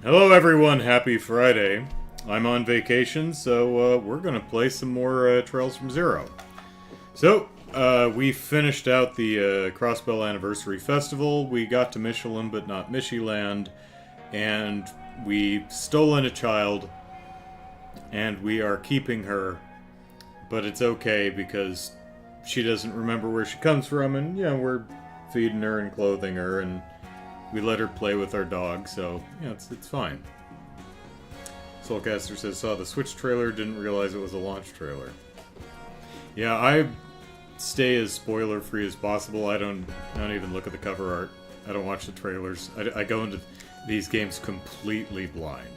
Hello everyone, happy Friday. I'm on vacation, so we're gonna play some more Trails from Zero. So, we finished out the Crossbell Anniversary Festival, we got to Mishy Land but not Mishy Land, and we stolen a child, and we are keeping her, but it's okay because she doesn't remember where she comes from, and, you know, we're feeding her and clothing her, and we let her play with our dog, so, yeah, it's fine. Soulcaster says, saw the Switch trailer, didn't realize it was a launch trailer. Yeah, I stay as spoiler-free as possible. I don't even look at the cover art. I don't watch the trailers. I go into these games completely blind.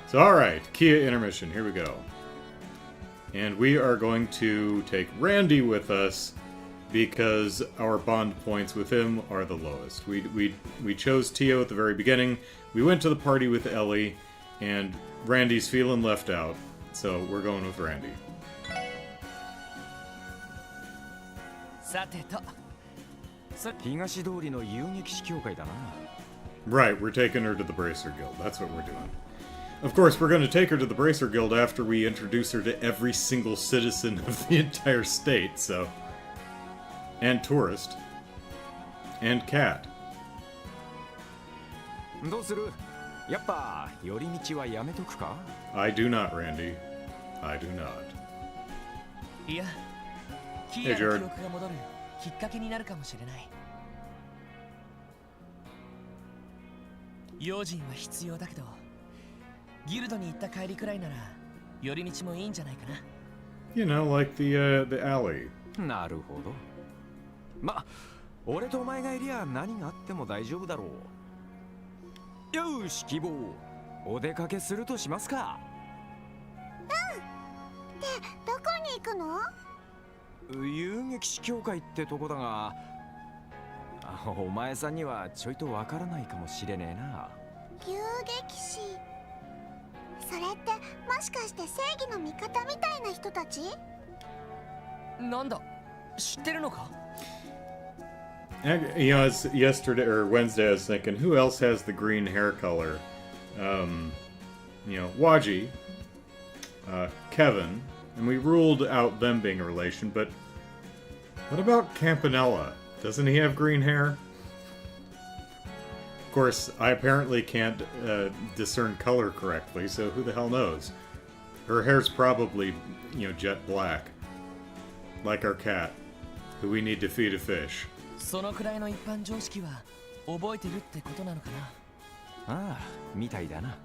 So, alright, KeA intermission, here we go. And we are going to take Randy with us, because our bond points with him are the lowest. We chose Tio at the very beginning, we went to the party with Ellie, and Randy's feeling left out, so we're going with Randy. Right, we're taking her to the Bracer Guild, that's what we're doing. Of course, we're going to take her to the Bracer Guild after we introduce her to every single citizen of the entire state, so... And tourist. And cat. I do not, Randy. I do not. Hey, Jared. You know, like the alley. なるほど。ま、俺とお前がいりゃ何があっても大丈夫だろう。よし、希望。お出かけするとしますか。うん。で、どこに行くの？遊撃士協会ってとこだが、お前さんにはちょいとわからないかもしれねえな。遊撃士。それってもしかして正義の味方みたいな人たち？なんだ、知ってるのか？ You know, it's yesterday or Wednesday, I was thinking, who else has the green hair color? You know, Waji, Kevin, and we ruled out them being a relation, but what about Campanella? Doesn't he have green hair? Of course, I apparently can't discern color correctly, so who the hell knows? Her hair's probably, you know, jet black. Like our cat, who we need to feed a fish. そのくらいの一般常識は覚えてるってことなのかな。ああ、みたいだな。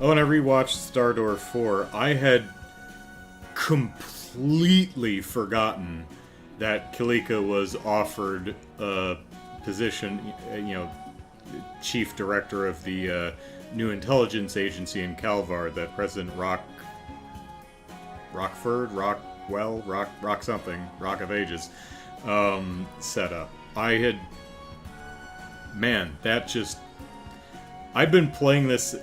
Oh, and I rewatched Stardor 4. I had completely forgotten that Kalika was offered a position, you know, chief director of the new intelligence agency in Calvar that President Rock of Ages, set up. I had... Man, that just... I've been playing this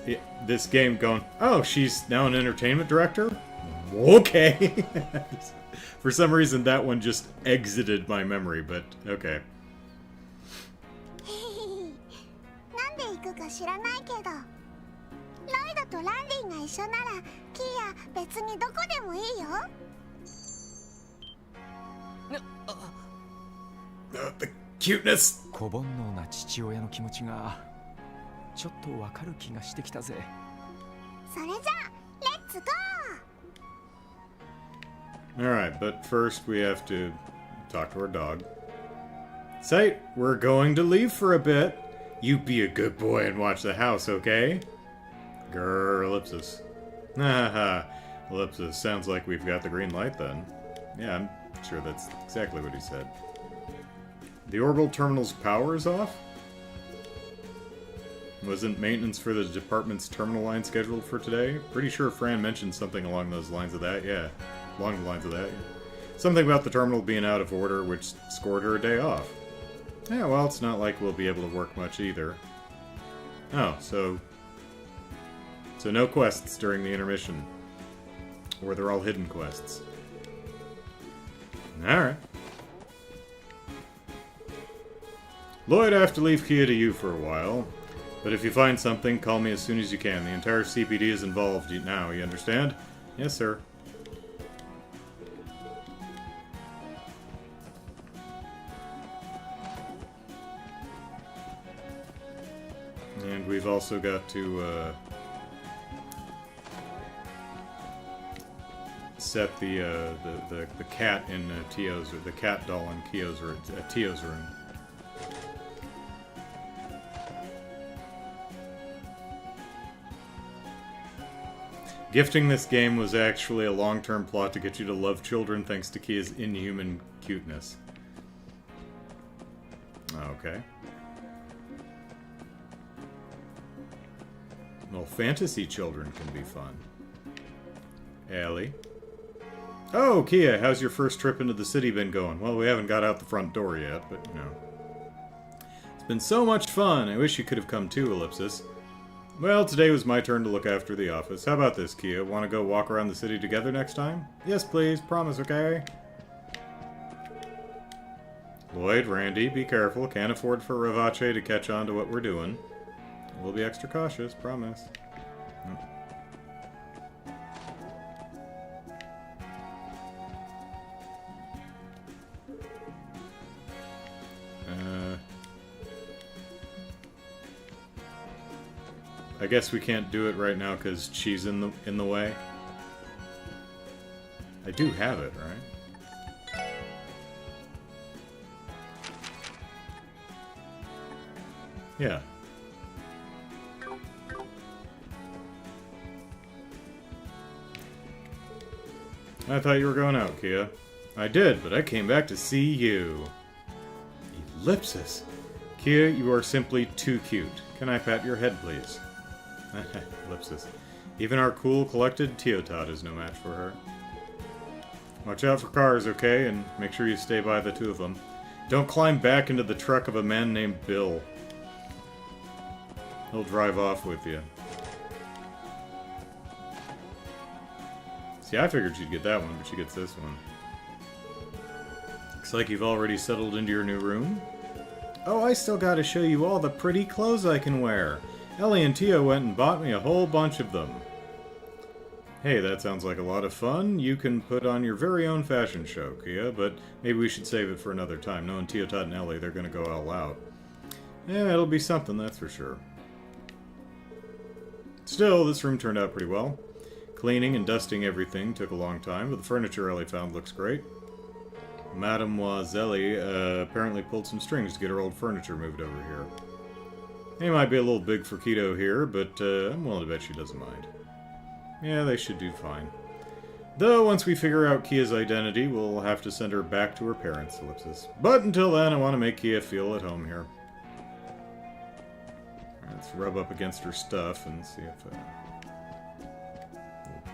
game going, oh, she's now an entertainment director? Okay! For some reason, that one just exited my memory, but okay. なんで行くか知らないけど、ロイドとランディが一緒なら、キア別にどこでもいいよ。The cuteness! 子煩悩な父親の気持ちがちょっとわかる気がしてきたぜ。それじゃあ、レッツゴー! Alright, but first we have to talk to our dog. Say, we're going to leave for a bit. You be a good boy and watch the house, okay? Grrr, ellipsis. Haha, ellipsis. Sounds like we've got the green light then. Yeah, I'm sure that's exactly what he said. The orbital terminal's power is off? Wasn't maintenance for the department's terminal line scheduled for today? Pretty sure Fran mentioned something along those lines of that, yeah. Along the lines of that, yeah. Something about the terminal being out of order, which scored her a day off. Yeah, well, it's not like we'll be able to work much either. Oh, so no quests during the intermission. Or they're all hidden quests. Alright. Lloyd, I have to leave KeA to you for a while. But if you find something, call me as soon as you can. The entire CPD is involved now, you understand? Yes, sir. And we've also got to set the cat in Tio's, or the cat doll in Tio's room. Gifting this game was actually a long-term plot to get you to love children thanks to KeA's inhuman cuteness. Okay. Well, fantasy children can be fun. Ellie. Oh, KeA, how's your first trip into the city been going? Well, we haven't got out the front door yet, but, you know. It's been so much fun. I wish you could have come too, Ellipsis. Well, today was my turn to look after the office. How about this, KeA? Want to go walk around the city together next time? Yes, please. Promise, okay? Lloyd, Randy, be careful. Can't afford for Ravache to catch on to what we're doing. We'll be extra cautious, promise. I guess we can't do it right now because she's in the way. I do have it, right? Yeah. I thought you were going out, KeA. I did, but I came back to see you. Ellipsis. KeA, you are simply too cute. Can I pat your head, please? Ellipsis. Even our cool, collected Teotot is no match for her. Watch out for cars, okay? And make sure you stay by the two of them. Don't climb back into the truck of a man named Bill. He'll drive off with you. See, I figured she'd get that one, but she gets this one. Looks like you've already settled into your new room. Oh, I still gotta show you all the pretty clothes I can wear. Ellie and Tia went and bought me a whole bunch of them. Hey, that sounds like a lot of fun. You can put on your very own fashion show, KeA, but maybe we should save it for another time. Knowing Teotot and Ellie, they're gonna go all out. Yeah, it'll be something, that's for sure. Still, this room turned out pretty well. Cleaning and dusting everything took a long time, but the furniture Ellie found looks great. Mademoiselle apparently pulled some strings to get her old furniture moved over here. They might be a little big for Keto here, but I'm willing to bet she doesn't mind. Yeah, they should do fine. Though, once we figure out KeA's identity, we'll have to send her back to her parents, Ellipsis. But until then, I want to make KeA feel at home here. Let's rub up against her stuff and see if a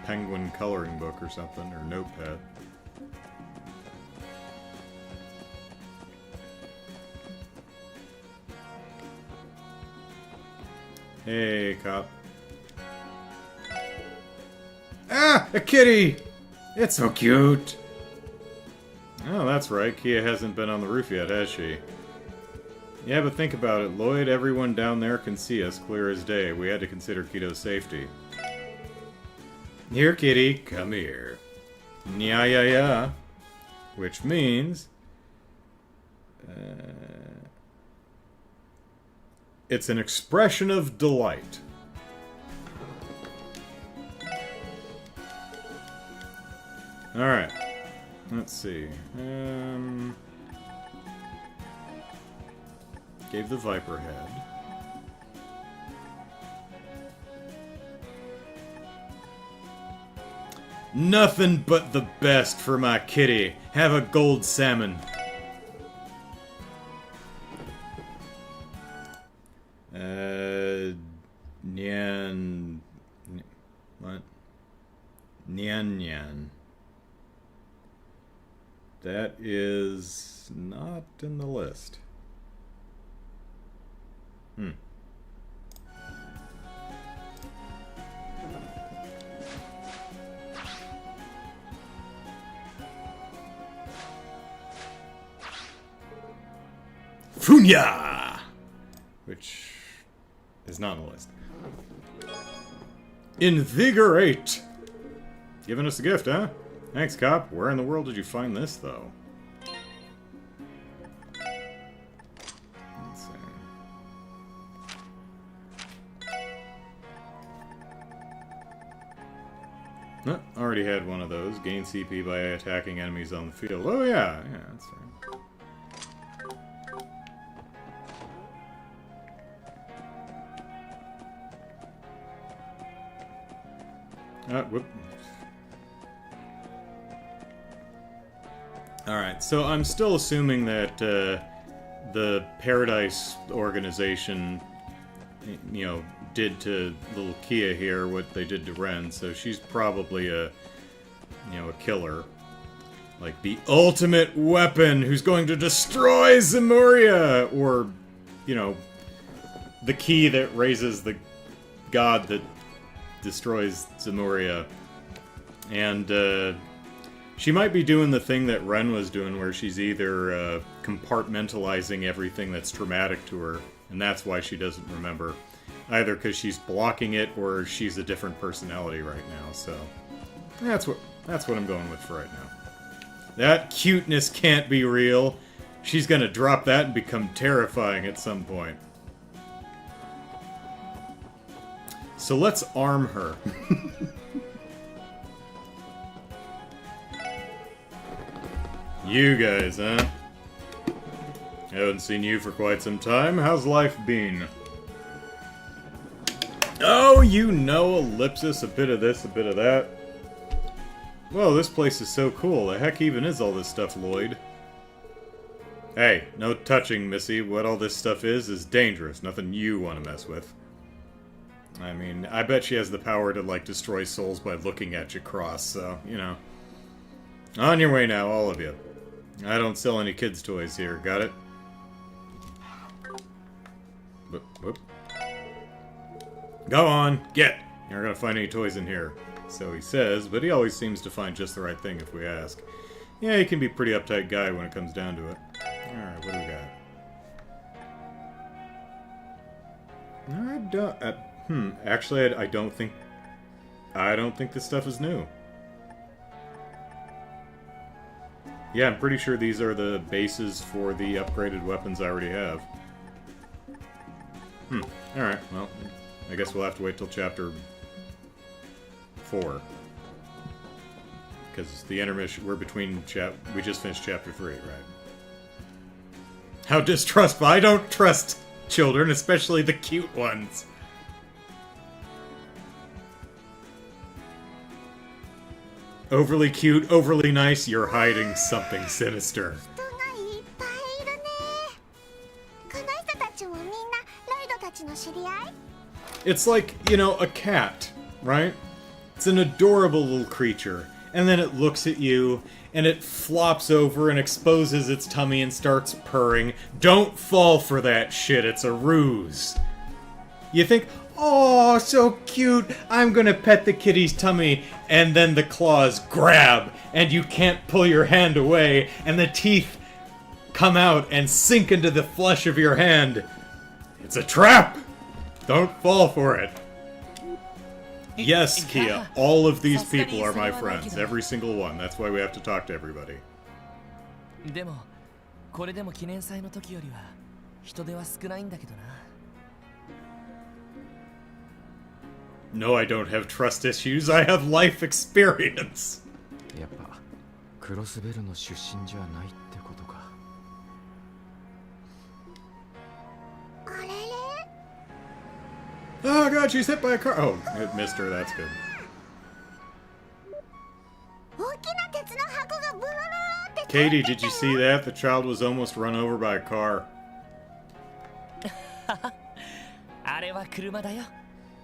penguin coloring book or something, or notepad. Hey, cop. Ah! A kitty! It's so cute! Oh, that's right. KeA hasn't been on the roof yet, has she? Yeah, but think about it. Lloyd, everyone down there can see us clear as day. We had to consider Keto's safety. Here, kitty. Come here. Nya-ya-ya. Which means... it's an expression of delight. Alright. Let's see. Gave the Viper head. Nothing but the best for my kitty. Have a gold salmon. Nyan... What? Nyan Nyan. That is not in the list. Funya! Which is It's not on the list. Invigorate! Giving us a gift, huh? Thanks, cop. Where in the world did you find this, though? Let's see. Oh, already had one of those. Gain CP by attacking enemies on the field. Oh, yeah. Yeah, that's right. Whoop. Alright, so I'm still assuming that the Paradise organization, you know, did to little KeA here what they did to Ren, so she's probably a killer. Like the ultimate weapon who's going to destroy Zemuria! Or, you know, the key that raises the god that destroys Zemuria. And, she might be doing the thing that Ren was doing, where she's either compartmentalizing everything that's traumatic to her, and that's why she doesn't remember. Either because she's blocking it, or she's a different personality right now, so... That's what I'm going with for right now. That cuteness can't be real. She's gonna drop that and become terrifying at some point. So let's arm her. You guys, huh? Haven't seen you for quite some time. How's life been? Oh, you know, ellipsis, a bit of this, a bit of that. Whoa, this place is so cool. The heck even is all this stuff, Lloyd? Hey, no touching, Missy. What all this stuff is dangerous. Nothing you want to mess with. I mean, I bet she has the power to, like, destroy souls by looking at you cross, so, you know. On your way now, all of you. I don't sell any kids' toys here, got it? Whoop. Go on, get! You're not gonna find any toys in here. So he says, but he always seems to find just the right thing if we ask. Yeah, he can be a pretty uptight guy when it comes down to it. Alright, what do we got? I don't... actually, I don't think this stuff is new. Yeah, I'm pretty sure these are the bases for the upgraded weapons I already have. Alright, well, I guess we'll have to wait till chapter 4. Because the intermission, we're between we just finished chapter 3, right? How distrustful! I don't trust children, especially the cute ones! Overly cute, overly nice, you're hiding something sinister. It's like, you know, a cat, right? It's an adorable little creature, and then it looks at you, and it flops over and exposes its tummy and starts purring. Don't fall for that shit, it's a ruse. You think, oh, so cute, I'm gonna pet the kitty's tummy, and then the claws grab, and you can't pull your hand away, and the teeth come out and sink into the flesh of your hand. It's a trap! Don't fall for it. Yes, KeA, all of these people are my friends, every single one. That's why we have to talk to everybody. でも、これでも記念祭の時よりは人手は少ないんだけどな。No, I don't have trust issues. I have life experience. やっぱクロスベルの出身じゃないってことか。あれれ Oh god, she's hit by a car. Oh, it missed her. That's good. 大きな鉄の箱がブルルルって Katie, did you see that? The child was almost run over by a car. あれは車だよ。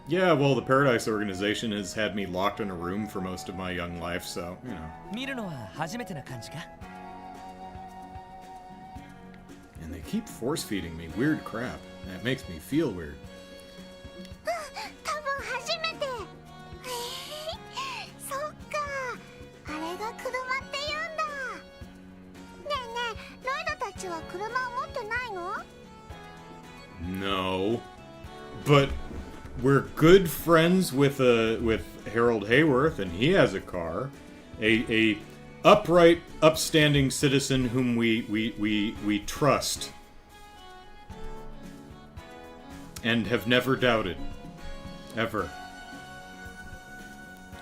Yeah, well, the Paradise Organization has had me locked in a room for most of my young life, so, you know. 見るのは初めてな感じか。 And they keep force-feeding me weird crap. That makes me feel weird. 多分初めてそっかあれが車って言うんだねえねえロイドたちは車を持ってないの No. But we're good friends with Harold Hayworth, and he has a car. A upright, upstanding citizen whom we trust. And have never doubted. Ever.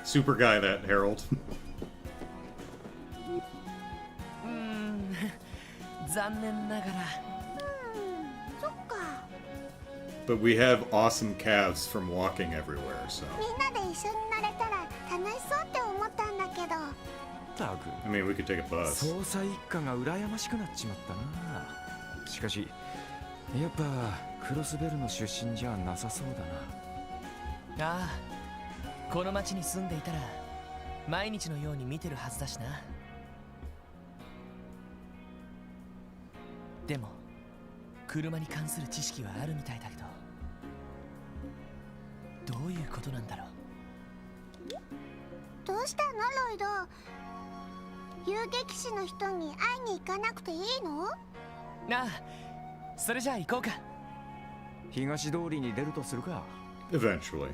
Super guy, that Harold. 残念ながら。そっか。 But we have awesome calves from walking everywhere, so. みんなで一緒になれたら楽しそうって思ったんだけど。たく I mean, we could take a bus. 捜査一課が羨ましくなっちまったな。しかしやっぱクロスベルの出身じゃなさそうだな。ああ、この町に住んでいたら毎日のように見てるはずだしな。でも車に関する知識はあるみたいだけど、どういうことなんだろう。どうしたのロイド？遊撃士の人に会いに行かなくていいの？ああ、それじゃあ行こうか。東通りに出るとするか。 Eventually.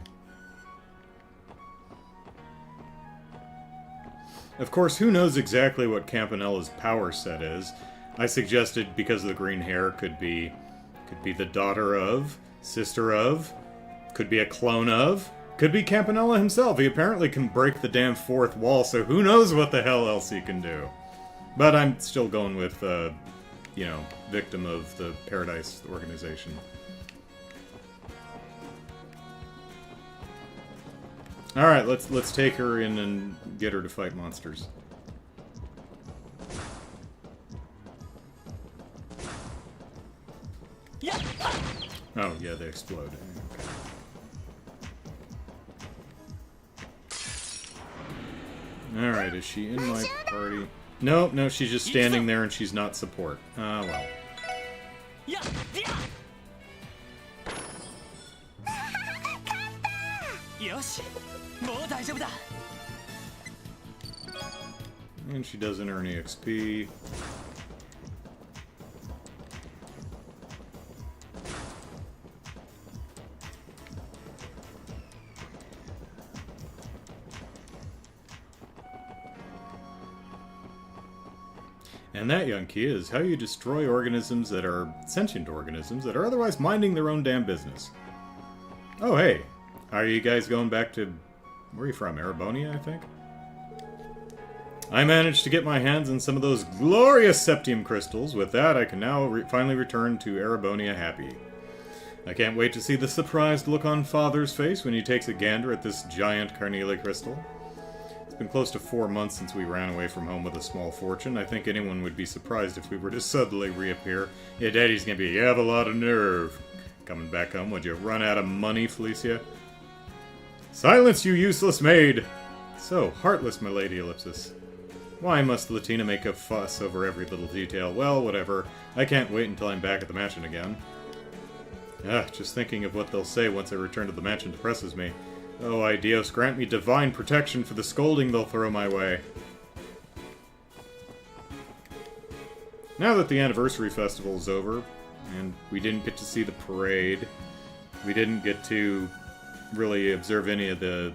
Of course, who knows exactly what Campanella's power set is? I suggested because of the green hair could be the daughter of, sister of, could be a clone of, could be Campanella himself. He apparently can break the damn fourth wall, so who knows what the hell else he can do. But I'm still going with, you know, victim of the Paradise organization. Alright, let's take her in and get her to fight monsters. Oh, yeah, they explode. Okay. Alright, is she in my party? No, she's just standing there and she's not support. Ah, well. And she doesn't earn EXP. And that, young KeA, is how you destroy organisms that are sentient organisms that are otherwise minding their own damn business. Oh, hey. Are you guys going back to... Where are you from? Erebonia, I think? I managed to get my hands on some of those glorious septium crystals. With that, I can now finally return to Erebonia happy. I can't wait to see the surprised look on Father's face when he takes a gander at this giant carnelian crystal. It's been close to 4 months since we ran away from home with a small fortune. I think anyone would be surprised if we were to suddenly reappear. Yeah, Daddy's gonna be, you have a lot of nerve. Coming back home, would you run out of money, Felicia? Silence, you useless maid! So heartless, my lady Ellipsis. Why must Latina make a fuss over every little detail? Well, whatever. I can't wait until I'm back at the mansion again. Just thinking of what they'll say once I return to the mansion depresses me. Oh, Dios, grant me divine protection for the scolding they'll throw my way. Now that the anniversary festival is over, and we didn't get to see the parade, we didn't get to really observe any of the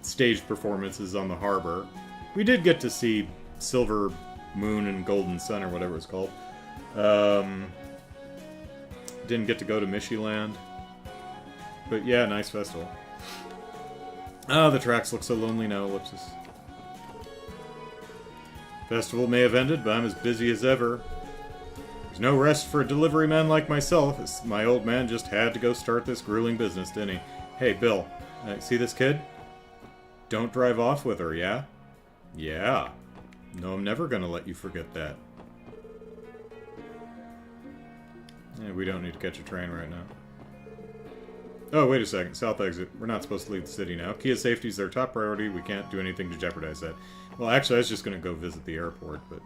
stage performances on the harbor. We did get to see Silver Moon and Golden Sun, or whatever it's called. Didn't get to go to Mishy Land. But yeah, nice festival. Ah, the tracks look so lonely now, Ellipsis. Festival may have ended, but I'm as busy as ever. There's no rest for a delivery man like myself. My old man just had to go start this grueling business, didn't he? Hey, Bill, see this kid? Don't drive off with her, yeah? Yeah. No, I'm never gonna let you forget that. Yeah, we don't need to catch a train right now. Oh, wait a second. South exit. We're not supposed to leave the city now. KeA's safety is their top priority. We can't do anything to jeopardize that. Well, actually, I was just gonna go visit the airport, but okay.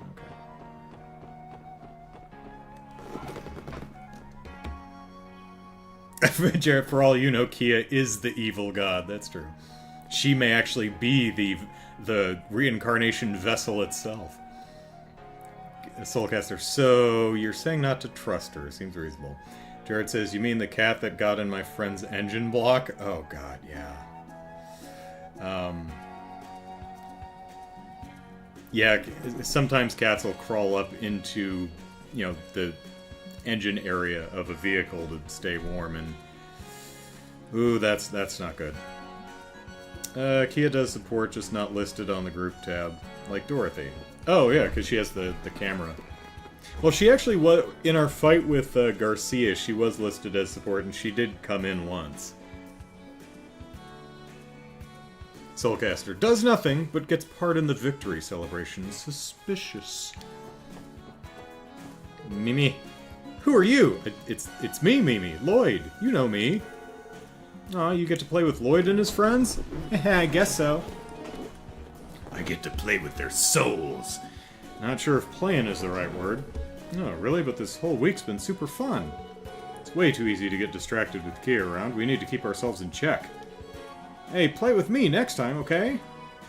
Jarrett, for all you know, KeA is the evil god. That's true. She may actually be the reincarnation vessel itself. Soulcaster, so you're saying not to trust her. Seems reasonable. Jared says, you mean the cat that got in my friend's engine block? Oh god, yeah. Yeah, sometimes cats will crawl up into, you know, the engine area of a vehicle to stay warm, and ooh, that's not good. KeA does support, just not listed on the group tab, like Dorothy. Oh yeah, because she has the camera. Well, she actually was, in our fight with Garcia, she was listed as support, and she did come in once. Soulcaster does nothing, but gets part in the victory celebration. Suspicious. Mimi. Who are you? It's me, Mimi. Lloyd. You know me. Aw, you get to play with Lloyd and his friends? I guess so. I get to play with their souls. Not sure if playing is the right word. No, really, but this whole week's been super fun. It's way too easy to get distracted with KeA around. We need to keep ourselves in check. Hey, play with me next time, okay?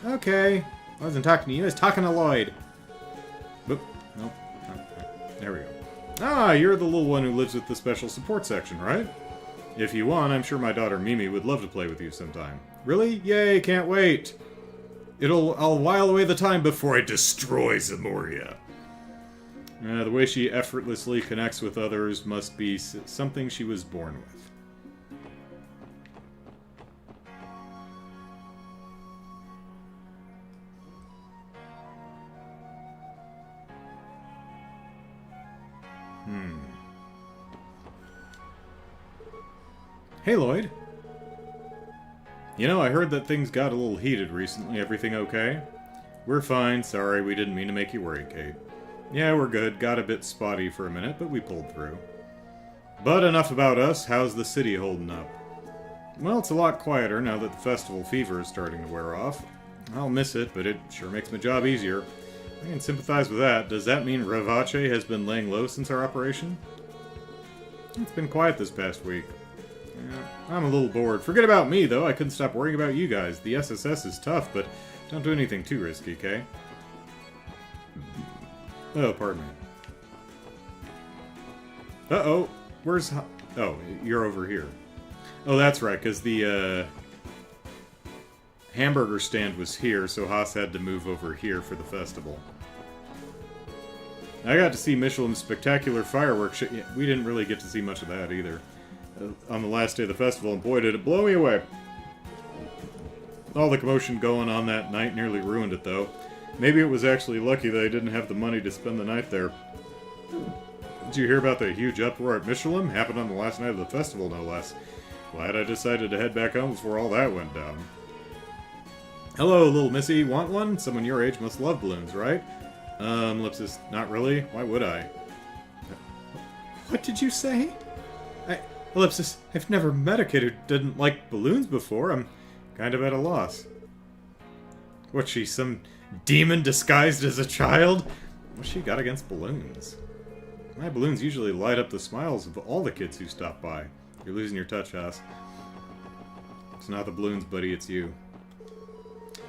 Okay. I wasn't talking to you, I was talking to Lloyd. Boop. Nope. There we go. Ah, you're the little one who lives with the special support section, right? If you want, I'm sure my daughter Mimi would love to play with you sometime. Really? Yay, can't wait. I'll while away the time before I destroy Zamoria. The way she effortlessly connects with others must be something she was born with. Hey, Lloyd. You know, I heard that things got a little heated recently. Everything okay? We're fine. Sorry, we didn't mean to make you worry, Kate. Yeah, we're good. Got a bit spotty for a minute, but we pulled through. But enough about us. How's the city holding up? Well, it's a lot quieter now that the festival fever is starting to wear off. I'll miss it, but it sure makes my job easier. I can sympathize with that. Does that mean Ravache has been laying low since our operation? It's been quiet this past week. Yeah, I'm a little bored. Forget about me, though. I couldn't stop worrying about you guys. The SSS is tough, but don't do anything too risky, okay? Oh, pardon me. Uh-oh. Where's... Oh, you're over here. Oh, that's right, because the, hamburger stand was here, so Haas had to move over here for the festival. I got to see Michelin's spectacular fireworks. We didn't really get to see much of that, either. On the last day of the festival, and boy, did it blow me away. All the commotion going on that night nearly ruined it, though. Maybe it was actually lucky that I didn't have the money to spend the night there. Did you hear about the huge uproar at Mishy Land? Happened on the last night of the festival, no less. Glad I decided to head back home before all that went down. Hello, little missy. Want one? Someone your age must love balloons, right? Ellipsis, not really. Why would I? What did you say? Ellipsis, I've never met a kid who didn't like balloons before. I'm kind of at a loss. What's she, some demon disguised as a child? What's she got against balloons? My balloons usually light up the smiles of all the kids who stop by. You're losing your touch, Haas. It's not the balloons, buddy, it's you.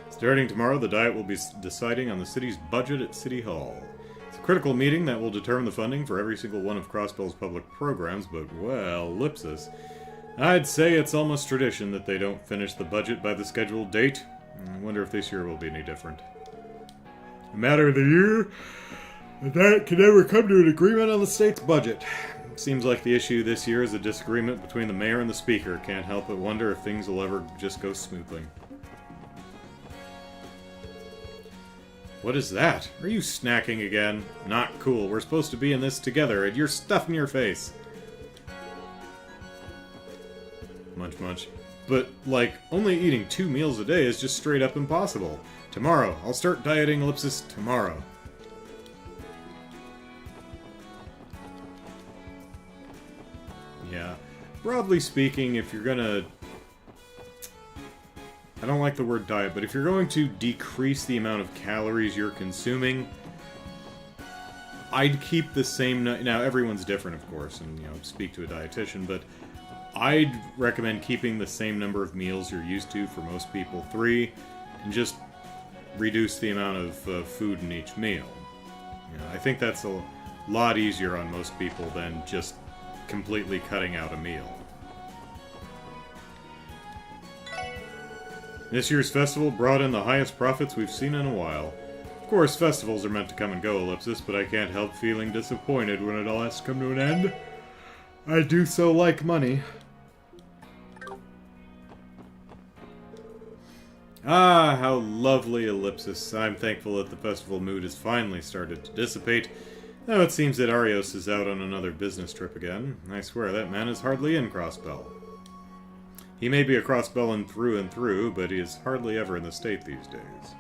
Starting tomorrow, the Diet will be deciding on the city's budget at City Hall. It's a critical meeting that will determine the funding for every single one of Crossbell's public programs, but, well, ellipsis. I'd say it's almost tradition that they don't finish the budget by the scheduled date. I wonder if this year will be any different. A matter of the year, the Diet can never come to an agreement on the state's budget. Seems like the issue this year is a disagreement between the mayor and the speaker. Can't help but wonder if things will ever just go smoothly. What is that? Are you snacking again? Not cool. We're supposed to be in this together, and you're stuffing your face. Munch munch. But, like, only eating 2 meals a day is just straight up impossible. Tomorrow. I'll start dieting, ellipsis, tomorrow. Yeah. Broadly speaking, if you're gonna... I don't like the word diet, but if you're going to decrease the amount of calories you're consuming, I'd keep the same... Now, everyone's different, of course, and, speak to a dietitian, but I'd recommend keeping the same number of meals you're used to for most people, 3, and just reduce the amount of food in each meal. I think that's a lot easier on most people than just completely cutting out a meal. This year's festival brought in the highest profits we've seen in a while. Of course, festivals are meant to come and go, Ellipsis, but I can't help feeling disappointed when it all has to come to an end. I do so like money. Ah, how lovely, Ellipsis. I'm thankful that the festival mood has finally started to dissipate. Now it seems that Arios is out on another business trip again. I swear, that man is hardly in Crossbell. He may be a Crossbellan through and through, but he is hardly ever in the state these days.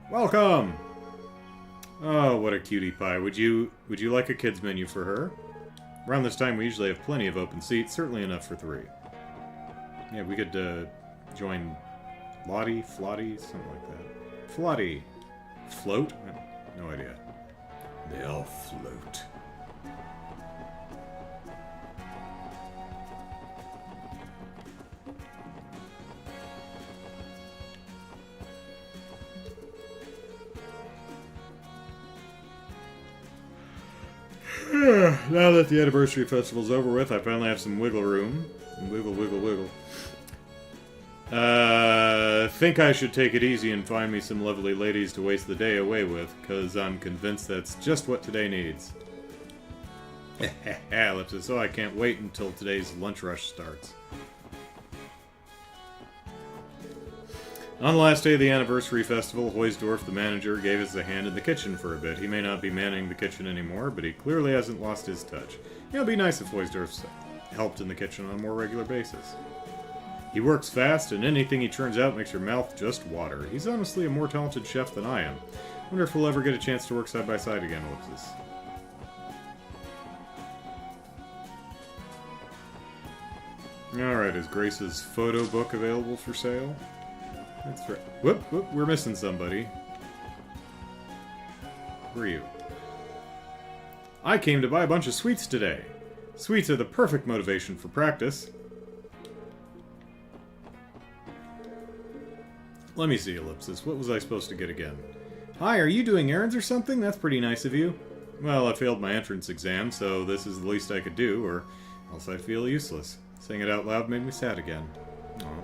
Welcome! Oh, what a cutie pie. Would you like a kid's menu for her? Around this time we usually have plenty of open seats, certainly enough for 3. Yeah, we could join Lottie, Flottie, something like that. Flottie. Float? No idea. They all float. Now that the anniversary festival's over with, I finally have some wiggle room. Wiggle, wiggle, wiggle. Think I should take it easy and find me some lovely ladies to waste the day away with, because I'm convinced that's just what today needs. Ellipsis, so I can't wait until today's lunch rush starts. On the last day of the anniversary festival, Hoysdorf, the manager, gave us a hand in the kitchen for a bit. He may not be manning the kitchen anymore, but he clearly hasn't lost his touch. It'd be nice if Hoysdorf helped in the kitchen on a more regular basis. He works fast, and anything he turns out makes your mouth just water. He's honestly a more talented chef than I am. Wonder if we'll ever get a chance to work side by side again, Ellipsis. Alright, is Grace's photo book available for sale? That's right. Whoop, whoop, we're missing somebody. Who are you? I came to buy a bunch of sweets today. Sweets are the perfect motivation for practice. Let me see, Ellipsis. What was I supposed to get again? Hi, are you doing errands or something? That's pretty nice of you. Well, I failed my entrance exam, so this is the least I could do, or else I'd feel useless. Saying it out loud made me sad again. Aww.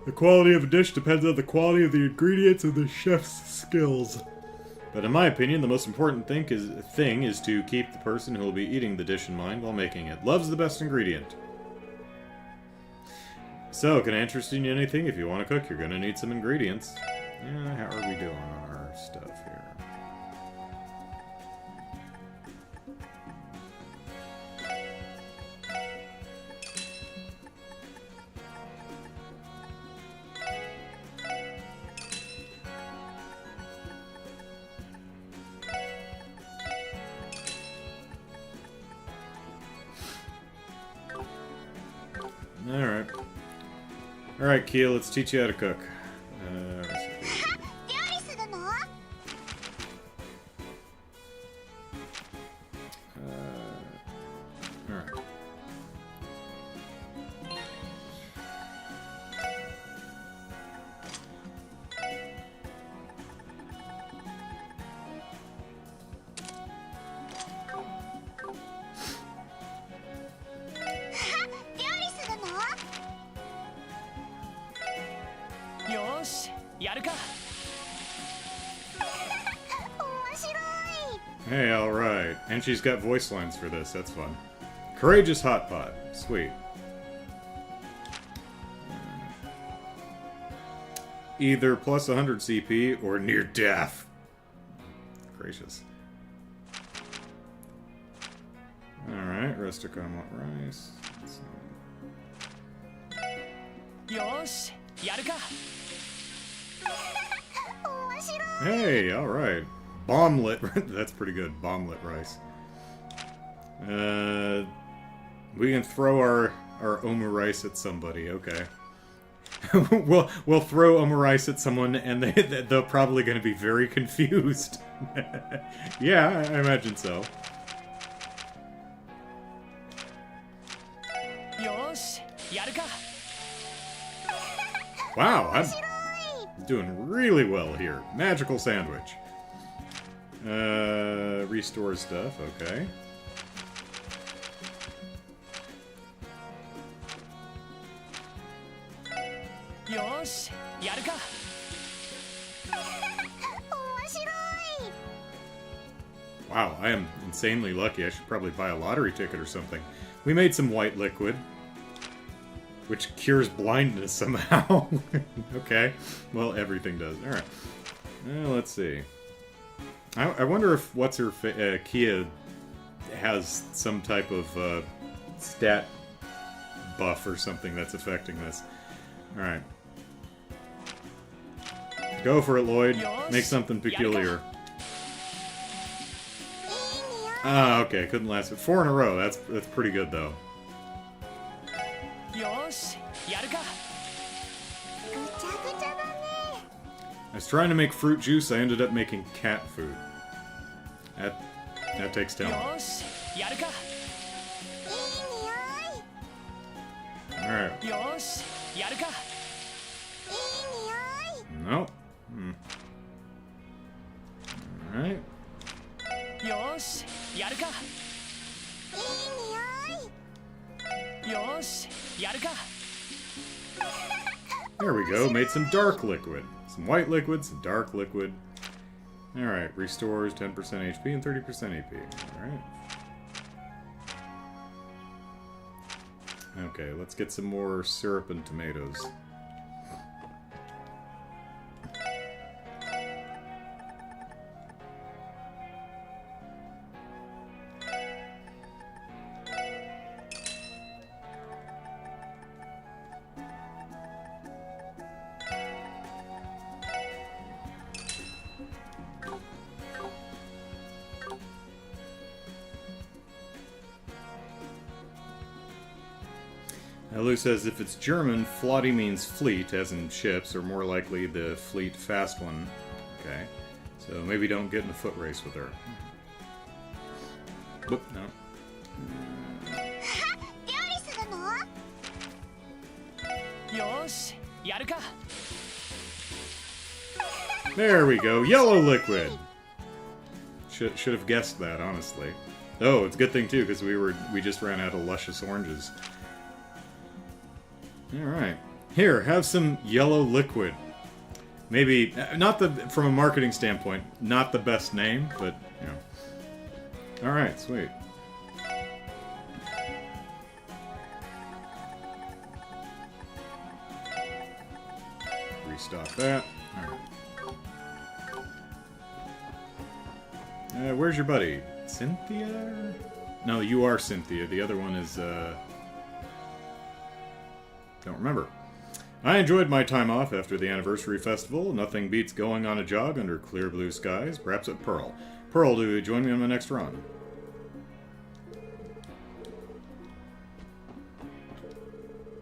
The quality of a dish depends on the quality of the ingredients and the chef's skills. But in my opinion, the most important thing is to keep the person who will be eating the dish in mind while making it. Love's the best ingredient. So, can I interest you in anything? If you want to cook, you're going to need some ingredients. Yeah, how are we doing on our stuff here? Alright. Alright, KeA, let's teach you how to cook. Alright. Hey, alright. And she's got voice lines for this, that's fun. Courageous Hot Pot. Sweet. Either plus 100 CP or near death. Gracious. Alright, rustic omelet rice. Yosh, yaruka. Hey, alright. Bomblet. That's pretty good. Bomblet rice. We can throw our omu rice at somebody. Okay. we'll throw omu rice at someone, and they're probably going to be very confused. Yeah, I imagine so. Yosh, yaruka. Wow, I'm doing really well here. Magical sandwich. Restore stuff, okay. Yosh, yaru ka. 面白い。 Wow, I am insanely lucky. I should probably buy a lottery ticket or something. We made some white liquid, which cures blindness somehow. Okay, well, everything does. Alright. Let's see. I wonder if KeA has some type of stat buff or something that's affecting this. Alright. Go for it, Lloyd. Make something peculiar. Ah, okay. Couldn't last it. 4 in a row. That's pretty good, though. Yosh, yaru ka. ぐちゃぐちゃだね。 I was trying to make fruit juice. I ended up making cat food. That takes talent. Yosh, yaru ka. いい匂い。 Alright. Yosh, yaru ka. いい匂い。 Nope. Alright. Yosh, yaru ka. いい匂い。 Yosh, yaru ka. There we go. Made some dark liquid. Some white liquid, some dark liquid. Alright. Restores 10% HP and 30% AP. Alright. Okay, let's get some more syrup and tomatoes. Lou says if it's German, Flotti means fleet, as in ships, or more likely the fleet fast one. Okay. So maybe don't get in a foot race with her. Whoop, no. 料理するの？ Yosh, yaru ka. There we go. Yellow liquid! Should have guessed that, honestly. Oh, it's a good thing, too, because we just ran out of luscious oranges. Alright. Here, have some yellow liquid. Maybe, not from a marketing standpoint, not the best name, but, you know. Alright, sweet. Restock that. Alright. Where's your buddy? Cynthia? No, you are Cynthia. The other one is, don't remember. I enjoyed my time off after the anniversary festival. Nothing beats going on a jog under clear blue skies, perhaps at Pearl. Pearl, do you join me on my next run?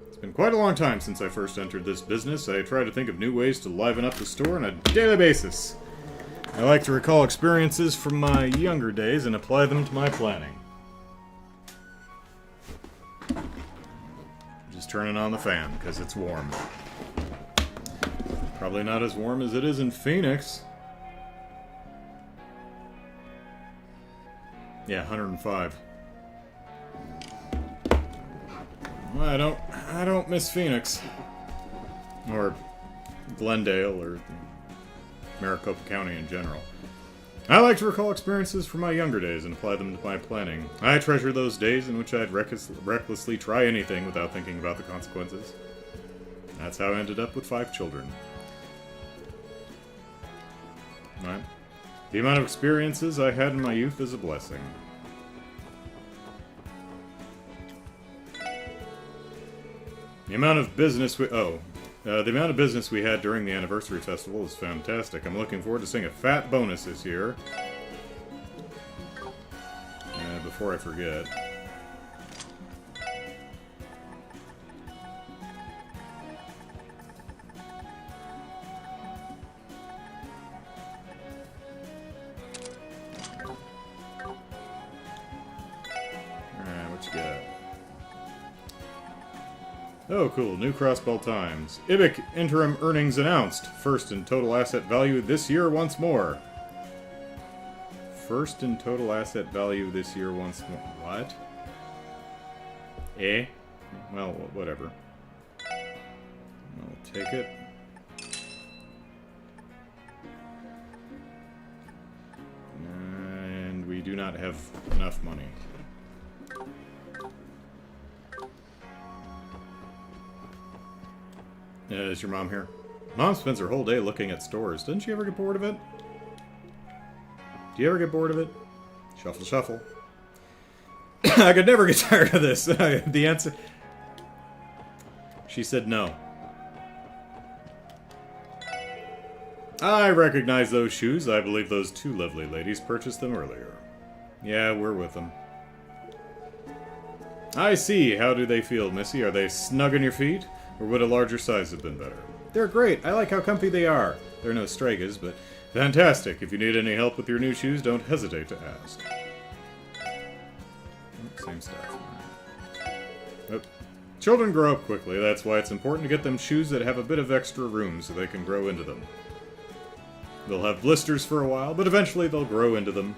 It's been quite a long time since I first entered this business. I try to think of new ways to liven up the store on a daily basis. I like to recall experiences from my younger days and apply them to my planning. Turning on the fan because it's warm. Probably not as warm as it is in Phoenix. Yeah, 105. Well, I don't miss Phoenix or Glendale or Maricopa County in general. I like to recall experiences from my younger days and apply them to my planning. I treasure those days in which I'd recklessly try anything without thinking about the consequences. That's how I ended up with 5 children. Right. The amount of experiences I had in my youth is a blessing. The amount of business the amount of business we had during the anniversary festival is fantastic. I'm looking forward to seeing a fat bonus this year. Before I forget. What you got? Oh, cool. New crossbow times. Ibic interim earnings announced. First in total asset value this year once more. first in total asset value this year once more. What? Eh? Well, whatever. I'll take it. And we do not have enough money. Is your mom here? Mom spends her whole day looking at stores. Doesn't she ever get bored of it? Do you ever get bored of it? Shuffle, shuffle. I could never get tired of this. The answer... She said no. I recognize those shoes. I believe those two lovely ladies purchased them earlier. Yeah, we're with them. I see. How do they feel, Missy? Are they snug on your feet? Or would a larger size have been better? They're great. I like how comfy they are. They're no Stragas, but fantastic. If you need any help with your new shoes, don't hesitate to ask. Oh, same stuff. Oh. Children grow up quickly. That's why it's important to get them shoes that have a bit of extra room so they can grow into them. They'll have blisters for a while, but eventually they'll grow into them.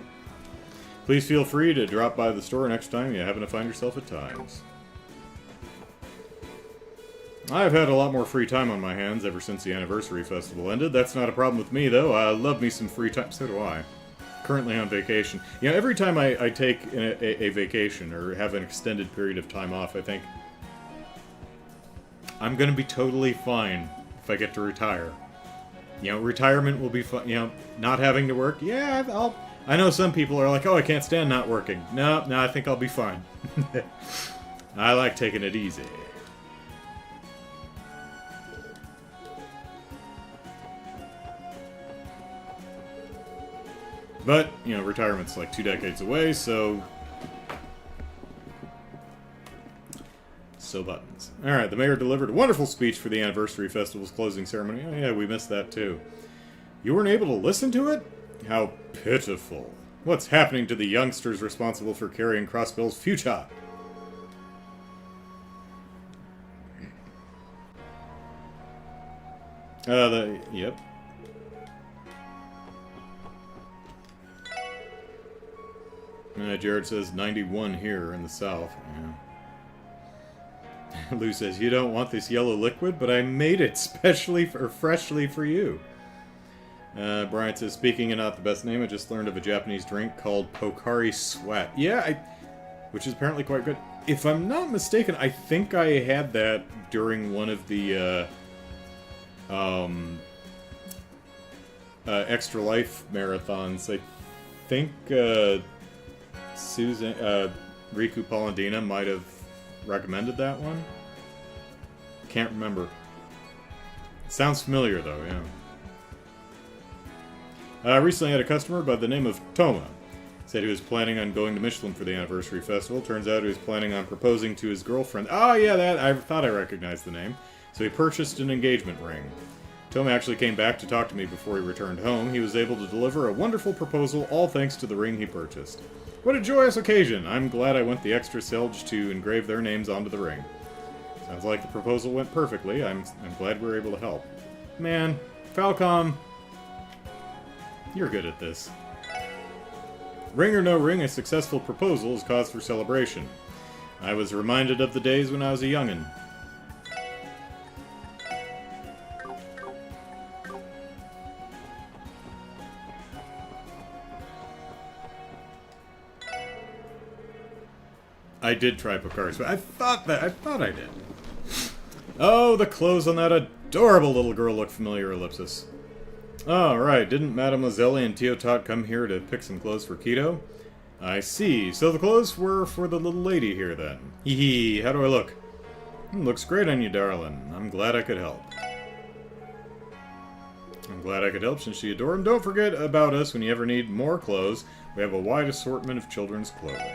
Please feel free to drop by the store next time you happen to find yourself at Times. I've had a lot more free time on my hands ever since the anniversary festival ended. That's not a problem with me, though. I love me some free time. So do I. Currently on vacation. You know, every time I take a vacation or have an extended period of time off, I think, I'm going to be totally fine if I get to retire. You know, retirement will be fun. You know, not having to work. Yeah, I know some people are like, oh, I can't stand not working. No, I think I'll be fine. I like taking it easy. But, you know, retirement's like 2 decades away, so... So buttons. Alright, the mayor delivered a wonderful speech for the anniversary festival's closing ceremony. Oh yeah, we missed that too. You weren't able to listen to it? How pitiful. What's happening to the youngsters responsible for carrying Crossbill's future? Yep. Jared says 91 here in the south. Yeah. Lou says, you don't want this yellow liquid, but I made it freshly for you. Brian says, speaking of not the best name, I just learned of a Japanese drink called Pocari Sweat. Yeah, which is apparently quite good. If I'm not mistaken, I think I had that during one of the Extra Life marathons. I think Riku Palandina might have recommended that one. Can't remember. Sounds familiar though, yeah. Recently had a customer by the name of Toma. Said he was planning on going to Mishy Land for the anniversary festival. Turns out he was planning on proposing to his girlfriend. Oh yeah, I thought I recognized the name. So he purchased an engagement ring. Toma actually came back to talk to me before he returned home. He was able to deliver a wonderful proposal, all thanks to the ring he purchased. What a joyous occasion! I'm glad I went the extra silge to engrave their names onto the ring. Sounds like the proposal went perfectly. I'm glad we were able to help. Man, Falcom, you're good at this. Ring or no ring, a successful proposal is cause for celebration. I was reminded of the days when I was a youngin'. I did try Pocari, but I thought I did. Oh, the clothes on that adorable little girl look familiar, Ellipsis. Oh, right. Didn't Mademoiselle and Teotot come here to pick some clothes for Keto? I see. So the clothes were for the little lady here, then. Hee hee. How do I look? Looks great on you, darling. I'm glad I could help. I'm glad I could help since you adore him. Don't forget about us when you ever need more clothes. We have a wide assortment of children's clothing.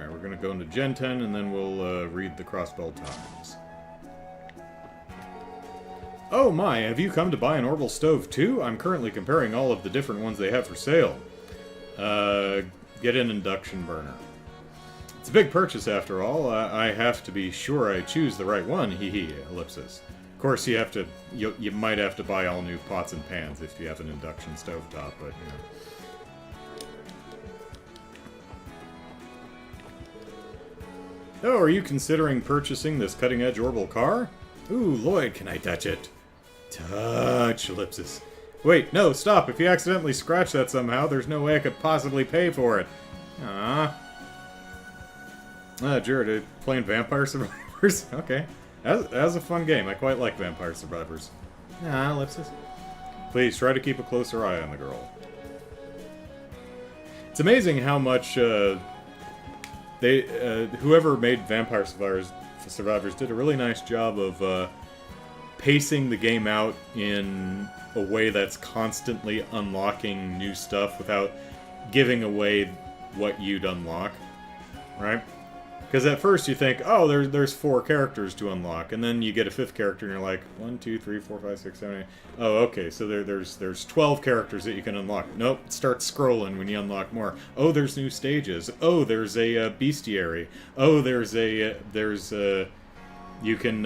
We're going to go into Gen 10, and then we'll read the Crossbell Times. Oh my, have you come to buy an Orbital stove too? I'm currently comparing all of the different ones they have for sale. Get an induction burner. It's a big purchase after all. I have to be sure I choose the right one, hee hee, ellipsis. Of course, you might have to buy all new pots and pans if you have an induction stovetop, but, you know. Oh, are you considering purchasing this cutting-edge orbital car? Ooh, Lloyd, can I touch it? Touch, ellipsis. Wait, no, stop. If you accidentally scratch that somehow, there's no way I could possibly pay for it. Jared, playing Vampire Survivors? Okay. That was a fun game. I quite like Vampire Survivors. Ellipsis. Please, try to keep a closer eye on the girl. It's amazing how much, whoever made Vampire Survivors did a really nice job of, pacing the game out in a way that's constantly unlocking new stuff without giving away what you'd unlock, right? Because at first you think, oh, there's 4 characters to unlock, and then you get a 5th character and you're like, 1, 2, 3, 4, 5, 6, 7, 8. Oh, okay, so there's 12 characters that you can unlock. Nope, it starts scrolling when you unlock more. Oh, there's new stages. Oh, there's a bestiary. Oh, you can,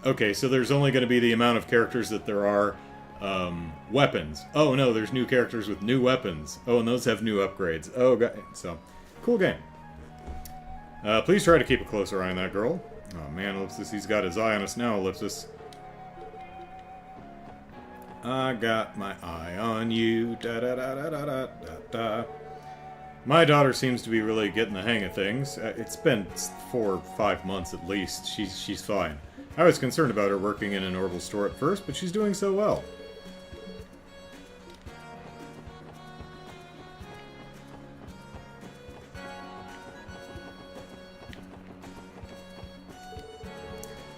okay, so there's only going to be the amount of characters that there are weapons. Oh no, there's new characters with new weapons. Oh, and those have new upgrades. Oh, God. So, cool game. Please try to keep a closer eye on that girl. Oh man, Ellipsis, he's got his eye on us now, Ellipsis. I got my eye on you. Da da da da da da da. My daughter seems to be really getting the hang of things. It's been 4 or 5 months at least. She's fine. I was concerned about her working in an orbital store at first, but she's doing so well.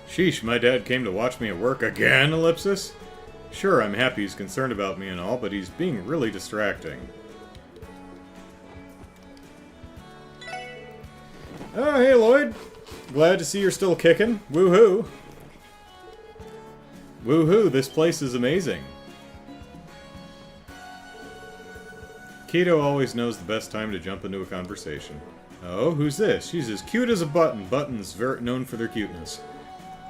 Sheesh, my dad came to watch me at work again, ellipsis? Sure, I'm happy he's concerned about me and all, but he's being really distracting. Oh, hey Lloyd. Glad to see you're still kicking. Woohoo! Woohoo, this place is amazing. Keto always knows the best time to jump into a conversation. Oh, who's this? She's as cute as a button. Buttons very known for their cuteness.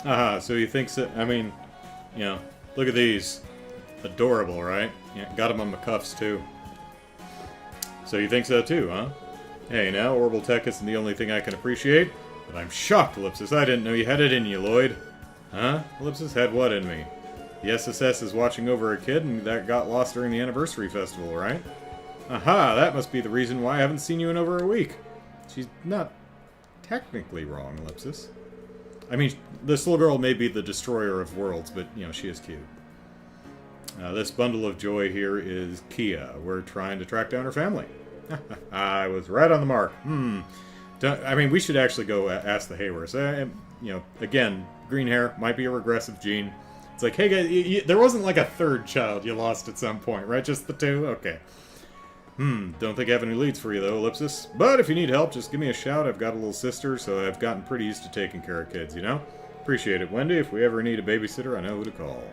Aha, so he thinks that, I mean, you know, look at these. Adorable, right? Yeah, got him on the cuffs too. So you think so too, huh? Hey, now, orbital tech isn't the only thing I can appreciate, but I'm shocked, Ellipsis. I didn't know you had it in you, Lloyd. Huh? Ellipsis had what in me? The SSS is watching over a kid, and that got lost during the anniversary festival, right? Aha, that must be the reason why I haven't seen you in over a week. She's not technically wrong, Ellipsis. I mean, this little girl may be the destroyer of worlds, but, you know, she is cute. This bundle of joy here is KeA. We're trying to track down her family. I was right on the mark. I mean, we should actually go ask the Hayworths. You know, again, green hair might be a regressive gene. It's like, hey guys, there wasn't like a 3rd child you lost at some point, right? Just the 2? Okay. Don't think I have any leads for you though, Ellipsis. But if you need help, just give me a shout. I've got a little sister, so I've gotten pretty used to taking care of kids, you know? Appreciate it, Wendy. If we ever need a babysitter, I know who to call.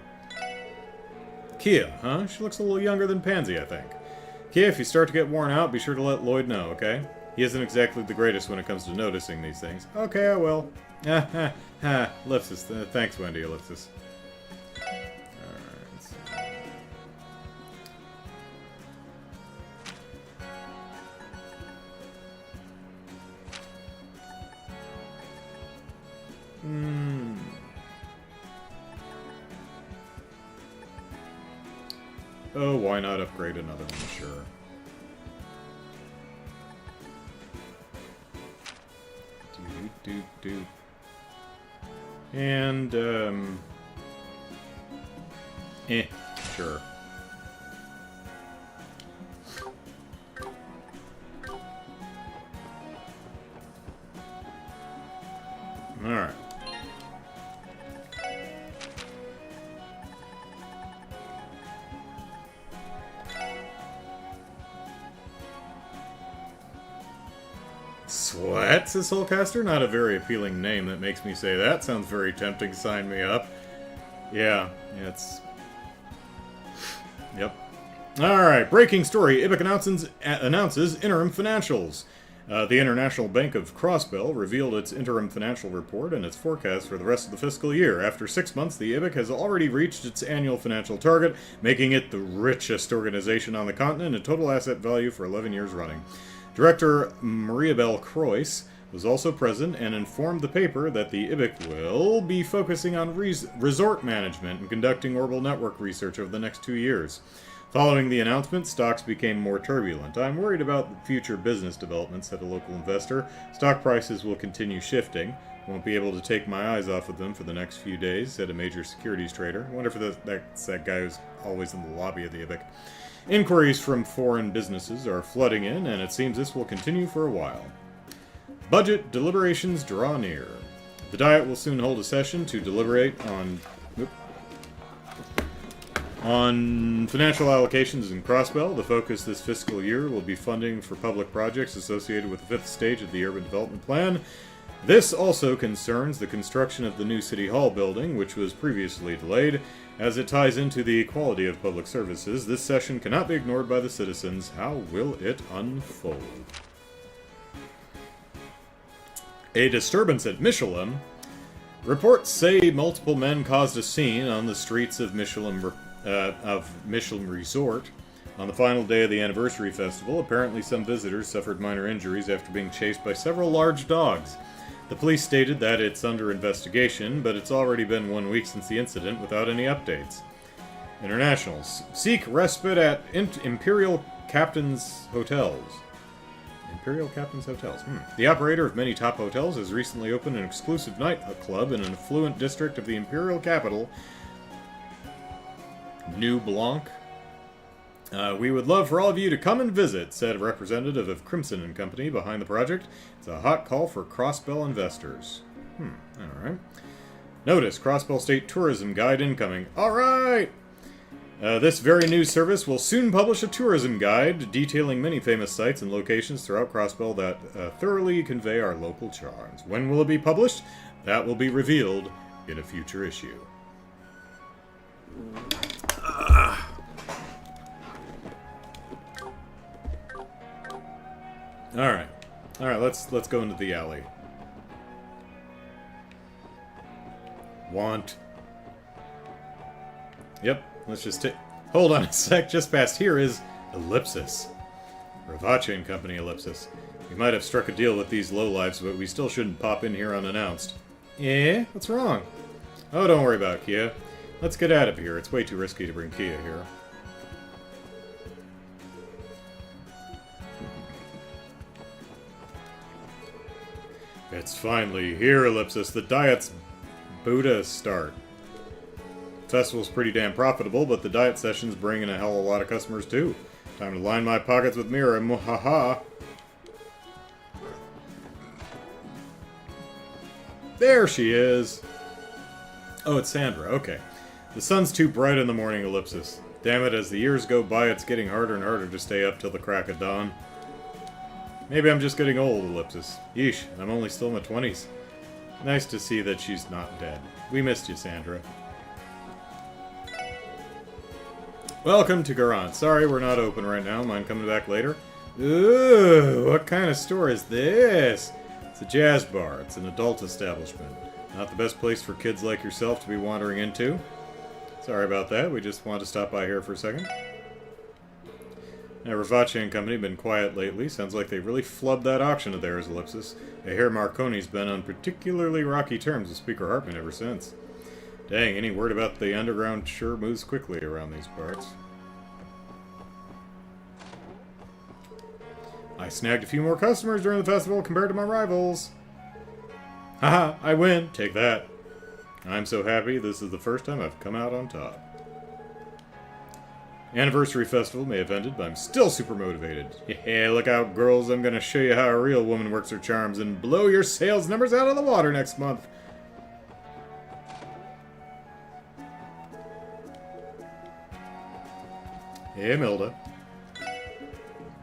KeA, huh? She looks a little younger than Pansy, I think. KeA, if you start to get worn out, be sure to let Lloyd know, okay? He isn't exactly the greatest when it comes to noticing these things. Okay, I will. Ellipsis. Thanks, Wendy, Ellipsis. Oh, why not upgrade another one? Sure. And, sure. Alright. Sweat, says Soulcaster? Not a very appealing name that makes me say that. Sounds very tempting. Sign me up. Yeah, it's... Yep. Alright, breaking story. IBIC announces interim financials. The International Bank of Crossbell revealed its interim financial report and its forecast for the rest of the fiscal year. After 6 months, the IBIC has already reached its annual financial target, making it the richest organization on the continent in total asset value for 11 years running. Director Mariabelle Croix was also present and informed the paper that the IBIC will be focusing on resort management and conducting orbital network research over the next 2 years. Following the announcement, stocks became more turbulent. I'm worried about future business developments, said a local investor. Stock prices will continue shifting. Won't be able to take my eyes off of them for the next few days, said a major securities trader. I wonder if that's that guy who's always in the lobby of the IBIC. Inquiries from foreign businesses are flooding in, and it seems this will continue for a while. Budget deliberations draw near. The Diet will soon hold a session to deliberate on financial allocations in Crossbell. The focus this fiscal year will be funding for public projects associated with the 5th stage of the Urban Development Plan. This also concerns the construction of the new City Hall building, which was previously delayed, as it ties into the quality of public services. This session cannot be ignored by the citizens. How will it unfold? A disturbance at Mishy Land. Reports say multiple men caused a scene on the streets of Mishy Land Resort. On the final day of the anniversary festival, apparently some visitors suffered minor injuries after being chased by several large dogs. The police stated that it's under investigation, but it's already been 1 week since the incident without any updates. Internationals. Seek respite at Imperial Captain's Hotels. Imperial Captain's Hotels. The operator of many top hotels has recently opened an exclusive nightclub in an affluent district of the Imperial capital, New Blanc. We would love for all of you to come and visit, said a representative of Crimson and Company behind the project. It's a hot call for Crossbell investors. Alright. Notice, Crossbell State Tourism Guide incoming. Alright! This very news service will soon publish a tourism guide detailing many famous sites and locations throughout Crossbell that thoroughly convey our local charms. When will it be published? That will be revealed in a future issue. Alright. Alright, let's go into the alley. Want. Yep, let's just take... Hold on a sec, just past here is Ellipsis. Ravache and Company Ellipsis. We might have struck a deal with these lowlifes, but we still shouldn't pop in here unannounced. Eh? What's wrong? Oh, don't worry about it, KeA. Let's get out of here. It's way too risky to bring KeA here. It's finally here, Ellipsis. The Diet's Buddha start. Festival's pretty damn profitable, but the Diet session's bringing a hell of a lot of customers too. Time to line my pockets with Mira. Muhaha. There she is. Oh, it's Sandra. Okay. The sun's too bright in the morning, Ellipsis. Damn it, as the years go by, it's getting harder and harder to stay up till the crack of dawn. Maybe I'm just getting old, Ellipsis. Yeesh, I'm only still in my 20s. Nice to see that she's not dead. We missed you, Sandra. Welcome to Garant. Sorry we're not open right now. Mind coming back later? Ooh, what kind of store is this? It's a jazz bar. It's an adult establishment. Not the best place for kids like yourself to be wandering into. Sorry about that. We just wanted to stop by here for a second. Now, Ravache and Company have been quiet lately. Sounds like they really flubbed that auction of theirs, Ellipsis. I hear Marconi's been on particularly rocky terms with Speaker Hartman ever since. Dang, any word about the underground sure moves quickly around these parts. I snagged a few more customers during the festival compared to my rivals. Haha, I win. Take that. I'm so happy this is the first time I've come out on top. Anniversary festival may have ended, but I'm still super motivated. Yeah, look out, girls. I'm gonna show you how a real woman works her charms and blow your sales numbers out of the water next month. Hey, Milda.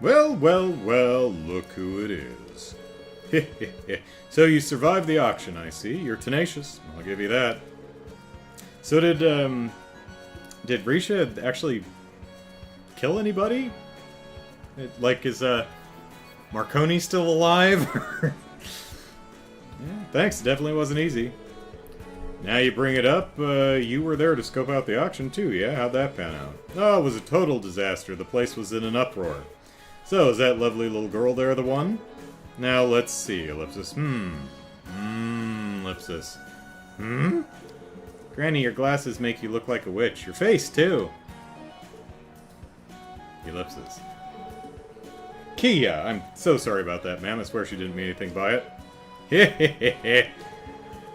Well, well, well, look who it is. So you survived the auction, I see. You're tenacious. I'll give you that. So did Risha actually kill anybody? Like, is Marconi still alive? Yeah, thanks, it definitely wasn't easy. Now you bring it up, you were there to scope out the auction too, yeah? How'd that pan out? Oh, it was a total disaster. The place was in an uproar. So, is that lovely little girl there the one? Now, let's see, Ellipsis. Ellipsis. Granny, your glasses make you look like a witch. Your face, too. Ellipsis. KeA, I'm so sorry about that, ma'am. I swear she didn't mean anything by it. Hehehehe.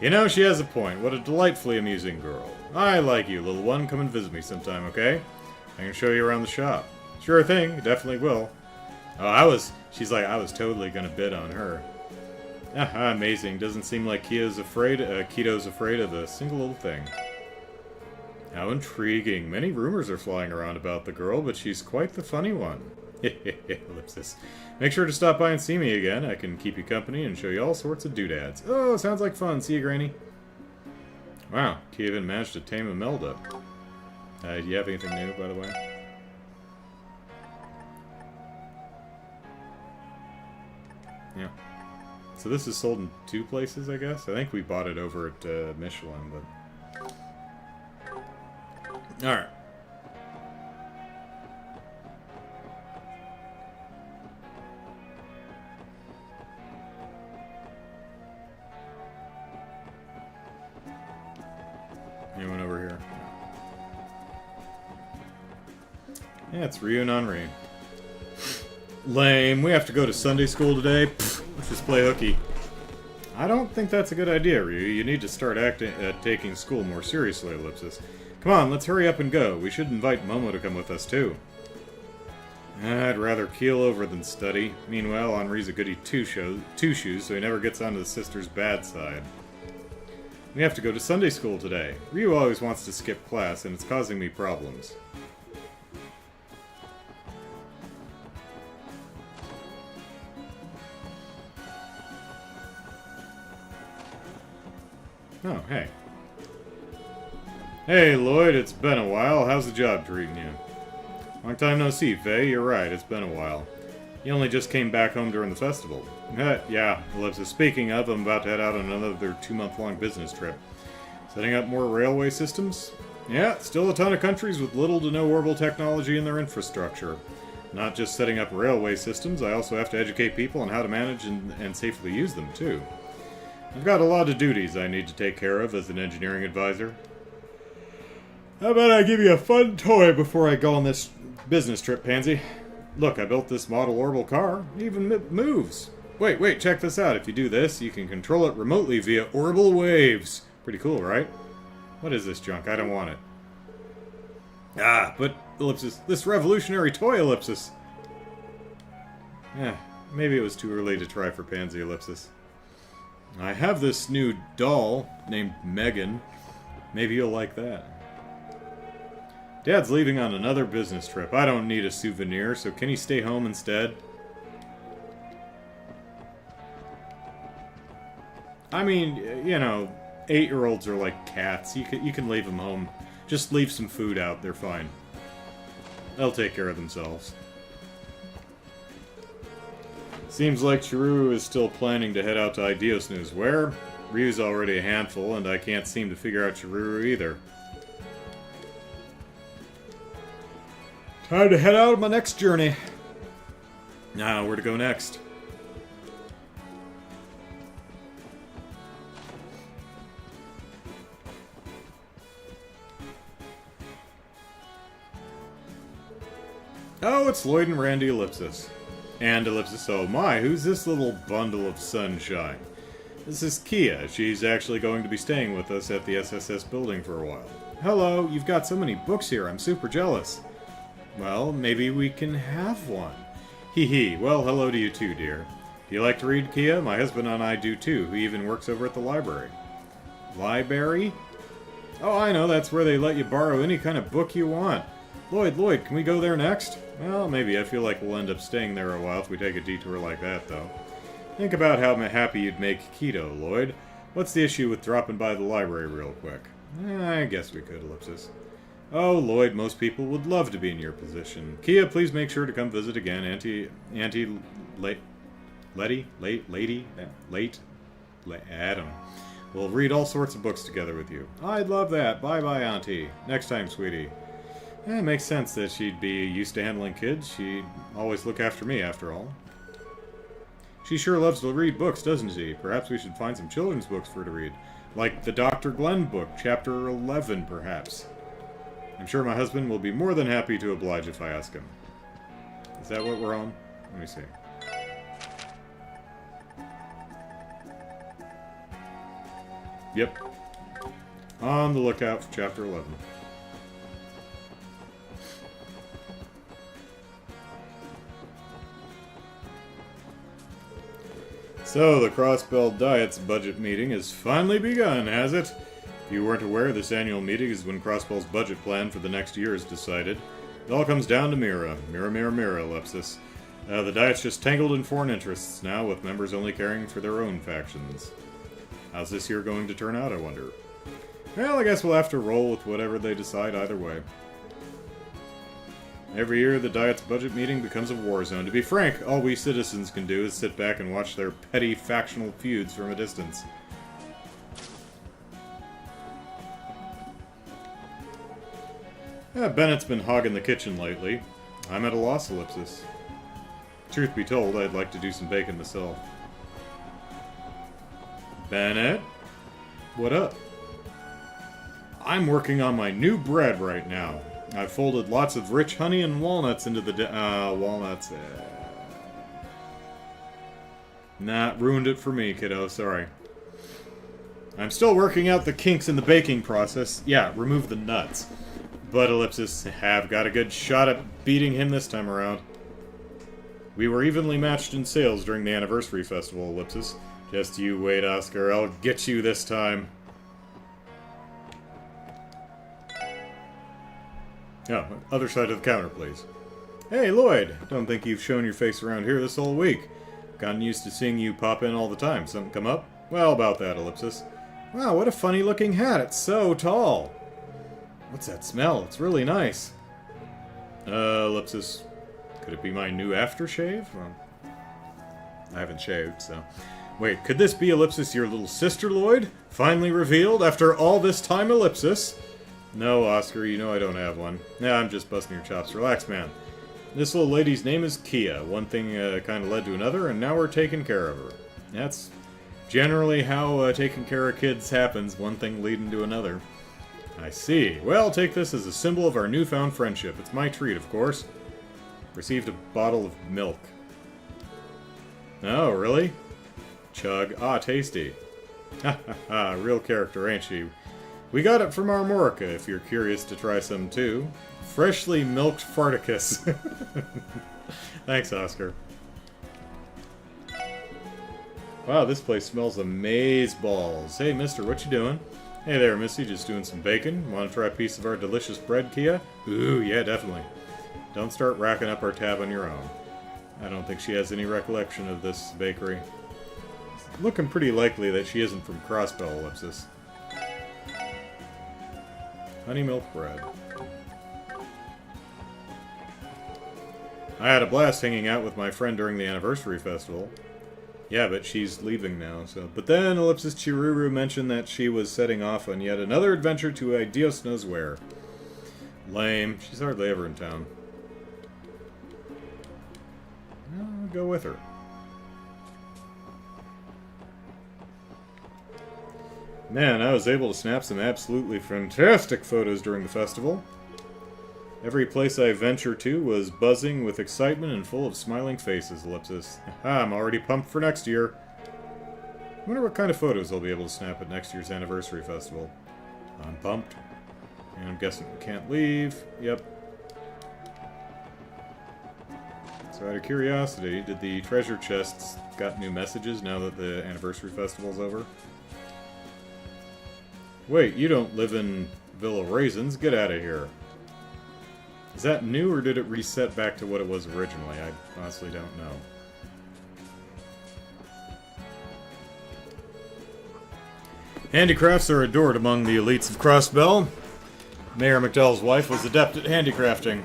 You know, she has a point. What a delightfully amusing girl. I like you, little one. Come and visit me sometime, okay? I can show you around the shop. Sure thing. Definitely will. Oh, she's like, I was totally gonna bid on her. Aha, amazing. Doesn't seem like Keto's afraid of a single little thing. How intriguing. Many rumors are flying around about the girl, but she's quite the funny one. Ellipsis. Make sure to stop by and see me again. I can keep you company and show you all sorts of doodads. Oh, sounds like fun. See you, Granny. Wow, KeA even managed to tame Imelda. Do you have anything new, by the way? Yeah. So this is sold in 2 places, I guess? I think we bought it over at Mishy Land, but... Alright. Anyone over here? Yeah, it's Ryu and Henri. Lame. We have to go to Sunday school today. Pfft, let's just play hooky. I don't think that's a good idea, Ryu. You need to start taking school more seriously, Ellipsis. Come on, let's hurry up and go. We should invite Momo to come with us, too. I'd rather keel over than study. Meanwhile, Henri's a goody two-shoes, so he never gets onto the sister's bad side. We have to go to Sunday school today. Ryu always wants to skip class, and it's causing me problems. Oh, hey. Hey, Lloyd, it's been a while. How's the job treating you? Long time no see, Faye. You're right, it's been a while. You only just came back home during the festival. Yeah, Ellipsis. Speaking of, I'm about to head out on another 2-month-long business trip. Setting up more railway systems? Yeah, still a ton of countries with little to no orbital technology in their infrastructure. Not just setting up railway systems, I also have to educate people on how to manage and safely use them, too. I've got a lot of duties I need to take care of as an engineering advisor. How about I give you a fun toy before I go on this business trip, Pansy? Look, I built this model orbital car. It even moves. Wait, check this out. If you do this, you can control it remotely via orbital waves. Pretty cool, right? What is this junk? I don't want it. Ah, but, Ellipsis, this revolutionary toy, Ellipsis. Maybe it was too early to try for Pansy, Ellipsis. I have this new doll named Megan. Maybe you'll like that. Dad's leaving on another business trip. I don't need a souvenir, so can he stay home instead? I mean, you know, 8-year-olds are like cats. You can leave them home. Just leave some food out. They're fine. They'll take care of themselves. Seems like Chiruru is still planning to head out to Ideos News. Where? Ryu's already a handful, and I can't seem to figure out Chiruru either. Time to head out on my next journey. Now, where to go next? Oh, it's Lloyd and Randy, Ellipsis. And Ellipsis, oh my, who's this little bundle of sunshine? This is KeA. She's actually going to be staying with us at the SSS building for a while. Hello, you've got so many books here, I'm super jealous. Well, maybe we can have one. Hee hee, well, hello to you too, dear. Do you like to read, KeA? My husband and I do too, who even works over at the library. Library? Oh, I know, that's where they let you borrow any kind of book you want. Lloyd, can we go there next? Well, maybe. I feel like we'll end up staying there a while if we take a detour like that, though. Think about how happy you'd make Keto, Lloyd. What's the issue with dropping by the library real quick? I guess we could, Ellipsis. Oh, Lloyd, most people would love to be in your position. KeA, please make sure to come visit again. Adam. We'll read all sorts of books together with you. I'd love that. Bye-bye, Auntie. Next time, sweetie. It makes sense that she'd be used to handling kids. She'd always look after me, after all. She sure loves to read books, doesn't she? Perhaps we should find some children's books for her to read. Like the Dr. Glenn book, chapter 11, perhaps. I'm sure my husband will be more than happy to oblige if I ask him. Is that what we're on? Let me see. Yep. On the lookout for chapter 11. So, the Crossbell Diet's budget meeting has finally begun, has it? If you weren't aware, this annual meeting is when Crossbell's budget plan for the next year is decided. It all comes down to Mira. Mira, ellipsis. The Diet's just tangled in foreign interests now, with members only caring for their own factions. How's this year going to turn out, I wonder? Well, I guess we'll have to roll with whatever they decide either way. Every year, the Diet's budget meeting becomes a war zone. To be frank, all we citizens can do is sit back and watch their petty factional feuds from a distance. Bennett's been hogging the kitchen lately. I'm at a loss, ellipsis. Truth be told, I'd like to do some bacon myself. Bennett? What up? I'm working on my new bread right now. I've folded lots of rich honey and walnuts into the walnuts. Nah, ruined it for me, kiddo. Sorry. I'm still working out the kinks in the baking process. Yeah, remove the nuts. But, ellipsis, have got a good shot at beating him this time around. We were evenly matched in sales during the anniversary festival, ellipsis. Just you wait, Oscar. I'll get you this time. Oh, other side of the counter, please. Hey, Lloyd. Don't think you've shown your face around here this whole week. Gotten used to seeing you pop in all the time. Something come up? Well, about that, ellipsis. Wow, what a funny-looking hat. It's so tall. What's that smell? It's really nice. Ellipsis. Could it be my new aftershave? Well, I haven't shaved, so... Wait, could this be, ellipsis, your little sister, Lloyd? Finally revealed after all this time, ellipsis? No, Oscar, you know I don't have one. Yeah, I'm just busting your chops. Relax, man. This little lady's name is KeA. One thing kind of led to another, and now we're taking care of her. That's generally how taking care of kids happens, one thing leading to another. I see. Well, take this as a symbol of our newfound friendship. It's my treat, of course. Received a bottle of milk. Oh, really? Chug. Ah, tasty. Ha ha ha, real character, ain't she? We got it from Armorica, if you're curious to try some too. Freshly milked farticus. Thanks, Oscar. Wow, this place smells amazeballs. Hey, mister, what you doing? Hey there, Missy, just doing some bacon. Want to try a piece of our delicious bread, KeA? Ooh, yeah, definitely. Don't start racking up our tab on your own. I don't think she has any recollection of this bakery. It's looking pretty likely that she isn't from Crossbell, ellipsis. Honey milk bread. I had a blast hanging out with my friend during the anniversary festival. Yeah, but she's leaving now, so... But then ellipsis Chiruru mentioned that she was setting off on yet another adventure to Dios knows where. Lame. She's hardly ever in town. I'll go with her. Man, I was able to snap some absolutely fantastic photos during the festival. Every place I ventured to was buzzing with excitement and full of smiling faces, ellipsis. Aha, I'm already pumped for next year. I wonder what kind of photos I'll be able to snap at next year's anniversary festival. I'm pumped. And I'm guessing we can't leave. Yep. So out of curiosity, did the treasure chests got new messages now that the anniversary festival's over? Wait, you don't live in Villa Raisins. Get out of here. Is that new, or did it reset back to what it was originally? I honestly don't know. Handicrafts are adored among the elites of Crossbell. Mayor McDowell's wife was adept at handicrafting.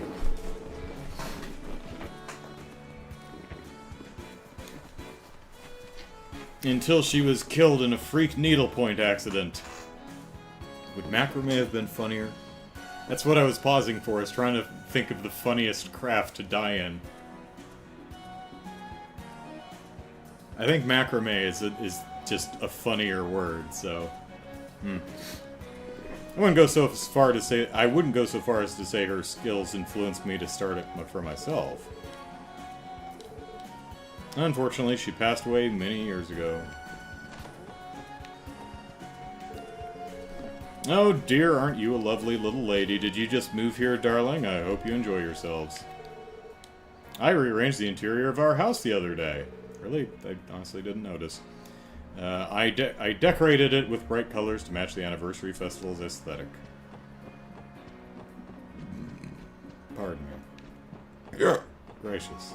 Until she was killed in a freak needlepoint accident. Would macrame have been funnier? That's what I was pausing for, is trying to think of the funniest craft to die in. I think macrame is just a funnier word, so... I wouldn't go so far to say... I wouldn't go so far as to say her skills influenced me to start it for myself. Unfortunately, she passed away many years ago. Oh dear, aren't you a lovely little lady? Did you just move here, darling? I hope you enjoy yourselves. I rearranged the interior of our house the other day. Really? I honestly didn't notice. I decorated it with bright colors to match the anniversary festival's aesthetic. Pardon me. Yeah. Gracious.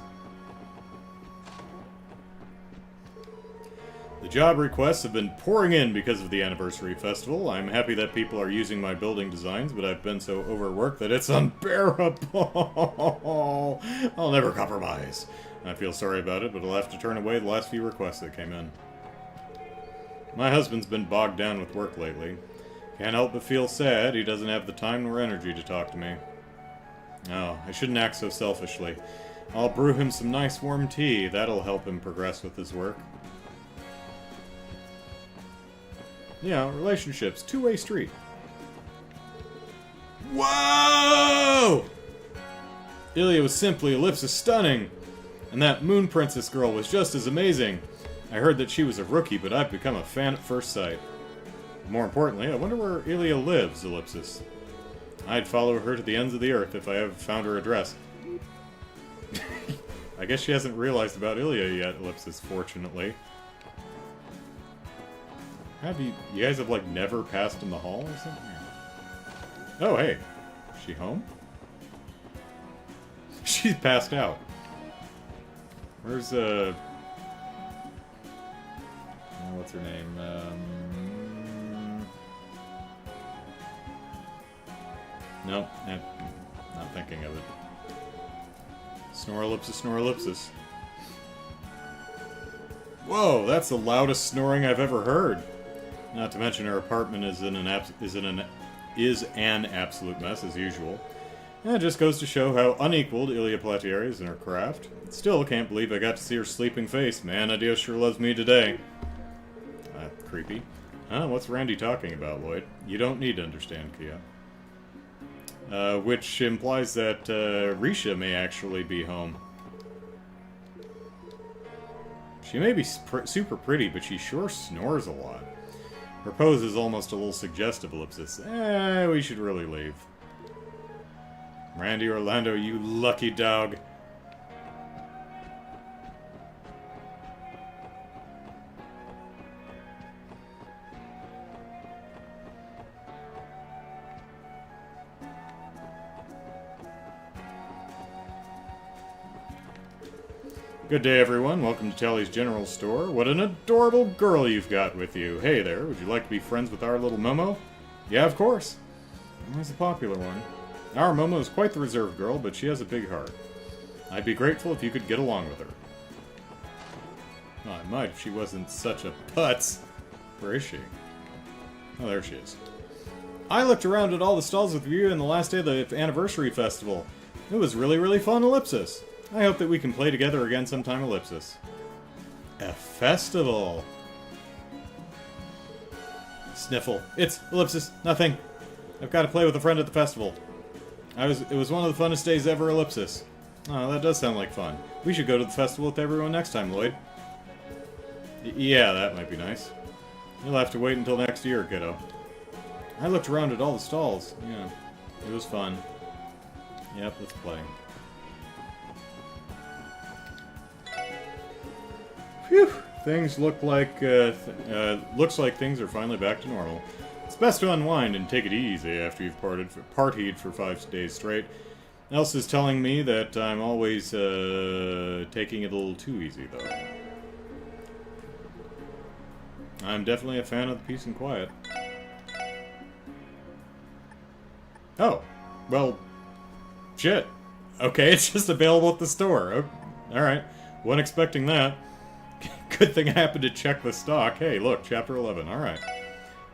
The job requests have been pouring in because of the anniversary festival. I'm happy that people are using my building designs, but I've been so overworked that it's unbearable. I'll never compromise. I feel sorry about it, but I'll have to turn away the last few requests that came in. My husband's been bogged down with work lately. Can't help but feel sad he doesn't have the time nor energy to talk to me. Oh, I shouldn't act so selfishly. I'll brew him some nice warm tea. That'll help him progress with his work. Yeah, relationships. Two-way street. Whoa! Ilya was simply ellipsis stunning. And that Moon Princess girl was just as amazing. I heard that she was a rookie, but I've become a fan at first sight. More importantly, I wonder where Ilya lives, ellipsis. I'd follow her to the ends of the earth if I ever found her address. I guess she hasn't realized about Ilya yet, ellipsis, fortunately. Have you guys have, like, never passed in the hall or something? Oh, hey. Is she home? She's passed out. Where's, what's her name? Nope. Not thinking of it. Snorellipsis, snorellipsis. Whoa, that's the loudest snoring I've ever heard. Not to mention her apartment is an absolute mess, as usual. And it just goes to show how unequaled Ilya Platieri is in her craft. Still, can't believe I got to see her sleeping face. Man, Adios sure loves me today. Creepy. Huh? What's Randy talking about, Lloyd? You don't need to understand, KeA. Which implies that Risha may actually be home. She may be super pretty, but she sure snores a lot. Her pose is almost a little suggestive, ellipsis. We should really leave. Randy Orlando, you lucky dog. Good day, everyone. Welcome to Tally's General Store. What an adorable girl you've got with you. Hey there, would you like to be friends with our little Momo? Yeah, of course. That's a popular one. Our Momo is quite the reserved girl, but she has a big heart. I'd be grateful if you could get along with her. Well, I might if she wasn't such a putz. Where is she? Oh, there she is. I looked around at all the stalls with you in the last day of the anniversary festival. It was really, really fun, ellipsis. I hope that we can play together again sometime, ellipsis. A festival. Sniffle. It's ellipsis. Nothing. I've got to play with a friend at the festival. It was one of the funnest days ever, ellipsis. Oh, that does sound like fun. We should go to the festival with everyone next time, Lloyd. Yeah, that might be nice. You'll have to wait until next year, kiddo. I looked around at all the stalls. Yeah, it was fun. Yep, let's play. Phew! Things look like, looks like things are finally back to normal. It's best to unwind and take it easy after you've partied for 5 days straight. Else is telling me that I'm always, taking it a little too easy, though. I'm definitely a fan of the peace and quiet. Oh, well, shit. Okay, it's just available at the store. Oh, alright. Wasn't expecting that. Good thing I happened to check the stock. Hey, look, Chapter 11. Alright.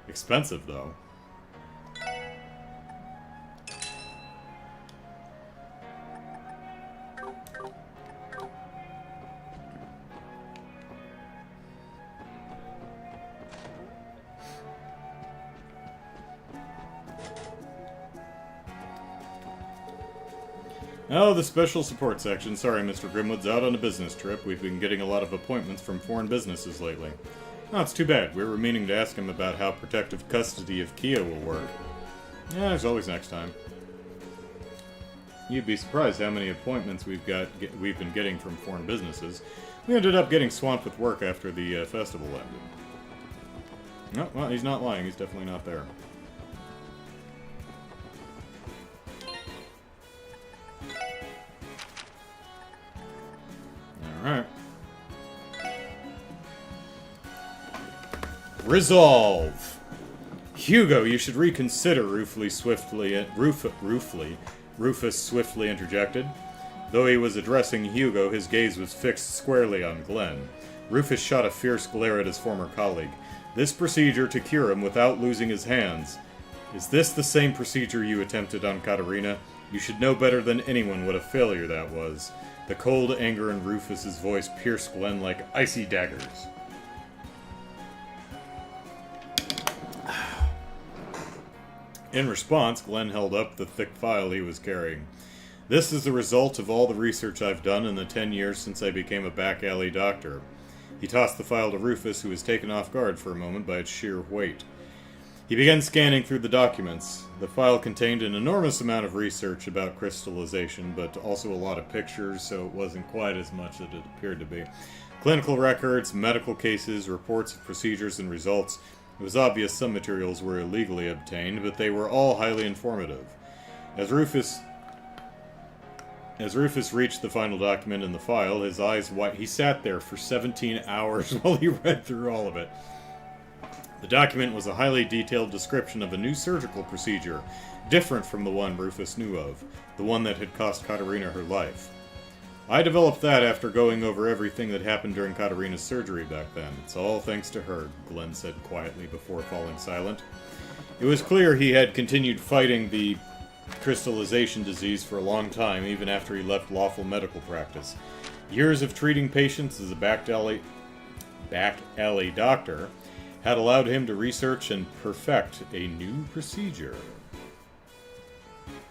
Expensive, though. Oh, the special support section. Sorry, Mr. Grimwood's out on a business trip. We've been getting a lot of appointments from foreign businesses lately. Oh, it's too bad. We were meaning to ask him about how protective custody of KeA will work. Yeah, there's always next time. You'd be surprised how many appointments we've been getting from foreign businesses. We ended up getting swamped with work after the festival ended. No, well, he's not lying. He's definitely not there. Alright. Resolve! Hugo, you should reconsider, Rufus swiftly interjected. Though he was addressing Hugo, his gaze was fixed squarely on Glenn. Rufus shot a fierce glare at his former colleague. This procedure to cure him without losing his hands. Is this the same procedure you attempted on Katarina? You should know better than anyone what a failure that was. The cold anger in Rufus's voice pierced Glenn like icy daggers. In response, Glenn held up the thick file he was carrying. This is the result of all the research I've done in the 10 years since I became a back alley doctor. He tossed the file to Rufus, who was taken off guard for a moment by its sheer weight. He began scanning through the documents. The file contained an enormous amount of research about crystallization, but also a lot of pictures, so it wasn't quite as much as it appeared to be. Clinical records, medical cases, reports of procedures and results. It was obvious some materials were illegally obtained, but they were all highly informative. As Rufus reached the final document in the file, his eyes wide. He sat there for 17 hours while he read through all of it. The document was a highly detailed description of a new surgical procedure, different from the one Rufus knew of, the one that had cost Katarina her life. I developed that after going over everything that happened during Katarina's surgery back then. It's all thanks to her, Glenn said quietly before falling silent. It was clear he had continued fighting the crystallization disease for a long time, even after he left lawful medical practice. Years of treating patients as a back alley doctor had allowed him to research and perfect a new procedure.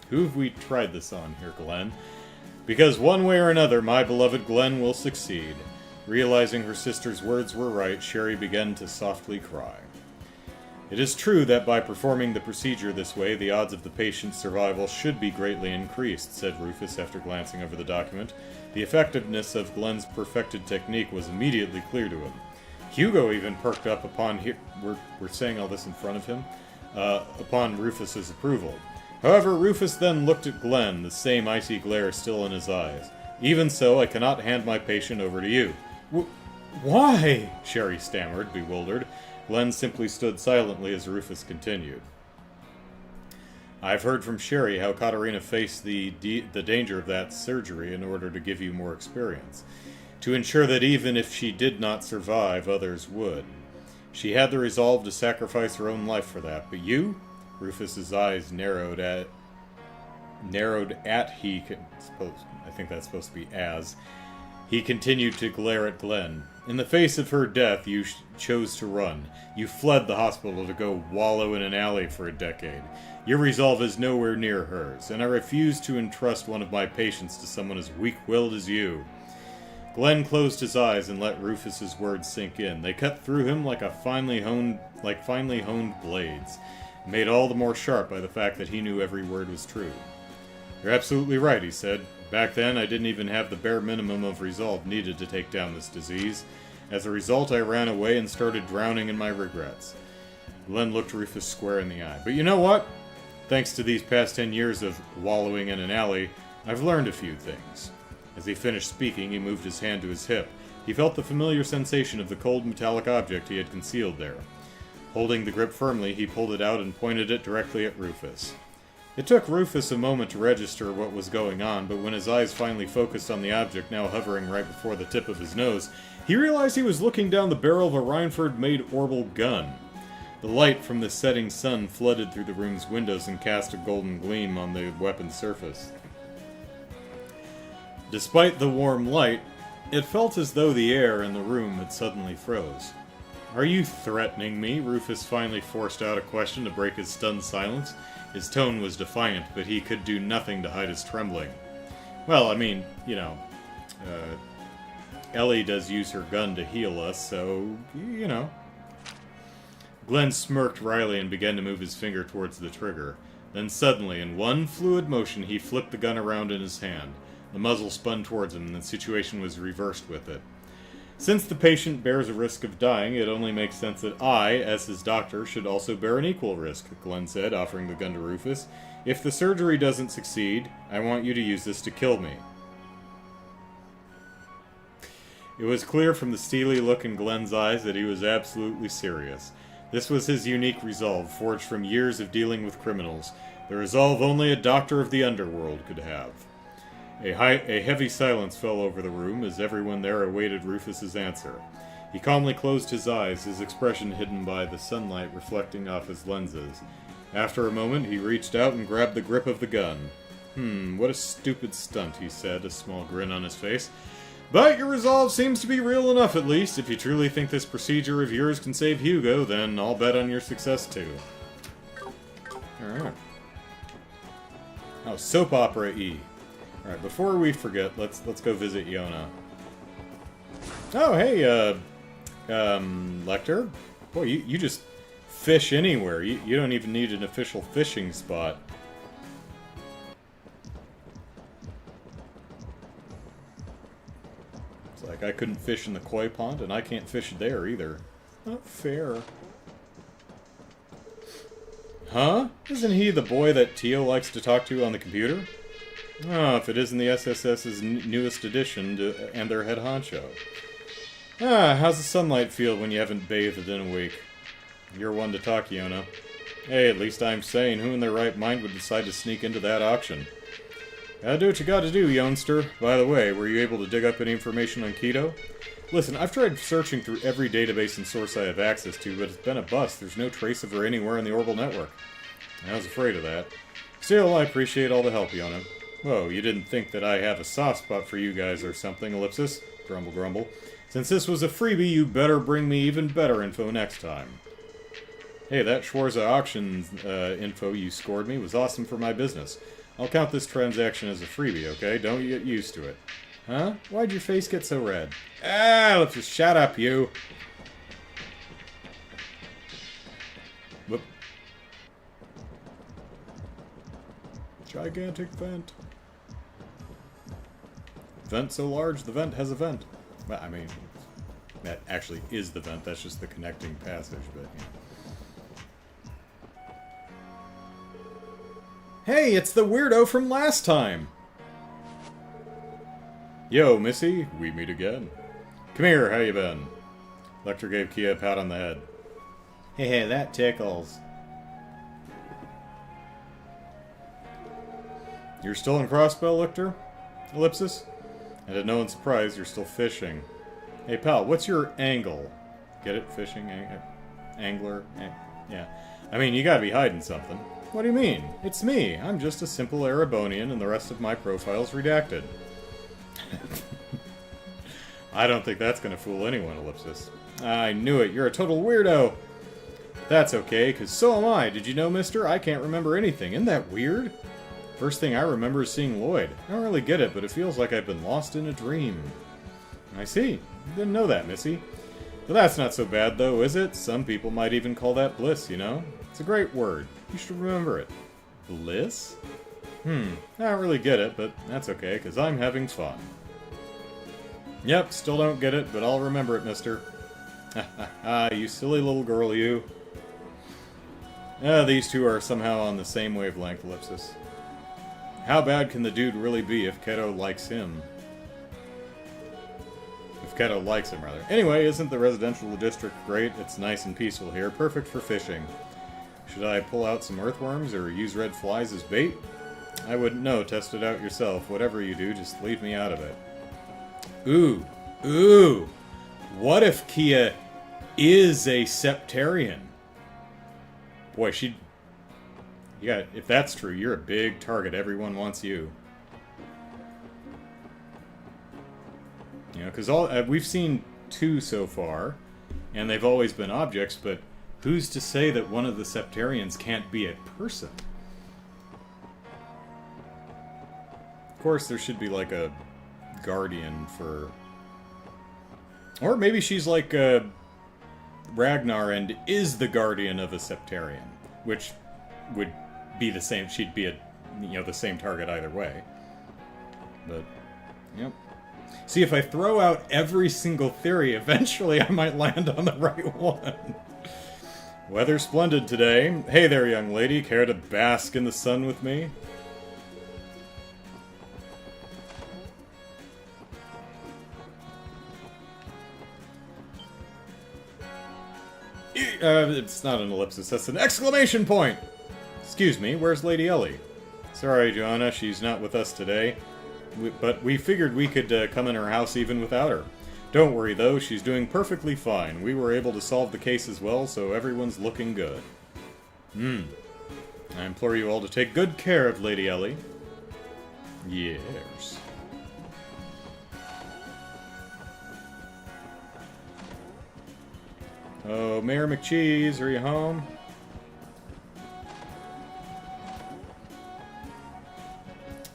Who have we tried this on here, Glenn? Because one way or another, my beloved Glenn will succeed. Realizing her sister's words were right, Sherry began to softly cry. It is true that by performing the procedure this way, the odds of the patient's survival should be greatly increased, said Rufus after glancing over the document. The effectiveness of Glenn's perfected technique was immediately clear to him. Hugo even perked up upon we're saying all this in front of him, upon Rufus's approval. However, Rufus then looked at Glenn, the same icy glare still in his eyes. Even so, I cannot hand my patient over to you. Why? Sherry stammered, bewildered. Glenn simply stood silently as Rufus continued. I've heard from Sherry how Katarina faced the danger of that surgery in order to give you more experience. To ensure that even if she did not survive, others would. She had the resolve to sacrifice her own life for that, but you? Rufus's eyes narrowed at he, I think that's supposed to be as. He continued to glare at Glenn. In the face of her death, you chose to run. You fled the hospital to go wallow in an alley for a decade. Your resolve is nowhere near hers, and I refuse to entrust one of my patients to someone as weak-willed as you. Glenn closed his eyes and let Rufus's words sink in. They cut through him like finely honed blades, made all the more sharp by the fact that he knew every word was true. You're absolutely right, he said. Back then, I didn't even have the bare minimum of resolve needed to take down this disease. As a result, I ran away and started drowning in my regrets. Glenn looked Rufus square in the eye. But you know what? Thanks to these past 10 years of wallowing in an alley, I've learned a few things. As he finished speaking, he moved his hand to his hip. He felt the familiar sensation of the cold metallic object he had concealed there. Holding the grip firmly, he pulled it out and pointed it directly at Rufus. It took Rufus a moment to register what was going on, but when his eyes finally focused on the object now hovering right before the tip of his nose, he realized he was looking down the barrel of a Reinford-made Orbital gun. The light from the setting sun flooded through the room's windows and cast a golden gleam on the weapon's surface. Despite the warm light, it felt as though the air in the room had suddenly froze. "Are you threatening me?" Rufus finally forced out a question to break his stunned silence. His tone was defiant, but he could do nothing to hide his trembling. Well, I mean, you know, Ellie does use her gun to heal us, so, you know. Glenn smirked wryly and began to move his finger towards the trigger. Then suddenly, in one fluid motion, he flipped the gun around in his hand. The muzzle spun towards him, and the situation was reversed with it. "Since the patient bears a risk of dying, it only makes sense that I, as his doctor, should also bear an equal risk," Glenn said, offering the gun to Rufus. "If the surgery doesn't succeed, I want you to use this to kill me." It was clear from the steely look in Glenn's eyes that he was absolutely serious. This was his unique resolve, forged from years of dealing with criminals, the resolve only a doctor of the underworld could have. A heavy silence fell over the room as everyone there awaited Rufus's answer. He calmly closed his eyes, his expression hidden by the sunlight reflecting off his lenses. After a moment, he reached out and grabbed the grip of the gun. What a stupid stunt," he said, a small grin on his face. "But your resolve seems to be real enough, at least. If you truly think this procedure of yours can save Hugo, then I'll bet on your success, too." Alright. Oh, soap opera E. Alright, before we forget, let's go visit Yona. Oh, hey, Lecter. Boy, you just fish anywhere. You don't even need an official fishing spot. It's like I couldn't fish in the koi pond, and I can't fish there either. Not fair. Huh? Isn't he the boy that Tio likes to talk to on the computer? Oh, if it isn't the SSS's newest addition and their head honcho. How's the sunlight feel when you haven't bathed in a week? You're one to talk, Yona. Hey, at least I'm sane. Who in their right mind would decide to sneak into that auction? Gotta do what you gotta do, youngster. By the way, were you able to dig up any information on Keto? Listen, I've tried searching through every database and source I have access to, but it's been a bust. There's no trace of her anywhere in the Orbital network. I was afraid of that. Still, I appreciate all the help, Yona. Whoa, you didn't think that I have a soft spot for you guys or something, Ellipsis? Grumble, grumble. Since this was a freebie, you better bring me even better info next time. Hey, that Schwarza auctions info you scored me was awesome for my business. I'll count this transaction as a freebie, okay? Don't get used to it. Huh? Why'd your face get so red? Let's just shut up, you. Whoop. Gigantic vent. Vent so large, the vent has a vent. Well, I mean, that actually is the vent. That's just the connecting passage, but yeah. Hey, it's the weirdo from last time! Yo, Missy, we meet again. Come here, how you been? Lecter gave KeA a pat on the head. Hey, that tickles. You're still in Crossbell, Lecter? Ellipsis? And to no one's surprise, you're still fishing. Hey, pal, what's your angle? Get it? Fishing? Angler? Yeah. I mean, you gotta be hiding something. What do you mean? It's me. I'm just a simple Erebonian, and the rest of my profile's redacted. I don't think that's gonna fool anyone, Ellipsis. I knew it. You're a total weirdo. That's okay, because so am I. Did you know, mister? I can't remember anything. Isn't that weird? First thing I remember is seeing Lloyd. I don't really get it, but it feels like I've been lost in a dream. I see. Didn't know that, Missy. But that's not so bad, though, is it? Some people might even call that bliss, you know? It's a great word. You should remember it. Bliss? I don't really get it, but that's okay, because I'm having fun. Yep, still don't get it, but I'll remember it, mister. Ha ha ha, you silly little girl, you. These two are somehow on the same wavelength, Ellipsis. How bad can the dude really be if Keto likes him? If Keto likes him, rather. Anyway, isn't the residential district great? It's nice and peaceful here, perfect for fishing. Should I pull out some earthworms or use red flies as bait? I wouldn't know. Test it out yourself. Whatever you do, just leave me out of it. Ooh. Ooh. What if KeA is a Septarian? Boy, she... Yeah, if that's true, you're a big target. Everyone wants you. You know, because we've seen 2 so far, and they've always been objects, but who's to say that one of the Septarians can't be a person? Of course, there should be, like, a guardian for... Or maybe she's like Ragnar and is the guardian of a Septarian, which would be the same. She'd be the same target either way. But, yep. See, if I throw out every single theory, eventually I might land on the right one. Weather splendid today. Hey there, young lady. Care to bask in the sun with me? It's not an ellipsis, that's an exclamation point! Excuse me, where's Lady Ellie? Sorry, Joanna, she's not with us today. But we figured we could come in her house even without her. Don't worry, though, she's doing perfectly fine. We were able to solve the case as well, so everyone's looking good. I implore you all to take good care of Lady Ellie. Yes. Oh, Mayor McCheese, are you home?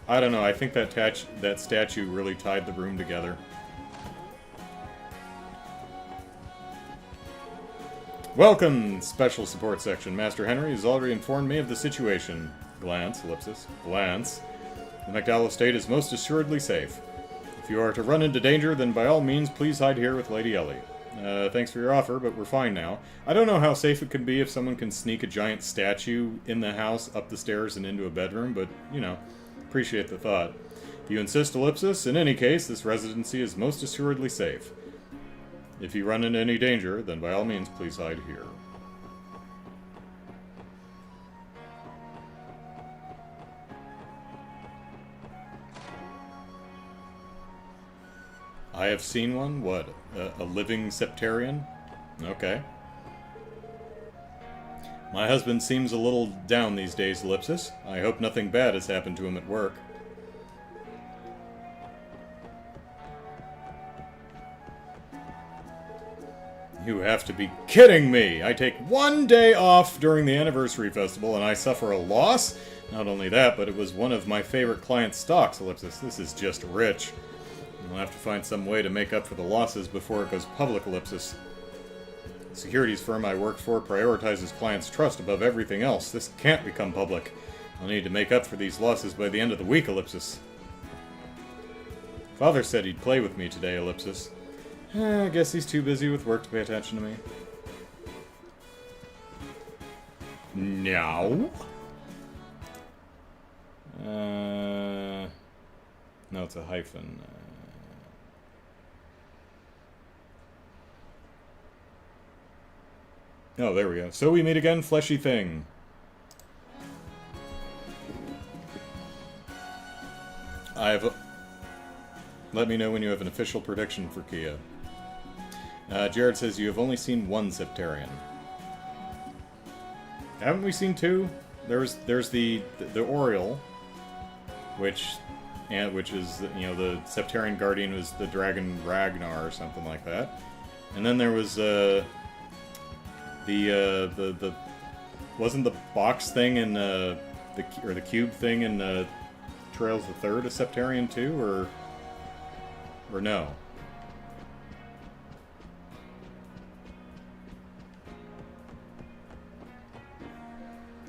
I don't know, I think that statue really tied the room together. Welcome, Special Support Section. Master Henry has already informed me of the situation. Glance, ellipsis, glance. The McDowell estate is most assuredly safe. If you are to run into danger, then by all means, please hide here with Lady Ellie. Thanks for your offer, but we're fine now. I don't know how safe it can be if someone can sneak a giant statue in the house, up the stairs, and into a bedroom, but, you know, appreciate the thought. If you insist, ellipsis, in any case, this residency is most assuredly safe. If you run into any danger, then by all means, please hide here. I have seen one? What? A living Septarian? Okay. My husband seems a little down these days, ellipsis. I hope nothing bad has happened to him at work. You have to be kidding me! I take 1 day off during the anniversary festival and I suffer a loss? Not only that, but it was one of my favorite client stocks, ellipsis. This is just rich. We'll have to find some way to make up for the losses before it goes public, ellipsis. The securities firm I worked for prioritizes clients' trust above everything else. This can't become public. I'll need to make up for these losses by the end of the week, ellipsis. Father said he'd play with me today, ellipsis. I guess he's too busy with work to pay attention to me. No. No, it's a hyphen. Oh, there we go. So we meet again, fleshy thing. Let me know when you have an official prediction for KeA. Jared says you have only seen one Septarian. Haven't we seen 2? There's the Oriole, which is, you know, the Septarian Guardian was the Dragon Ragnar or something like that. And then there was the wasn't the box thing in the cube thing in Trails the Third a Septarian too, or no?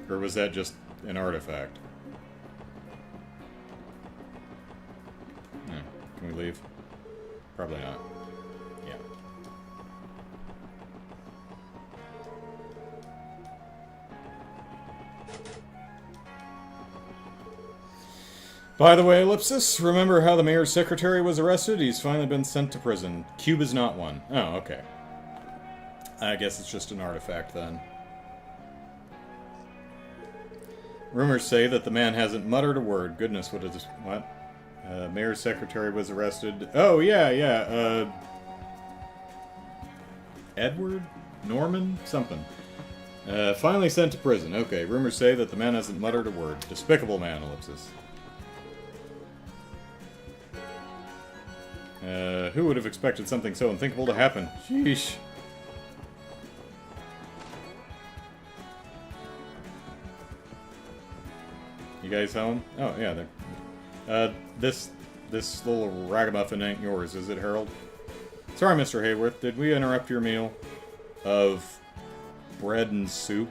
Or was that just an artifact? Can we leave? Probably not. Yeah. By the way, ellipsis, remember how the mayor's secretary was arrested? He's finally been sent to prison. Cube is not one. Oh, okay. I guess it's just an artifact then. Rumors say that the man hasn't muttered a word. Goodness, what is this? What? Mayor's secretary was arrested. Oh, yeah. Edward? Norman? Something. Finally sent to prison. Okay, rumors say that the man hasn't muttered a word. Despicable man, ellipsis. Who would have expected something so unthinkable to happen? Sheesh. You guys home? Oh, yeah, they're... This little ragamuffin ain't yours, is it, Harold? Sorry, Mr. Hayworth, did we interrupt your meal of bread and soup?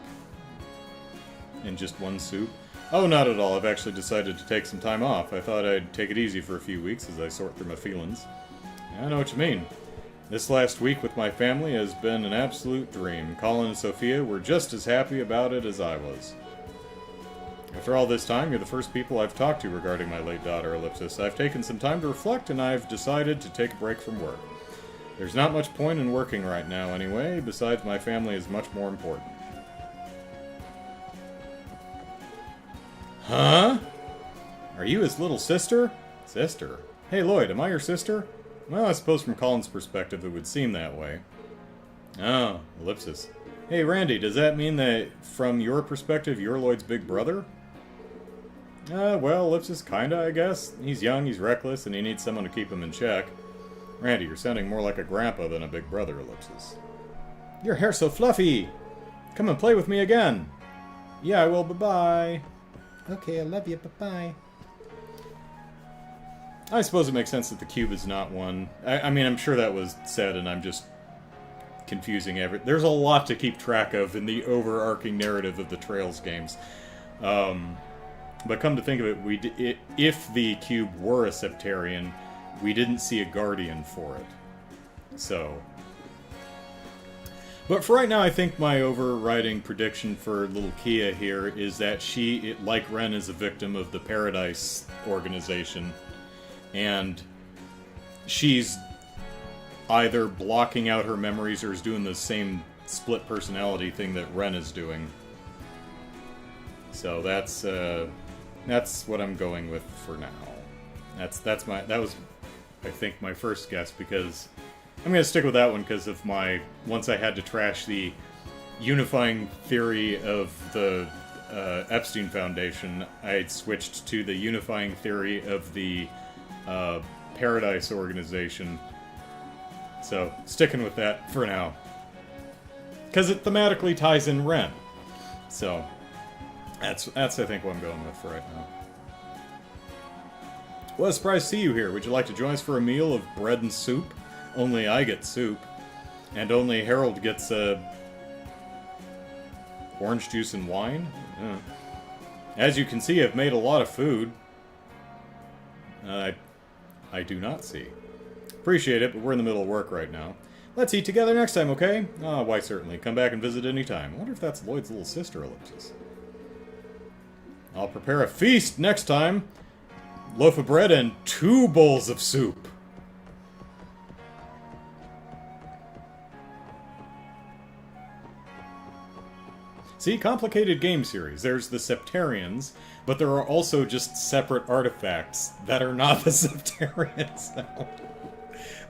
And just one soup? Oh, not at all. I've actually decided to take some time off. I thought I'd take it easy for a few weeks as I sort through my feelings. I know what you mean. This last week with my family has been an absolute dream. Colin and Sophia were just as happy about it as I was. After all this time, you're the first people I've talked to regarding my late daughter, ellipsis. I've taken some time to reflect, and I've decided to take a break from work. There's not much point in working right now, anyway. Besides, my family is much more important. Huh? Are you his little sister? Sister? Hey, Lloyd, am I your sister? Well, I suppose from Colin's perspective it would seem that way. Oh, ellipsis. Hey, Randy, does that mean that, from your perspective, you're Lloyd's big brother? Well, ellipsis, kinda, I guess. He's young, he's reckless, and he needs someone to keep him in check. Randy, you're sounding more like a grandpa than a big brother, ellipsis. Your hair's so fluffy! Come and play with me again! Yeah, I will, bye-bye. Okay, I love you, bye-bye. I suppose it makes sense that the cube is not one. I mean, I'm sure that was said, and I'm just confusing everything. There's a lot to keep track of in the overarching narrative of the Trails games. But come to think of it, if the cube were a Septarian, we didn't see a Guardian for it. So. But for right now, I think my overriding prediction for little KeA here is that she, like Ren, is a victim of the Paradise organization. And she's either blocking out her memories or is doing the same split personality thing that Ren is doing. So that's what I'm going with for now. That was, I think, my first guess, because I'm gonna stick with that one because of once I had to trash the unifying theory of the Epstein Foundation, I switched to the unifying theory of the Paradise organization. So, sticking with that for now. Because it thematically ties in Ren. So, that's I think what I'm going with for right now. Well, a surprise to see you here. Would you like to join us for a meal of bread and soup? Only I get soup. And only Harold gets orange juice and wine? Yeah. As you can see, I've made a lot of food. I do not see. Appreciate it, but we're in the middle of work right now. Let's eat together next time, okay? Why certainly. Come back and visit any time. I wonder if that's Lloyd's little sister, ellipsis. I'll prepare a feast next time. Loaf of bread and 2 bowls of soup. See, complicated game series. There's the Septarians, but there are also just separate artifacts that are not the Septarians now.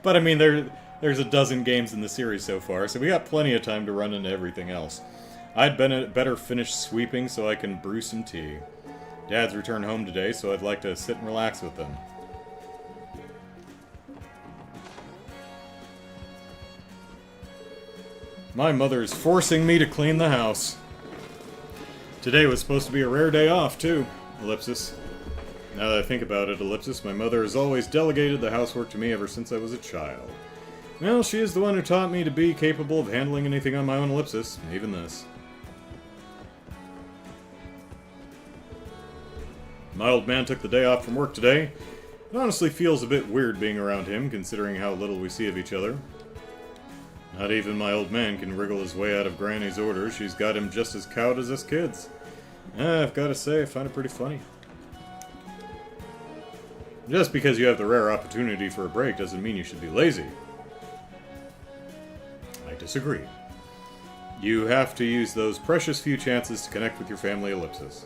But I mean, there's a dozen games in the series so far, so we got plenty of time to run into everything else. I'd better finish sweeping so I can brew some tea. Dad's returned home today, so I'd like to sit and relax with them. My mother is forcing me to clean the house. Today was supposed to be a rare day off, too. Ellipsis. Now that I think about it, ellipsis, my mother has always delegated the housework to me ever since I was a child. Well, she is the one who taught me to be capable of handling anything on my own, ellipsis, even this. My old man took the day off from work today. It honestly feels a bit weird being around him, considering how little we see of each other. Not even my old man can wriggle his way out of Granny's orders. She's got him just as cowed as us kids. I've got to say, I find it pretty funny. Just because you have the rare opportunity for a break doesn't mean you should be lazy. I disagree. You have to use those precious few chances to connect with your family, ellipsis.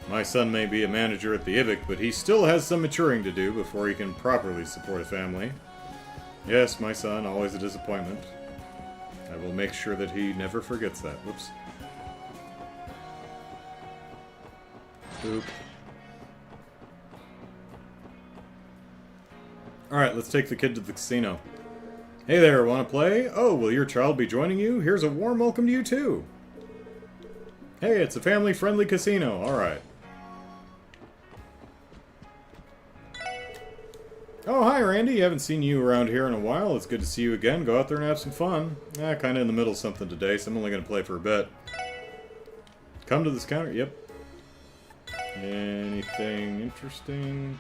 My son may be a manager at the Ivic, but he still has some maturing to do before he can properly support a family. Yes, my son, always a disappointment. I will make sure that he never forgets that. Whoops. Boop. Alright, let's take the kid to the casino. Hey there, wanna play? Oh, will your child be joining you? Here's a warm welcome to you too. Hey, it's a family-friendly casino. Alright. Oh, hi Randy. Haven't seen you around here in a while. It's good to see you again. Go out there and have some fun. Kinda in the middle of something today, so I'm only gonna play for a bit. Come to this counter. Yep. Anything interesting?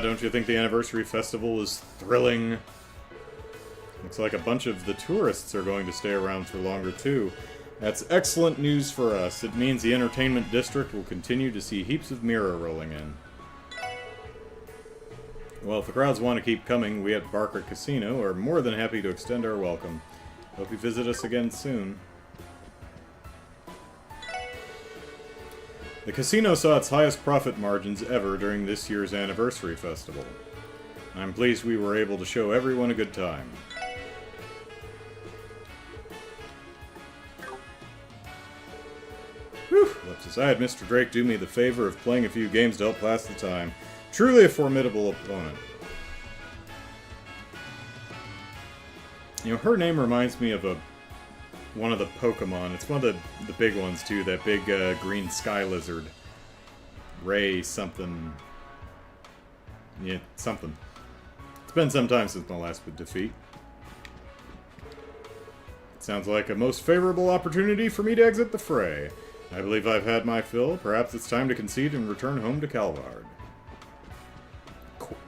Don't you think the anniversary festival was thrilling? Looks like a bunch of the tourists are going to stay around for longer too. That's excellent news for us. It means the entertainment district will continue to see heaps of mirror rolling in. Well, if the crowds want to keep coming, we at Barker Casino are more than happy to extend our welcome. Hope you visit us again soon. The casino saw its highest profit margins ever during this year's anniversary festival. I'm pleased we were able to show everyone a good time. Whew, Ellipsis. I had Mr. Drake do me the favor of playing a few games to help pass the time. Truly a formidable opponent. You know, her name reminds me of one of the Pokemon. It's one of the big ones, too. That big green sky lizard. Ray something. Yeah, something. It's been some time since my last defeat. Sounds like a most favorable opportunity for me to exit the fray. I believe I've had my fill. Perhaps it's time to concede and return home to Calvard.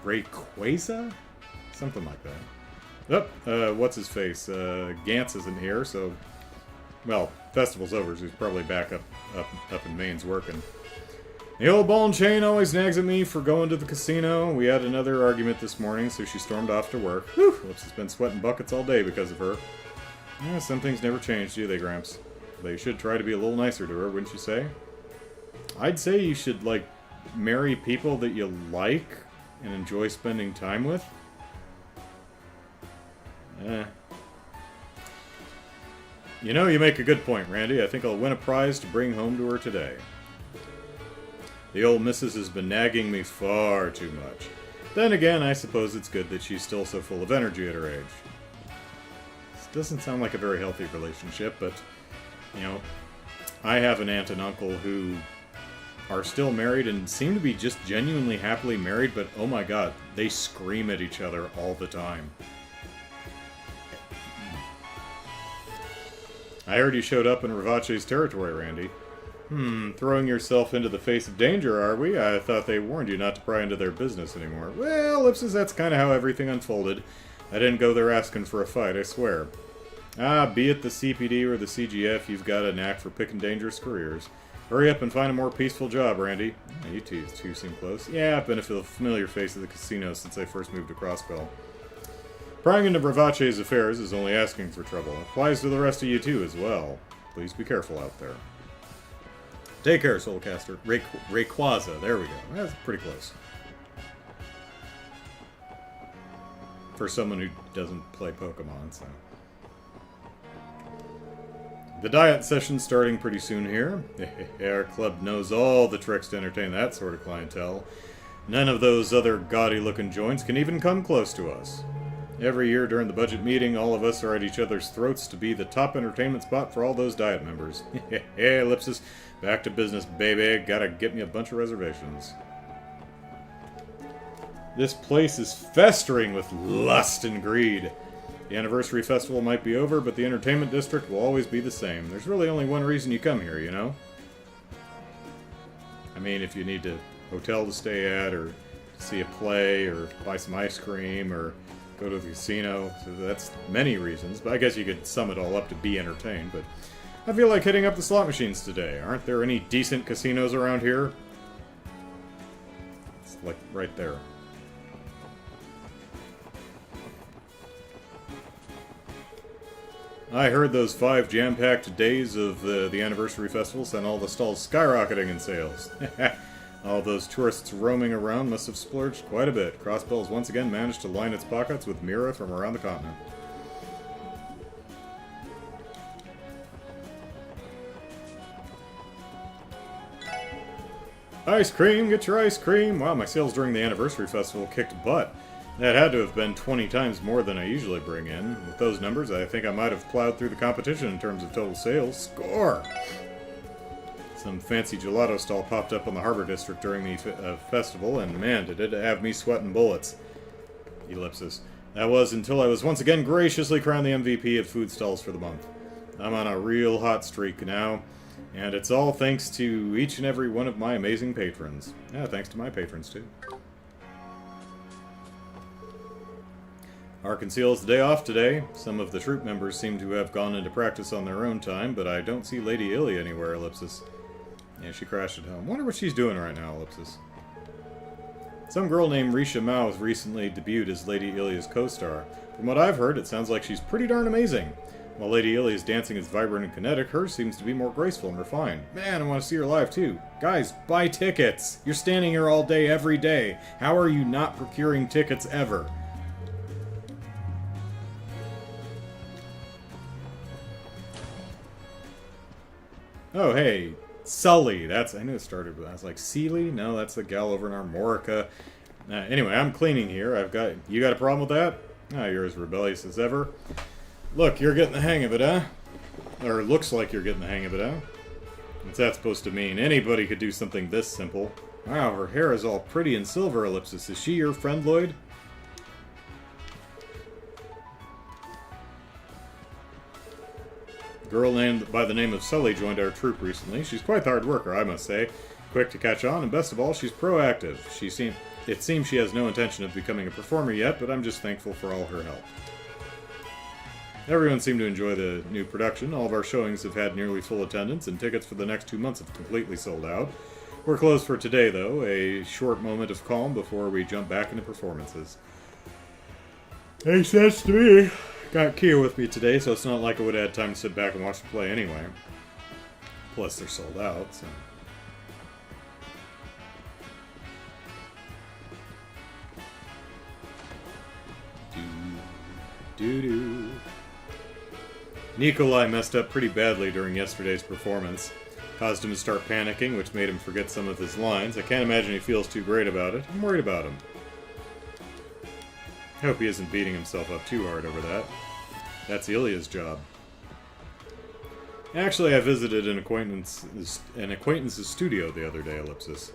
Rayquaza? Something like that. Oh, what's his face? Gantz isn't here, so... Well, festival's over, so he's probably back up in Maine's working. The old ball and chain always nags at me for going to the casino. We had another argument this morning, so she stormed off to work. Whew! Whoops, has been sweating buckets all day because of her. Yeah, some things never change, do they, Gramps? But you should try to be a little nicer to her, wouldn't you say? I'd say you should, like, marry people that you like and enjoy spending time with. You know, you make a good point, Randy. I think I'll win a prize to bring home to her today. The old missus has been nagging me far too much. Then again, I suppose it's good that she's still so full of energy at her age. This doesn't sound like a very healthy relationship, but, you know, I have an aunt and uncle who are still married and seem to be just genuinely happily married, but oh my god, they scream at each other all the time. I heard you showed up in Ravache's territory, Randy. Throwing yourself into the face of danger, are we? I thought they warned you not to pry into their business anymore. Well, Ellipsis, that's kind of how everything unfolded. I didn't go there asking for a fight, I swear. Be it the CPD or the CGF, you've got a knack for picking dangerous careers. Hurry up and find a more peaceful job, Randy. You two seem close. Yeah, I've been a familiar face of the casino since I first moved to Crossbell. Prying into Bravace's affairs is only asking for trouble. Applies to the rest of you too as well. Please be careful out there. Take care, Soulcaster. Rayquaza. There we go. That's pretty close. For someone who doesn't play Pokemon, so... The diet session's starting pretty soon here. Our club knows all the tricks to entertain that sort of clientele. None of those other gaudy-looking joints can even come close to us. Every year during the budget meeting, all of us are at each other's throats to be the top entertainment spot for all those diet members. Hey, Ellipsis, back to business, baby. Gotta get me a bunch of reservations. This place is festering with lust and greed. The anniversary festival might be over, but the entertainment district will always be the same. There's really only one reason you come here, you know? I mean, if you need a hotel to stay at, or see a play, or buy some ice cream, or go to the casino, so that's many reasons, but I guess you could sum it all up to be entertained, but I feel like hitting up the slot machines today. Aren't there any decent casinos around here? like right there. I heard those 5 jam-packed days of the anniversary festival sent all the stalls skyrocketing in sales. All those tourists roaming around must have splurged quite a bit. Crossbell's once again managed to line its pockets with Mira from around the continent. Ice cream, get your ice cream! Wow, my sales during the anniversary festival kicked butt. That had to have been 20 times more than I usually bring in. With those numbers, I think I might have plowed through the competition in terms of total sales. Score! Some fancy gelato stall popped up on the Harbor District during the festival, and man, did it have me sweating bullets. Ellipsis. That was until I was once again graciously crowned the MVP of food stalls for the month. I'm on a real hot streak now, and it's all thanks to each and every one of my amazing patrons. Yeah, thanks to my patrons, too. Arkansas the day off today. Some of the troop members seem to have gone into practice on their own time, but I don't see Lady Illy anywhere, Ellipsis. Yeah, she crashed at home. Wonder what she's doing right now, Ellipsis. Some girl named Risha Mao recently debuted as Lady Ilya's co-star. From what I've heard, it sounds like she's pretty darn amazing. While Lady Ilya's dancing is vibrant and kinetic, hers seems to be more graceful and refined. Man, I want to see her live too. Guys, buy tickets! You're standing here all day, every day. How are you not procuring tickets ever? Oh, hey, Sully. That's, I knew it started with, I was like, Sealy? No, that's the gal over in Armorica. Anyway, I'm cleaning here. You got a problem with that? Ah, you're as rebellious as ever. Look, you're getting the hang of it, huh? Or looks like you're getting the hang of it, huh? What's that supposed to mean? Anybody could do something this simple. Wow, her hair is all pretty and silver, Ellipsis. Is she your friend, Lloyd? Girl named by the name of Sully joined our troop recently. She's quite the hard worker, I must say. Quick to catch on, and best of all, she's proactive. It seems she has no intention of becoming a performer yet, but I'm just thankful for all her help. Everyone seemed to enjoy the new production. All of our showings have had nearly full attendance, and tickets for the next 2 months have completely sold out. We're closed for today, though. A short moment of calm before we jump back into performances. Makes sense to me. Got KeA with me today, so it's not like I would have had time to sit back and watch the play anyway. Plus, they're sold out, so... Doo-doo. Nikolai messed up pretty badly during yesterday's performance. Caused him to start panicking, which made him forget some of his lines. I can't imagine he feels too great about it. I'm worried about him. I hope he isn't beating himself up too hard over that. That's Ilya's job. Actually, I visited an acquaintance's studio the other day, Ellipsis.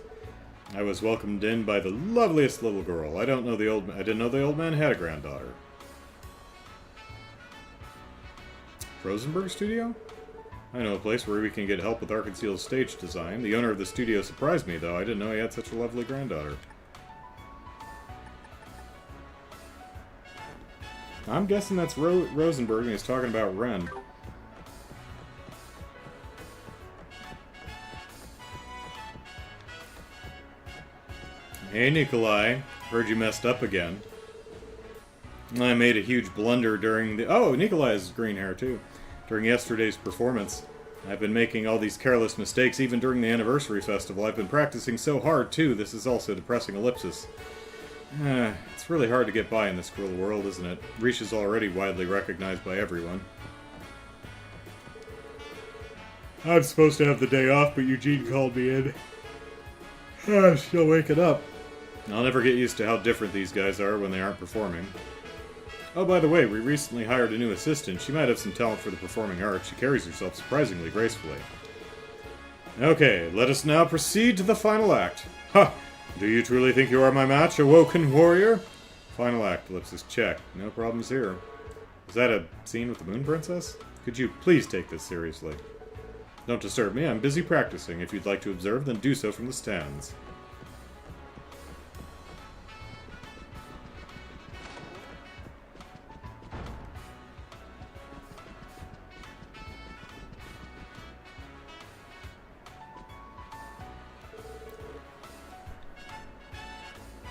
I was welcomed in by the loveliest little girl. I didn't know the old man had a granddaughter. Rosenberg Studio? I know a place where we can get help with Arkansas's stage design. The owner of the studio surprised me, though. I didn't know he had such a lovely granddaughter. I'm guessing that's Rosenberg, and he's talking about Ren. Hey, Nikolai. Heard you messed up again. I made a huge blunder during the... Oh, Nikolai has green hair, too. During yesterday's performance. I've been making all these careless mistakes even during the anniversary festival. I've been practicing so hard, too. This is also depressing, Ellipsis. It's really hard to get by in this cruel world, isn't it? Rish is already widely recognized by everyone. I'm supposed to have the day off, but Eugene called me in. I'm still waking up. I'll never get used to how different these guys are when they aren't performing. Oh, by the way, we recently hired a new assistant. She might have some talent for the performing arts. She carries herself surprisingly gracefully. Okay, let us now proceed to the final act. Ha! Do you truly think you are my match, awoken warrior? Final act, Ellipsis, check. No problems here. Is that a scene with the Moon Princess? Could you please take this seriously? Don't disturb me, I'm busy practicing. If you'd like to observe, then do so from the stands.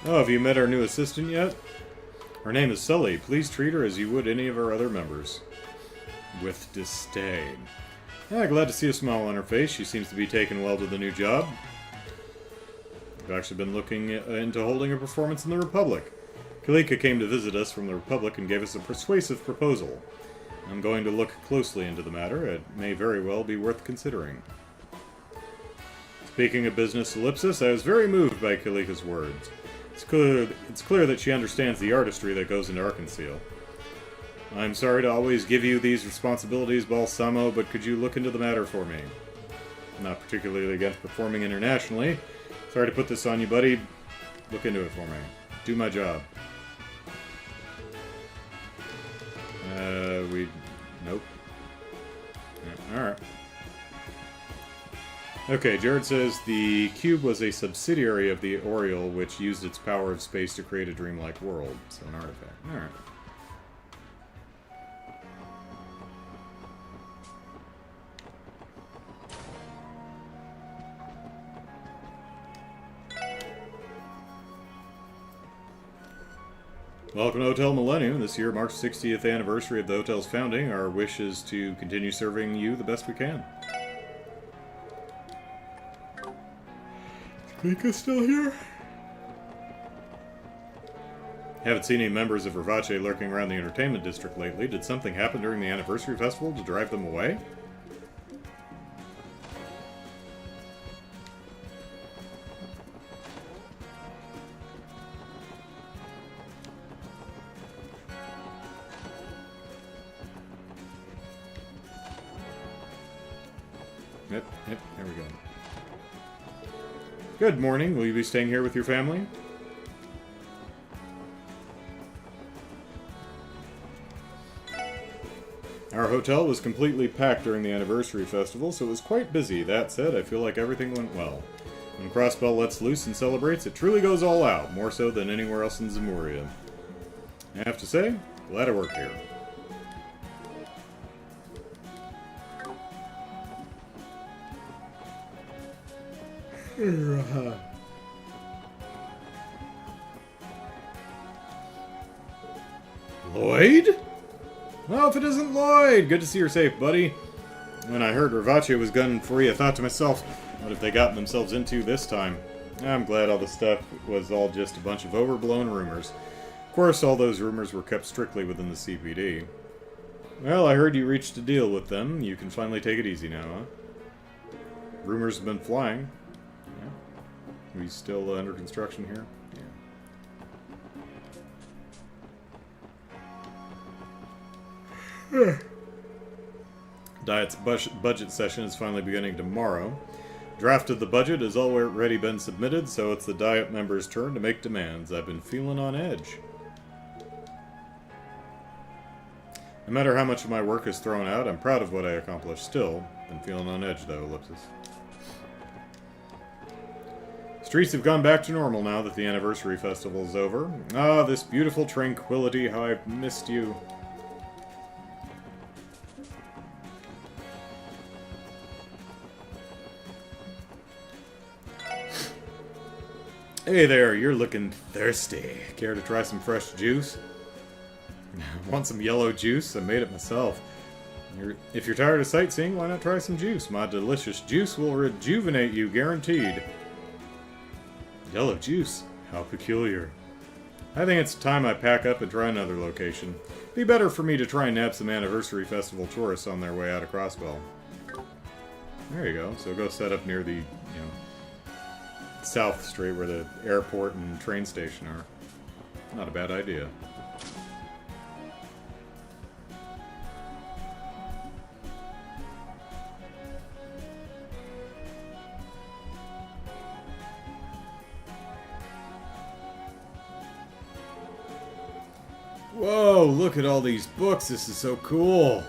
Oh, have you met our new assistant yet? Her name is Sully. Please treat her as you would any of our other members. With disdain. Yeah, glad to see a smile on her face. She seems to be taking well to the new job. I've actually been looking into holding a performance in the Republic. KeA came to visit us from the Republic and gave us a persuasive proposal. I'm going to look closely into the matter. It may very well be worth considering. Speaking of business ellipsis, I was very moved by KeA's words. It's clear that she understands the artistry that goes into Arkansas. I'm sorry to always give you these responsibilities, Balsamo, but could you look into the matter for me? I'm not particularly against performing internationally. Sorry to put this on you, buddy. Look into it for me. Do my job. Nope. Yeah, alright. Okay, Jared says the cube was a subsidiary of the Oriole, which used its power of space to create a dreamlike world. So an artifact. Alright. Welcome to Hotel Millennium. This year marks the 60th anniversary of the hotel's founding. Our wish is to continue serving you the best we can. Is Klika still here? Haven't seen any members of Ravache lurking around the entertainment district lately. Did something happen during the anniversary festival to drive them away? Yep, there we go. Good morning. Will you be staying here with your family? Our hotel was completely packed during the anniversary festival, so it was quite busy. That said, I feel like everything went well. When Crossbell lets loose and celebrates, it truly goes all out, more so than anywhere else in Zemuria. I have to say, glad I work here. Lloyd? Well, if it isn't Lloyd! Good to see you're safe, buddy. When I heard Ravache was gunning for you, I thought to myself, what have they gotten themselves into this time? I'm glad all the stuff was all just a bunch of overblown rumors. Of course, all those rumors were kept strictly within the CPD. Well, I heard you reached a deal with them. You can finally take it easy now, huh? Rumors have been flying. Yeah. Are we still under construction here? Yeah. Diet's budget session is finally beginning tomorrow. Draft of the budget has already been submitted, so it's the Diet members' turn to make demands. I've been feeling on edge. No matter how much of my work is thrown out, I'm proud of what I accomplished still. Been feeling on edge, though, Ellipsis. Streets have gone back to normal now that the anniversary festival is over. Ah, this beautiful tranquility, how I've missed you. Hey there, you're looking thirsty. Care to try some fresh juice? Want some yellow juice? I made it myself. If you're tired of sightseeing, why not try some juice? My delicious juice will rejuvenate you, guaranteed. Yellow juice? How peculiar. I think it's time I pack up and try another location. Be better for me to try and nab some anniversary festival tourists on their way out of Crossbell. There you go. So go set up near the, South Street where the airport and train station are. Not a bad idea. Whoa, look at all these books. This is so cool.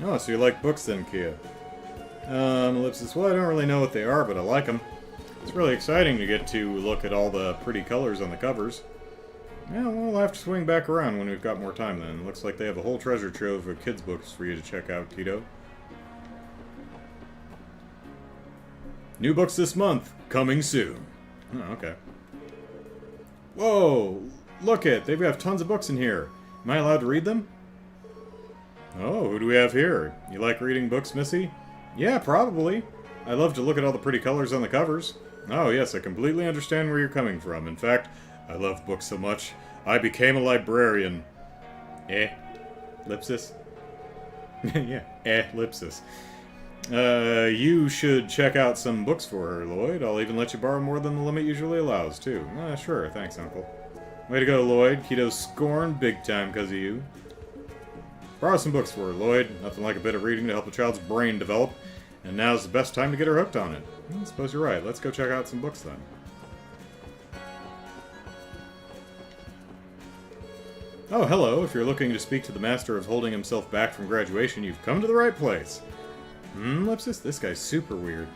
Oh, so you like books then, KeA. Ellipsis, well, I don't really know what they are, but I like them. It's really exciting to get to look at all the pretty colors on the covers. Yeah, well, we'll have to swing back around when we've got more time then. Looks like they have a whole treasure trove of kids' books for you to check out, Tito. New books this month. Coming soon. Oh, okay. Whoa! Look it! They've got tons of books in here. Am I allowed to read them? Oh, who do we have here? You like reading books, Missy? Yeah, probably. I love to look at all the pretty colors on the covers. Oh, yes, I completely understand where you're coming from. In fact, I love books so much, I became a librarian. Ellipsis? Yeah, ellipsis. You should check out some books for her, Lloyd. I'll even let you borrow more than the limit usually allows, too. Sure, thanks, Uncle. Way to go, Lloyd. Kiddo's scorned big time because of you. Borrow some books for her, Lloyd. Nothing like a bit of reading to help a child's brain develop. And now's the best time to get her hooked on it. I suppose you're right. Let's go check out some books, then. Oh, hello. If you're looking to speak to the master of holding himself back from graduation, you've come to the right place. Ellipsis? This guy's super weird.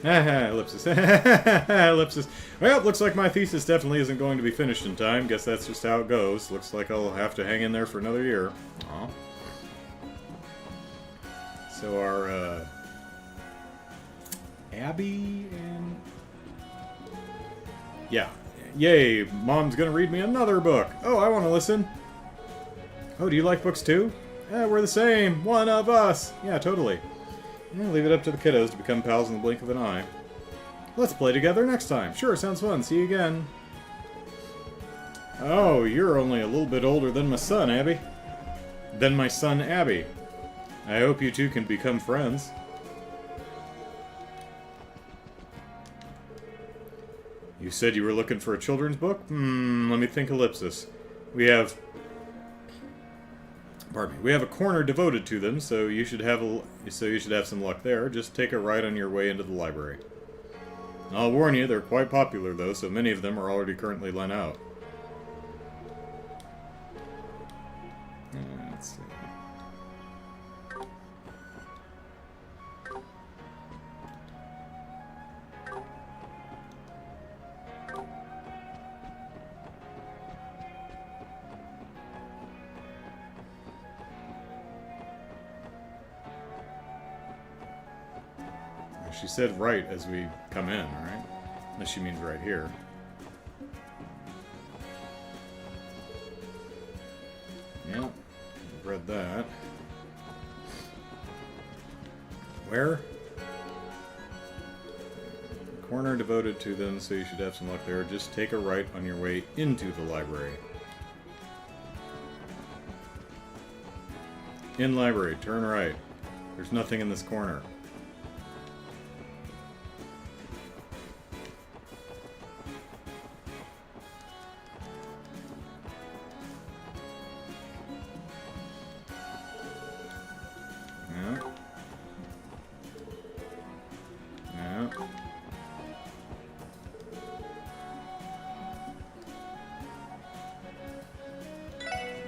Ellipsis. Ellipsis. Well, looks like my thesis definitely isn't going to be finished in time. Guess that's just how it goes. Looks like I'll have to hang in there for another year. Aw. So our, Abby and... Yeah. Yay, Mom's gonna read me another book. Oh, I want to listen. Oh, do you like books too? Yeah, we're the same. One of us. Yeah, totally. Yeah, leave it up to the kiddos to become pals in the blink of an eye. Let's play together next time. Sure, sounds fun. See you again. Oh, you're only a little bit older than my son, Abby. Than my son, Abby. I hope you two can become friends. You said you were looking for a children's book? Let me think. Ellipsis. We have... Pardon me. We have a corner devoted to them, so you should have some luck there. Just take a right on your way into the library. I'll warn you, they're quite popular, though, so many of them are already currently lent out. Let's see. She said right as we come in, right? Unless she means right here. Yeah, read that. Where? Corner devoted to them, so you should have some luck there. Just take a right on your way into the library. In library, turn right. There's nothing in this corner.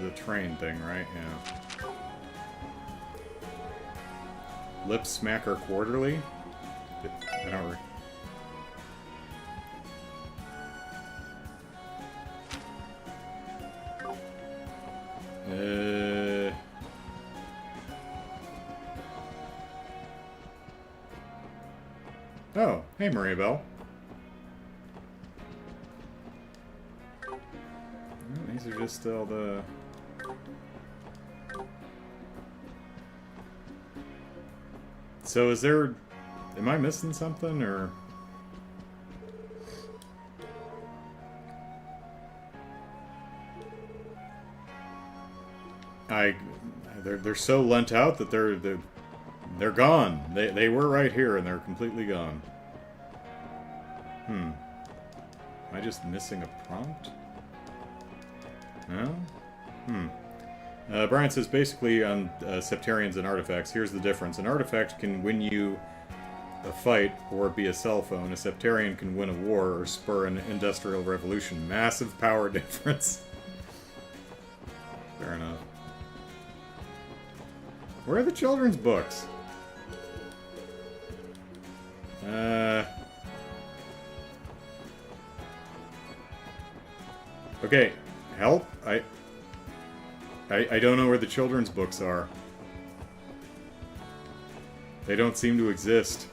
The train thing, right? Yeah. Lip Smacker Quarterly? I don't Oh, hey Maria Bell. These are just all the... So is there... Am I missing something, or... They're so lent out that they're gone. They were right here and they're completely gone. Am I just missing a prompt? No? Brian says basically on Septarians and artifacts, here's the difference. An artifact can win you a fight or be a cell phone. A Septarian can win a war or spur an industrial revolution. Massive power difference. Fair enough. Where are the children's books? Okay, help? I don't know where the children's books are. They don't seem to exist.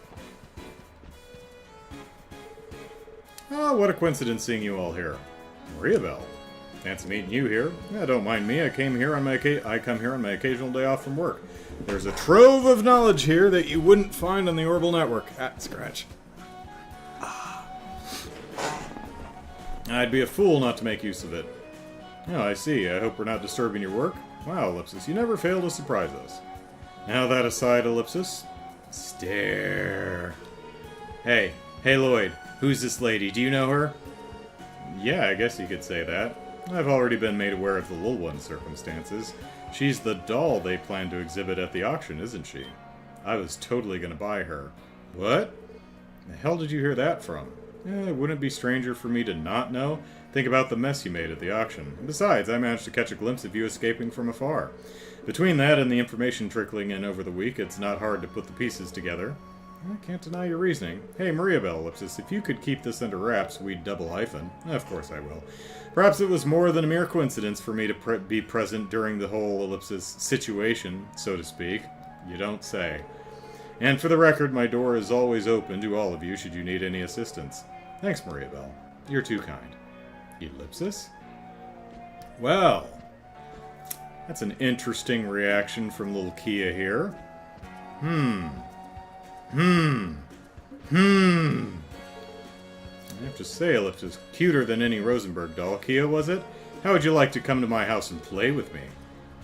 Oh, what a coincidence seeing you all here. Mariabelle. Fancy meeting you here. Yeah, don't mind me. I come here on my occasional day off from work. There's a trove of knowledge here that you wouldn't find on the Orbital Network. Scratch. I'd be a fool not to make use of it. Oh, I see. I hope we're not disturbing your work. Wow, Ellipsis, you never fail to surprise us. Now that aside, Ellipsis, stare. Hey, Lloyd, who's this lady? Do you know her? Yeah, I guess you could say that. I've already been made aware of the little one's circumstances. She's the doll they plan to exhibit at the auction, isn't she? I was totally gonna buy her. What? The hell did you hear that from? Wouldn't it be stranger for me to not know? Think about the mess you made at the auction. Besides, I managed to catch a glimpse of you escaping from afar. Between that and the information trickling in over the week, it's not hard to put the pieces together. I can't deny your reasoning. Hey, Mariabelle, Ellipsis, if you could keep this under wraps, we'd double hyphen. Of course I will. Perhaps it was more than a mere coincidence for me to be present during the whole Ellipsis situation, so to speak. You don't say. And for the record, my door is always open to all of you should you need any assistance. Thanks, Mariabelle. You're too kind. Ellipsis? Well, that's an interesting reaction from little KeA here. I have to say, Ellipsis, cuter than any Rosenberg doll. KeA, was it? How would you like to come to my house and play with me?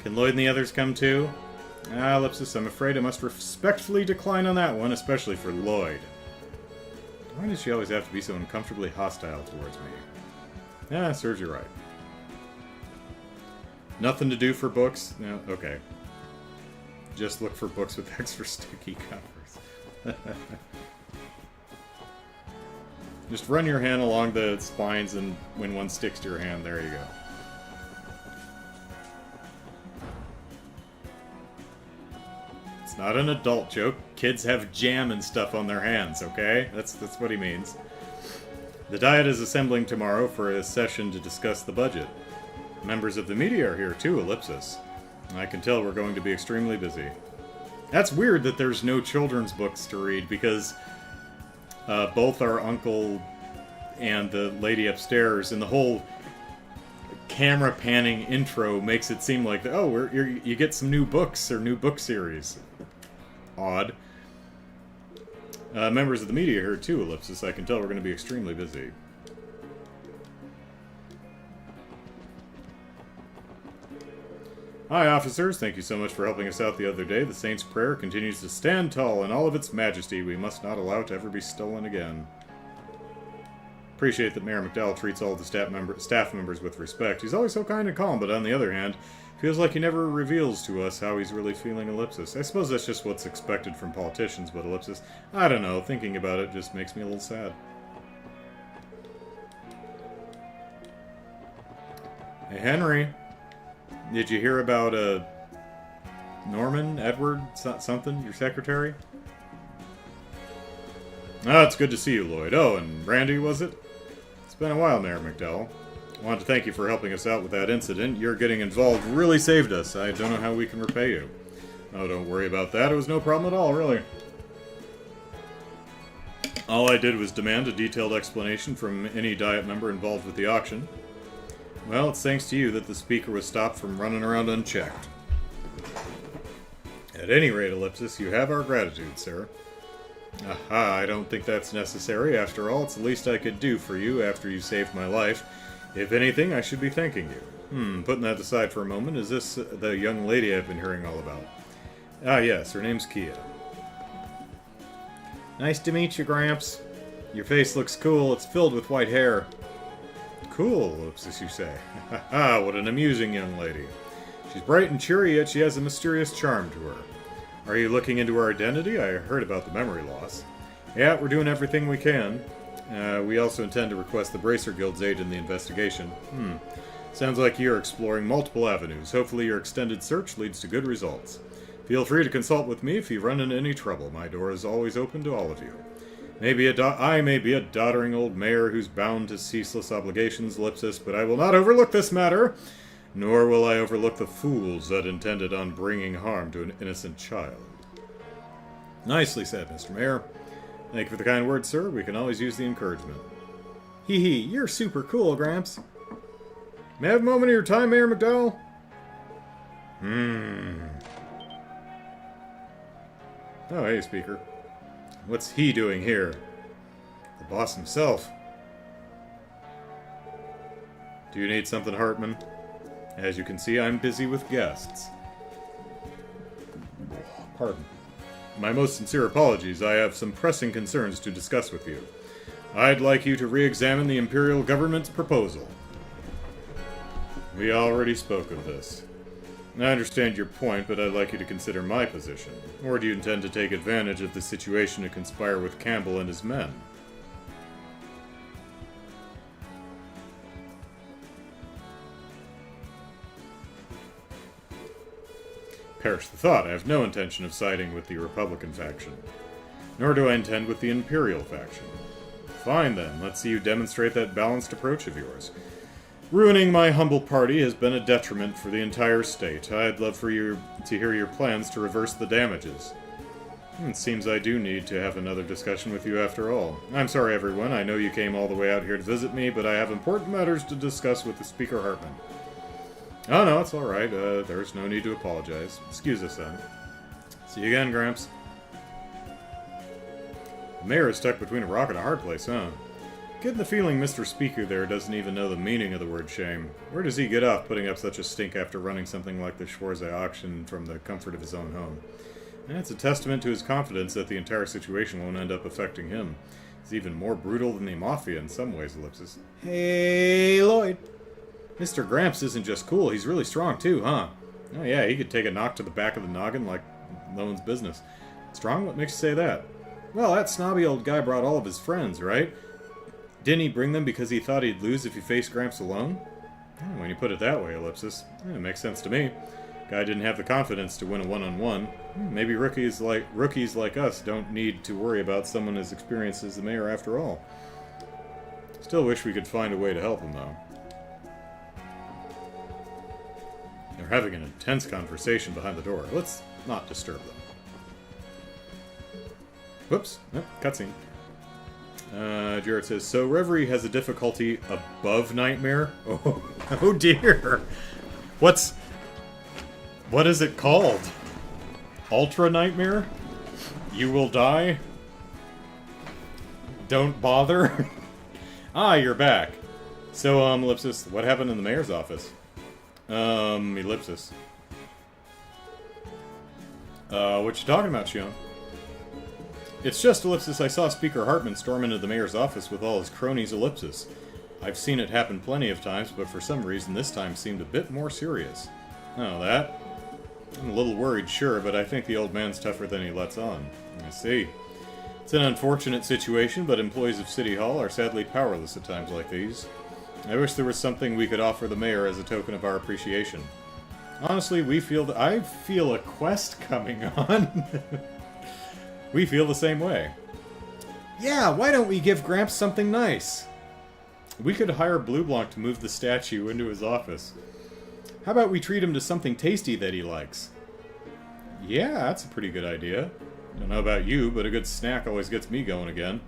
Can Lloyd and the others come too? Ellipsis, I'm afraid I must respectfully decline on that one, especially for Lloyd. Why does she always have to be so uncomfortably hostile towards me? Serves you right. Nothing to do for books? No, okay. Just look for books with extra sticky covers. Just run your hand along the spines, and when one sticks to your hand, there you go. It's not an adult joke. Kids have jam and stuff on their hands, okay? That's what he means. The Diet is assembling tomorrow for a session to discuss the budget. Members of the media are here too, Ellipsis. I can tell we're going to be extremely busy. That's weird that there's no children's books to read, because both our uncle and the lady upstairs, and the whole camera panning intro makes it seem like, oh, you get some new books or new book series. Odd. Members of the media here too, Ellipsis. I can tell we're going to be extremely busy. Hi, officers. Thank you so much for helping us out the other day. The Saint's Prayer continues to stand tall in all of its majesty. We must not allow it to ever be stolen again. Appreciate that Mayor McDowell treats all the staff members with respect. He's always so kind and calm, but on the other hand, feels like he never reveals to us how he's really feeling, Ellipsis. I suppose that's just what's expected from politicians, but Ellipsis, I don't know. Thinking about it just makes me a little sad. Hey, Henry. Did you hear about, Norman, Edward, something, your secretary? It's good to see you, Lloyd. Oh, and Randy, was it? It's been a while, Mayor McDowell. I want to thank you for helping us out with that incident. Your getting involved really saved us. I don't know how we can repay you. Oh, don't worry about that. It was no problem at all, really. All I did was demand a detailed explanation from any Diet member involved with the auction. Well, it's thanks to you that the speaker was stopped from running around unchecked. At any rate, Ellipsis, you have our gratitude, sir. Aha, I don't think that's necessary. After all, it's the least I could do for you after you saved my life. If anything, I should be thanking you. Putting that aside for a moment, is this the young lady I've been hearing all about? Ah, yes, her name's KeA. Nice to meet you, Gramps. Your face looks cool. It's filled with white hair. Cool, Ellipsis, you say. Ha, what an amusing young lady. She's bright and cheery, yet she has a mysterious charm to her. Are you looking into her identity? I heard about the memory loss. Yeah, we're doing everything we can. We also intend to request the Bracer Guild's aid in the investigation. Sounds like you're exploring multiple avenues. Hopefully your extended search leads to good results. Feel free to consult with me if you run into any trouble. My door is always open to all of you. I may be a doddering old mayor who's bound to ceaseless obligations, Ellipsis, but I will not overlook this matter, nor will I overlook the fools that intended on bringing harm to an innocent child. Nicely said, Mr. Mayor. Thank you for the kind words, sir. We can always use the encouragement. Hee hee, you're super cool, Gramps. May I have a moment of your time, Mayor McDowell? Oh, hey, Speaker. What's he doing here? The boss himself. Do you need something, Hartman? As you can see, I'm busy with guests. Pardon. My most sincere apologies. I have some pressing concerns to discuss with you. I'd like you to re-examine the Imperial government's proposal. We already spoke of this. I understand your point, but I'd like you to consider my position. Or do you intend to take advantage of the situation to conspire with Campbell and his men? Perish the thought, I have no intention of siding with the Republican faction. Nor do I intend with the Imperial faction. Fine then, let's see you demonstrate that balanced approach of yours. Ruining my humble party has been a detriment for the entire state. I'd love for you to hear your plans to reverse the damages. It seems I do need to have another discussion with you after all. I'm sorry, everyone. I know you came all the way out here to visit me, but I have important matters to discuss with the Speaker Hartman. Oh, no, it's alright. There's no need to apologize. Excuse us, then. See you again, Gramps. The mayor is stuck between a rock and a hard place, huh? Getting the feeling Mr. Speaker there doesn't even know the meaning of the word shame. Where does he get off putting up such a stink after running something like the Schwarze auction from the comfort of his own home? And it's a testament to his confidence that the entire situation won't end up affecting him. He's even more brutal than the Mafia in some ways, Ellipsis. Hey, Lloyd! Mr. Gramps isn't just cool, he's really strong too, huh? Oh yeah, he could take a knock to the back of the noggin like no one's business. Strong? What makes you say that? Well, that snobby old guy brought all of his friends, right? Didn't he bring them because he thought he'd lose if he faced Gramps alone? Oh, when you put it that way, Ellipsis, it makes sense to me. Guy didn't have the confidence to win a one-on-one. Maybe rookies like us don't need to worry about someone as experienced as the mayor after all. Still wish we could find a way to help him, though. They're having an intense conversation behind the door. Let's not disturb them. Whoops. Nope, cutscene. Jared says, so Reverie has a difficulty above Nightmare? Oh, oh dear. What is it called? Ultra Nightmare? You will die? Don't bother? Ah, you're back. So, Ellipsis, what happened in the mayor's office? Ellipsis. What you talking about, Shion? It's just, Ellipsis, I saw Speaker Hartman storm into the mayor's office with all his cronies, Ellipsis. I've seen it happen plenty of times, but for some reason this time seemed a bit more serious. Oh, that? I'm a little worried, sure, but I think the old man's tougher than he lets on. I see. It's an unfortunate situation, but employees of City Hall are sadly powerless at times like these. I wish there was something we could offer the mayor as a token of our appreciation. Honestly, I feel a quest coming on. We feel the same way. Yeah, why don't we give Gramps something nice? We could hire Blue Blanc to move the statue into his office. How about we treat him to something tasty that he likes? Yeah, that's a pretty good idea. Don't know about you, but a good snack always gets me going again.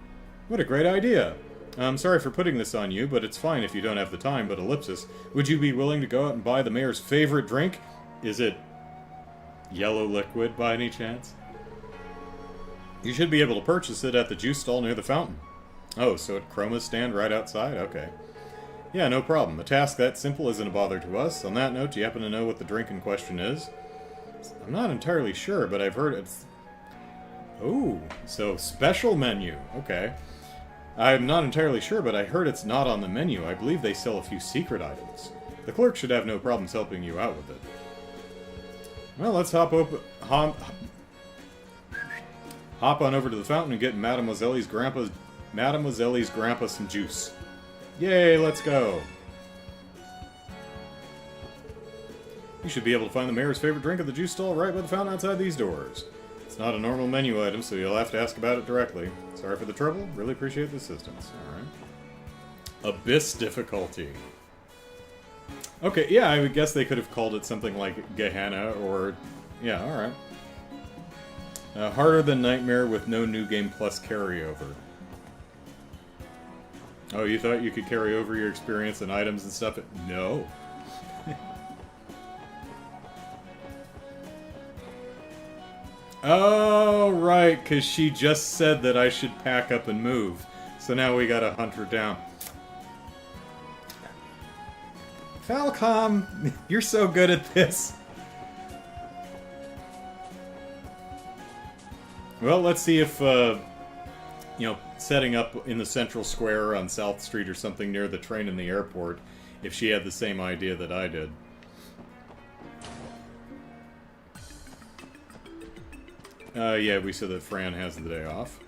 What a great idea. I'm sorry for putting this on you, but it's fine if you don't have the time, but Ellipsis, would you be willing to go out and buy the mayor's favorite drink? Is it yellow liquid by any chance? You should be able to purchase it at the juice stall near the fountain. Oh, so at Chroma's stand right outside? Okay. Yeah, no problem. A task that simple isn't a bother to us. On that note, do you happen to know what the drink in question is? I'm not entirely sure, but I've heard it's... Oh, so special menu. Okay. I'm not entirely sure, but I heard it's not on the menu. I believe they sell a few secret items. The clerk should have no problems helping you out with it. Well, let's hop on over to the fountain and get Mademoiselle's grandpa some juice. Yay, let's go! You should be able to find the mayor's favorite drink at the juice stall right by the fountain outside these doors. It's not a normal menu item, so you'll have to ask about it directly. Sorry for the trouble. Really appreciate the assistance. Alright. Abyss difficulty. Okay, yeah, I would guess they could have called it something like Gehenna or... Yeah, alright. Harder than Nightmare with no New Game Plus carryover. Oh, you thought you could carry over your experience and items and stuff? No. Oh, right, because she just said that I should pack up and move. So now we gotta hunt her down. Falcom, you're so good at this. Well, let's see if, setting up in the central square on South Street or something near the train in the airport, if she had the same idea that I did. Yeah, we said that Fran has the day off.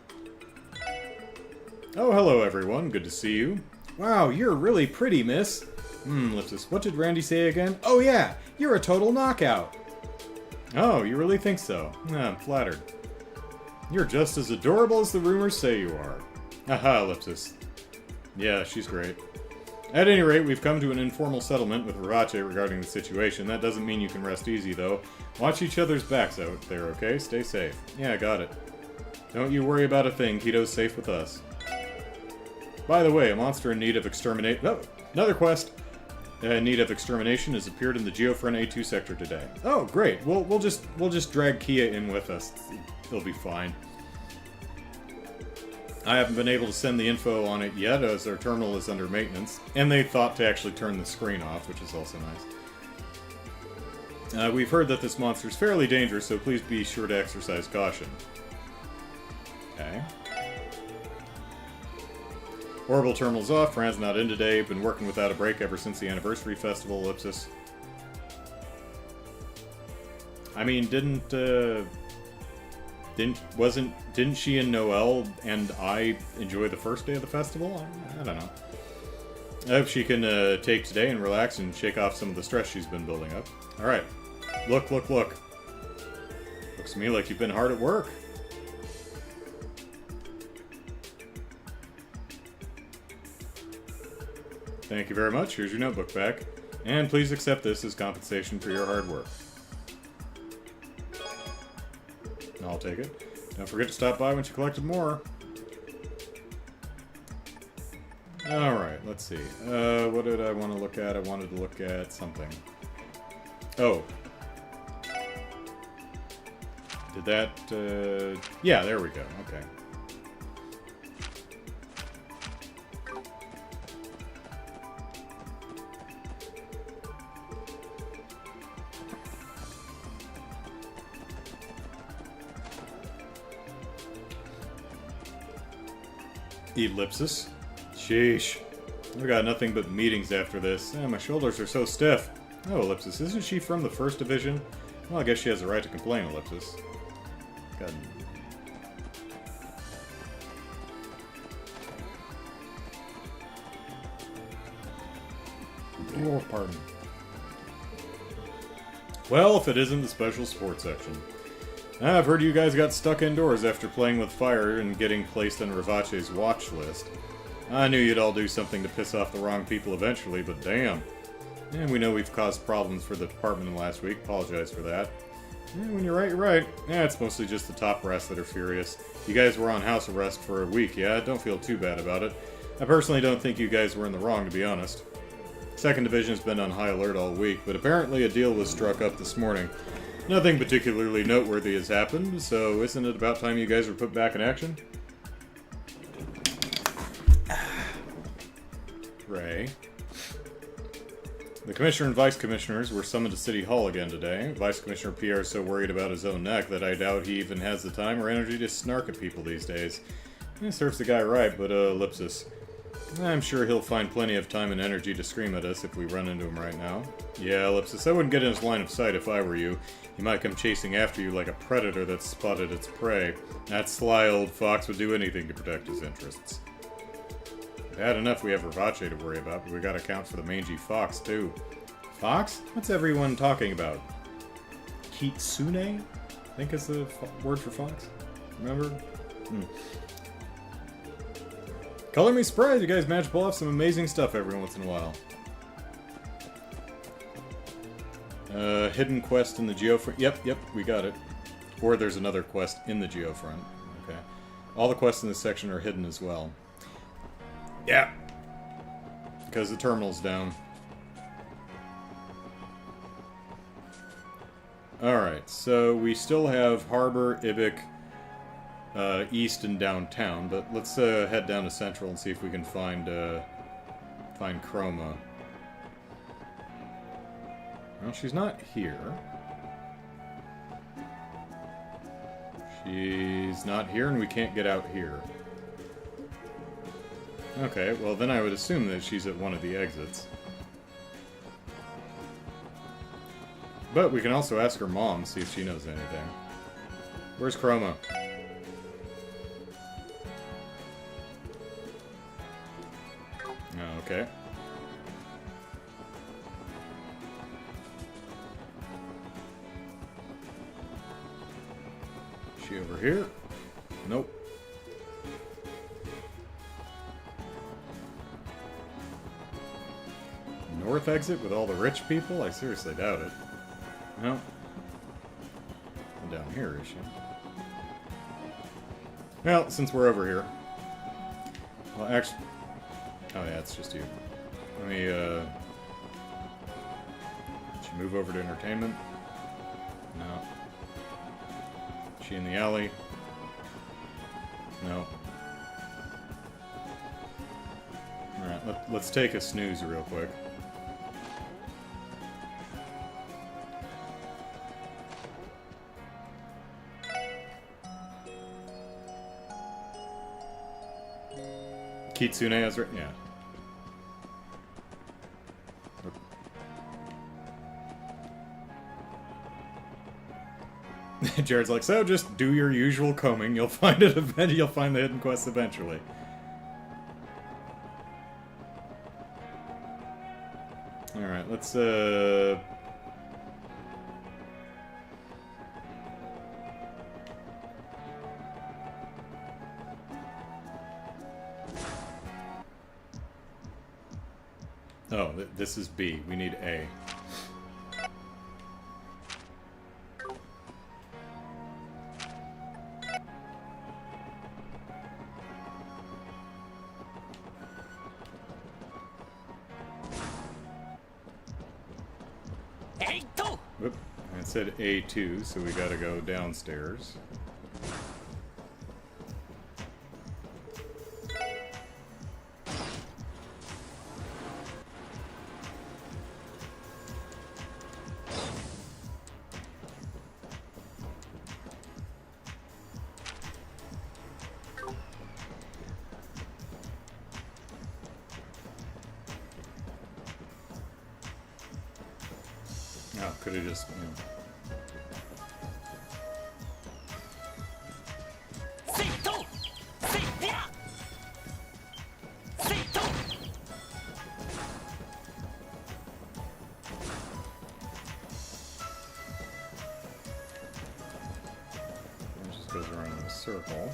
Oh, hello everyone, good to see you. Wow, you're really pretty, miss. Lipsis, what did Randy say again? Oh yeah, you're a total knockout. Oh, you really think so? I'm flattered. You're just as adorable as the rumors say you are. Aha, Lipsis. Yeah, she's great. At any rate, we've come to an informal settlement with Ravache regarding the situation. That doesn't mean you can rest easy, though. Watch each other's backs out there, okay? Stay safe. Yeah, got it. Don't you worry about a thing. Keto's safe with us. By the way, a monster in need of exterminate... Oh, another quest! In need of extermination has appeared in the Geofront A2 sector today. Oh, great. We'll just drag KeA in with us. He'll be fine. I haven't been able to send the info on it yet, as our terminal is under maintenance. And they thought to actually turn the screen off, which is also nice. We've heard that this monster is fairly dangerous, so please be sure to exercise caution. Okay. Orbital terminal's off. Fran's not in today. Been working without a break ever since the anniversary festival, Ellipsis. I mean, didn't she and Noelle and I enjoy the first day of the festival? I don't know. I hope she can take today and relax and shake off some of the stress she's been building up. Alright. Look. Looks to me like you've been hard at work. Thank you very much. Here's your notebook back. And please accept this as compensation for your hard work. I'll take it. Don't forget to stop by once you collected more. Alright, let's see. What did I want to look at? I wanted to look at something. Oh. Did that, yeah, there we go. Okay. Ellipsis. Sheesh. We got nothing but meetings after this. My shoulders are so stiff. Oh, Ellipsis, isn't she from the 1st Division? Well, I guess she has a right to complain, Ellipsis. God. Oh, pardon. Well, if it isn't the special sports section. I've heard you guys got stuck indoors after playing with fire and getting placed on Ravache's watch list. I knew you'd all do something to piss off the wrong people eventually, but damn. And we know we've caused problems for the department last week. Apologize for that. When you're right, you're right. It's mostly just the top brass that are furious. You guys were on house arrest for a week, yeah? Don't feel too bad about it. I personally don't think you guys were in the wrong, to be honest. 2nd Division's been on high alert all week, but apparently a deal was struck up this morning. Nothing particularly noteworthy has happened, so isn't it about time you guys were put back in action? Ray. The Commissioner and Vice Commissioners were summoned to City Hall again today. Vice Commissioner Pierre is so worried about his own neck that I doubt he even has the time or energy to snark at people these days. It serves the guy right, but Ellipsis. I'm sure he'll find plenty of time and energy to scream at us if we run into him right now. Yeah, Ellipsis, I wouldn't get in his line of sight if I were you. He might come chasing after you like a predator that's spotted its prey. That sly old fox would do anything to protect his interests. Bad enough we have Ravache to worry about, but we gotta account for the mangy fox, too. Fox? What's everyone talking about? Kitsune? I think is the word for fox. Remember? Color me surprised, you guys manage to pull off some amazing stuff every once in a while. Hidden quest in the Geofront. Yep, we got it. Or there's another quest in the Geofront. Okay. All the quests in this section are hidden as well. Yeah, because the terminal's down. Alright, so we still have Harbor, Ibik, East, and Downtown, but let's head down to Central and see if we can find Chroma. Well, she's not here. She's not here, and we can't get out here. Okay, well then I would assume that she's at one of the exits. But we can also ask her mom, see if she knows anything. Where's Chroma? Oh, okay. Is she over here? Nope. North exit with all the rich people? I seriously doubt it. No. Down here, is she? Well, since we're over here. Well, actually... Oh yeah, it's just you. Let me, Should she move over to entertainment? No. Is she in the alley? No. Alright, let's take a snooze real quick. Kitsune has written, yeah. Jared's like, so just do your usual combing. You'll find it. You'll find the hidden quest eventually. All right, let's Oh, this is B. We need A. Whoop. It said A2, so we gotta go downstairs. Oh, could have just, It just goes around in a circle.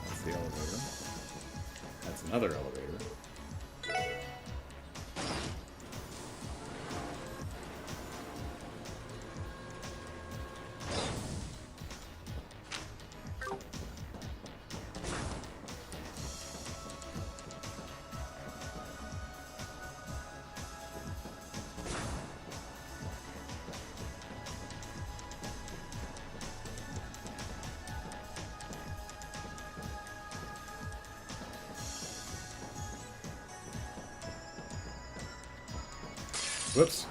That's the elevator. That's another elevator. Whoops.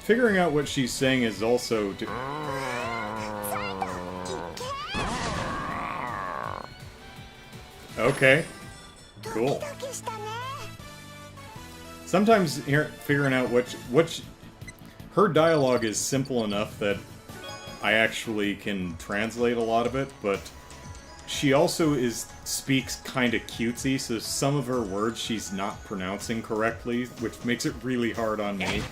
Figuring out what she's saying is also... Okay. Cool. Sometimes figuring out her dialogue is simple enough that I actually can translate a lot of it, but she also speaks kind of cutesy, so some of her words she's not pronouncing correctly, which makes it really hard on me.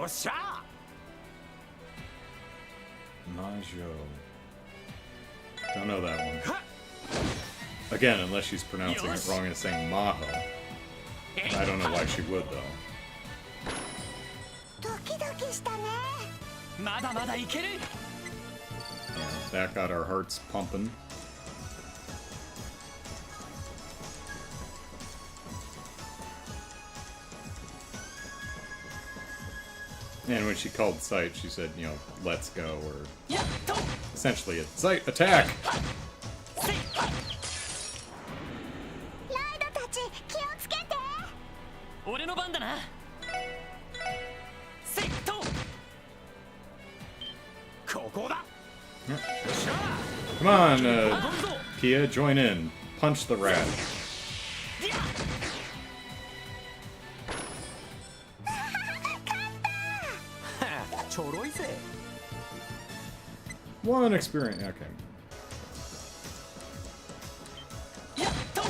おっしゃ Majo. Don't know that one. Again, unless she's pronouncing it wrong and saying Maho. I don't know why she would, though. ドキドキしたね。まだまだいける。 Yeah, that got our hearts pumping. And when she called sight, she said, you know, let's go, or やっと。 essentially a sight attack! せい。ライドたち気をつけて。俺の番だな。せいと。ここだ Come on, KeA, join in. Punch the rat. りゃ。 ちょろいぜ One experience. Okay. やっと。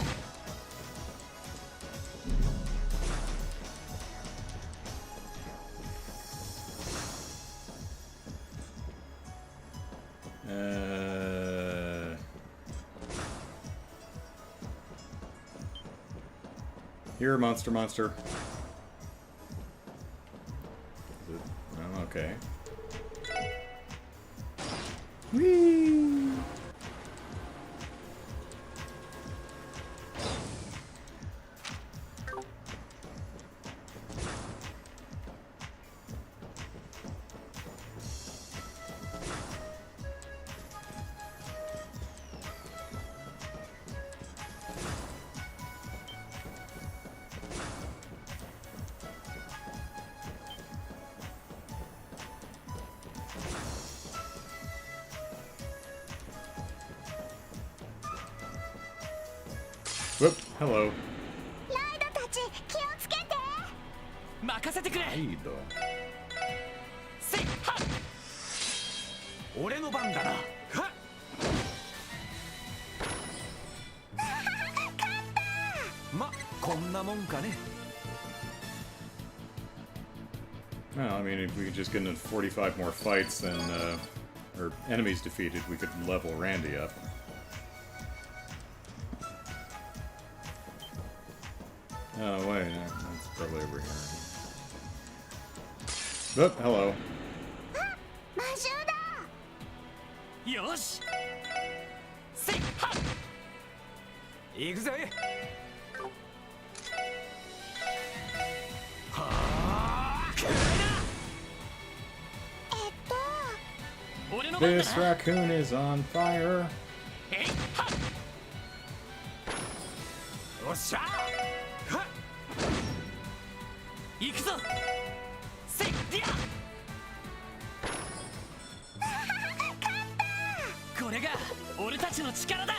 Here, monster. Is it? Oh, okay. Whee! Whoop, hello. ライドたち気をつけて。任せてくれ。 Hey, せいは。俺の番だなはっ まこんなもんかね Well, I mean, if we could just get into 45 more fights, then, or enemies defeated, we could level Randy up. Oh, wait, no, that's probably over here. Oop, hello. 魔獣だ。よし。せいは。行くぜはあ俺の番だ This な。 raccoon is on fire. えいは。おっしゃはっ行くぞ。せいりゃ。これが俺たちの力だ。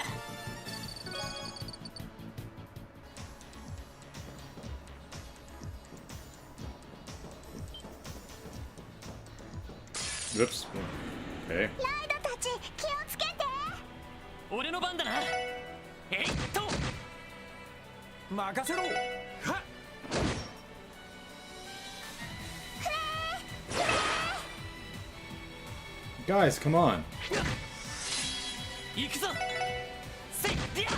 Oops. Okay. ライドたち気をつけて。俺の番だな。えいっと。任せろはっ Guys, come on. 行くぞ。せいりゃ。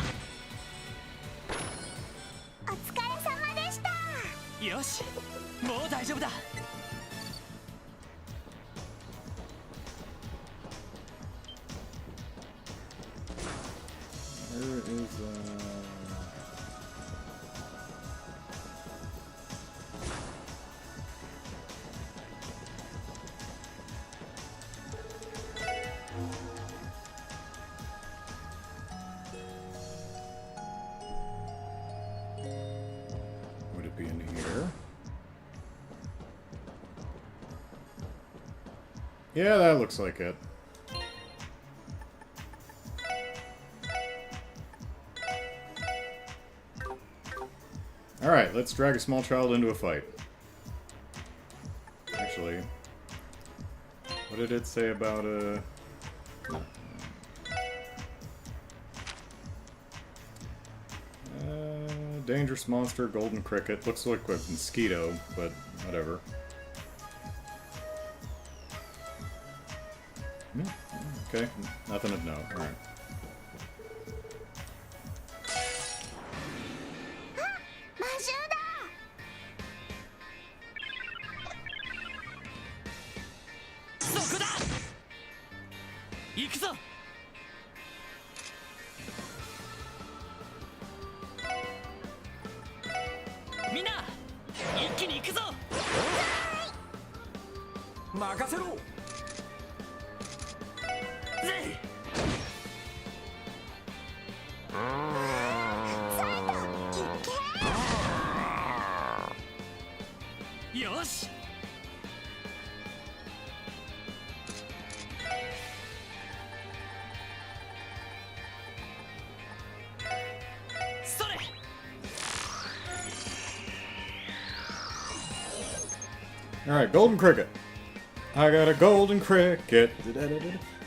お疲れ様でした。よし。もう大丈夫だ。 Where is, Would it be in here? Yeah, that looks like it. Alright, let's drag a small child into a fight. Actually, what did it say about dangerous monster, golden cricket. Looks like a mosquito, but whatever. Okay, nothing of note. Alright. Alright, golden cricket. I got a golden cricket.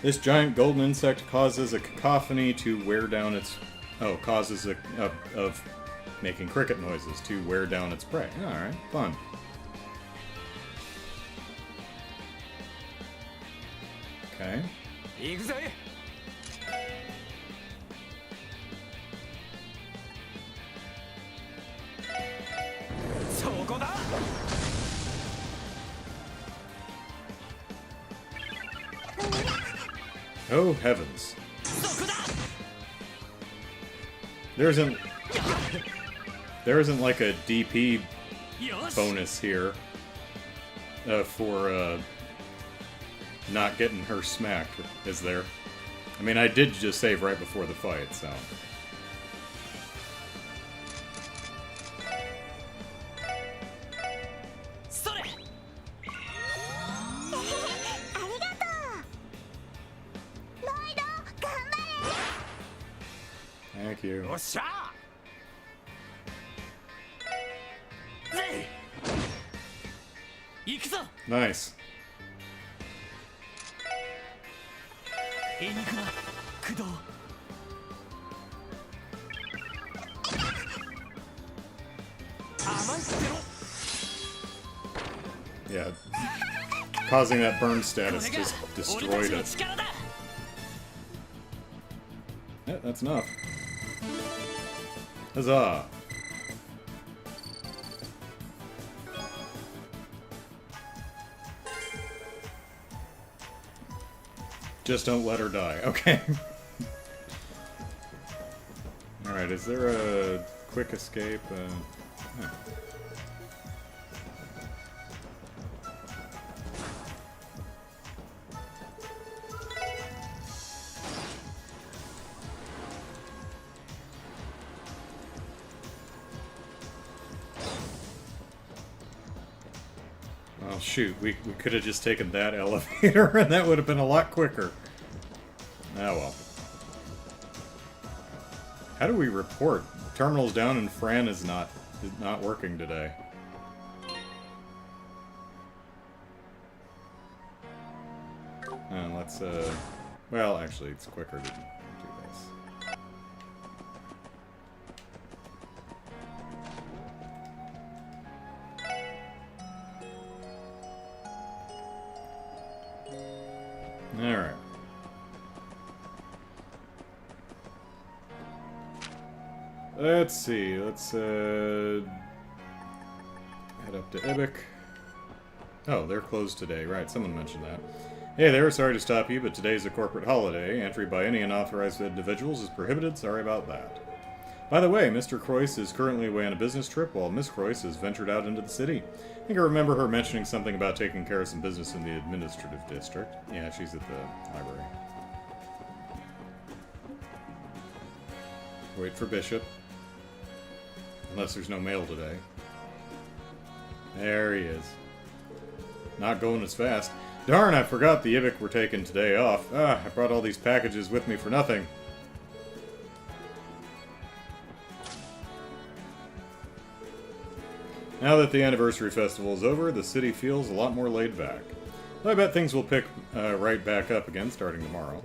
This giant golden insect causes a cacophony to wear down its... Oh, causes of making cricket noises to wear down its prey. Alright, fun. Okay. Oh, heavens. There isn't like a DP bonus here for not getting her smacked, is there? I mean, I did just save right before the fight, so... Thank you. Nice. Yeah. Causing that burn status just destroyed it. Yeah, that's enough. Huzzah! Just don't let her die. Okay. Alright, is there a quick escape? Huh. Oh shoot, we could have just taken that elevator and that would have been a lot quicker. Oh well. How do we report? Terminal's down and Fran is not working today. And let's well actually it's quicker to do this. Alright. Let's see, let's head up to Ibik. Oh, they're closed today. Right, someone mentioned that. Hey there, sorry to stop you, but today's a corporate holiday. Entry by any unauthorized individuals is prohibited. Sorry about that. By the way, Mr. Croyce is currently away on a business trip while Miss Croyce has ventured out into the city. I think I remember her mentioning something about taking care of some business in the administrative district. Yeah, she's at the library. Wait for Bishop. Unless there's no mail today. There he is. Not going as fast. Darn, I forgot the Ibik were taking today off. Ah, I brought all these packages with me for nothing. Now that the anniversary festival is over, the city feels a lot more laid back. I bet things will pick right back up again starting tomorrow.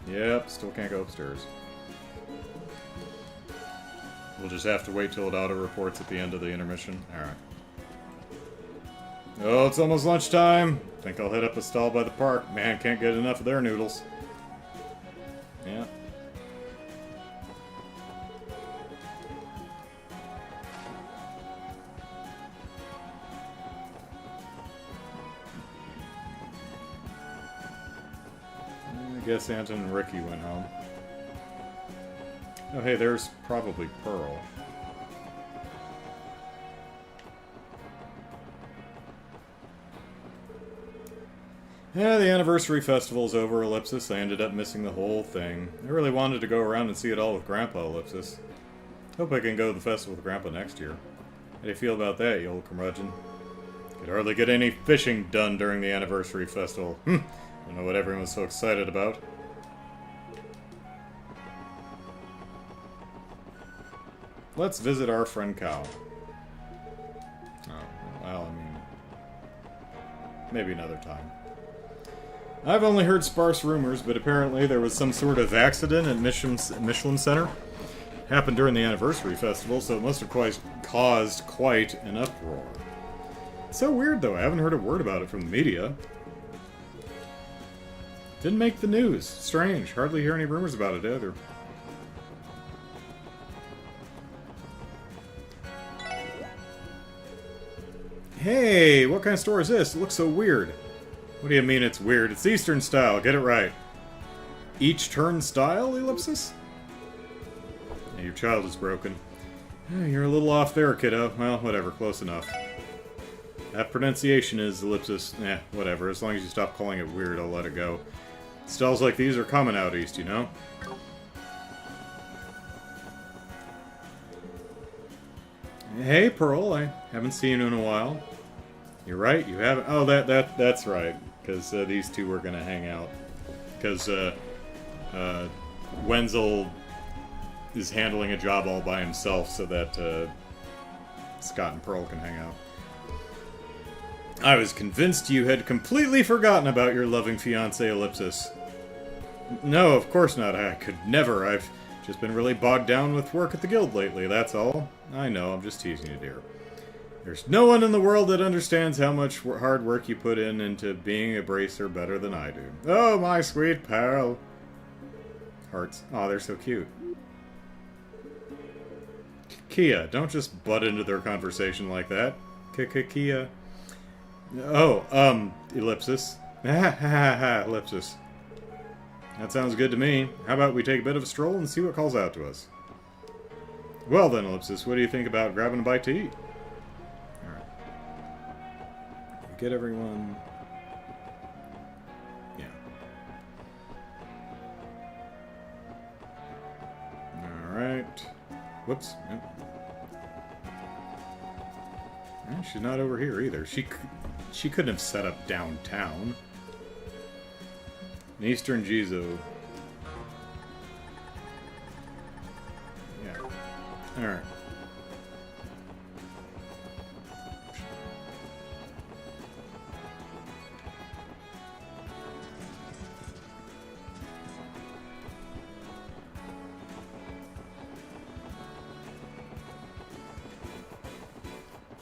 Yep, still can't go upstairs. We'll just have to wait till it auto-reports at the end of the intermission. Alright. Oh, it's almost lunchtime. Think I'll hit up a stall by the park. Man, can't get enough of their noodles. Yeah. I guess Anton and Ricky went home. Oh, hey, there's probably Pearl. Yeah, the anniversary festival's over, Ellipsis. I ended up missing the whole thing. I really wanted to go around and see it all with Grandpa, Ellipsis. Hope I can go to the festival with Grandpa next year. How do you feel about that, you old curmudgeon? Could hardly get any fishing done during the anniversary festival. Don't know what everyone was so excited about. Let's visit our friend Cow. Oh, well, I mean... maybe another time. I've only heard sparse rumors, but apparently there was some sort of accident at Mishy Center. It happened during the anniversary festival, so it must have caused quite an uproar. It's so weird, though. I haven't heard a word about it from the media. Didn't make the news. Strange. Hardly hear any rumors about it, either. Hey, what kind of store is this? It looks so weird. What do you mean it's weird? It's Eastern style, get it right. Each turn style, Ellipsis? Yeah, your child is broken. You're a little off there, kiddo. Well, whatever, close enough. That pronunciation is Ellipsis. Whatever. As long as you stop calling it weird, I'll let it go. Stalls like these are common out east, you know? Hey, Pearl, I haven't seen you in a while. You're right, you haven't. Oh, that's right. Because these two were going to hang out. Because Wenzel is handling a job all by himself so that Scott and Pearl can hang out. I was convinced you had completely forgotten about your loving fiancé, Ellipsis. No, of course not. I could never. I've just been really bogged down with work at the guild lately, that's all. I know, I'm just teasing you, dear. There's no one in the world that understands how much hard work you put into being a bracer better than I do. Oh, my sweet pal. Hearts. Oh, they're so cute. KeA, don't just butt into their conversation like that. KeA. Oh, Ellipsis. Ellipsis. That sounds good to me. How about we take a bit of a stroll and see what calls out to us? Well then, Ellipsis, what do you think about grabbing a bite to eat? Get everyone... yeah. Alright. Whoops. Yep. She's not over here either. She couldn't have set up downtown. An Eastern Jizo. Yeah. Alright.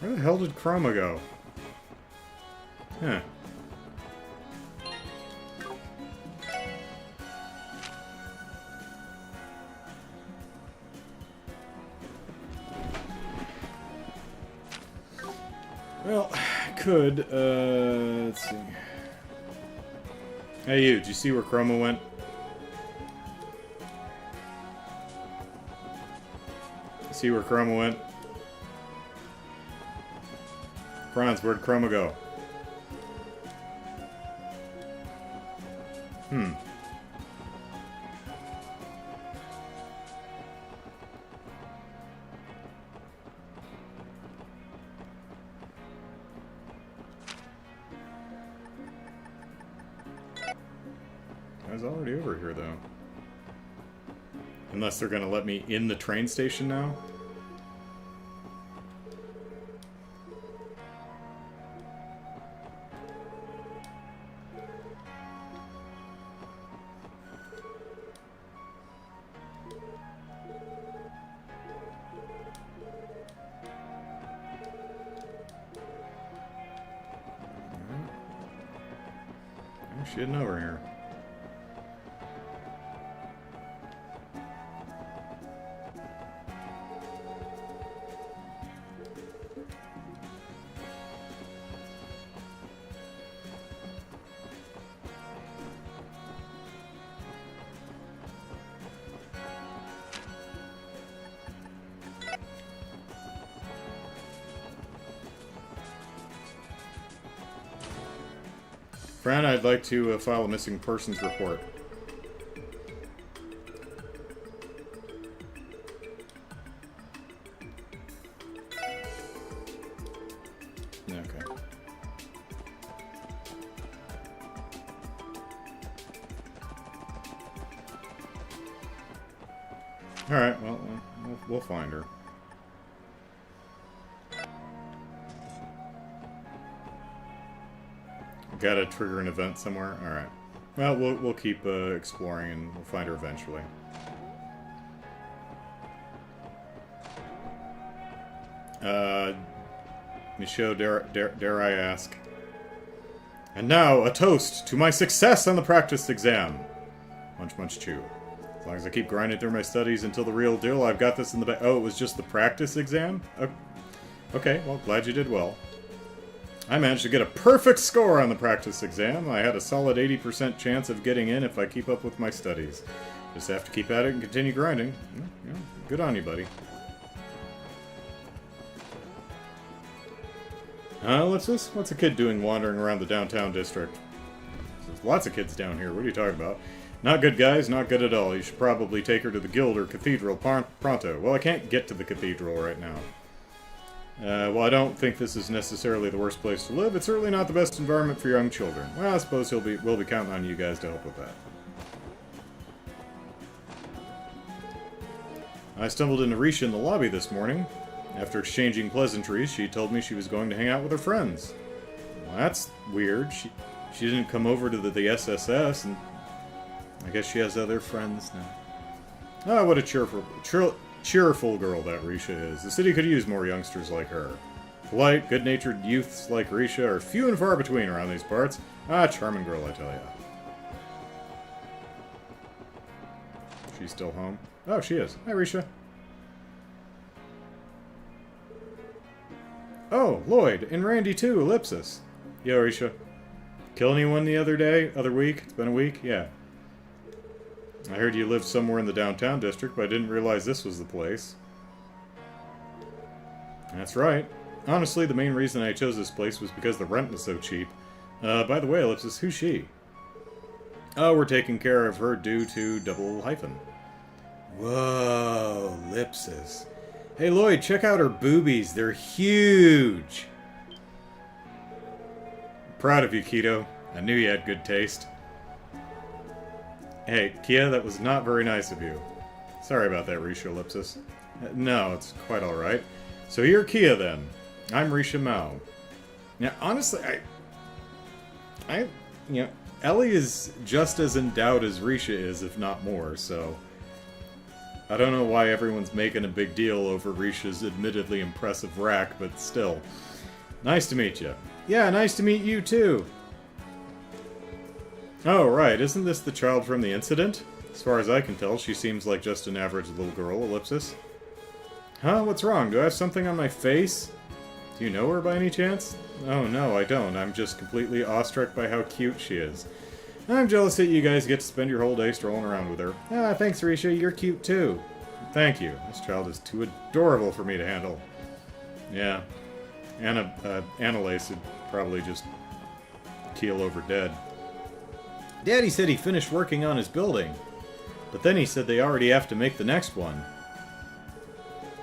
Where the hell did Chroma go? Huh. Well, I could, let's see. Hey you, did you see where Chroma went? See where Chroma went? Franz, where'd Chroma go? I was already over here, though. Unless they're gonna let me in the train station now? she isn't over here. Fran, I'd like to file a missing persons report. Okay. Alright, well, we'll find her. Gotta trigger an event somewhere? Alright. Well, we'll keep exploring and we'll find her eventually. Michaud, dare I ask? And now, a toast to my success on the practice exam! Munch, munch, chew. As long as I keep grinding through my studies until the real deal, I've got this in the bag. Oh, it was just the practice exam? Okay, well, glad you did well. I managed to get a perfect score on the practice exam. I had a solid 80% chance of getting in if I keep up with my studies. Just have to keep at it and continue grinding. Yeah, good on you, buddy. What's a kid doing wandering around the downtown district? There's lots of kids down here. What are you talking about? Not good, guys. Not good at all. You should probably take her to the guild or cathedral pronto. Well, I can't get to the cathedral right now. Well, I don't think this is necessarily the worst place to live. It's certainly not the best environment for young children. Well, I suppose we'll be counting on you guys to help with that. I stumbled into Risha in the lobby this morning. After exchanging pleasantries, she told me she was going to hang out with her friends. Well, that's weird. She didn't come over to the SSS, and I guess she has other friends now. Oh, what a cheerful girl that Risha is. The city could use more youngsters like her. Polite, good-natured youths like Risha are few and far between around these parts. Ah, charming girl, I tell ya. She's still home? Oh, she is. Hi, Risha. Oh, Lloyd, and Randy too, Ellipsis. Yo, Risha. Kill anyone the other week? It's been a week? Yeah. I heard you lived somewhere in the downtown district, but I didn't realize this was the place. That's right. Honestly, the main reason I chose this place was because the rent was so cheap. By the way, Ellipsis, who's she? Oh, we're taking care of her due to double hyphen. Whoa, Ellipsis. Hey, Lloyd, check out her boobies. They're huge. Proud of you, Keto. I knew you had good taste. Hey, KeA, that was not very nice of you. Sorry about that, Risha Ellipsis. No, it's quite alright. So you're KeA, then. I'm Risha Mao. Now, honestly, Ellie is just as in doubt as Risha is, if not more, so... I don't know why everyone's making a big deal over Risha's admittedly impressive rack, but still. Nice to meet you. Yeah, nice to meet you, too. Oh, right. Isn't this the child from the incident? As far as I can tell, she seems like just an average little girl, Ellipsis. Huh? What's wrong? Do I have something on my face? Do you know her by any chance? Oh, no, I don't. I'm just completely awestruck by how cute she is. I'm jealous that you guys get to spend your whole day strolling around with her. Ah, thanks, Risha. You're cute, too. Thank you. This child is too adorable for me to handle. Yeah. Annalise would probably just keel over dead. Daddy said he finished working on his building. But then he said they already have to make the next one.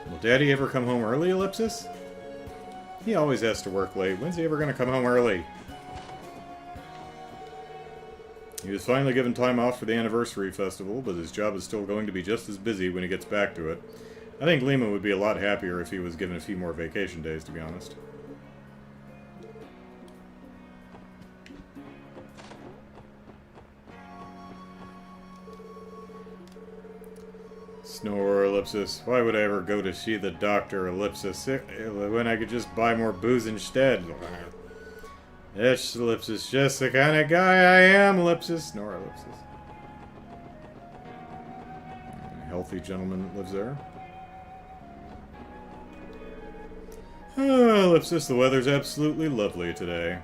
Will Daddy ever come home early, Ellipsis? He always has to work late. When's he ever going to come home early? He was finally given time off for the anniversary festival, but his job is still going to be just as busy when he gets back to it. I think Lima would be a lot happier if he was given a few more vacation days, to be honest. Snore, Ellipsis. Why would I ever go to see the doctor, Ellipsis, when I could just buy more booze instead? It's Ellipsis, just the kind of guy I am, Ellipsis. Nor Ellipsis. Healthy gentleman that lives there. Oh, Ellipsis, the weather's absolutely lovely today.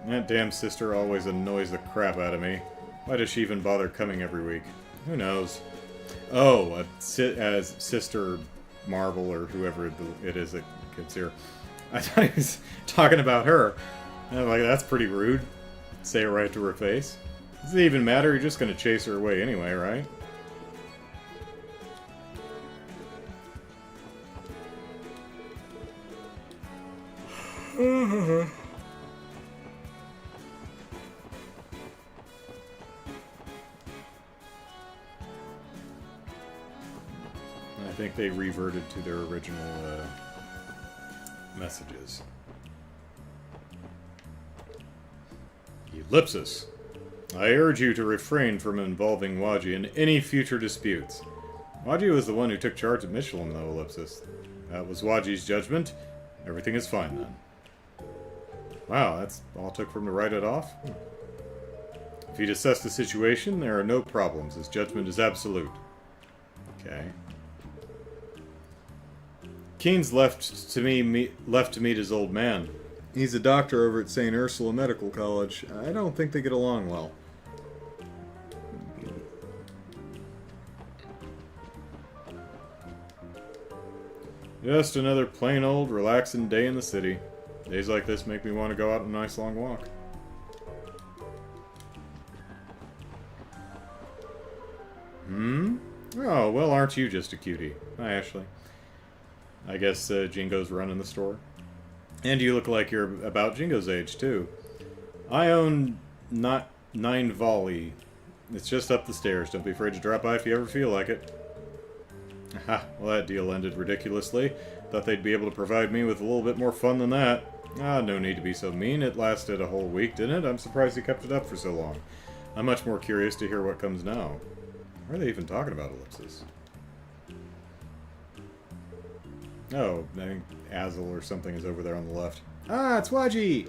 That damn sister always annoys the crap out of me. Why does she even bother coming every week? Who knows? Oh, as Sister Marvel or whoever it is that gets here. I thought he was talking about her. And I'm like, that's pretty rude. Say it right to her face. Does it even matter? You're just going to chase her away anyway, right? I think they reverted to their original messages. Ellipsis. I urge you to refrain from involving Waji in any future disputes. Waji was the one who took charge at Mishy Land, though, Ellipsis. That was Waji's judgment. Everything is fine, then. Wow, that's all it took for him to write it off? If he'd assessed the situation, there are no problems. His judgment is absolute. Okay. Keen's left to meet his old man. He's a doctor over at St. Ursula Medical College. I don't think they get along well. Just another plain old relaxing day in the city. Days like this make me want to go out on a nice long walk. Oh, well, aren't you just a cutie? Hi, Ashley. I guess Jingo's running the store. And you look like you're about Jingo's age, too. I own 9 Volley. It's just up the stairs. Don't be afraid to drop by if you ever feel like it. Aha, well, that deal ended ridiculously. Thought they'd be able to provide me with a little bit more fun than that. Ah, no need to be so mean. It lasted a whole week, didn't it? I'm surprised you kept it up for so long. I'm much more curious to hear what comes now. What are they even talking about, Ellipsis? Oh, I think Azel or something is over there on the left. Ah, it's Waji!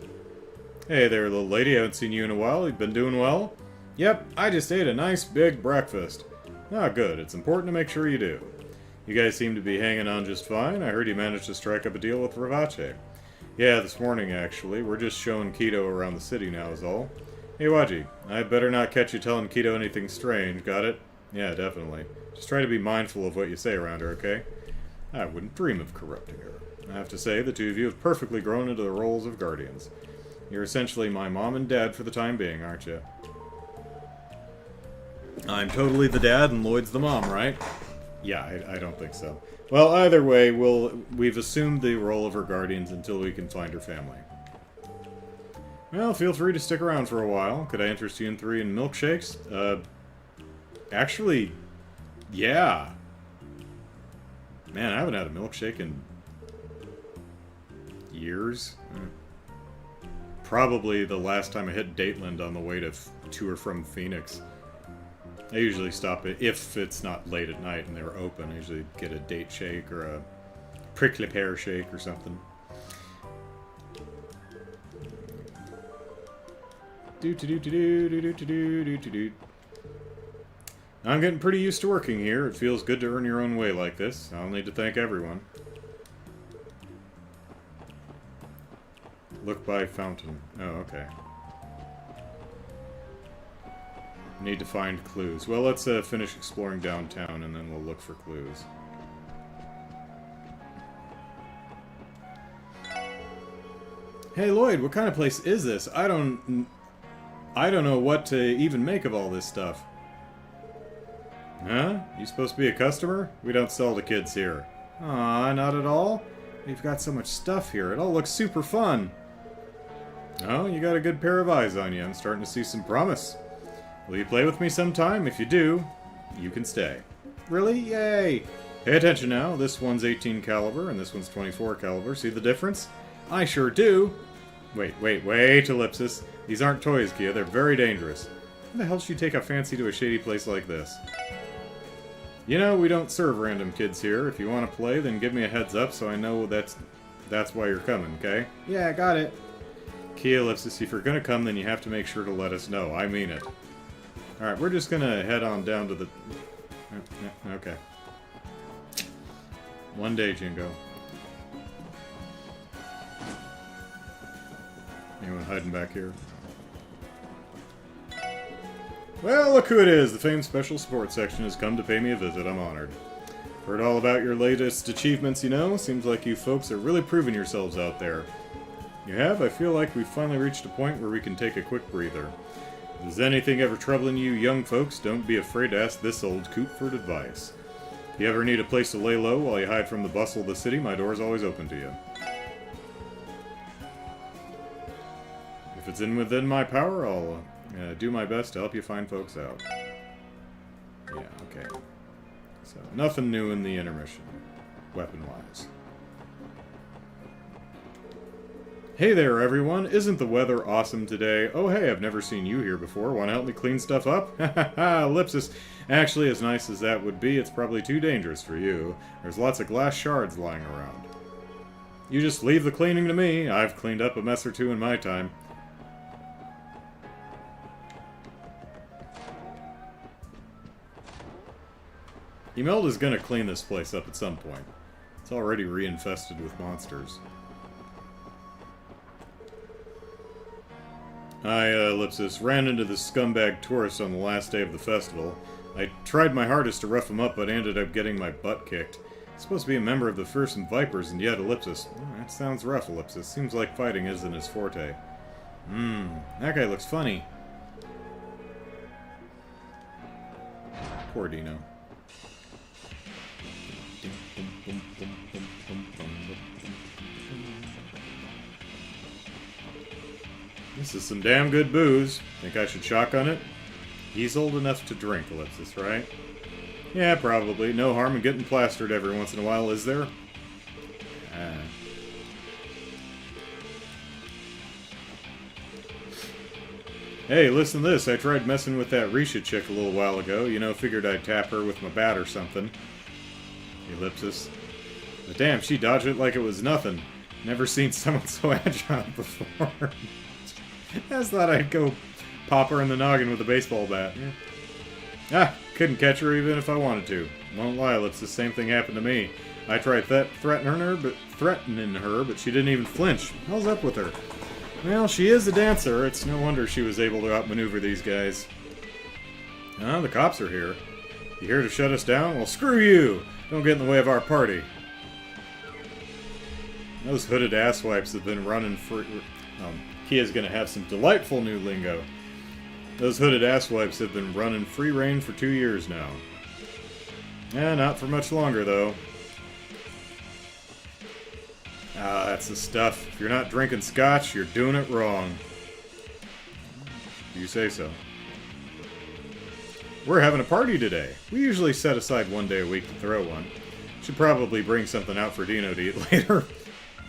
Hey there, little lady. I haven't seen you in a while. You've been doing well? Yep, I just ate a nice big breakfast. Ah, good. It's important to make sure you do. You guys seem to be hanging on just fine. I heard you managed to strike up a deal with Ravache. Yeah, this morning, actually. We're just showing Keto around the city now is all. Hey, Waji. I better not catch you telling Keto anything strange, got it? Yeah, definitely. Just try to be mindful of what you say around her, okay? I wouldn't dream of corrupting her. I have to say, the two of you have perfectly grown into the roles of guardians. You're essentially my mom and dad for the time being, aren't you? I'm totally the dad and Lloyd's the mom, right? Yeah, I don't think so. Well, either way, we've assumed the role of her guardians until we can find her family. Well, feel free to stick around for a while. Could I interest you in 3 in milkshakes? Actually, yeah. Man, I haven't had a milkshake in years. Probably the last time I hit Dateland on the way to or from Phoenix. I usually stop it if it's not late at night and they're open. I usually get a date shake or a prickly pear shake or something. I'm getting pretty used to working here. It feels good to earn your own way like this. I'll need to thank everyone. Look by fountain. Oh, okay. Need to find clues. Well, let's finish exploring downtown and then we'll look for clues. Hey Lloyd, what kind of place is this? I don't know what to even make of all this stuff. Huh? You supposed to be a customer? We don't sell to kids here. Aw, not at all? We've got so much stuff here. It all looks super fun. Oh, you got a good pair of eyes on you. I'm starting to see some promise. Will you play with me sometime? If you do, you can stay. Really? Yay! Pay attention now. This one's 18 caliber and this one's 24 caliber. See the difference? I sure do. Wait, Ellipsis. These aren't toys, KeA. They're very dangerous. How the hell should you take a fancy to a shady place like this? You know, we don't serve random kids here. If you want to play, then give me a heads up so I know That's why you're coming, okay? Yeah, got it. KeA Ellipsis, if you're gonna come, then you have to make sure to let us know. I mean it. Alright, we're just gonna head on down to the... Okay. One day, Jingo. Anyone hiding back here? Well, look who it is! The famed special support section has come to pay me a visit. I'm honored. Heard all about your latest achievements, you know? Seems like you folks are really proving yourselves out there. You have? I feel like we've finally reached a point where we can take a quick breather. If there's anything ever troubling you young folks, don't be afraid to ask this old coot for advice. If you ever need a place to lay low while you hide from the bustle of the city, my door's always open to you. If it's within my power, I'll do my best to help you find folks out. Yeah, okay. So, nothing new in the intermission, weapon-wise. Hey there, everyone! Isn't the weather awesome today? Oh hey, I've never seen you here before. Want to help me clean stuff up? Hahaha, Ellipsis. Actually, as nice as that would be, it's probably too dangerous for you. There's lots of glass shards lying around. You just leave the cleaning to me. I've cleaned up a mess or two in my time. Imelda's gonna clean this place up at some point. It's already reinfested with monsters. I, Ellipsis, ran into this scumbag tourist on the last day of the festival. I tried my hardest to rough him up, but ended up getting my butt kicked. He's supposed to be a member of the Fearsome Vipers, and yet Ellipsis. That sounds rough, Ellipsis. Seems like fighting isn't his forte. That guy looks funny. Poor Dino. This is some damn good booze. Think I should shotgun it? He's old enough to drink, Ellipsis, right? Yeah, probably. No harm in getting plastered every once in a while, is there? Hey, listen to this. I tried messing with that Risha chick a little while ago. You know, figured I'd tap her with my bat or something. Ellipsis. But damn, she dodged it like it was nothing. Never seen someone so agile before. I just thought I'd go pop her in the noggin with a baseball bat. Yeah. Couldn't catch her even if I wanted to. Won't lie, Ellipsis, the same thing happened to me. I tried threatening her, but she didn't even flinch. How's up with her? Well, she is a dancer. It's no wonder she was able to outmaneuver these guys. Oh, the cops are here. You here to shut us down? Well, screw you! Don't get in the way of our party. Those hooded asswipes have been running free. KeA's gonna have some delightful new lingo. Those hooded asswipes have been running free reign for 2 years now. Not for much longer, though. That's the stuff. If you're not drinking scotch, you're doing it wrong. You say so. We're having a party today. We usually set aside one day a week to throw one. Should probably bring something out for Dino to eat later.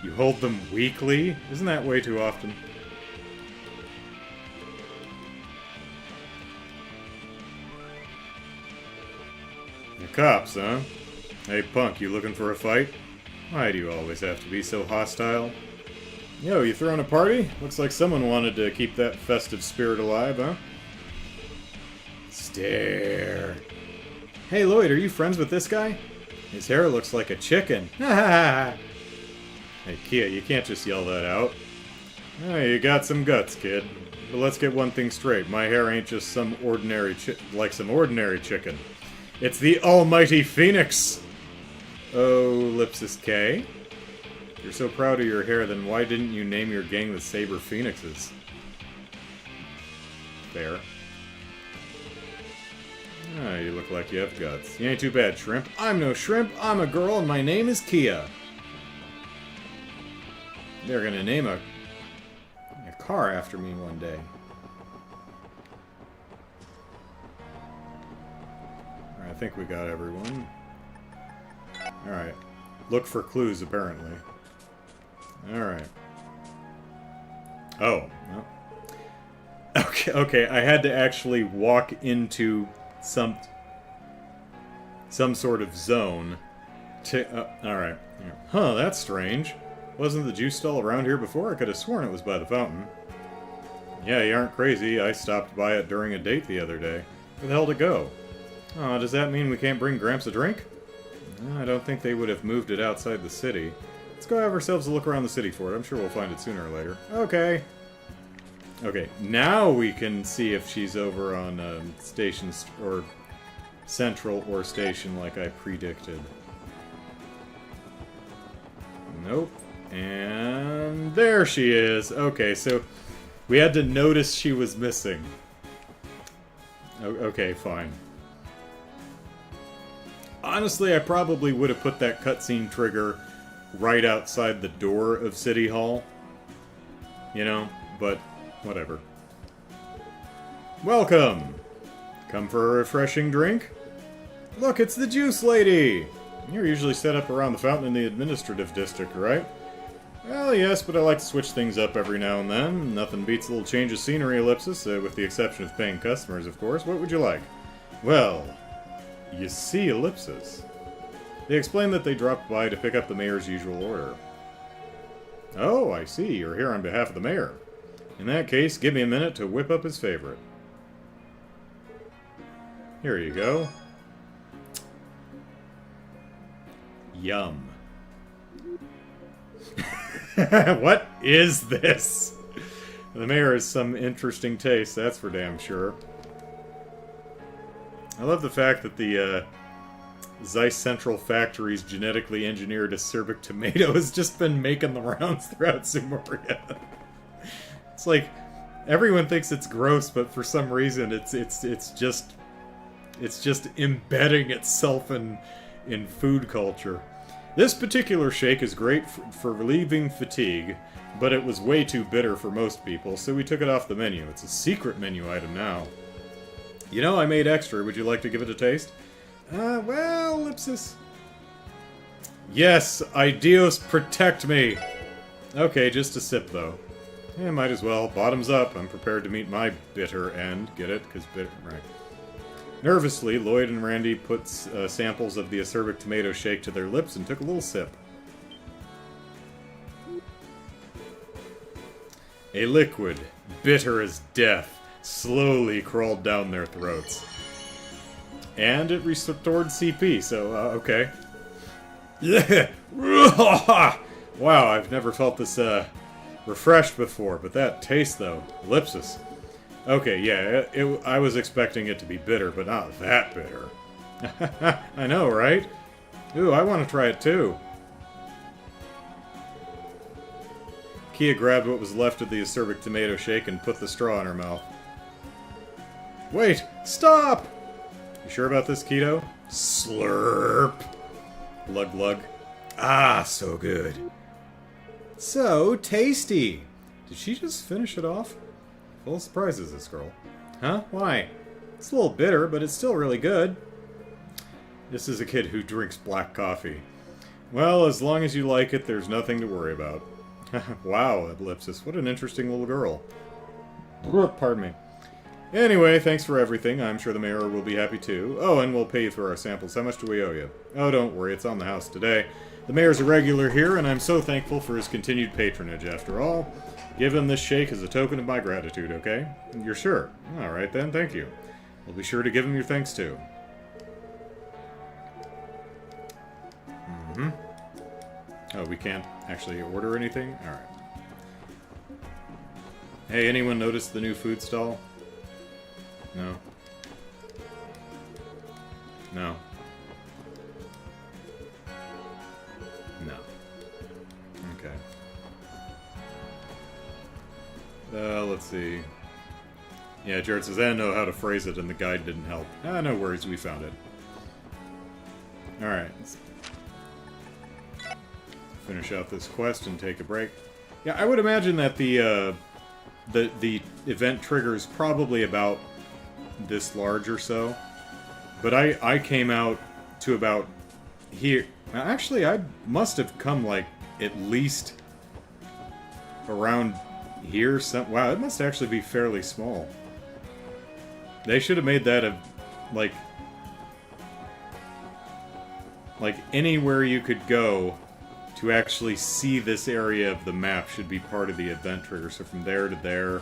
You hold them weekly? Isn't that way too often? The cops, huh? Hey, punk, you looking for a fight? Why do you always have to be so hostile? Yo, you throwing a party? Looks like someone wanted to keep that festive spirit alive, huh? Stare. Hey, Lloyd, are you friends with this guy? His hair looks like a chicken. Ha ha ha! Hey, KeA, you can't just yell that out. Oh, you got some guts, kid. But let's get one thing straight. My hair ain't just some ordinary chicken. It's the almighty Phoenix! Oh, Ellipsis K. If you're so proud of your hair, then why didn't you name your gang the Saber Phoenixes? Fair. Ah, you look like you have guts. You ain't too bad, shrimp. I'm no shrimp, I'm a girl, and my name is KeA. They're gonna name a car after me one day. I think we got everyone. Alright. Look for clues, apparently. Alright. Oh. No. Okay, I had to actually walk into some sort of zone to... Alright. Huh, that's strange. Wasn't the juice stall around here before? I could have sworn it was by the fountain. Yeah, you aren't crazy. I stopped by it during a date the other day. Where the hell to go? Oh, does that mean we can't bring Gramps a drink? I don't think they would have moved it outside the city. Let's go have ourselves a look around the city for it. I'm sure we'll find it sooner or later. Okay. Okay, now we can see if she's over on Station or Central or Station like I predicted. Nope. And there she is. Okay, so we had to notice she was missing. Okay, fine. Honestly, I probably would have put that cutscene trigger right outside the door of City Hall. You know, but whatever. Welcome! Come for a refreshing drink? Look, it's the Juice Lady! You're usually set up around the fountain in the administrative district, right? Well, yes, but I like to switch things up every now and then. Nothing beats a little change of scenery, Ellipsis, with the exception of paying customers, of course. What would you like? Well, you see, Ellipsis. They explained that they dropped by to pick up the mayor's usual order. Oh, I see. You're here on behalf of the mayor. In that case, give me a minute to whip up his favorite. Here you go. Yum. What is this? The mayor has some interesting taste, that's for damn sure. I love the fact that the Zeiss Central Factory's genetically engineered acerbic tomato has just been making the rounds throughout Sumeria. It's like everyone thinks it's gross, but for some reason it's just embedding itself in food culture. This particular shake is great for relieving fatigue, but it was way too bitter for most people, so we took it off the menu. It's a secret menu item now. You know, I made extra. Would you like to give it a taste? Well, Ellipsis. Yes, Ideos protect me! Okay, just a sip, though. Yeah, might as well. Bottoms up. I'm prepared to meet my bitter end. Get it? Because bitter... Right. Nervously, Lloyd and Randy put samples of the acerbic tomato shake to their lips and took a little sip. A liquid, bitter as death, slowly crawled down their throats. And it restored CP, so, okay. Yeah! Wow, I've never felt this, refreshed before, but that taste, though. Ellipsis. Okay, yeah, I was expecting it to be bitter, but not that bitter. I know, right? Ooh, I want to try it too. KeA grabbed what was left of the acerbic tomato shake and put the straw in her mouth. Wait! Stop! You sure about this, Keto? Slurp! Glug glug. Ah, so good. So tasty! Did she just finish it off? Full of surprises, this girl. Huh? Why? It's a little bitter, but it's still really good. This is a kid who drinks black coffee. Well, as long as you like it, there's nothing to worry about. Wow, Ellipsis, what an interesting little girl. Pardon me. Anyway, thanks for everything. I'm sure the mayor will be happy too. Oh, and we'll pay you for our samples. How much do we owe you? Oh, don't worry, it's on the house today. The mayor's a regular here, and I'm so thankful for his continued patronage, after all. Give him this shake as a token of my gratitude, okay? You're sure? Alright then, thank you. We'll be sure to give him your thanks too. Mm-hmm. Oh, we can't actually order anything? Alright. Hey, anyone notice the new food stall? No. No. No. Okay. Let's see. Yeah, Jared says, I don't know how to phrase it, and the guide didn't help. Ah, no worries, we found it. Alright. Let's finish out this quest and take a break. Yeah, I would imagine that the event triggers probably about this large or so. But I came out to about here. Now, actually, I must have come, like, at least around here. Wow, it must actually be fairly small. They should have made that a, like anywhere you could go to actually see this area of the map should be part of the event trigger. So from there to there.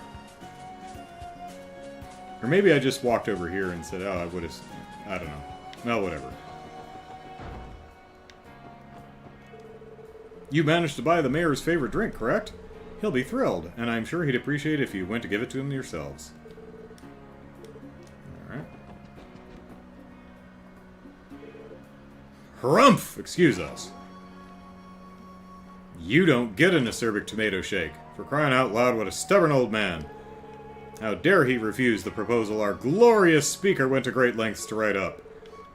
Or maybe I just walked over here and said, oh, I would have... I don't know. Well, whatever. You managed to buy the mayor's favorite drink, correct? He'll be thrilled, and I'm sure he'd appreciate it if you went to give it to him yourselves. Alright. Harumph! Excuse us. You don't get an acerbic tomato shake. For crying out loud, what a stubborn old man. How dare he refuse the proposal our glorious speaker went to great lengths to write up.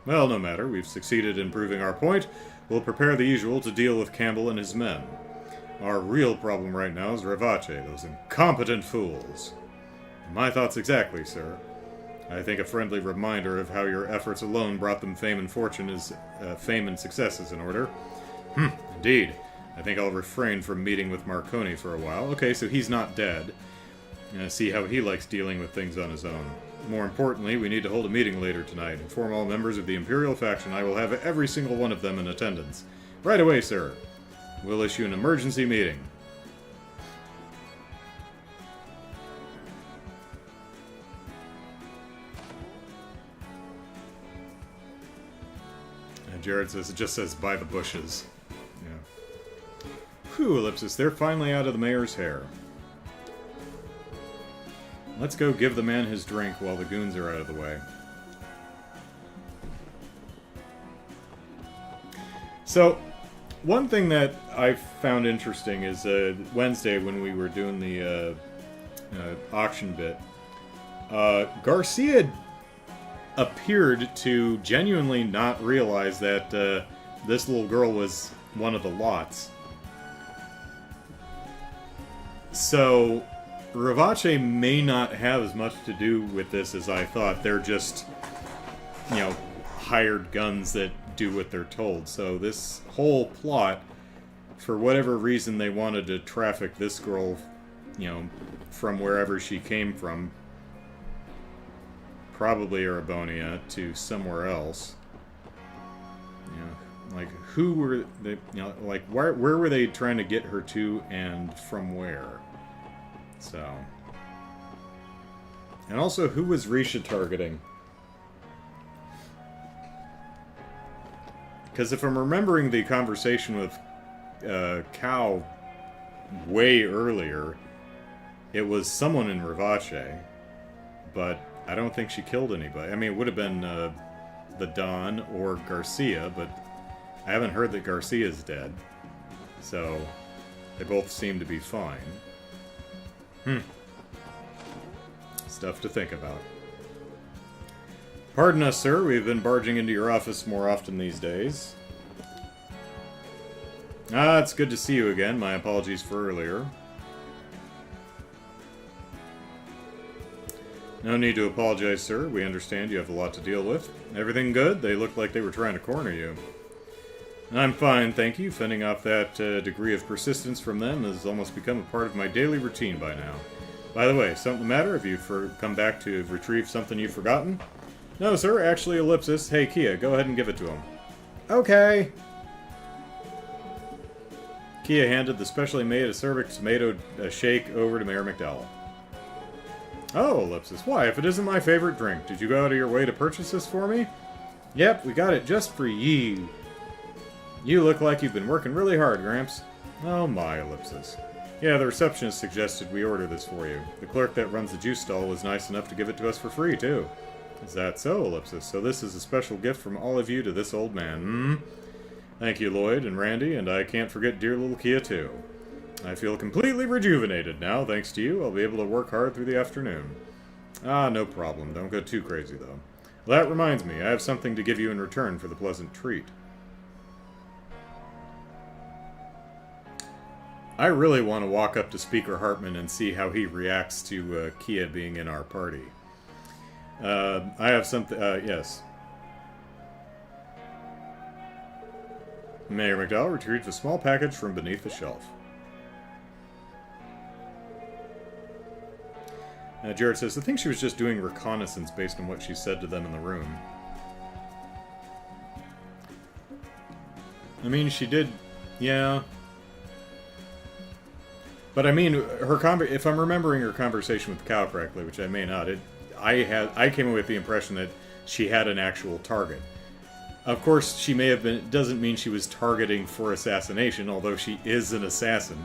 Well, no matter. We've succeeded in proving our point. We'll prepare the usual to deal with Campbell and his men. Our real problem right now is Ravache, those incompetent fools. My thoughts exactly, sir. I think a friendly reminder of how your efforts alone brought them fame and fortune is fame and success is in order. Indeed. I think I'll refrain from meeting with Marconi for a while. Okay, so he's not dead. See how he likes dealing with things on his own. More importantly, we need to hold a meeting later tonight. Inform all members of the Imperial faction. I will have every single one of them in attendance. Right away, sir. We'll issue an emergency meeting. And Jared says, it just says, by the bushes. Yeah. Whew, Ellipsis, they're finally out of the mayor's hair. Let's go give the man his drink while the goons are out of the way. So, one thing that I found interesting is Wednesday when we were doing the auction bit, Garcia appeared to genuinely not realize that this little girl was one of the lots. So, Ravache may not have as much to do with this as I thought. They're just, you know, hired guns that do what they're told. So this whole plot, for whatever reason they wanted to traffic this girl, you know, from wherever she came from, probably Arabonia, to somewhere else. You know, like, who were they, you know, like, where were they trying to get her to and from where? So. And also, who was Risha targeting? Because if I'm remembering the conversation with KeA way earlier, it was someone in Ravache, but I don't think she killed anybody. I mean, it would have been the Don or Garcia, but I haven't heard that Garcia's dead. So, they both seem to be fine. Stuff to think about. Pardon us, sir. We've been barging into your office more often these days. Ah, it's good to see you again. My apologies for earlier. No need to apologize, sir. We understand you have a lot to deal with. Everything good? They looked like they were trying to corner you. I'm fine, thank you. Fending off that degree of persistence from them has almost become a part of my daily routine by now. By the way, something the matter? Have you come back to retrieve something you've forgotten? No, sir. Actually, Ellipsis. Hey, KeA, go ahead and give it to him. Okay. KeA handed the specially made acerbic tomato shake over to Mayor McDowell. Oh, Ellipsis. Why, if it isn't my favorite drink, did you go out of your way to purchase this for me? Yep, we got it just for you. You look like you've been working really hard, Gramps. Oh my, Ellipsis. Yeah, the receptionist suggested we order this for you. The clerk that runs the juice stall was nice enough to give it to us for free, too. Is that so, Ellipsis? So this is a special gift from all of you to this old man, Thank you, Lloyd and Randy, and I can't forget dear little KeA, too. I feel completely rejuvenated now, thanks to you. I'll be able to work hard through the afternoon. Ah, no problem. Don't go too crazy, though. Well, that reminds me. I have something to give you in return for the pleasant treat. I really want to walk up to Speaker Hartman and see how he reacts to KeA being in our party. I have something... yes. Mayor McDowell retrieved a small package from beneath the shelf. Jared says, I think she was just doing reconnaissance based on what she said to them in the room. I mean, she did, Yeah. But I mean, if I'm remembering her conversation with Cal correctly, which I may not, I came away with the impression that she had an actual target. Of course, she may have been. Doesn't mean she was targeting for assassination, although she is an assassin.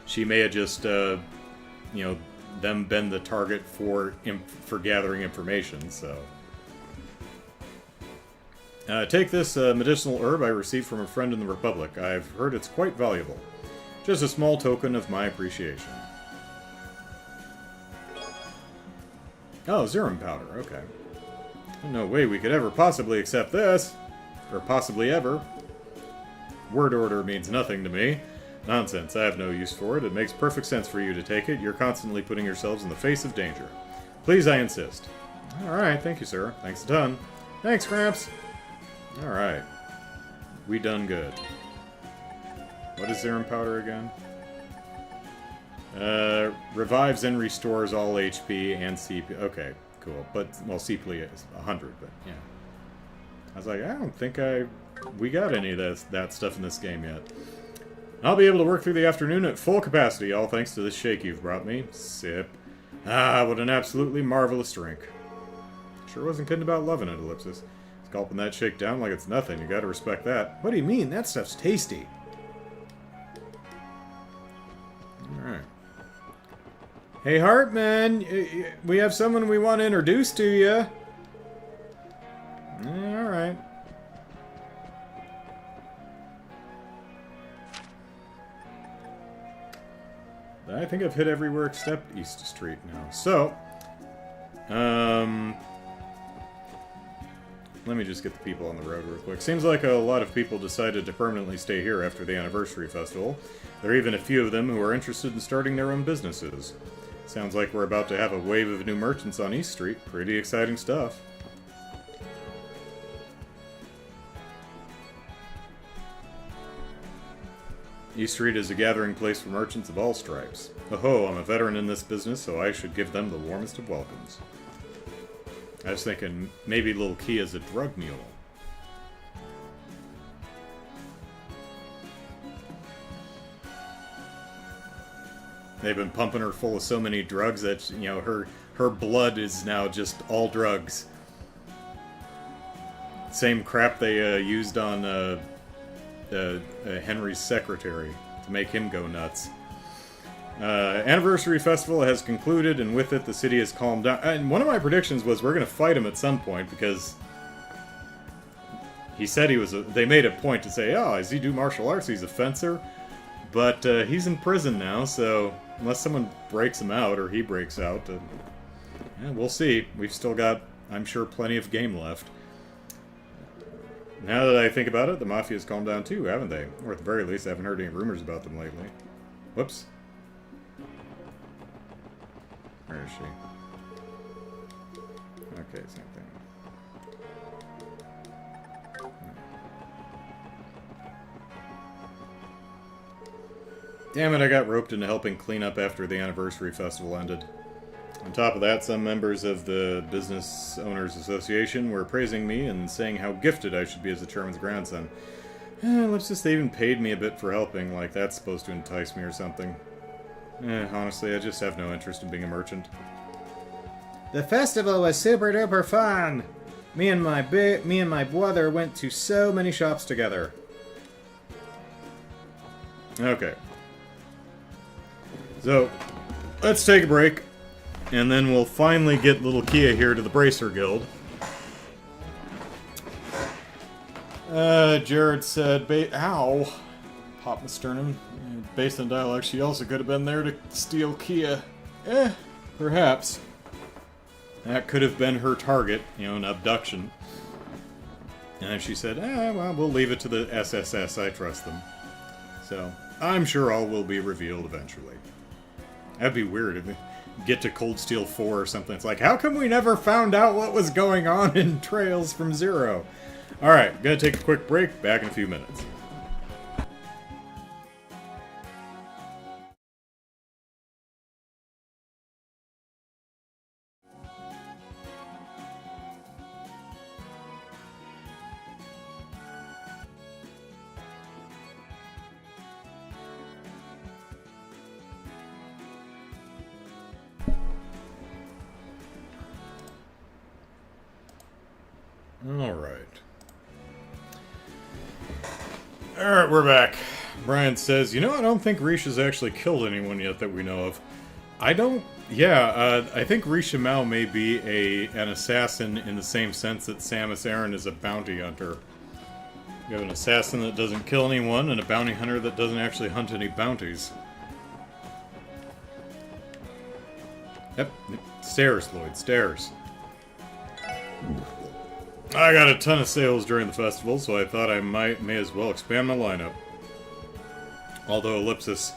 She may have just, them been the target for gathering information. So, take this medicinal herb I received from a friend in the Republic. I've heard it's quite valuable. Just a small token of my appreciation. Oh, Zerum powder. Okay. No way we could ever possibly accept this. Or possibly ever. Word order means nothing to me. Nonsense, I have no use for it. It makes perfect sense for you to take it. You're constantly putting yourselves in the face of danger. Please, I insist. Alright, thank you, sir. Thanks a ton. Thanks, Gramps. Alright. We done good. What is Zerum powder again? Revives and restores all HP and CP. Okay, cool. But, well, CP is 100, but yeah. I was like, I don't think we got any of that stuff in this game yet. I'll be able to work through the afternoon at full capacity, all thanks to this shake you've brought me. Sip. Ah, what an absolutely marvelous drink. Sure wasn't kidding about loving it, Ellipsis. Gulping that shake down like it's nothing, you gotta respect that. What do you mean? That stuff's tasty. Alright. Hey, Hartman! We have someone we want to introduce to you. Alright. I think I've hit everywhere except East Street now. So, let me just get the people on the road real quick. Seems like a lot of people decided to permanently stay here after the anniversary festival. There are even a few of them who are interested in starting their own businesses. Sounds like we're about to have a wave of new merchants on East Street. Pretty exciting stuff. East Street is a gathering place for merchants of all stripes. Oh, I'm a veteran in this business, so I should give them the warmest of welcomes. I was thinking maybe little KeA's a drug mule. They've been pumping her full of so many drugs that, her blood is now just all drugs. Same crap they used on Henry's secretary to make him go nuts. Anniversary Festival has concluded, and with it, the city has calmed down. And one of my predictions was we're going to fight him at some point, because he said he was they made a point to say, oh, does he do martial arts? He's a fencer. But he's in prison now, so unless someone breaks him out, or he breaks out, we'll see. We've still got, I'm sure, plenty of game left. Now that I think about it, the Mafia's calmed down too, haven't they? Or at the very least, I haven't heard any rumors about them lately. Whoops. Where is she? Okay, same thing. Damn it, I got roped into helping clean up after the anniversary festival ended. On top of that, some members of the Business Owners Association were praising me and saying how gifted I should be as the chairman's grandson. Let's just, they even paid me a bit for helping, like that's supposed to entice me or something. Honestly, I just have no interest in being a merchant. The festival was super duper fun! Me and my brother went to so many shops together. Okay. So, let's take a break. And then we'll finally get little KeA here to the Bracer Guild. Jared said, ow! Pop my sternum. Based on dialogue, she also could have been there to steal KeA. Perhaps. That could have been her target, an abduction. And she said, well, we'll leave it to the SSS, I trust them. So, I'm sure all will be revealed eventually. That'd be weird if we get to Cold Steel 4 or something. It's like, how come we never found out what was going on in Trails from Zero? Alright, gonna take a quick break, back in a few minutes. Alright. Alright, we're back. Brian says, you know, I don't think Rish has actually killed anyone yet that we know of. I don't... Yeah, I think Risha Mao may be an assassin in the same sense that Samus Aran is a bounty hunter. You have an assassin that doesn't kill anyone, and a bounty hunter that doesn't actually hunt any bounties. Yep, stairs, Lloyd, stairs. I got a ton of sales during the festival, so I thought I may as well expand my lineup. Although Ellipsis,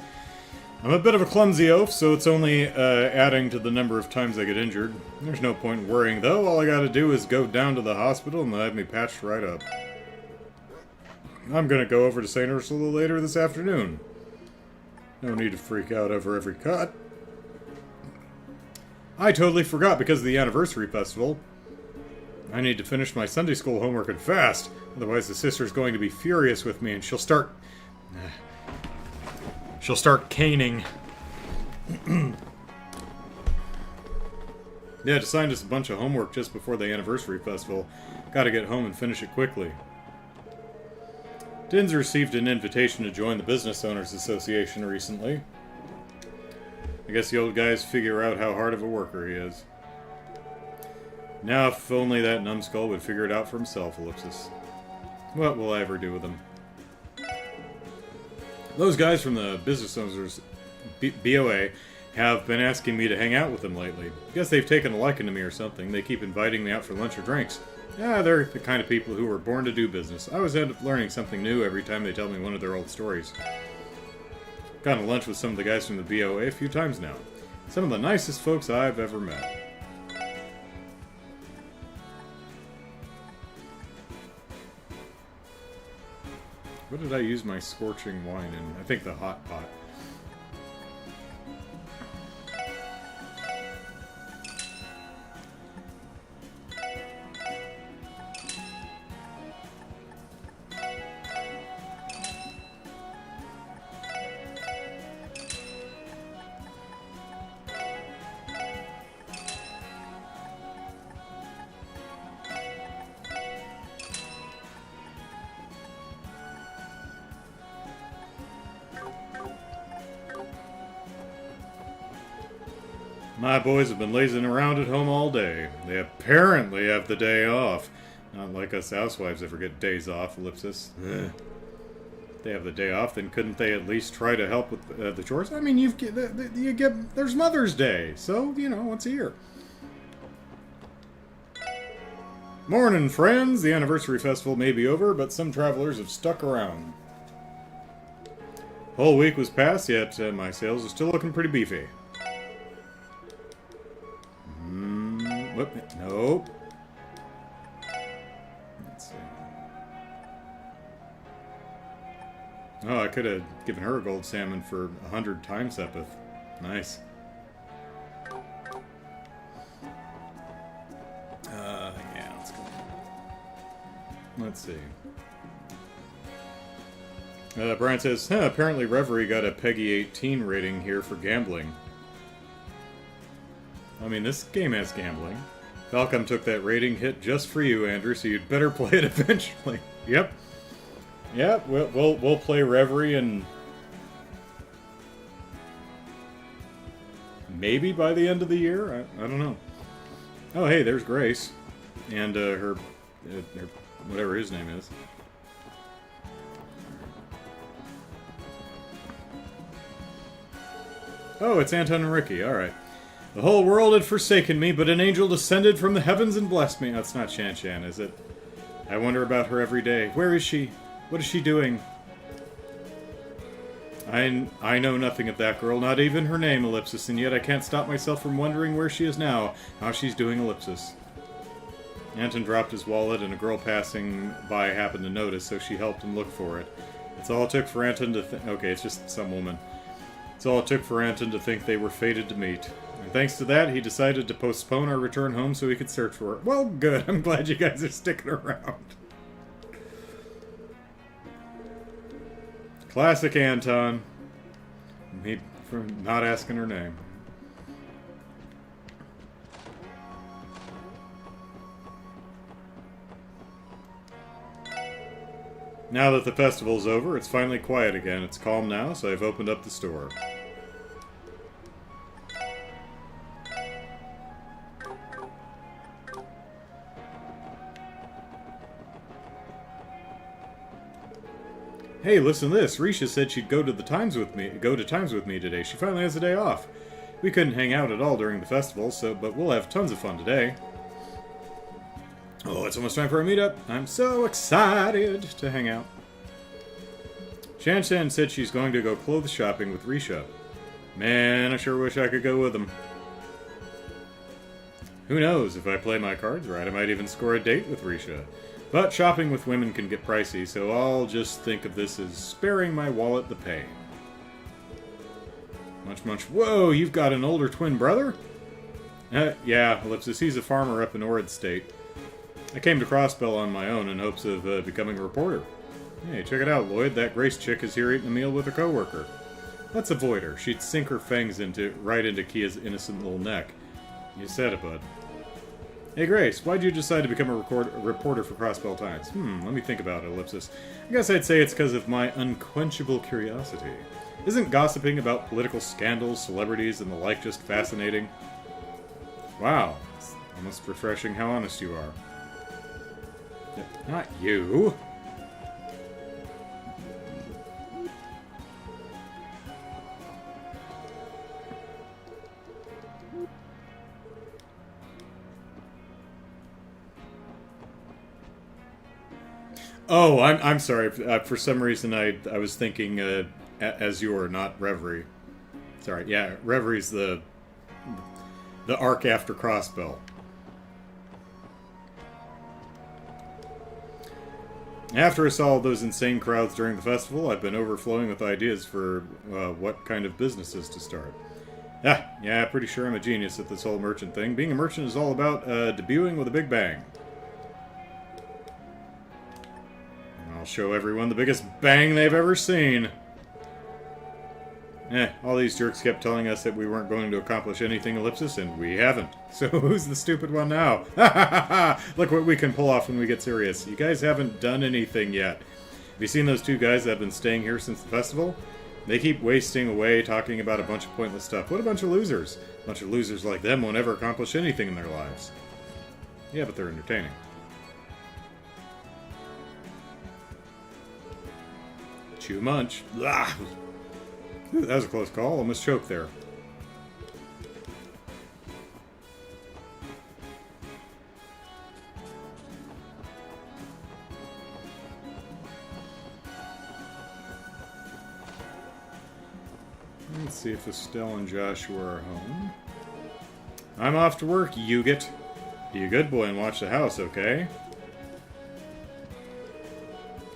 I'm a bit of a clumsy oaf, so it's only adding to the number of times I get injured. There's no point in worrying, though. All I gotta do is go down to the hospital and they'll have me patched right up. I'm gonna go over to St. Ursula later this afternoon. No need to freak out over every cut. I totally forgot because of the anniversary festival. I need to finish my Sunday school homework and fast. Otherwise the sister's going to be furious with me and she'll start caning. Yeah, assigned us a bunch of homework just before the anniversary festival. Gotta get home and finish it quickly. Din's received an invitation to join the Business Owners Association recently. I guess the old guys figure out how hard of a worker he is. Now, if only that numbskull would figure it out for himself, Ellipsis. What will I ever do with him? Those guys from the Business Owners BOA have been asking me to hang out with them lately. Guess they've taken a liking to me or something. They keep inviting me out for lunch or drinks. Yeah, they're the kind of people who were born to do business. I always end up learning something new every time they tell me one of their old stories. Gone to lunch with some of the guys from the BOA a few times now. Some of the nicest folks I've ever met. What did I use my scorching wine in? I think the hot pot. My boys have been lazing around at home all day. They apparently have the day off. Not like us housewives ever get days off, Ellipsis. Ugh. If they have the day off, then couldn't they at least try to help with the chores? I mean, there's Mother's Day, so, you know, once a year. Morning, friends! The anniversary festival may be over, but some travelers have stuck around. Whole week was past, yet my sales are still looking pretty beefy. Whoop, nope. Let's see. Oh, I could have given her a gold salmon for 100 time sepith. Nice. Yeah, let's go. Let's see. Brian says, apparently Reverie got a Peggy 18 rating here for gambling. I mean, this game has gambling. Falcom took that rating hit just for you, Andrew, so you'd better play it eventually. Yep. Yep, we'll play Reverie and... maybe by the end of the year? I don't know. Oh, hey, there's Grace. And her whatever his name is. Oh, it's Anton and Ricky, alright. The whole world had forsaken me, but an angel descended from the heavens and blessed me. That's not Shan Shan, is it? I wonder about her every day. Where is she? What is she doing? I know nothing of that girl, not even her name, Ellipsis, and yet I can't stop myself from wondering where she is now, how she's doing, Ellipsis. Anton dropped his wallet, and a girl passing by happened to notice, so she helped him look for it. It's all it took for Anton to okay, it's just some woman. It's all it took for Anton to think they were fated to meet. And thanks to that, he decided to postpone our return home so he could search for her. Well, good. I'm glad you guys are sticking around. Classic Anton. Me for not asking her name. Now that the festival's over, it's finally quiet again. It's calm now, so I've opened up the store. Hey, listen to this. Risha said she'd go to Times with me today. She finally has a day off. We couldn't hang out at all during the festival, but we'll have tons of fun today. Oh, it's almost time for a meetup. I'm so excited to hang out. Shan said she's going to go clothes shopping with Risha. Man, I sure wish I could go with them. Who knows, if I play my cards right, I might even score a date with Risha. But shopping with women can get pricey, so I'll just think of this as sparing my wallet the pain. Munch. Whoa, you've got an older twin brother? Yeah, Ellipsis, he's a farmer up in Orid State. I came to Crossbell on my own in hopes of becoming a reporter. Hey, check it out, Lloyd. That Grace chick is here eating a meal with her coworker. Let's avoid her. She'd sink her fangs right into KeA's innocent little neck. You said it, bud. Hey, Grace, why'd you decide to become a reporter for Crossbell Times? Let me think about it, Ellipsis. I guess I'd say it's because of my unquenchable curiosity. Isn't gossiping about political scandals, celebrities, and the like just fascinating? Wow, it's almost refreshing how honest you are. Not you. Oh, I'm sorry. For some reason, I was thinking Azure, not Reverie. Sorry, yeah, Reverie's the arc after Crossbell. After I saw those insane crowds during the festival, I've been overflowing with ideas for what kind of businesses to start. Yeah, pretty sure I'm a genius at this whole merchant thing. Being a merchant is all about debuting with a big bang. I'll show everyone the biggest bang they've ever seen. All these jerks kept telling us that we weren't going to accomplish anything, Ellipsis, and we haven't. So who's the stupid one now? Look what we can pull off when we get serious. You guys haven't done anything yet. Have you seen those two guys that have been staying here since the festival? They keep wasting away talking about a bunch of pointless stuff. What a bunch of losers. A bunch of losers like them won't ever accomplish anything in their lives. Yeah, but they're entertaining. Chew munch. Blah. Ooh, that was a close call. Almost choked there. Let's see if Estelle and Joshua are home. I'm off to work, Yuget. Be a good boy and watch the house, okay?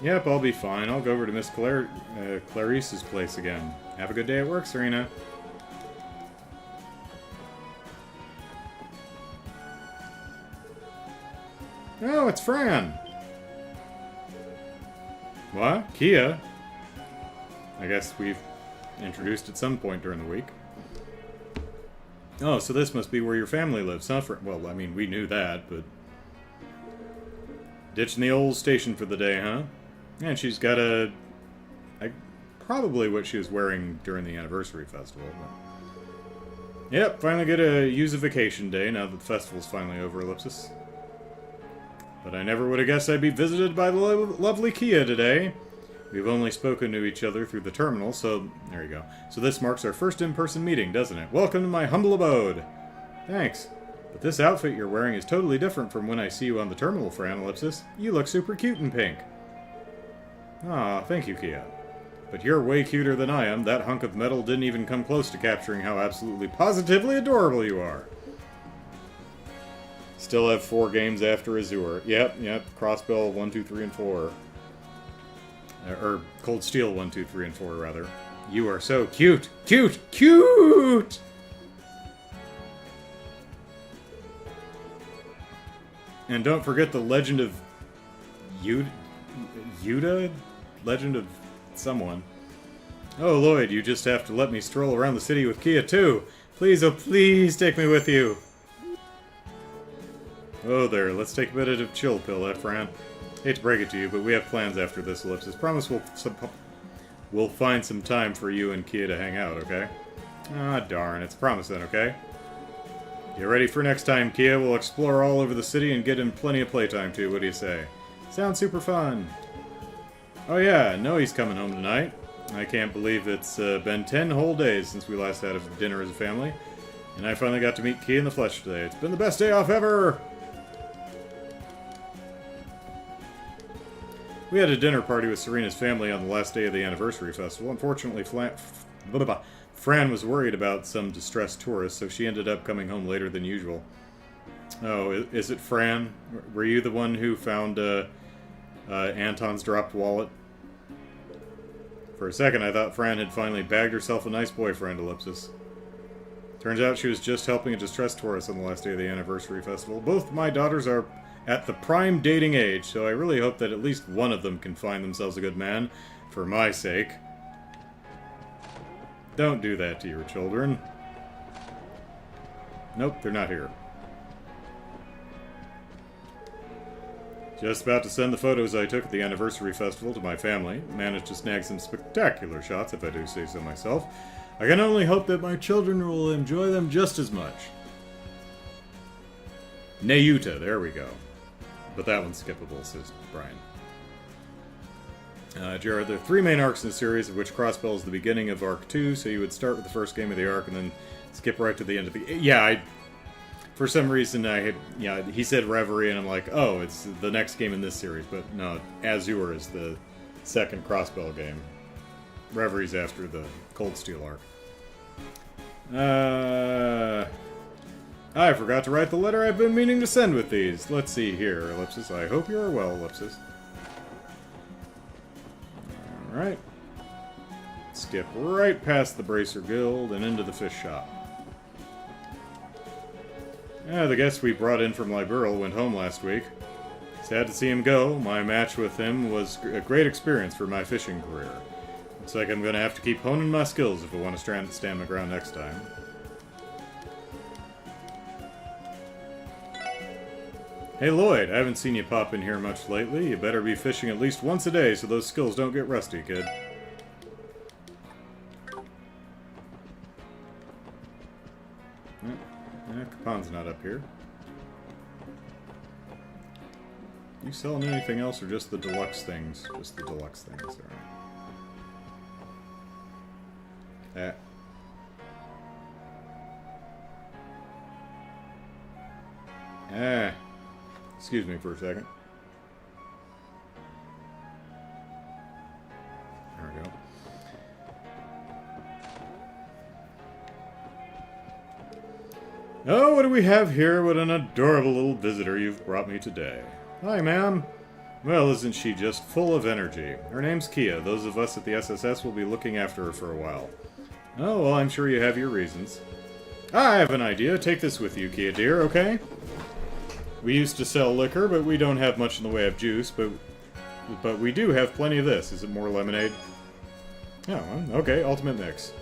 Yep, I'll be fine. I'll go over to Miss Clarice's place again. Have a good day at work, Serena. Oh, it's Fran! What? KeA? I guess we've introduced at some point during the week. Oh, so this must be where your family lives, huh? Well, I mean, we knew that, but... Ditching the old station for the day, huh? And she's got probably what she was wearing during the anniversary festival. But... Yep, finally get a use-a-vacation day now that the festival's finally over, Ellipsis. But I never would have guessed I'd be visited by the lovely KeA today. We've only spoken to each other through the terminal, so there you go. So this marks our first in-person meeting, doesn't it? Welcome to my humble abode. Thanks. But this outfit you're wearing is totally different from when I see you on the terminal, Fran, Ellipsis. You look super cute in pink. Aw, thank you, KeA. But you're way cuter than I am. That hunk of metal didn't even come close to capturing how absolutely positively adorable you are. Still have 4 games after Azure. Yep. Crossbell 1, 2, 3, and 4. Or Cold Steel 1, 2, 3, and 4, rather. You are so cute! Cute! Cute! And don't forget the Legend of Yuda? Legend of someone. Oh, Lloyd, you just have to let me stroll around the city with KeA, too. Please, oh please, take me with you. Oh, there. Let's take a bit of chill pill, Fran. Hate to break it to you, but we have plans after this, Ellipsis. Promise we'll find some time for you and KeA to hang out, okay? Ah, darn. It's a promise then, okay? Get ready for next time, KeA. We'll explore all over the city and get him plenty of playtime, too. What do you say? Sounds super fun. Oh yeah, Noe's coming home tonight. I can't believe it's been 10 whole days since we last had a dinner as a family. And I finally got to meet KeA in the flesh today. It's been the best day off ever! We had a dinner party with Serena's family on the last day of the anniversary festival. Unfortunately, Fran was worried about some distressed tourists, so she ended up coming home later than usual. Oh, is it Fran? Were you the one who found Anton's dropped wallet? For a second, I thought Fran had finally bagged herself a nice boyfriend, Ellipsis. Turns out she was just helping a distressed tourist on the last day of the anniversary festival. Both my daughters are at the prime dating age, so I really hope that at least one of them can find themselves a good man, for my sake. Don't do that to your children. Nope, they're not here. Just about to send the photos I took at the anniversary festival to my family. Managed to snag some spectacular shots, if I do say so myself. I can only hope that my children will enjoy them just as much. Nayuta, there we go. But that one's skippable, says Brian. Jared, there are 3 main arcs in the series, of which Crossbell is the beginning of Arc 2, so you would start with the first game of the arc and then skip right to the end of the... Yeah, for some reason, he said Reverie, and I'm like, oh, it's the next game in this series. But no, Azure is the second Crossbell game. Reverie's after the Cold Steel arc. I forgot to write the letter I've been meaning to send with these. Let's see here, Ellipsis. I hope you are well, Ellipsis. Alright. Skip right past the Bracer Guild and into the fish shop. The guest we brought in from Liberal went home last week. Sad to see him go. My match with him was a great experience for my fishing career. Looks like I'm going to have to keep honing my skills if I want to stand my ground next time. Hey Lloyd, I haven't seen you pop in here much lately. You better be fishing at least once a day so those skills don't get rusty, kid. Capon's not up here. You selling anything else or just the deluxe things? Just the deluxe things, alright. Excuse me for a second. There we go. Oh, what do we have here? What an adorable little visitor you've brought me today. Hi, ma'am. Well, isn't she just full of energy? Her name's KeA. Those of us at the SSS will be looking after her for a while. Oh, well, I'm sure you have your reasons. I have an idea. Take this with you, KeA dear, okay? We used to sell liquor, but we don't have much in the way of juice, but we do have plenty of this. Is it more lemonade? Oh, okay, ultimate mix.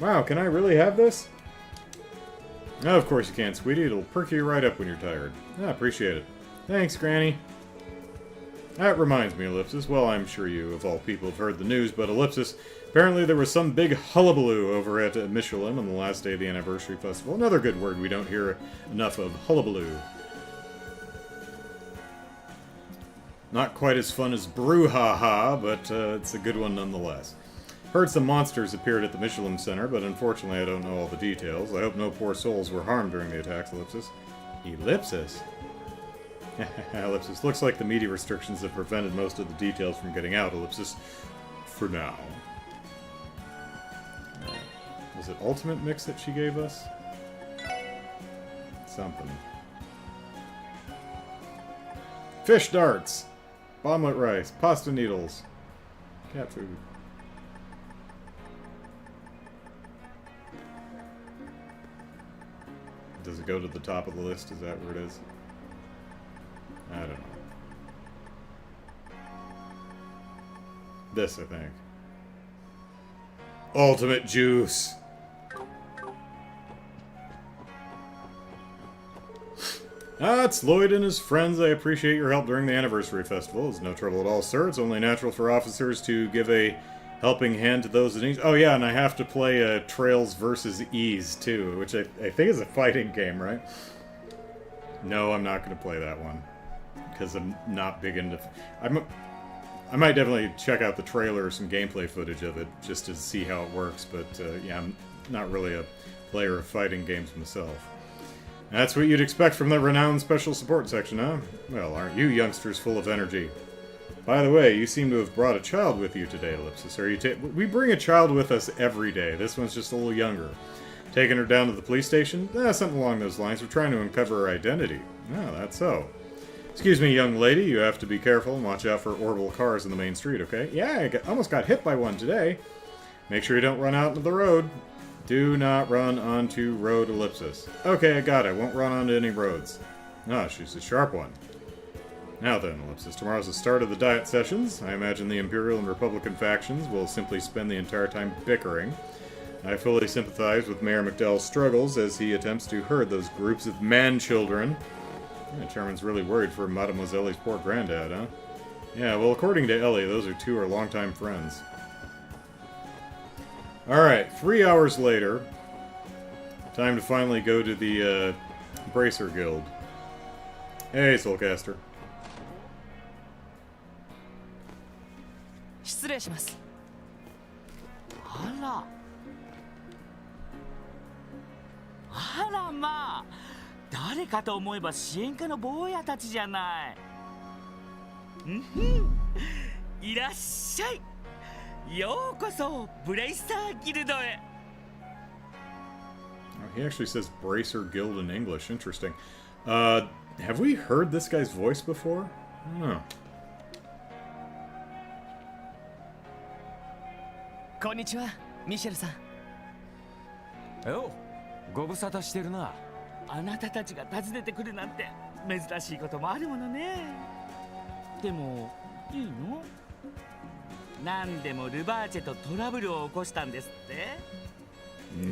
Wow, can I really have this? Oh, of course you can, sweetie. It'll perk you right up when you're tired. I appreciate it. Thanks, Granny. That reminds me, Ellipsis. Well, I'm sure you, of all people, have heard the news, but Ellipsis, apparently there was some big hullabaloo over at Mishy Land on the last day of the anniversary festival. Another good word we don't hear enough of, hullabaloo. Not quite as fun as brouhaha, but it's a good one nonetheless. Heard some monsters appeared at the Mishy Land Center, but unfortunately I don't know all the details. I hope no poor souls were harmed during the attacks, Ellipsis. Ellipsis? Ellipsis. Looks like the media restrictions have prevented most of the details from getting out, Ellipsis. For now. Was it Ultimate Mix that she gave us? Something. Fish darts! Omelet rice, pasta needles, cat food. Does it go to the top of the list? Is that where it is? I don't know. This, I think. Ultimate juice! Ah, it's Lloyd and his friends. I appreciate your help during the anniversary festival. It's no trouble at all, sir. It's only natural for officers to give a helping hand to those in need. Oh yeah, and I have to play Trails versus Ease too, which I think is a fighting game, right? No, I'm not going to play that one because I'm not big into. I might definitely check out the trailer or some gameplay footage of it just to see how it works, but yeah, I'm not really a player of fighting games myself. That's what you'd expect from the renowned special support section, huh? Well, aren't you youngsters full of energy? By the way, you seem to have brought a child with you today, Ellipsis. We bring a child with us every day. This one's just a little younger. Taking her down to the police station? Something along those lines. We're trying to uncover her identity. Oh, that's so. Excuse me, young lady. You have to be careful and watch out for orbital cars in the main street, okay? Yeah, I almost got hit by one today. Make sure you don't run out into the road. Do not run onto road, Ellipsis. Okay, I got it. I won't run onto any roads. Ah, she's a sharp one. Now then, Ellipsis, tomorrow's the start of the diet sessions. I imagine the Imperial and Republican factions will simply spend the entire time bickering. I fully sympathize with Mayor McDowell's struggles as he attempts to herd those groups of man-children. Yeah, Chairman's really worried for Mademoiselle's poor granddad, huh? Yeah, well, according to Ellie, those two are longtime friends. Alright, 3 hours later. Time to finally go to the Bracer Guild. Hey, Soulcaster. 失礼します。あら。あらまあ。誰かと思えば支援課の坊やたちじゃない。いらっしゃい。ようこそブレイサーギルドへ。He actually says Bracer Guild in English. Interesting. Have we heard this guy's voice before? I don't know. こんにちは、ミシェルさん。おう、ご無沙汰してるな。あなたたちが訪ねてくるなんて珍しいこともあるものね。でもいいの？何でもルバーチェとトラブルを起こしたんですって？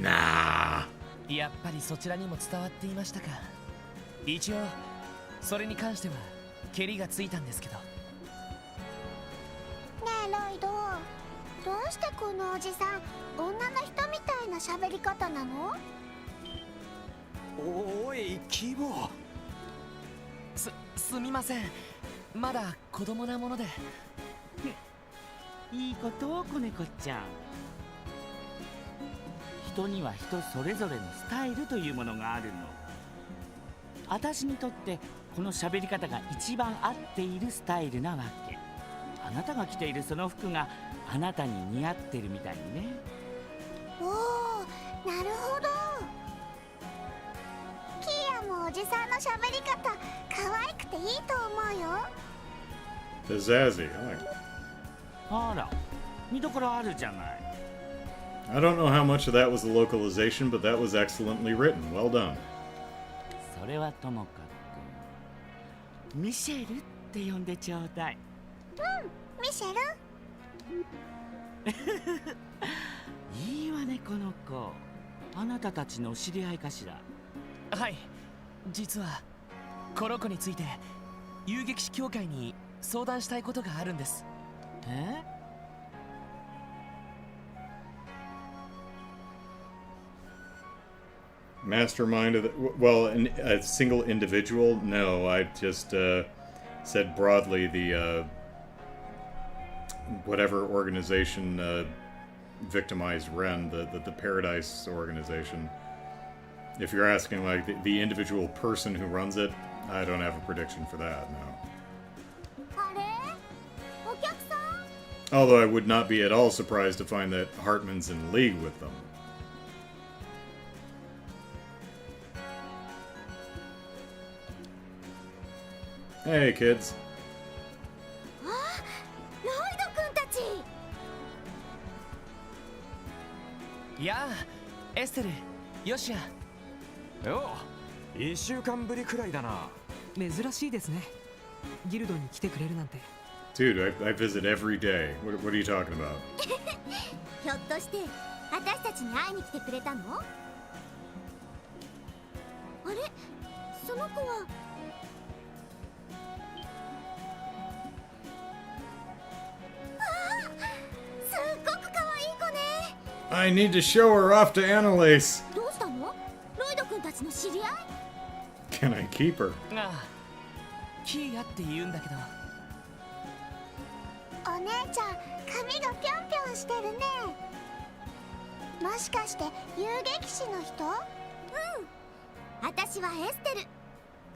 なあ。やっぱりそちらにも伝わっていましたか。一応それに関してはケリがついたんですけど。ねえロイド、どうしてこのおじさん女の人みたいな喋り方なの？おい、キボ。すみません。まだ子供なもので。いいことを子猫ちゃん。人には人それぞれのスタイルというものがあるの。私にとってこの喋り方が一番合っているスタイルなわけ。あなたが着ているその服があなたに似合ってるみたいにね。おお、なるほど。キーヤもおじさんの喋り方可愛くていいと思うよ。Pizzazzy, I like it. あら、見どころあるじゃない。I don't know how much of that was the localization, but that was excellently written. Well done. それはともかくミシェルって呼んでちょうだい。ミシェル。いいわねこの子。あなたたちの知り合いかしら。はい、実はこの子について遊撃士協会に相談したいことがあるんです。えMastermind of the, well, a single individual? No, I just said broadly the whatever organization victimized Ren, the Paradise organization. If you're asking like the individual person who runs it, I don't have a prediction for that. No. あれ？お客さん？ Although I would not be at all surprised to find that Hartman's in league with them. Hey, kids. あ、ロイド君たち。いやあ、エステル、ヨシア。おう、1週間ぶりくらいだな。珍しいですね。ギルドに来てくれるなんて。Dude, I visit every day. What are you talking about? ひょっとして私たちに会いに来てくれたの？あれ、その子は I need to show her off to Annalise. どうしたの？ロイド君たちの知り合い？ Can I keep her? ああ、キーヤって言うんだけど。お姉ちゃん、髪がぴょんぴょんしてるね。もしかして遊撃士の人？うん、私はエステル。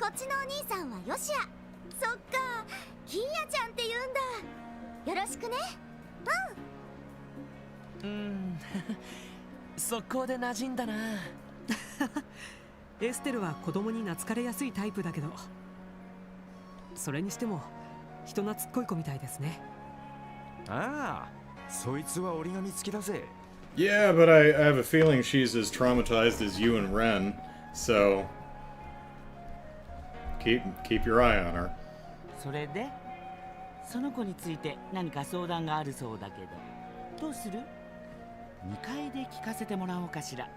こっちのお兄さんはヨシア。そっか、キーヤちゃんって言うんだ。よろしくね。速攻で馴染んだな。エステルは子供に懐かれやすいタイプだけど、それにしても人懐っこい子みたいですね。ああ、そいつは折り紙付きだぜ。Yeah, but I have a feeling she's as traumatized as you and Ren, so keep your eye on her. それでその子について何か相談があるそうだけど、どうする？2階で聞かせてもらおうかしら。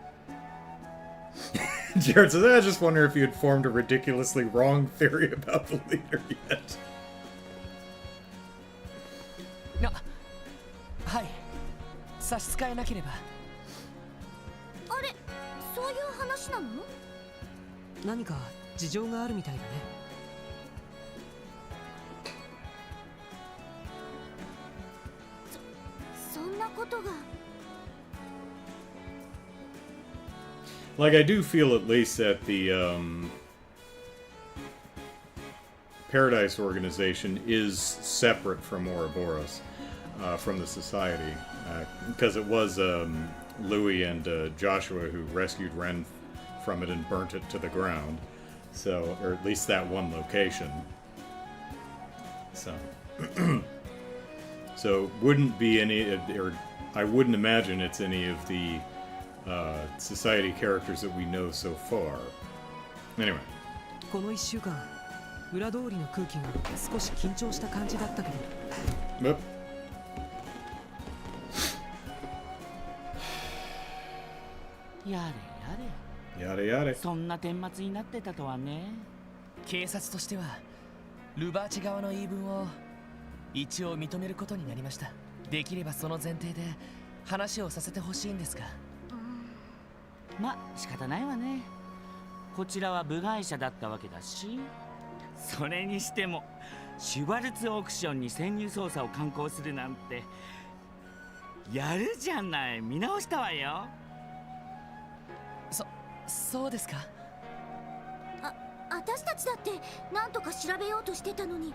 Jared says, I just wonder if you had formed a ridiculously wrong theory about the leader yet. はい、差し支えなければ。あれ、そういう話なの？何か事情があるみたいだね。そんなことが。Like, I do feel at least that the Paradise Organization is separate from Ouroboros, from the Society, because it was Louis and Joshua who rescued Ren from it and burnt it to the ground. So, or at least that one location. So, so wouldn't be any, or I wouldn't imagine it's any of the Society characters that we know so far. Anyway. この1週間、裏通りの空気が少し緊張した感じだったけど。やれやれやれ。そんな顛末になってたとはね。警察としてはルバーチ側の言い分を一応認めることになりました。できればその前提で話をさせてほしいんですが。ま、仕方ないわね。こちらは部外者だったわけだし。それにしてもシュバルツオークションに潜入捜査を敢行するなんてやるじゃない。見直したわよ。そうですか。私たちだって何とか調べようとしてたのに。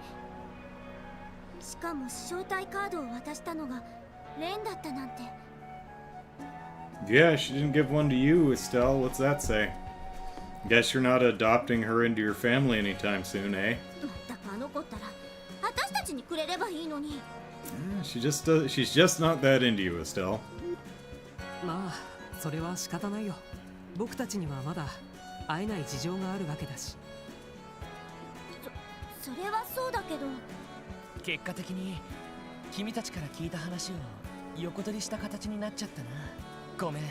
しかも招待カードを渡したのがレンだったなんて。Yeah, she didn't give one to you, Estelle. What's that say? Guess you're not adopting her into your family anytime soon, eh? まったくあの子ったら私たちにくれればいいのに。She's just not that into you, Estelle. まあ、それは仕方ないよ。僕たちにはまだ会えない事情があるわけだし。それはそうだけど。結果的に君たちから聞いた話を横取りした形になっちゃったな。ごめん。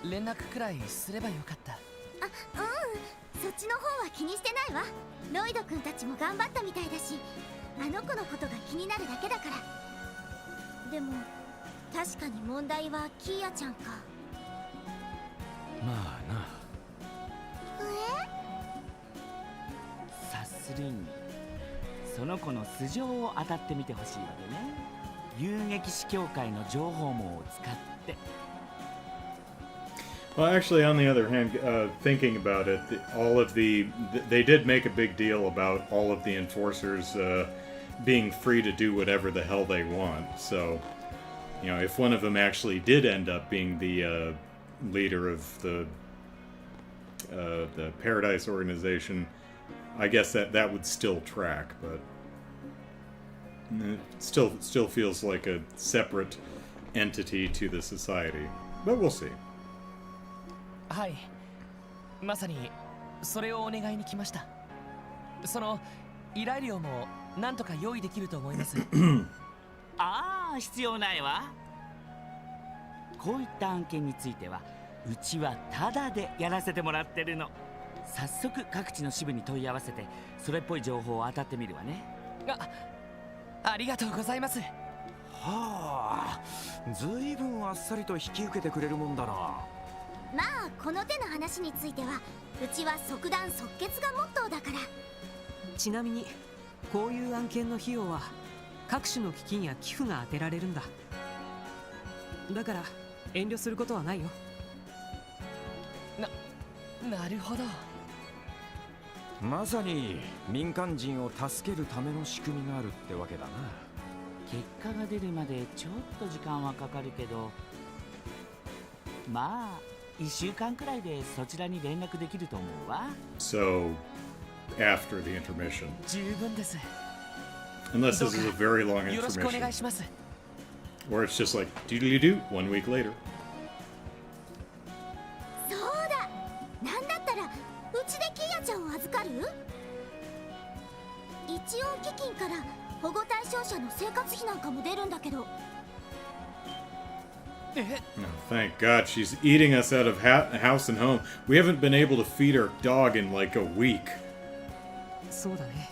連絡くらいすればよかった。そっちの方は気にしてないわ。ロイド君たちも頑張ったみたいだし、あの子のことが気になるだけだから。でも確かに問題はキーヤちゃんか。まあな。察するにその子の素性を当たってみてほしいわけね。遊撃士協会の情報網を使って。Well, actually, on the other hand, thinking about it, they did make a big deal about all of the enforcers being free to do whatever the hell they want. So, you know, if one of them actually did end up being the leader of the Paradise Organization, I guess that would still track, but it still feels like a separate entity to the society. But we'll see. はい、まさにそれをお願いに来ました。その依頼料もなんとか用意できると思います。ああ、必要ないわ。こういった案件についてはうちはタダでやらせてもらってるの。早速各地の支部に問い合わせてそれっぽい情報を当たってみるわね。ありがとうございます。はあ、ずいぶんあっさりと引き受けてくれるもんだな。まあこの手の話についてはうちは即断即決がモットーだから。ちなみにこういう案件の費用は各種の基金や寄付が当てられるんだ。だから遠慮することはないよ。なるほど。まさに民間人を助けるための仕組みがあるってわけだな。結果が出るまでちょっと時間はかかるけど、まあ1週間くらいでそちらに連絡できると思うわ。 So, after the intermission. 十分です。 Unless this is a very long よろしくお願 intermission. いします。 Or it's just like, doodly-doo, 1 week later. そうだ、なんだったらうちでケヤちゃんを預かる？一応基金から保護対象者の生活費なんかも出るんだけど。Oh, thank God, she's eating us out of house and home. We haven't been able to feed our dog in like a week. そうだね。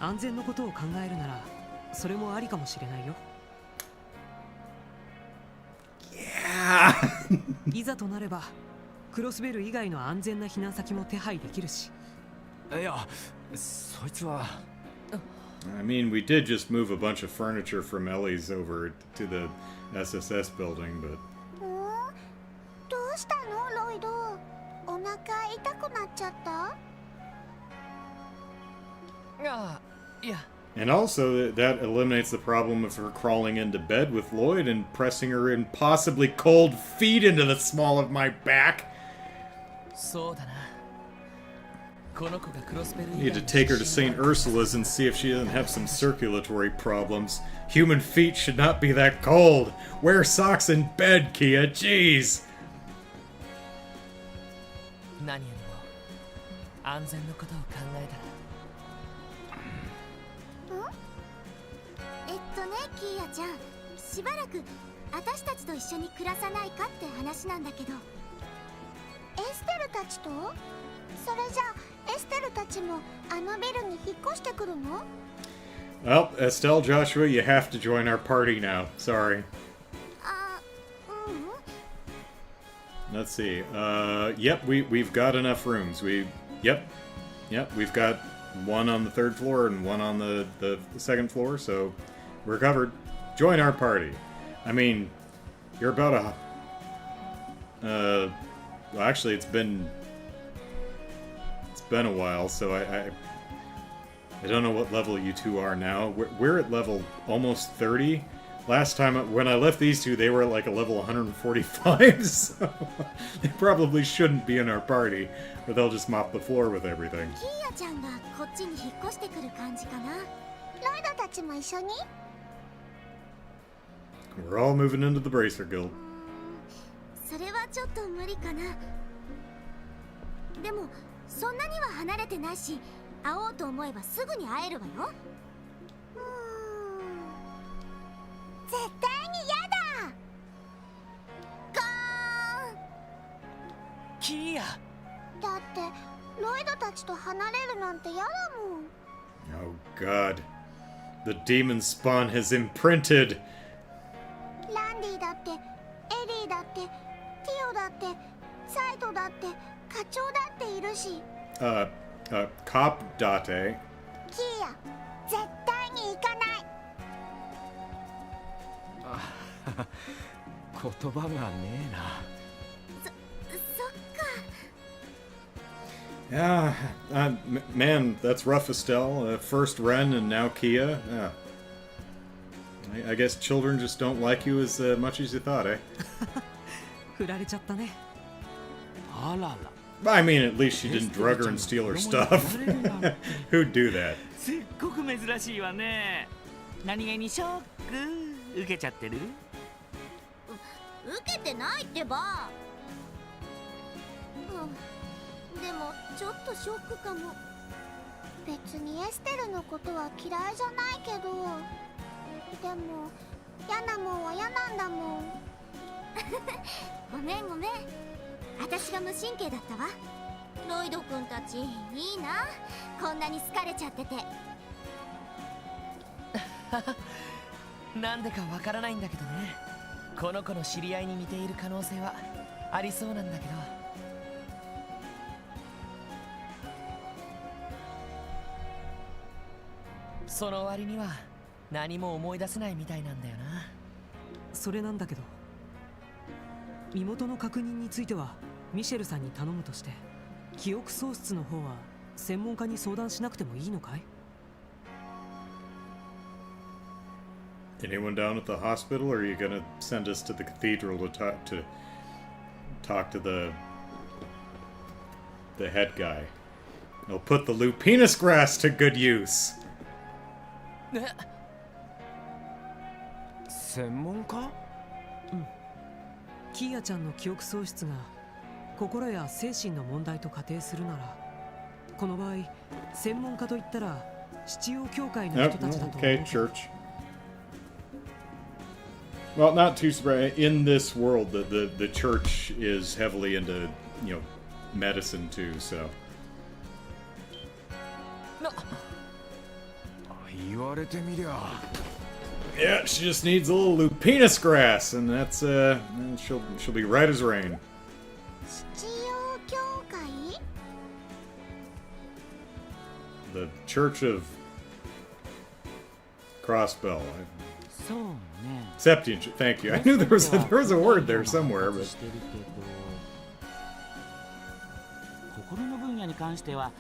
安全のことを考えるならそれもありかもしれないよ。いざとなればクロスベル以外の安全な避難先も手配できるし。いや、そいつは。I mean, we did just move a bunch of furniture from Ellie's over to the SSS building, but... どうしたのロイド？お腹痛くなっちゃった？いや。 And also, that eliminates the problem of her crawling into bed with Lloyd and pressing her impossibly cold feet into the small of my back. そうだな。この子がクロスベル以外 Need to take her to St. Ursula's and see if she doesn't have some circulatory problems. Human feet should not be that cold. Wear socks in bed, KeA. Jeez. 何よりも安全のことを考えたら。キーヤちゃん、しばらく私たちと一緒に暮らさないかって話なんだけど。エステルたちと？それじゃあエステルたちもあのビルに引っ越してくるの？ Well, Estelle, Joshua, you have to join our party now. Sorry. あ、Let's see. Yep, we've got enough rooms. Yep, we've got one on the 3rd floor and one on the 2nd floor, so we're covered. Join our party. I mean, you're about well, actually, it's been a while, so I don't know what level you two are now. We're at level almost 30. Last time, when I left these two, they were at like a level 145, so they probably shouldn't be in our party, or they'll just mop the floor with everything. キーヤちゃんがこっちに引っ越してくる感じかな。ロイドたちも一緒に？ We're all moving into the Bracer Guild. それはちょっと無理かな。でもそんなには離れてないし、会おうと思えばすぐに会えるわよ。絶対に嫌だ。ガーン。キーヤ。だってロイドたちと離れるなんて嫌だもん。 Oh God. The demon spawn has imprinted. ランディだってエリーだってティオだってサイトだって課長だっているし。Cop Date. キーヤ、絶対に行かない。言葉がねえな。そっか。Yeah, man, that's rough, Estelle. First Ren and now KeA. Yeah. I guess children just don't like you as much as you thought, eh? 振られちゃったね。あらら。 I mean, at least she didn't drug her and steal her stuff. Who'd do that? すっごく珍しいわね。何気にショック受けちゃってる？受けてないってば。でもちょっとショックかも。別にエステルのことは嫌いじゃないけど、でも嫌なもんは嫌なんだもん。ごめんごめん、私が無神経だったわ。ロイド君たちいいな、こんなに好かれちゃってて。なんでかわからないんだけどね。この子の知り合いに似ている可能性はありそうなんだけど。その割には何も思い出せないみたいなんだよな。それなんだけど、身元の確認についてはミシェルさんに頼むとして、記憶喪失の方は専門家に相談しなくてもいいのかい？ Anyone down at the hospital, or are you gonna send us to the cathedral to talk to the head guy? He'll put the lupinus grass to good use. 専門家？キーヤちゃんの記憶喪失が心や精神の問題と仮定するなら、この場合専門家といったら七葉教会の人たちだと思う。 Okay, church. Well, not too surprising. In this world, the church is heavily into, you know, medicine too, so. 言われてみりゃ。Yeah, she just needs a little lupinus grass, and that's she'll be right as rain. 七葉教会？ The Church of Crossbell. そうね。 Septian. Thank you. I knew there was a word there somewhere, but 心の分野に関しては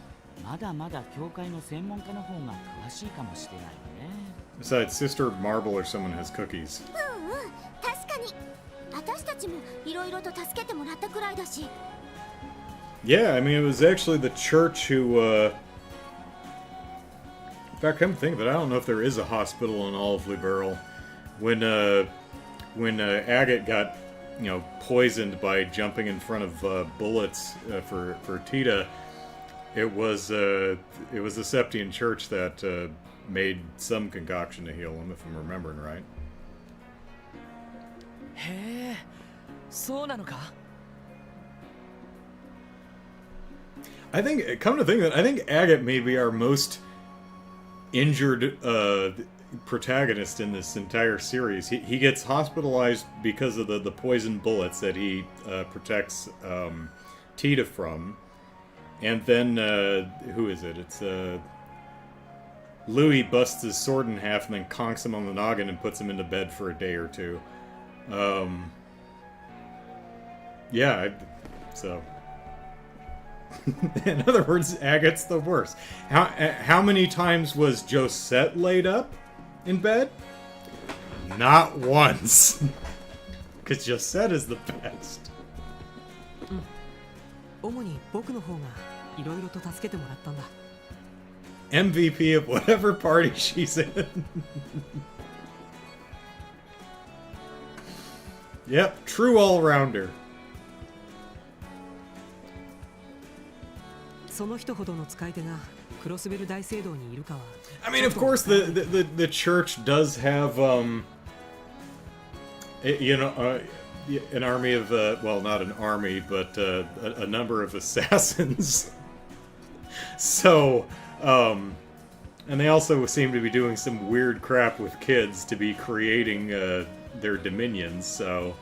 まだまだ教会の専門家の方が詳しいかもしれないね。 besides, Sister Marble or someone has cookies. 確かに私たちもいろいろと助けてもらったくらいだし。 Yeah, I mean, it was actually the church who, in fact, come to think of it, I don't know if there is a hospital in all of Liberal. When Agate got, you know, poisoned by jumping in front of bullets for Tita, it was the Septian church that made some concoction to heal him, if I'm remembering right. へえ、そうなのか。 I think, come to think of it, I think Agate may be our most injured protagonist in this entire series. He gets hospitalized because of the poison bullets that he protects Tita from. And then, who is it? It's Louis busts his sword in half and then conks him on the noggin and puts him into bed for a day or two. Yeah, so... In other words, Agate's the worst. How many times was Josette laid up in bed? Not once. Because Josette is the best. 主に僕の方がいろいろと助けてもらったんだ。 MVP of whatever party she's in. Yep, true all-rounder. その人ほどの使い手がクロスベル大聖堂にいるかは。 I mean, of course, the church does have, you know, an army of, well, not an army, but a number of assassins. So, and they also seem to be doing some weird crap with kids to be creating their dominions, so...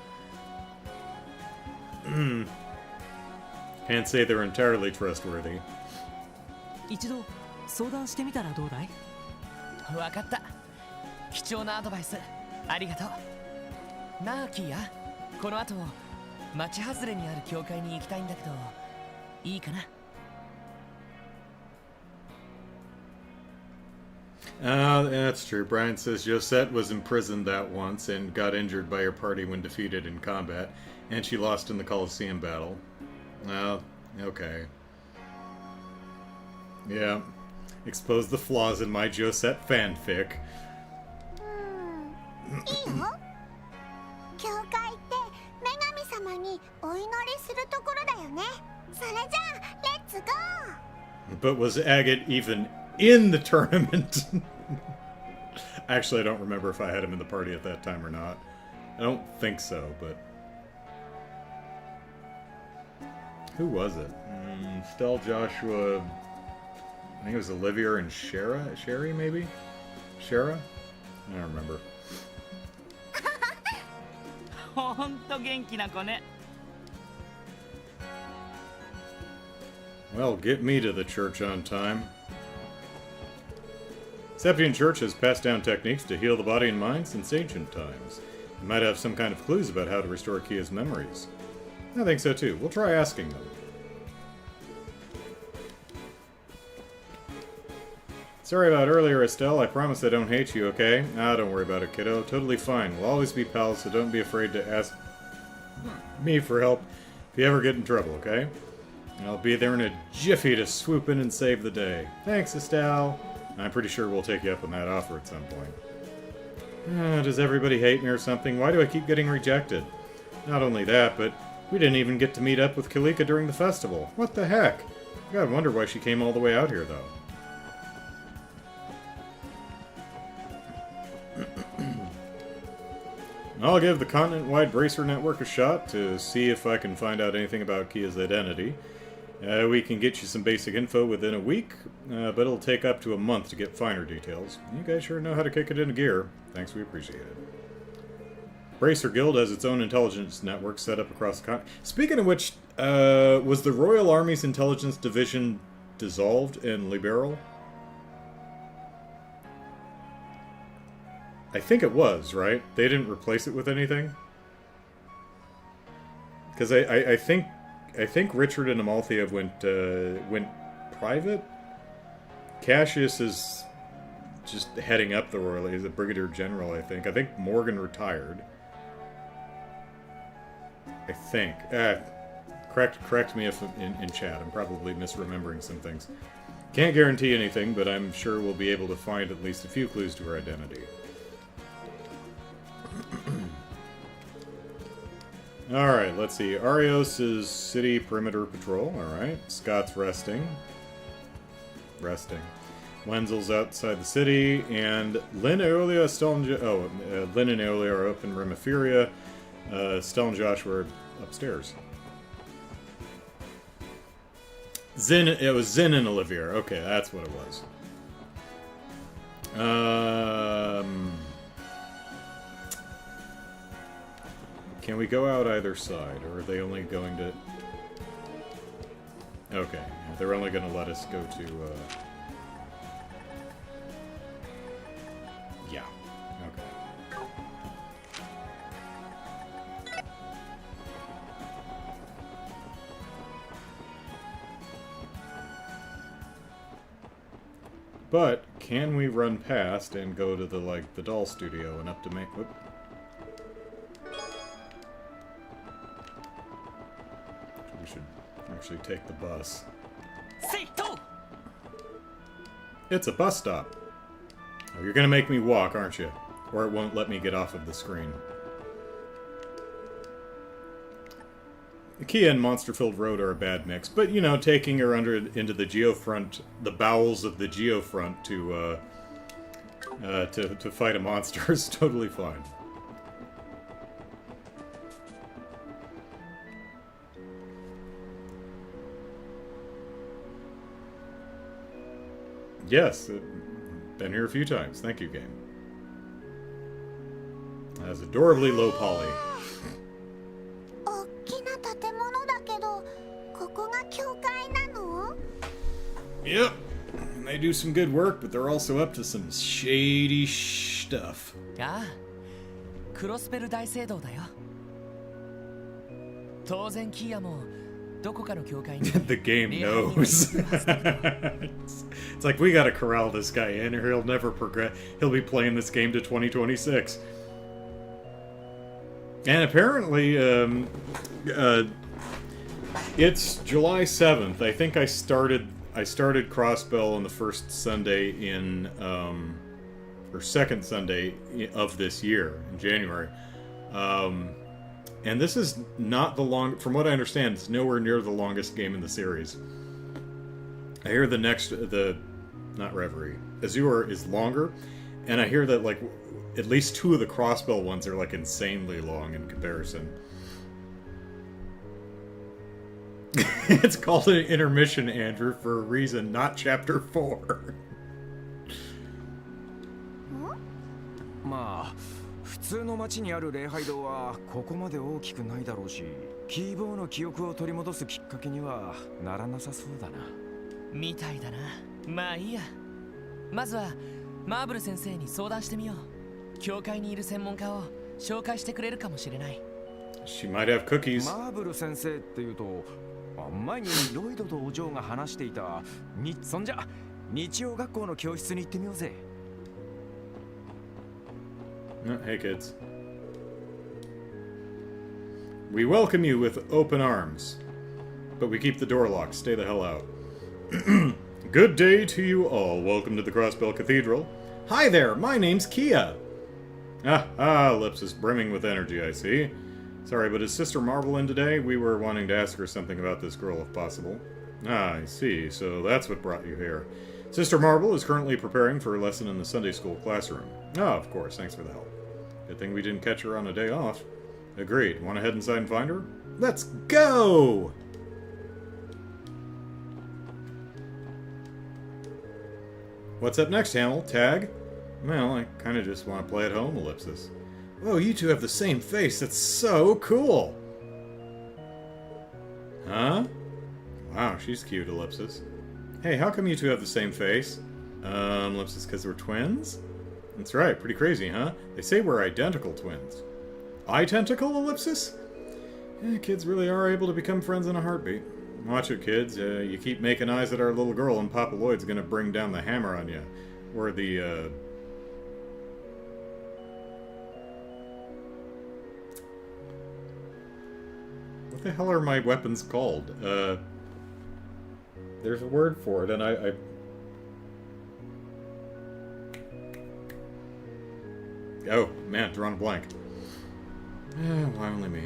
Can't say they're entirely trustworthy. 一度相談してみたらどうだい？わかった。貴重なアドバイスありがとう。なあキーヤ、この後町外れにある教会に行きたいんだけど、いいかな？That's true. Brian says Josette was imprisoned that once and got injured by her party when defeated in combat, and she lost in the Colosseum battle. Okay. Yeah. Expose the flaws in my Josette fanfic. いいよ。教会って女神様にお祈りするところだよね。それじゃあ、レッツゴー。 But was Agate even in the tournament? Actually, I don't remember if I had him in the party at that time or not. I don't think so, but... Who was it? Stell, Joshua... I think it was Olivia and Sherry, maybe? Shara? I don't remember. ほんと元気な子ね。 Well, get me to the church on time. Septian Church has passed down techniques to heal the body and mind since ancient times. It might have some kind of clues about how to restore KeA's memories. I think so too. We'll try asking them. Sorry about earlier, Estelle. I promise I don't hate you, okay? Ah, don't worry about it, kiddo. Totally fine. We'll always be pals, so don't be afraid to ask me for help if you ever get in trouble, okay? I'll be there in a jiffy to swoop in and save the day. Thanks, Estelle. I'm pretty sure we'll take you up on that offer at some point. Does everybody hate me or something? Why do I keep getting rejected? Not only that, but we didn't even get to meet up with Kalika during the festival. What the heck? I gotta wonder why she came all the way out here, though. I'll give the continent-wide bracer network a shot to see if I can find out anything about KeA's identity. We can get you some basic info within a week, but it'll take up to a month to get finer details. You guys sure know how to kick it into gear. Thanks, we appreciate it. Bracer Guild has its own intelligence network set up across the continent. Speaking of which, was the Royal Army's intelligence division dissolved in Liberal? I think it was, right? They didn't replace it with anything? Because I think Richard and Amalthea went private? Cassius is just heading up the Royal. He's a Brigadier General, I think. I think Morgan retired. I think. Correct me if in chat. I'm probably misremembering some things. Can't guarantee anything, but I'm sure we'll be able to find at least a few clues to her identity. Alright, let's see. Arios is City Perimeter Patrol. Alright. Scott's resting. Wenzel's outside the city. And Lynn, Aeolia, Lynn and Aeolia are up in Remiferia. Stell and Josh were upstairs. It was Zin and Olivier. Okay, that's what it was. Can we go out either side, or are they only going to... Okay, they're only going to let us go to, Yeah, okay. But, can we run past and go to the, the doll studio and up to make... Whoop. We should actually take the bus. It's a bus stop. Oh, you're gonna make me walk, aren't you? Or it won't let me get off of the screen. KeA and Monster-Filled Road are a bad mix, but, you know, taking her into the Geofront, the bowels of the Geofront to fight a monster is totally fine. Yes, been here a few times. Thank you, game. That's adorably low poly. Yep, and they do some good work, but they're also up to some shady stuff. Ah, クロスベル大聖堂だよ。当然キアもどこかの教会に The game knows. It's like, we gotta corral this guy in or he'll never progress. He'll be playing this game to 2026. And apparently, it's July 7th. I think I started Crossbell on the first Sunday in, or second Sunday of this year, in January. And this is not the from what I understand, it's nowhere near the longest game in the series. I hear not Reverie, Azure is longer, and I hear that, like, at least two of the Crossbell ones are, like, insanely long in comparison. It's called an intermission, Andrew, for a reason, not Chapter 4. まあ普通の町にある礼拝堂はここまで大きくないだろうし、キーボーの記憶を取り戻すきっかけにはならなさそうだな。みたいだな。まあいいや。まずはマーブル先生に相談してみよう。教会にいる専門家を紹介してくれるかもしれない。She might have cookies. マーブル先生っていうと、前にロイドとお嬢が話していたそんじゃ日曜学校の教室に行ってみようぜ。Hey kids. We welcome you with open arms, but we keep the door locked. Stay the hell out. Good day to you all. Welcome to the Crossbell Cathedral. Hi there, my name's KeA. Lips is brimming with energy, I see. Sorry, but is Sister Marvel in today? We were wanting to ask her something about this girl, if possible. I see. So that's what brought you here. Sister Marvel is currently preparing for a lesson in the Sunday school classroom. Of course. Thanks for the help. Good thing we didn't catch her on a day off. Agreed. Want to head inside and find her? Let's go! What's up next, Hamel? Tag? Well, I kind of just want to play at home, Ellipsis. Oh, you two have the same face. That's so cool! Huh? Wow, she's cute, Ellipsis. Hey, how come you two have the same face? Ellipsis, because we're twins? That's right, pretty crazy, huh? They say we're identical twins. Identical, Ellipsis? Kids really are able to become friends in a heartbeat. Watch it, kids. You keep making eyes at our little girl and Papa Lloyd's gonna bring down the hammer on you. Or the, What the hell are my weapons called? There's a word for it, and I... Oh, man, drawing a blank. Why only me?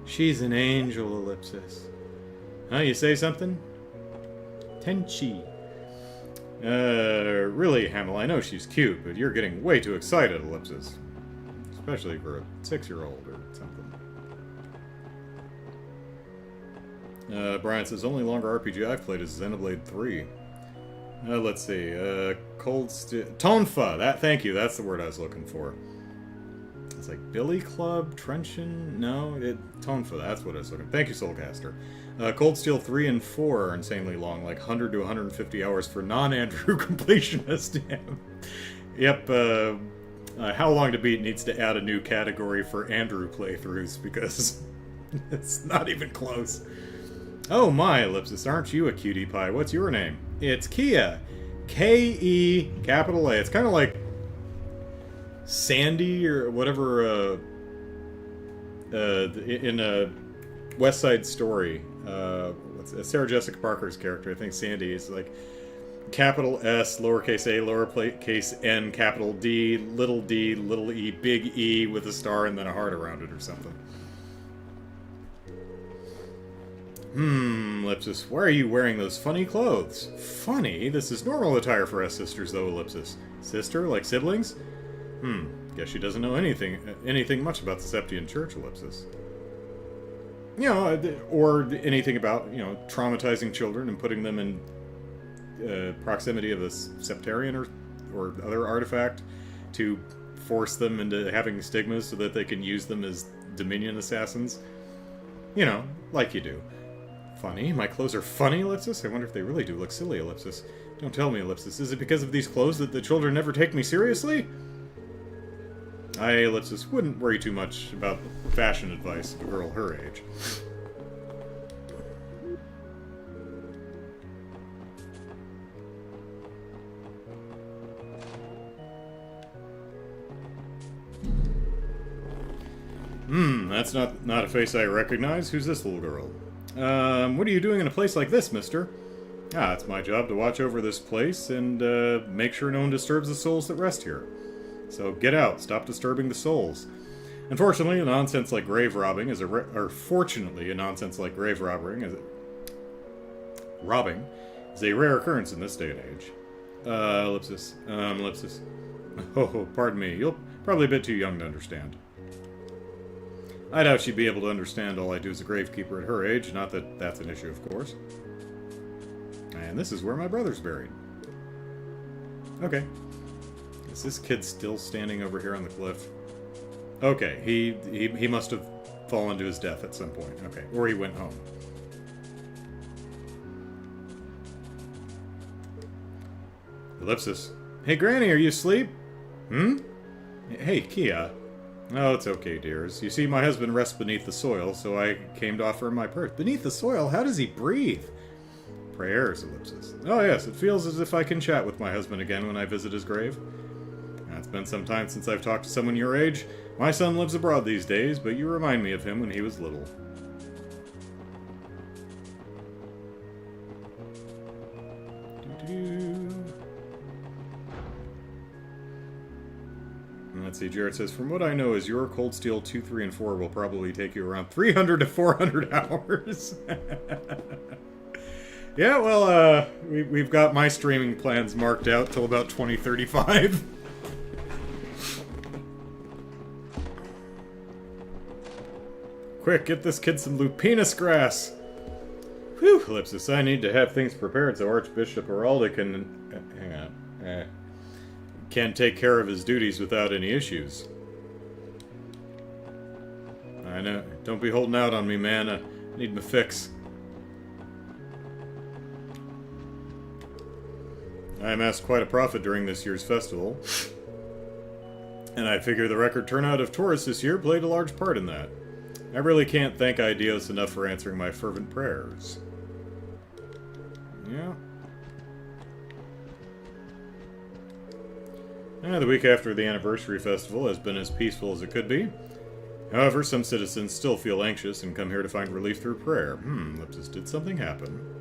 She's an angel, Ellipsis. Huh, you say something? Tenchi. Really, Hamel, I know she's cute, but you're getting way too excited, Ellipsis. Especially for a 6-year-old or something. Brian says, only longer RPG I've played is Xenoblade 3. Let's see, Cold Steel... Tonfa! Thank you, that's the word I was looking for. It's like Billy Club, Trenchant? No, Tonfa, that's what I was looking for. Thank you, Soulcaster. Cold Steel 3 and 4 are insanely long, like 100 to 150 hours for non-Andrew completionist. Yep, How Long to Beat needs to add a new category for Andrew playthroughs, because it's not even close. Oh my, Ellipsis, aren't you a cutie pie? What's your name? It's KeA. K-E, capital A. It's kind of like Sandy or whatever, in West Side Story. Sarah Jessica Parker's character, I think Sandy, is like capital S, lowercase a, lowercase n, capital D, little e, big E with a star and then a heart around it or something. Ellipsis, why are you wearing those funny clothes? Funny? This is normal attire for us sisters, though, Ellipsis. Sister? Like siblings? Guess she doesn't know anything much about the Septian Church, Ellipsis. You know, or anything about, you know, traumatizing children and putting them in proximity of a septarian or other artifact to force them into having stigmas so that they can use them as Dominion assassins. You know, like you do. Funny? My clothes are funny, Ellipsis? I wonder if they really do look silly, Ellipsis. Don't tell me, Ellipsis. Is it because of these clothes that the children never take me seriously? I, Ellipsis, wouldn't worry too much about fashion advice of a girl her age. That's not a face I recognize. Who's this little girl? What are you doing in a place like this, mister? It's my job to watch over this place and make sure no one disturbs the souls that rest here. So get out, stop disturbing the souls. Unfortunately, a nonsense like grave robbing is fortunately, a nonsense like grave robbing is a rare occurrence in this day and age. Ellipsis. Oh, pardon me. You're probably a bit too young to understand. I doubt she'd be able to understand all I do as a gravekeeper at her age, not that that's an issue, of course. And this is where my brother's buried. Okay. Is this kid still standing over here on the cliff? Okay, he must have fallen to his death at some point. Okay, or he went home. Ellipsis. Hey, Granny, are you asleep? Hmm? Hey, KeA. Oh, it's okay, dears. You see, my husband rests beneath the soil, so I came to offer him my purse. Beneath the soil? How does he breathe? Prayers, Ellipsis. Oh, yes, it feels as if I can chat with my husband again when I visit his grave. It's been some time since I've talked to someone your age. My son lives abroad these days, but you remind me of him when he was little. Let's see, Jared says, from what I know is your Cold Steel 2, 3, and 4 will probably take you around 300 to 400 hours. Yeah, well, we've got my streaming plans marked out till about 2035. Quick, get this kid some lupinus grass. Whew, Ellipsis, I need to have things prepared so Archbishop Heralda can take care of his duties without any issues. I know. Don't be holding out on me, man. I need my fix. I amassed quite a profit during this year's festival. And I figure the record turnout of tourists this year played a large part in that. I really can't thank Ideos enough for answering my fervent prayers. Yeah. The week after the anniversary festival has been as peaceful as it could be. However, some citizens still feel anxious and come here to find relief through prayer. Ellipsis, did something happen?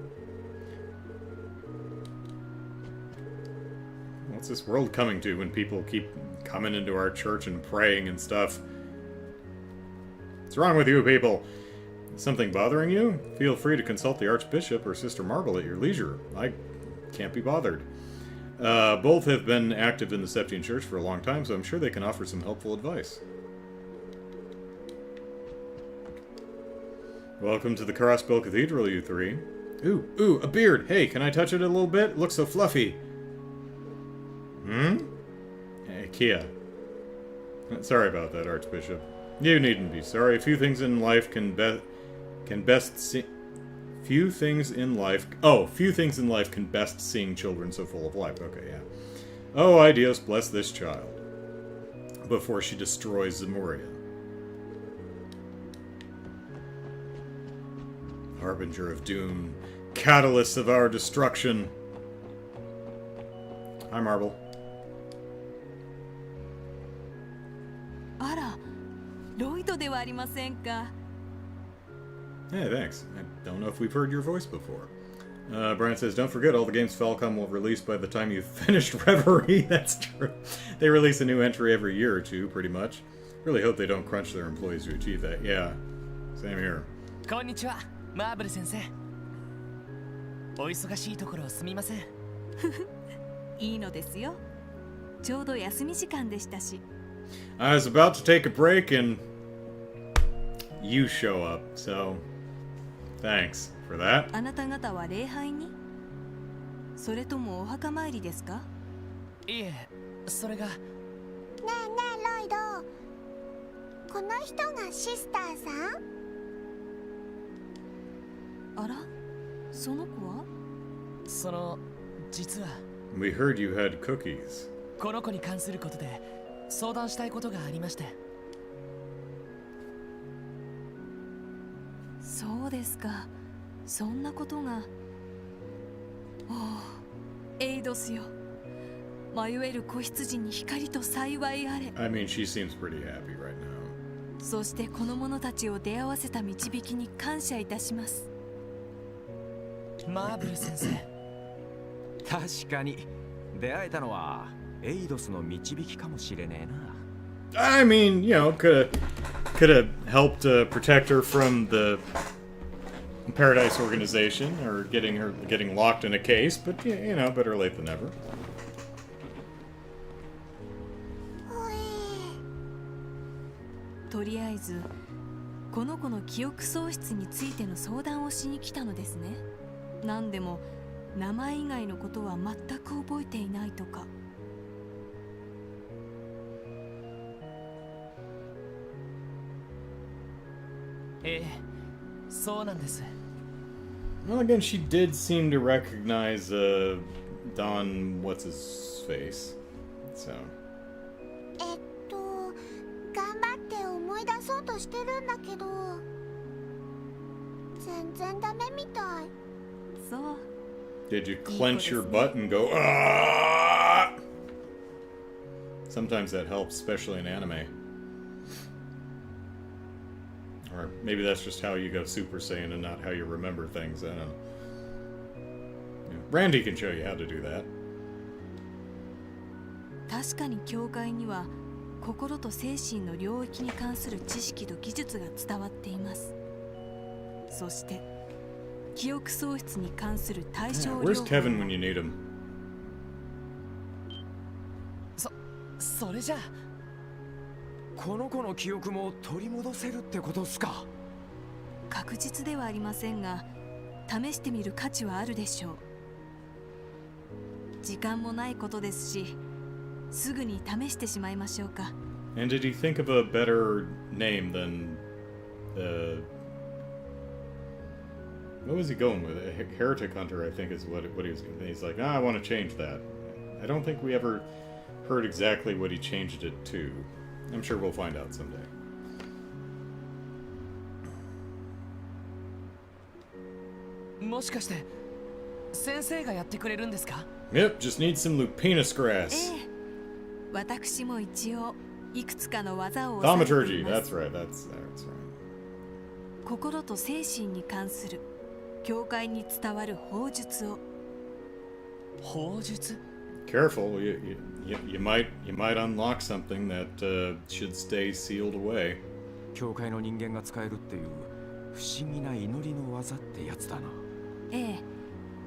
What's this world coming to when people keep coming into our church and praying and stuff? What's wrong with you people? Is something bothering you? Feel free to consult the Archbishop or Sister Marble at your leisure. I can't be bothered. Both have been active in the Septian Church for a long time, so I'm sure they can offer some helpful advice. Welcome to the Crossbill Cathedral, you three. Ooh, a beard! Hey, can I touch it a little bit? It looks so fluffy. Hey, KeA. Sorry about that, Archbishop. You needn't be sorry. Few things in life can best seeing children so full of life. Okay, yeah. Oh, Ideos, bless this child. Before she destroys Zemuria. Harbinger of doom. Catalyst of our destruction. Hi, Marble. あら、ロイドではありませんか。 Hey, thanks. I don't know if we've heard your voice before. Brian says, don't forget all the games Falcom will release by the time you've finished Reverie. That's true. They release a new entry every year or two, pretty much. Really hope they don't crunch their employees to achieve that. Yeah, same here. こんにちは、マーブル先生。お忙しいところすみません。いいのですよ。ちょうど休み時間でしたし。 I was about to take a break and you show up, so thanks for that. あなた方は礼拝に？それともお墓参りですか？いえ、それが。ねえねえロイド、この人がシスターさん？あら、その子は？その、実は。We heard you had cookies. この子に関することで相談したいことがありまして。そうですか。そんなことが。おお、エイドスよ。迷える子羊に光と幸いあれ。I mean, she seems pretty happy right now. そしてこの者たちを出会わせた導きに感謝いたします。マーブル先生。確かに出会えたのはエイドスの導きかもしれねえな。I mean, you know, could have helped protect her from the Paradise Organization or getting locked in a case, but you know, better late than never. とりあえずこの子の記憶喪失についての相談をしに来たのですね。何でも名前以外のことは全く覚えていないとか。ええ、そうなんです。 Well, again, she did seem to recognize Don what's his face. So 頑張って思い出そうとしてるんだけど全然ダメみたい。そう did you clench your butt and go ah? Sometimes that helps, especially in anime. Or maybe that's just how you go Super Saiyan and not how you remember things. I don't know. Yeah. Randy can show you how to do that. 確かに教会には心と精神の領域に関する知識と技術が伝わっています。そして記憶喪失に関する対症 Yeah, 療 where's 法 Kevin when you need him? それじゃあこの子の記憶も取り戻せるってことっすか？確実ではありませんが試してみる価値はあるでしょう。時間もないことですしすぐに試してしまいましょうか。 And did he think of a better name than what was he going with? A heretic hunter, I think, is what he was. He's like, I want to change that. I don't think we ever heard exactly what he changed it to. I'm sure we'll find out someday. もしかして先生がやってくれるんですか？ Yep, just need some lupinus え grass. え、私も一応いくつかの技を教えてい Thaumaturgy, ま that's す。 right, that's right. 心と精神に関する教会に伝わる法術を。法術？ Careful, you might unlock something that should stay sealed away. 教会の人間が使えるっていう不思議な祈りの技ってやつだな。ええ、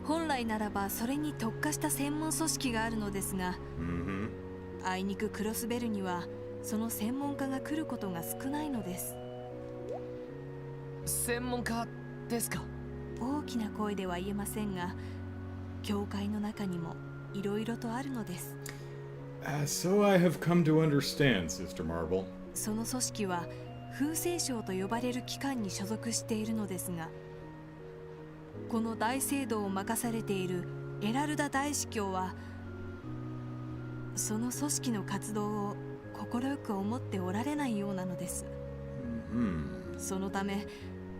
本来ならばそれに特化した専門組織があるのですが、Mm-hmm. あいにくクロスベルにはその専門家が来ることが少ないのです。専門家ですか？大きな声では言えませんが教会の中にもいろいろとあるのです。So I have come to understand, Sister Marble. その組織は風星省と呼ばれる機関に所属しているのですが、この大聖堂を任されているエラルダ大司教はその組織の活動を快く思っておられないようなのです。 Mm-hmm. そのため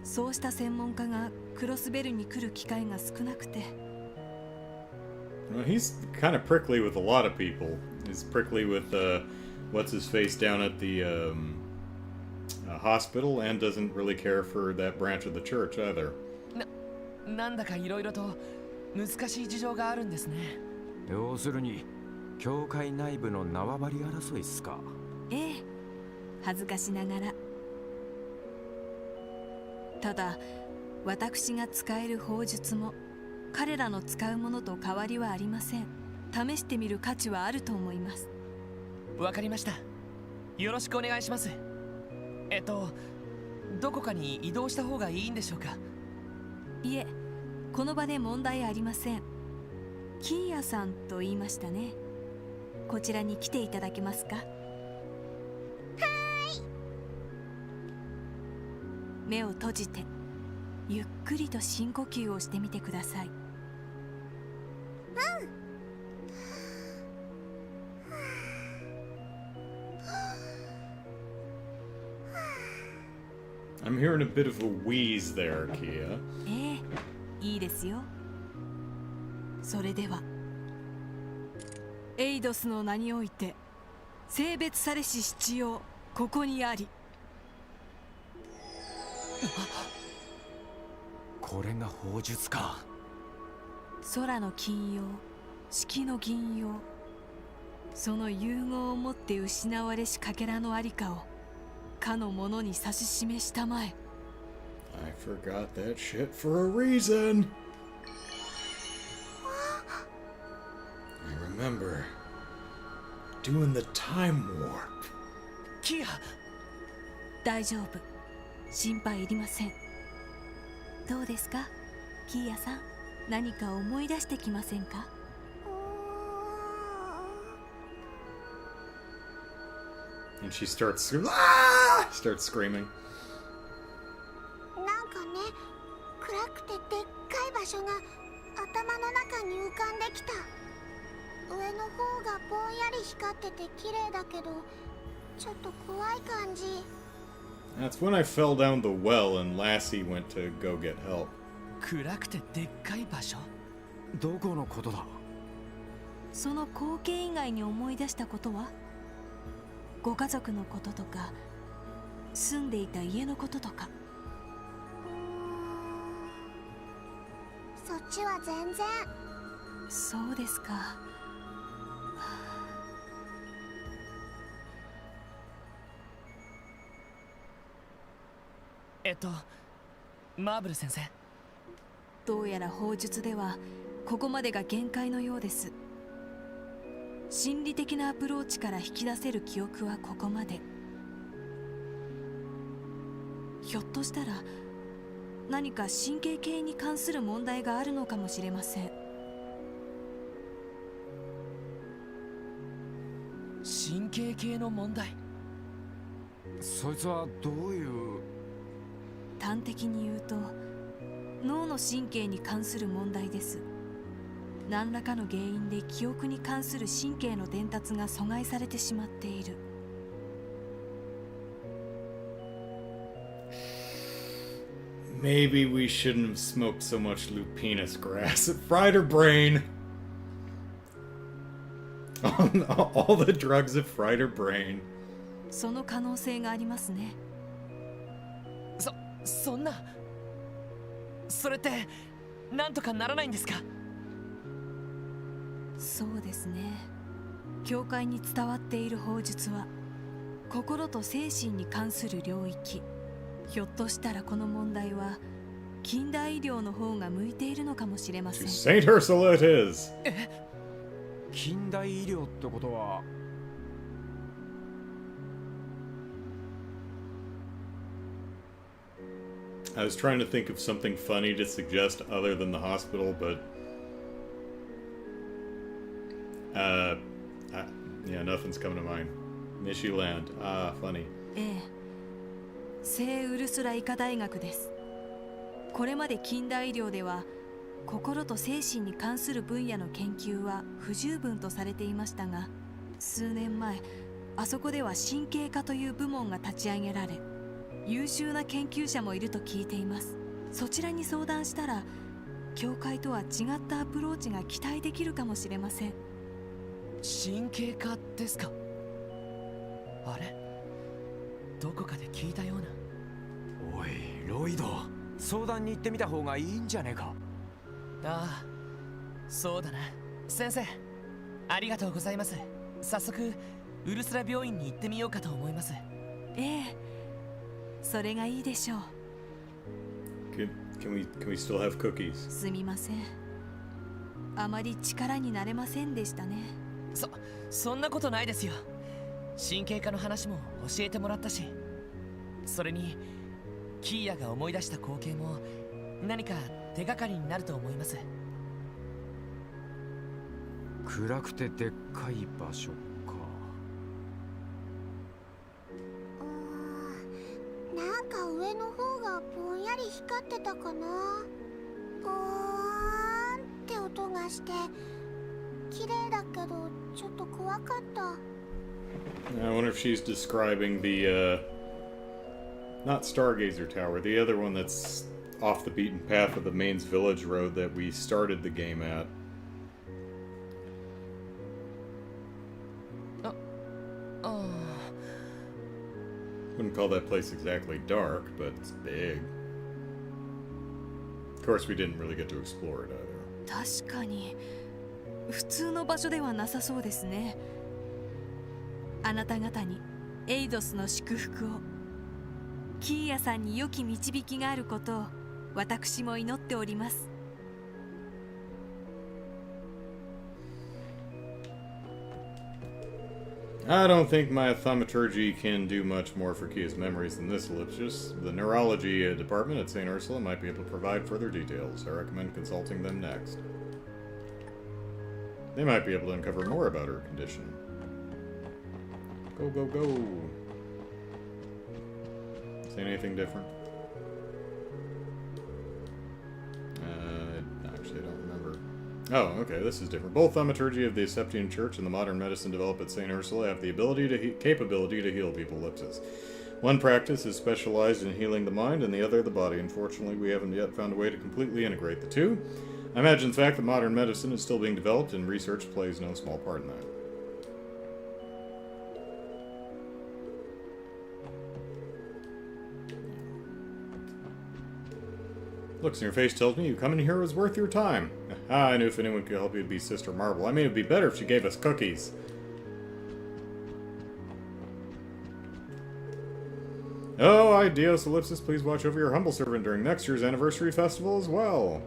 そうした専門家がクロスベルに来る機会が少なくて。 Well, he's kind of prickly with a lot of people. He's prickly with what's his face down at the hospital, and doesn't really care for that branch of the church either. なんだかいろいろと難しい事情があるんですね。要するに教会内部の縄張り争いっすか？ええ、恥ずかしながら。ただ私が使える法術も彼らの使うものと変わりはありません。試してみる価値はあると思います。わかりました。よろしくお願いします。どこかに移動した方がいいんでしょうか？いえ、この場で問題ありません。キーヤさんと言いましたね。こちらに来ていただけますか？目を閉じてゆっくりと深呼吸をしてみてください。I'm hearing a bit of a wheeze there, KeA. ええ、いいですよ。それではエイドスの名において性別されし七曜ここにあり。これが法術か。空の金曜、式の銀曜、その融合をもって失われしかけらのありかをかの者に指し示したまえ。 I forgot that shit for a reason. I remember doing the time warp. キア！大丈夫、心配いりません。どうですか、キーヤさん、何か思い出してきませんか？ And she starts screaming. でっかい場所が頭の中に浮かんできた。上の方がぼんやり光ってて綺麗だけど、ちょっと怖い感じ。 That's when I fell down the well and Lassie went to go get help. 暗くてでっかい場所。どこのことだ？その光景以外に思い出したことは？ご家族のこととか、住んでいた家のこととか。そっちは全然。そうですか。マーブル先生。どうやら砲術ではここまでが限界のようです。心理的なアプローチから引き出せる記憶はここまで。ひょっとしたら何か神経系に関する問題があるのかもしれません。神経系の問題。そいつはどういう？端的に言うと脳の神経に関する問題です。何らかの原因で記憶に関する神経の伝達が阻害されてしまっている。Maybe we shouldn't have smoked so much lupinus grass. It fried her brain. All the drugs have fried her brain. その可能性がありますね。そんな。それってなんとかならないんですか？そうですね。教会に伝わっている砲術は心と精神に関する領域。ひょっとしたらこの問題は近代医療の方が向いているのかもしれません。 Saint Ursula it is. 近代医療ってことは？I was trying to think of something funny to suggest other than the hospital, but yeah, nothing's coming to mind. Mishy Land. Ah, funny. ええ、聖ウルスラ医科大学です。これまで近代医療では心と精神に関する分野の研究は不十分とされていましたが、数年前あそこでは神経科という部門が立ち上げられ、優秀な研究者もいると聞いています。そちらに相談したら教会とは違ったアプローチが期待できるかもしれません。神経科ですか？あれ、どこかで聞いたような。おいロイド、相談に行ってみた方がいいんじゃねえか？ああ、そうだな。先生、ありがとうございます。早速ウルスラ病院に行ってみようかと思います。ええ、それがいいでしょう。Can we still have cookies? すみません。あまり力になれませんでしたね。そんなことないですよ。神経科の話も教えてもらったし、それにキーヤが思い出した光景も何か手がかりになると思います。暗くてでっかい場所か。なんか上の方がぼんやり光ってたかな。ボーンって音がして綺麗だけどちょっと怖かった。I wonder if she's describing the not Stargazer Tower, the other one that's off the beaten path of the Mainz Village Road that we started the game at. Wouldn't call that place exactly dark, but it's big. Of course, we didn't really get to explore it either. 確かに普通の場所ではなさそうですね。あなた方にエイドスの祝福を、キーヤさんに良き導きがあることを私も祈っております。I don't think my thaumaturgy can do much more for KeA's memories than this ellipsis. The neurology department at St. Ursula might be able to provide further details. I recommend consulting them next. They might be able to uncover more about her condition. Go, go, go. Say anything different? Oh, okay, this is different. Both thaumaturgy of the Septian Church and the modern medicine developed at St. Ursula have the capability to heal people, ellipsis. One practice is specialized in healing the mind and the other the body. Unfortunately, we haven't yet found a way to completely integrate the two. I imagine the fact that modern medicine is still being developed and research plays no small part in that. Looks in your face tells me you coming here was worth your time. I knew if anyone could help you, it'd be Sister Marble. I mean, it'd be better if she gave us cookies. Oh, Ideos Ellipsis, please watch over your humble servant during next year's anniversary festival as well.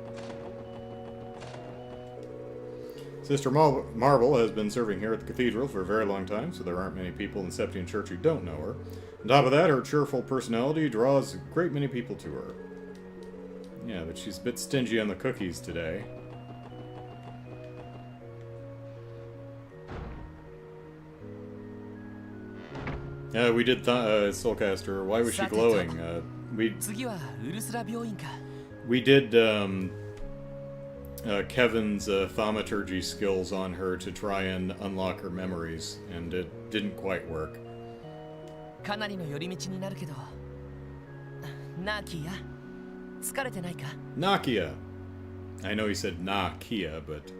Sister Marble has been serving here at the cathedral for a very long time, so there aren't many people in the Septian Church who don't know her. On top of that, her cheerful personality draws a great many people to her. Yeah, but she's a bit stingy on the cookies today. We did Soulcaster. Why was she glowing? We did Kevin's thaumaturgy skills on her to try and unlock her memories, and it didn't quite work. Nakia. I know he said Nakia, but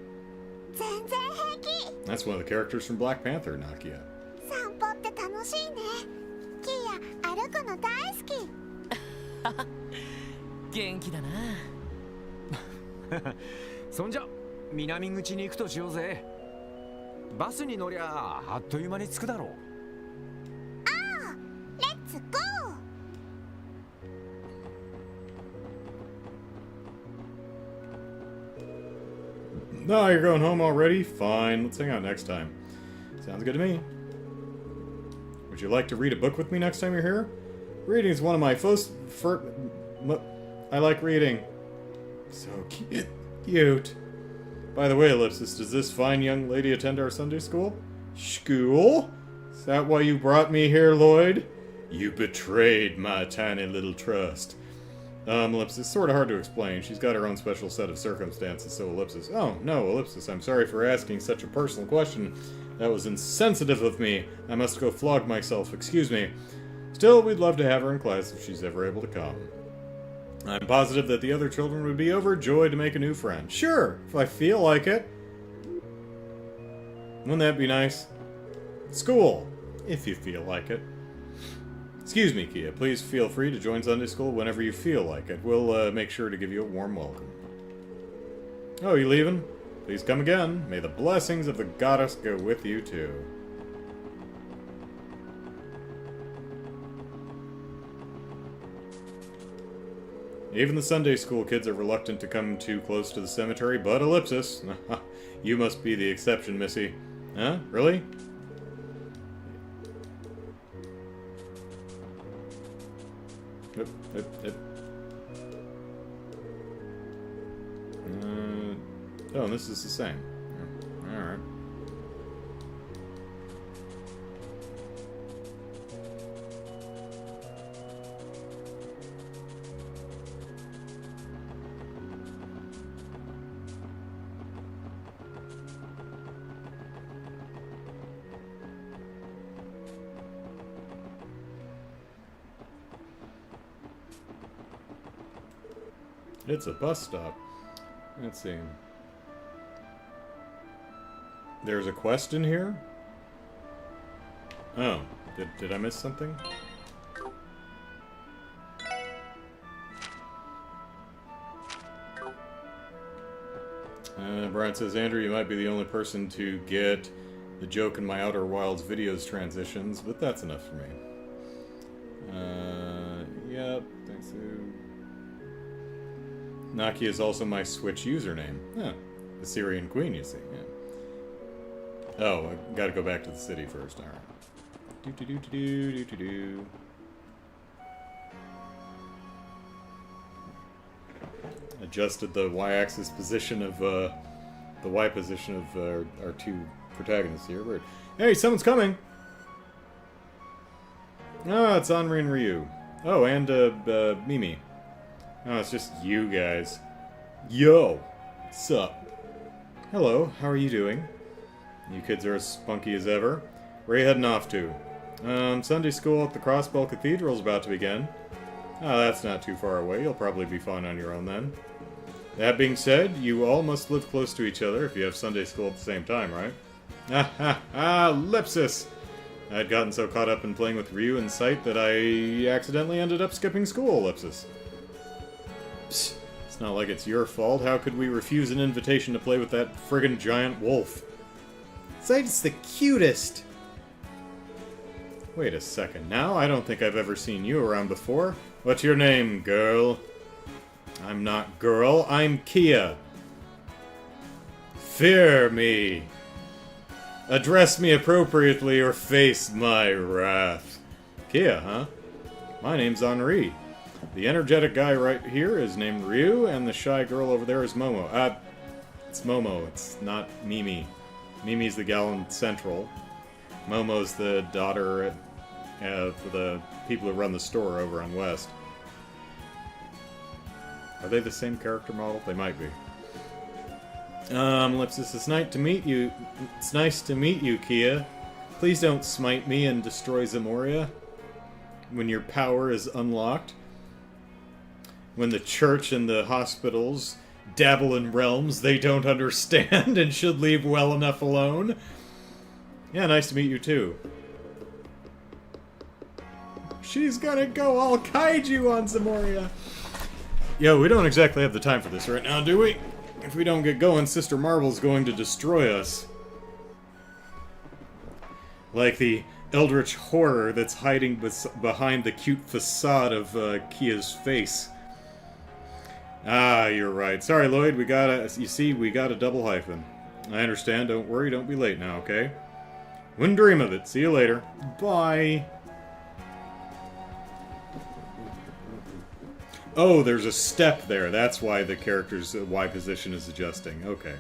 that's one of the characters from Black Panther, Nakia. 散歩って楽しいね。キーヤ、歩くの大好き。元気だな。そんじゃ南口に行くとしようぜ。バスに乗りゃあっという間に着くだろう。ああ、レッツゴー。 No, you're going home already? Fine, let's hang out next time. Sounds good to me. Would you like to read a book with me next time you're here? Reading is one of my I like reading. So cute. By the way, Ellipsis, does this fine young lady attend our Sunday school? School? Is that why you brought me here, Lloyd? You betrayed my tiny little trust. Ellipsis, sort of hard to explain. She's got her own special set of circumstances, so Ellipsis. Oh, no, Ellipsis, I'm sorry for asking such a personal question. That was insensitive of me. I must go flog myself, excuse me. Still, we'd love to have her in class if she's ever able to come. I'm positive that the other children would be overjoyed to make a new friend. Sure, if I feel like it. Wouldn't that be nice? School, if you feel like it. Excuse me, KeA. Please feel free to join Sunday school whenever you feel like it. We'll make sure to give you a warm welcome. Oh, you leaving? Please come again. May the blessings of the goddess go with you, too. Even the Sunday school kids are reluctant to come too close to the cemetery, but Ellipsis. You must be the exception, Missy. Huh? Really? Yep. Oh, and this is the same. Alright. It's a bus stop. Let's see. There's a quest in here? Oh, did I miss something? Brian says, Andrew, you might be the only person to get the joke in my Outer Wilds videos transitions, but that's enough for me. Yep, thanks. Naki is also my Switch username. Huh. The Syrian Queen, you see. Yeah. Oh, I gotta go back to the city first. Alright. Do. Adjusted the y-axis position of, the y position of our two protagonists here. Weird. Hey, someone's coming! Oh, it's Henri and Ryu. Oh, and, Mimi. Oh, it's just you guys. Yo! What's up? Hello, how are you doing? You kids are as spunky as ever. Where are you heading off to? Sunday school at the Crossbell Cathedral is about to begin. Oh, that's not too far away. You'll probably be fine on your own then. That being said, you all must live close to each other if you have Sunday school at the same time, right? Ah ha ha! Lipsis! I'd gotten so caught up in playing with Ryu in sight that I accidentally ended up skipping school, Lipsis. Psst. It's not like it's your fault. How could we refuse an invitation to play with that friggin' giant wolf? Sight's the cutest! Wait a second now. I don't think I've ever seen you around before. What's your name, girl? I'm not girl, I'm KeA. Fear me. Address me appropriately or face my wrath. KeA, huh? My name's Henri. The energetic guy right here is named Ryu, and the shy girl over there is Momo. It's Momo, it's not Mimi. Mimi's the gal in Central. Momo's the daughter of the people who run the store over on West. Are they the same character model? They might be. Lipsis, it's nice to meet you. It's nice to meet you, KeA. Please don't smite me and destroy Zamoria when your power is unlocked. When the church and the hospitals dabble in realms they don't understand and should leave well enough alone. Yeah, nice to meet you too. She's gonna go all kaiju on Zamoria. Yo, we don't exactly have the time for this right now, do we? If we don't get going, Sister Marble's going to destroy us. Like the eldritch horror that's hiding behind the cute facade of KeA's face. Ah, you're right. Sorry, Lloyd, we got a double hyphen. I understand, don't worry, don't be late now, okay? Wouldn't dream of it. See you later. Bye. Oh, there's a step there. That's why the character's Y position is adjusting. Okay.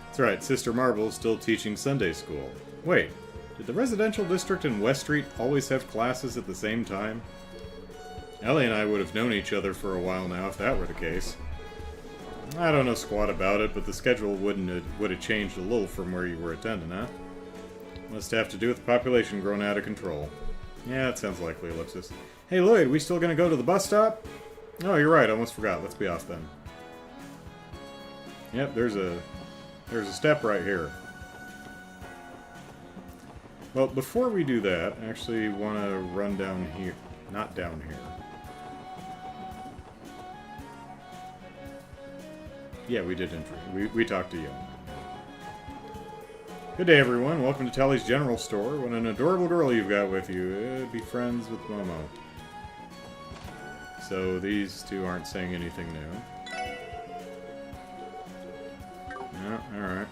That's right, Sister Marble is still teaching Sunday school. Wait, did the residential district in West Street always have classes at the same time? Ellie and I would have known each other for a while now if that were the case. I don't know squat about it, but the schedule would have changed a little from where you were attending, huh? Must have to do with the population growing out of control. Yeah, that sounds likely, Ellipsis. Hey Lloyd, we still gonna go to the bus stop? Oh, you're right, I almost forgot. Let's be off then. Yep, there's a step right here. Well, before we do that, I actually want to run down here. Not down here. Yeah, we did intro. We talked to you. Good day, everyone. Welcome to Tally's General Store. What an adorable girl you've got with you. Be friends with Momo. So these two aren't saying anything new. No, alright.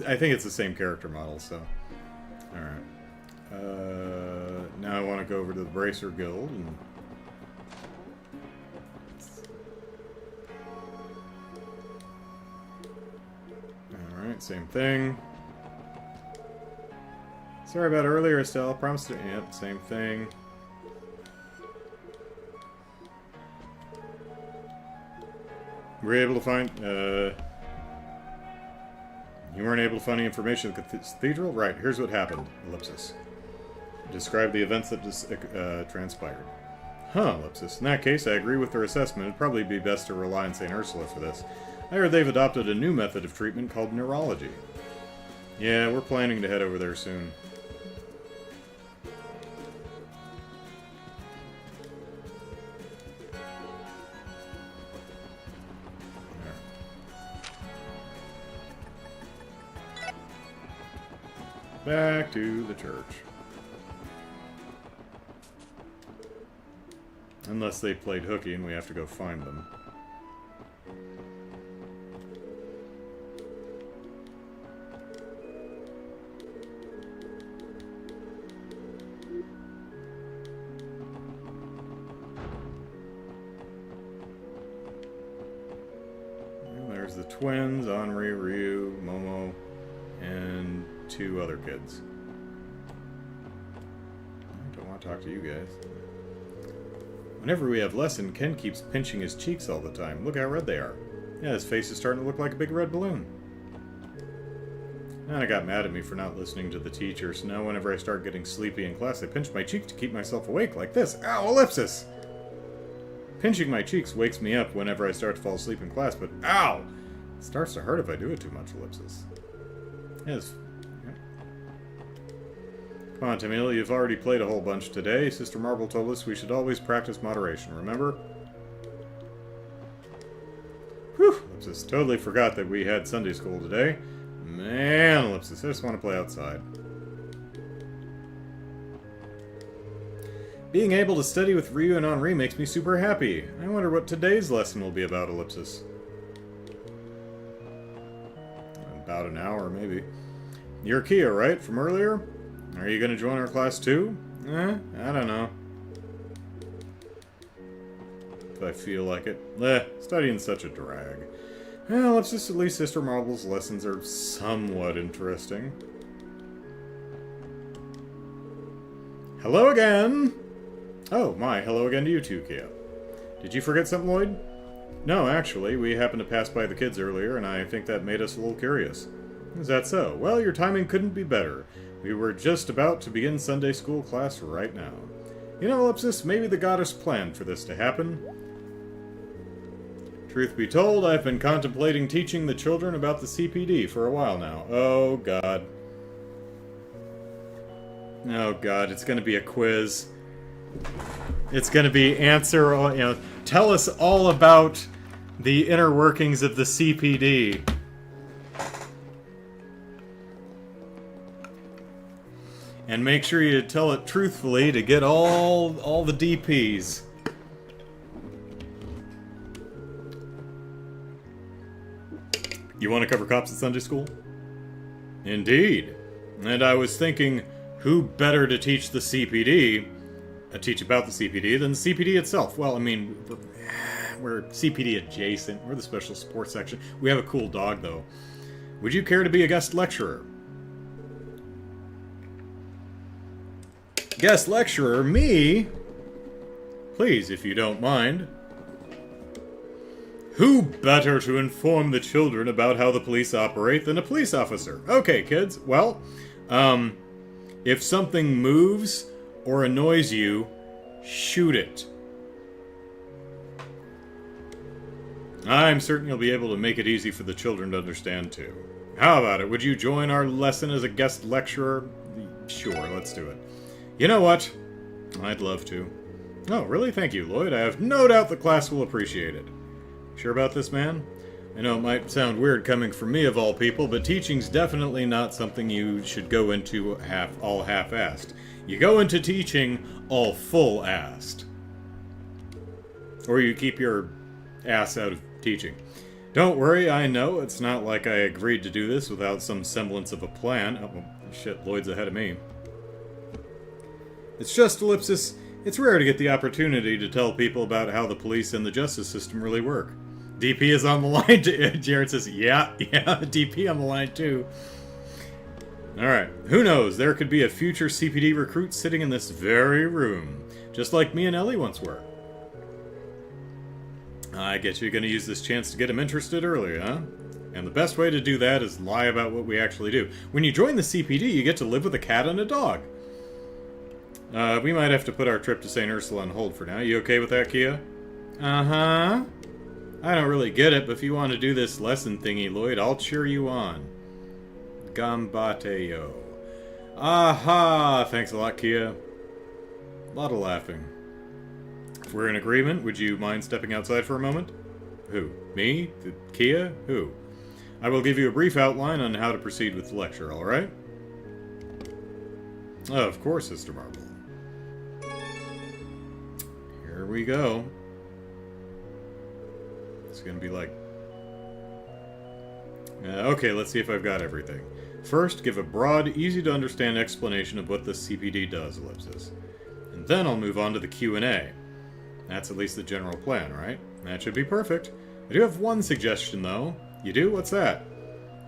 I think it's the same character model, so. Alright. Now I want to go over to the Bracer Guild and... Alright, same thing. Sorry about earlier, Estelle. Promised to... Yep, same thing. Were you able to find... You weren't able to find any information at the cathedral? Right, here's what happened. Ellipsis. Describe the events that transpired. Huh, Ellipsis. In that case, I agree with their assessment. It'd probably be best to rely on St. Ursula for this. I heard they've adopted a new method of treatment called neurology. Yeah, we're planning to head over there soon. Back to the church. Unless they played hooky and we have to go find them. And there's the twins, Henri, Ryu, Momo, and 2 other kids. I don't want to talk to you guys. Whenever we have lesson, Ken keeps pinching his cheeks all the time. Look how red they are. Yeah, his face is starting to look like a big red balloon. Nana got mad at me for not listening to the teacher, so now whenever I start getting sleepy in class, I pinch my cheek to keep myself awake, like this. Ow, ellipsis! Pinching my cheeks wakes me up whenever I start to fall asleep in class, but ow! It starts to hurt if I do it too much, ellipsis. Yes. Come on, Tamil, you've already played a whole bunch today. Sister Marble told us we should always practice moderation, remember? Whew! Ellipsis, totally forgot that we had Sunday school today. Man, Ellipsis, I just want to play outside. Being able to study with Ryu and Henri makes me super happy. I wonder what today's lesson will be about, Ellipsis. About an hour, maybe. You're KeA, right? From earlier? Are you going to join our class too? I don't know. If I feel like it. Studying's such a drag. Well, at least Sister Marble's lessons are somewhat interesting. Hello again! Oh, my, hello again to you too, KeA. Did you forget something, Lloyd? No, actually, we happened to pass by the kids earlier, and I think that made us a little curious. Is that so? Well, your timing couldn't be better. We were just about to begin Sunday school class right now. You know, Ellipsis, maybe the goddess planned for this to happen. Truth be told, I've been contemplating teaching the children about the CPD for a while now. Oh, God. Oh, God, it's going to be a quiz. It's going to be answer, tell us all about the inner workings of the CPD. And make sure you tell it truthfully to get all the DPs. You want to cover cops at Sunday school? Indeed. And I was thinking, who better to teach the CPD, teach about the CPD, than the CPD itself? Well, I mean, we're CPD adjacent. We're the special sports section. We have a cool dog, though. Would you care to be a guest lecturer? Guest lecturer? Me? Please, if you don't mind. Who better to inform the children about how the police operate than a police officer? Okay, kids, well, if something moves or annoys you, shoot it. I'm certain you'll be able to make it easy for the children to understand, too. How about it? Would you join our lesson as a guest lecturer? Sure, let's do it. You know what? I'd love to. Oh, really? Thank you, Lloyd. I have no doubt the class will appreciate it. Sure about this, man? I know it might sound weird coming from me of all people, but teaching's definitely not something you should go into all half-assed. You go into teaching all full-assed. Or you keep your ass out of teaching. Don't worry, I know it's not like I agreed to do this without some semblance of a plan. Oh, shit, Lloyd's ahead of me. It's just, Ellipsis, it's rare to get the opportunity to tell people about how the police and the justice system really work. DP is on the line, Jared says, yeah, DP on the line too. Alright, who knows, there could be a future CPD recruit sitting in this very room, just like me and Ellie once were. I guess you're going to use this chance to get him interested early, huh? And the best way to do that is lie about what we actually do. When you join the CPD, you get to live with a cat and a dog. We might have to put our trip to St. Ursula on hold for now. You okay with that, KeA? Uh-huh. I don't really get it, but if you want to do this lesson thingy, Lloyd, I'll cheer you on. Gambateyo. Aha! Thanks a lot, KeA. A lot of laughing. If we're in agreement, would you mind stepping outside for a moment? Who? Me? KeA? Who? I will give you a brief outline on how to proceed with the lecture, alright? Oh, of course, Sister Marble. Here we go. It's gonna be like... okay, let's see if I've got everything. First, give a broad, easy-to-understand explanation of what the CPD does, Ellipsis. And then I'll move on to the Q&A. That's at least the general plan, right? That should be perfect. I do have one suggestion, though. You do? What's that?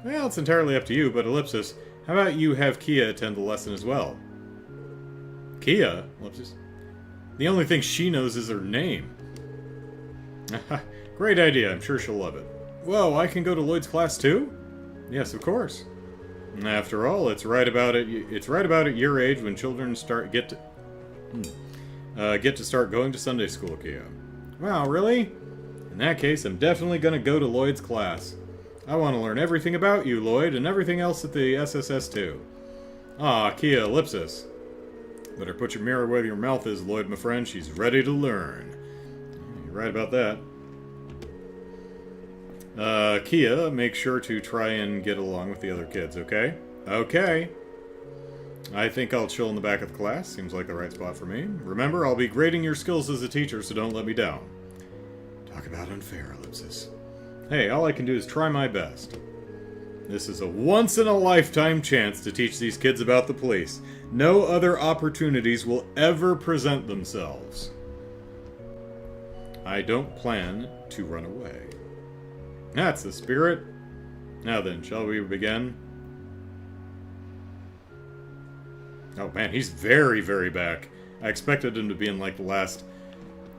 Well, it's entirely up to you, but Ellipsis, how about you have KeA attend the lesson as well? KeA? Ellipsis? The only thing she knows is her name. Great idea. I'm sure she'll love it. Whoa, I can go to Lloyd's class too? Yes, of course. After all, it's right about at your age when children get to start going to Sunday school, KeA. Wow, really? In that case, I'm definitely going to go to Lloyd's class. I want to learn everything about you, Lloyd, and everything else at the SSS too. Ah, KeA, ellipsis. Better put your mirror where your mouth is, Lloyd, my friend. She's ready to learn. You're right about that. KeA, make sure to try and get along with the other kids, okay? Okay. I think I'll chill in the back of the class. Seems like the right spot for me. Remember, I'll be grading your skills as a teacher, so don't let me down. Talk about unfair, ellipsis. Hey, all I can do is try my best. This is a once-in-a-lifetime chance to teach these kids about the police. No other opportunities will ever present themselves. I don't plan to run away. That's the spirit. Now then, shall we begin? Oh man, he's very, very back. I expected him to be in like the last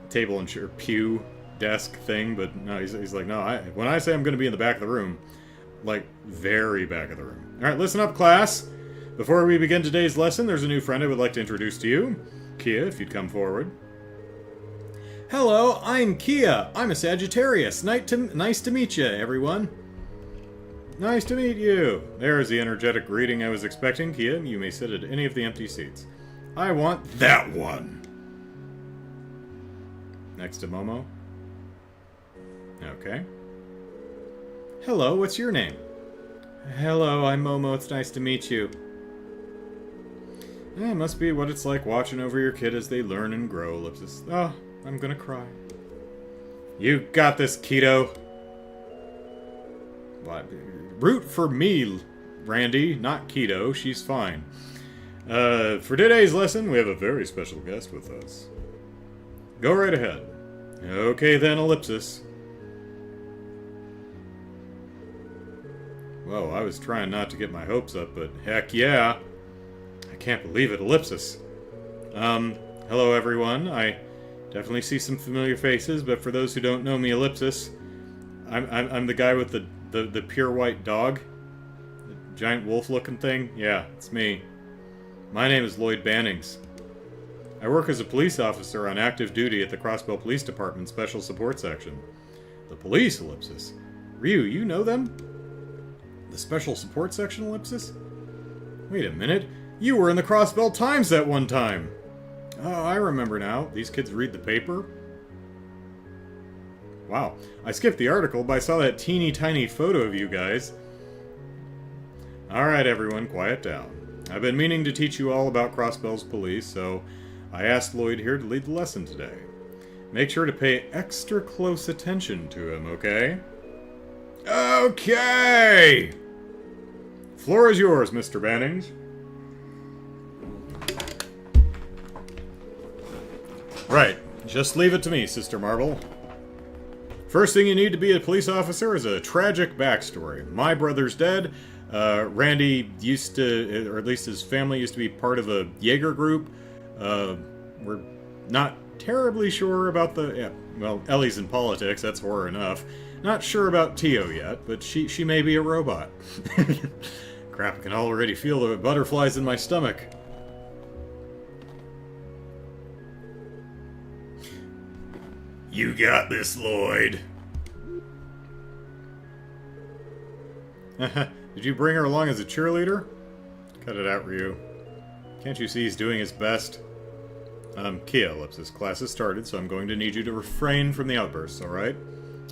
table and chair, pew, desk thing, but no, he's like, no, when I say I'm going to be in the back of the room, like, very back of the room. Alright, listen up, class. Before we begin today's lesson, there's a new friend I would like to introduce to you. KeA, if you'd come forward. Hello, I'm KeA. I'm a Sagittarius. Nice to meet you, everyone. Nice to meet you. There's the energetic greeting I was expecting. KeA, you may sit at any of the empty seats. I want that one. Next to Momo. Okay. Hello, what's your name? Hello, I'm Momo. It's nice to meet you. It must be what it's like watching over your kid as they learn and grow, ellipsis. Oh, I'm gonna cry. You got this, Keto. What? Root for me, Randy, not Keto. She's fine. For today's lesson, we have a very special guest with us. Go right ahead. Okay then, ellipsis. Whoa, I was trying not to get my hopes up, but heck yeah. I can't believe it, ellipsis. Hello everyone. I definitely see some familiar faces, but for those who don't know me, ellipsis, I'm the guy with the pure white dog. The giant wolf-looking thing. Yeah, it's me. My name is Lloyd Bannings. I work as a police officer on active duty at the Crossbell Police Department Special Support Section. The police, ellipsis. Ryu, you know them? The Special Support Section, ellipsis? Wait a minute. You were in the Crossbell Times at one time. Oh, I remember now. These kids read the paper? Wow. I skipped the article, but I saw that teeny tiny photo of you guys. Alright everyone, quiet down. I've been meaning to teach you all about Crossbell's police, so I asked Lloyd here to lead the lesson today. Make sure to pay extra close attention to him, okay? Okay! Floor is yours, Mr. Bannings. Right. Just leave it to me, Sister Marble. First thing you need to be a police officer is a tragic backstory. My brother's dead. Randy used to, or at least his family used to be part of a Jaeger group. We're not terribly sure about Ellie's in politics, that's horror enough. Not sure about Tio yet, but she may be a robot. Crap, I can already feel the butterflies in my stomach. You got this, Lloyd. Did you bring her along as a cheerleader? Cut it out, Ryu. Can't you see he's doing his best? KeA, ellipsis. Class has started, so I'm going to need you to refrain from the outbursts, alright?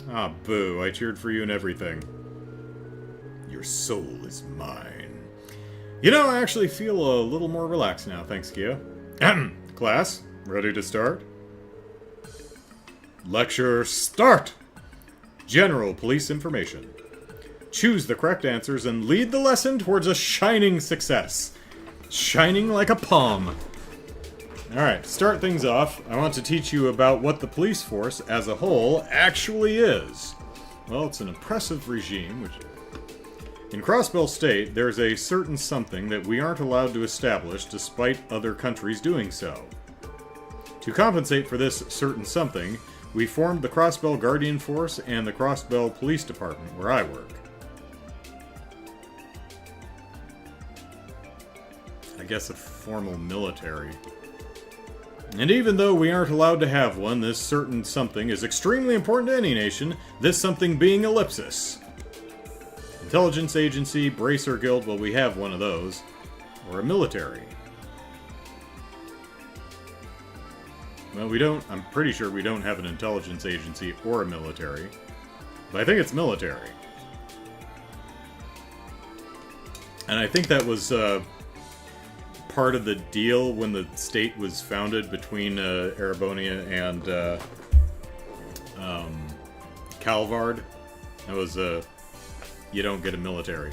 Ah, boo. I cheered for you and everything. Your soul is mine. You know, I actually feel a little more relaxed now, thanks, KeA. Class, ready to start? Lecture start! General police information. Choose the correct answers and lead the lesson towards a shining success. Shining like a palm. Alright, to start things off, I want to teach you about what the police force as a whole actually is. Well, it's an oppressive regime, which... In Crossbell State, there's a certain something that we aren't allowed to establish despite other countries doing so. To compensate for this certain something, we formed the Crossbell Guardian Force and the Crossbell Police Department, where I work. I guess a formal military. And even though we aren't allowed to have one, this certain something is extremely important to any nation, this something being Ellipsis. Intelligence agency, bracer guild, well, we have one of those. Or a military. Well, we don't, I'm pretty sure we don't have an intelligence agency or a military. But I think it's military. And I think that was part of the deal when the state was founded between Erebonia and Calvard. That was, you don't get a military.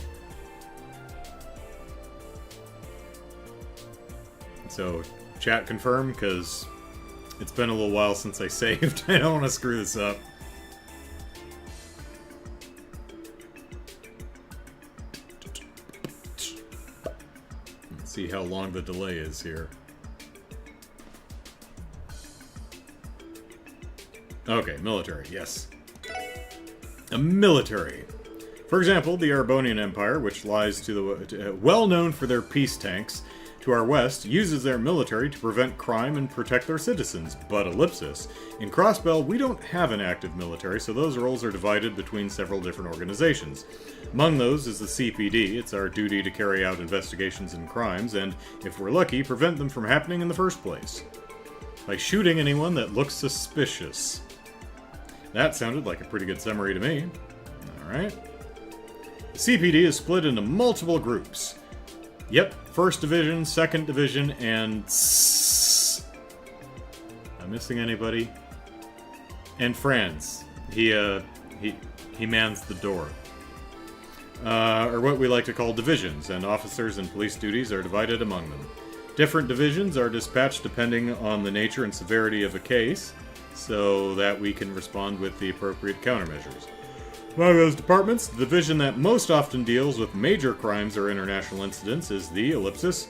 So, chat confirm, because it's been a little while since I saved. I don't want to screw this up. Let's see how long the delay is here. Okay, military, yes. A military. For example, the Erebonian Empire, which lies to the well known for their peace tanks, to our west, uses their military to prevent crime and protect their citizens. But Ellipsis, in Crossbell, we don't have an active military, so those roles are divided between several different organizations. Among those is the CPD. It's our duty to carry out investigations and crimes, and, if we're lucky, prevent them from happening in the first place. By shooting anyone that looks suspicious. That sounded like a pretty good summary to me. Alright. The CPD is split into multiple groups. Yep, 1st Division, 2nd Division, and... I'm missing anybody? And Franz. He mans the door. Or what we like to call divisions, and officers and police duties are divided among them. Different divisions are dispatched depending on the nature and severity of a case, so that we can respond with the appropriate countermeasures. Among those departments, the division that most often deals with major crimes or international incidents is the Ellipsis.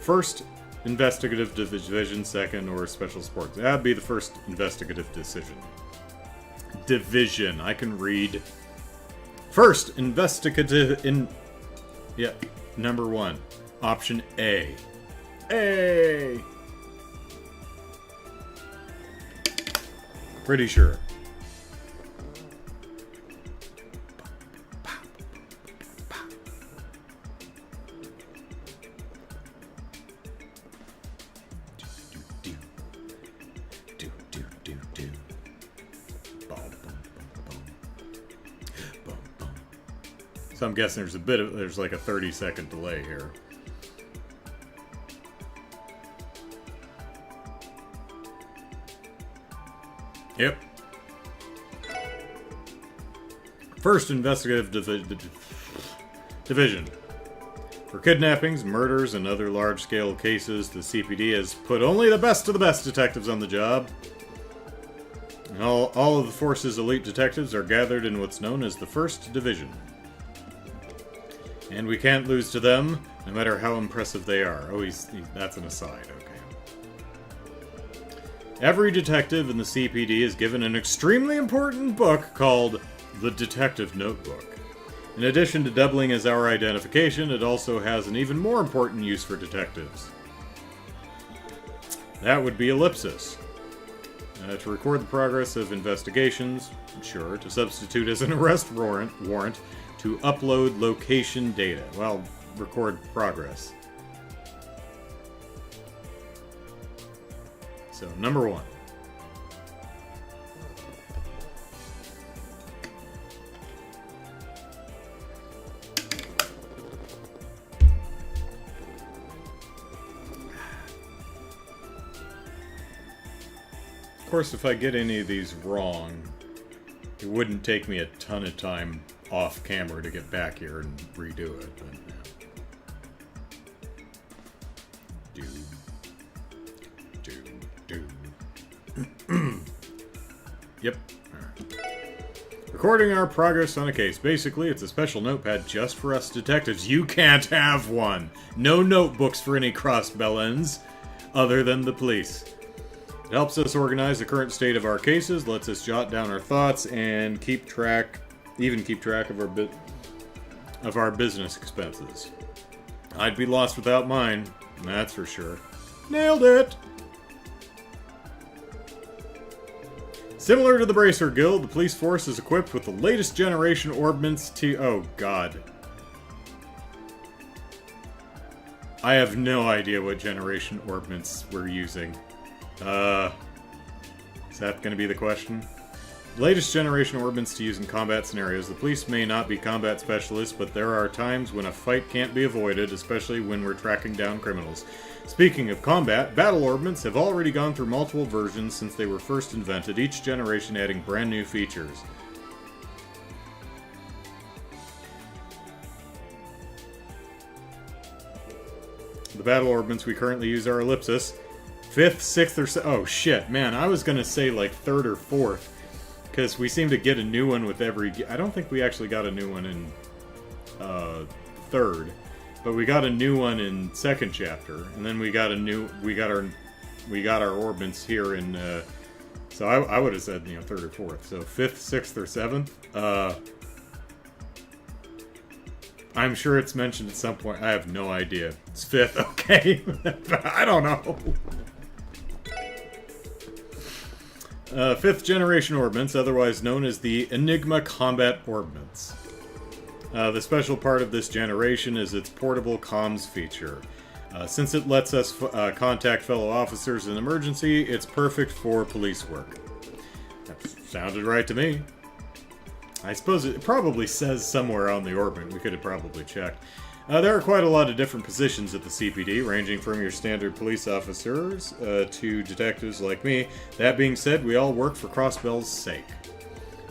1st Investigative Division, 2nd, or Special Sports. That'd be the 1st Investigative Division. I can read. 1st Investigative Yeah, number 1. Option A. A! Pretty sure. So I'm guessing there's like a 30-second delay here. Yep. 1st Investigative Division. For kidnappings, murders, and other large-scale cases, the CPD has put only the best of the best detectives on the job. And all of the force's elite detectives are gathered in what's known as the 1st Division. And we can't lose to them, no matter how impressive they are. Oh, that's an aside, okay. Every detective in the CPD is given an extremely important book called the Detective Notebook. In addition to doubling as our identification, it also has an even more important use for detectives. That would be Ellipsis. To record the progress of investigations, sure, to substitute as an arrest warrant, to upload location data. Well, record progress. So, number 1. Of course, if I get any of these wrong, it wouldn't take me a ton of time off camera to get back here and redo it. But, Yep. Alright. Recording our progress on a case. Basically, it's a special notepad just for us detectives. You can't have one! No notebooks for any crossbellends, other than the police. It helps us organize the current state of our cases, lets us jot down our thoughts, and keep track of our business expenses. I'd be lost without mine, that's for sure. Nailed it! Similar to the Bracer Guild, the police force is equipped with the latest generation ordnance oh god. I have no idea what generation ordnance we're using. Is that going to be the question? Latest generation ordnance to use in combat scenarios. The police may not be combat specialists, but there are times when a fight can't be avoided, especially when we're tracking down criminals. Speaking of combat, battle ordnance have already gone through multiple versions since they were first invented, each generation adding brand new features. The battle ordnance we currently use are ellipsis. 5th, 6th, or oh shit, man, I was gonna say like 3rd or 4th. Because we seem to get a new one with every... I don't think we actually got a new one in 3rd. But we got a new one in 2nd chapter. And then we got our ordnance here in... so I would have said, 3rd or 4th. So 5th, 6th, or 7th. I'm sure it's mentioned at some point. I have no idea. It's 5th, okay. I don't know. 5th generation ordnance, otherwise known as the Enigma Combat Ordnance. The special part of this generation is its portable comms feature. Since it lets us contact fellow officers in emergency, it's perfect for police work. That sounded right to me. I suppose it probably says somewhere on the ordnance. We could have probably checked. There are quite a lot of different positions at the CPD, ranging from your standard police officers to detectives like me. That being said, we all work for Crossbell's sake.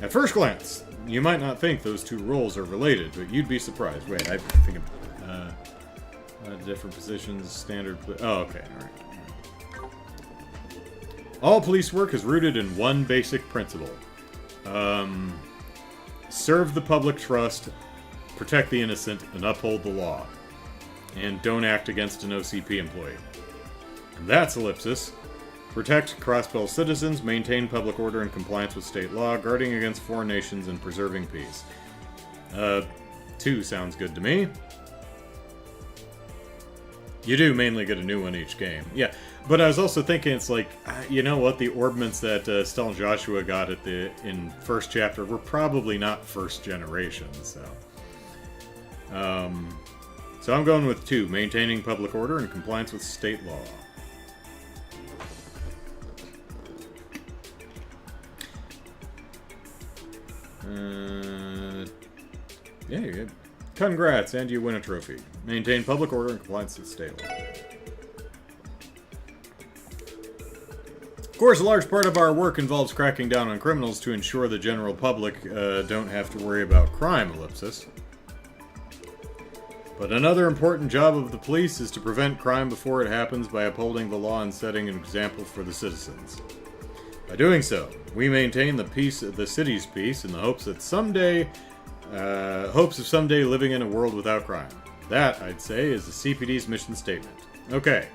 At first glance, you might not think those two roles are related, but you'd be surprised. Wait, I think of different positions, standard... Oh, okay, alright. All police work is rooted in one basic principle. Serve the public trust, protect the innocent, and uphold the law. And don't act against an OCP employee. And that's ellipsis. Protect Crossbell citizens, maintain public order and compliance with state law, guarding against foreign nations, and preserving peace. 2 sounds good to me. You do mainly get a new one each game. Yeah, but I was also thinking it's like, you know what, the ordnance that Stell and Joshua got in first chapter were probably not first generation, so... So I'm going with 2, maintaining public order and compliance with state law. Yeah, you're good. Congrats, and you win a trophy. Maintain public order and compliance with state law. Of course, a large part of our work involves cracking down on criminals to ensure the general public don't have to worry about crime, ellipsis. But another important job of the police is to prevent crime before it happens by upholding the law and setting an example for the citizens. By doing so, we maintain the city's peace in the hopes of someday living in a world without crime. That, I'd say, is the CPD's mission statement. Okay,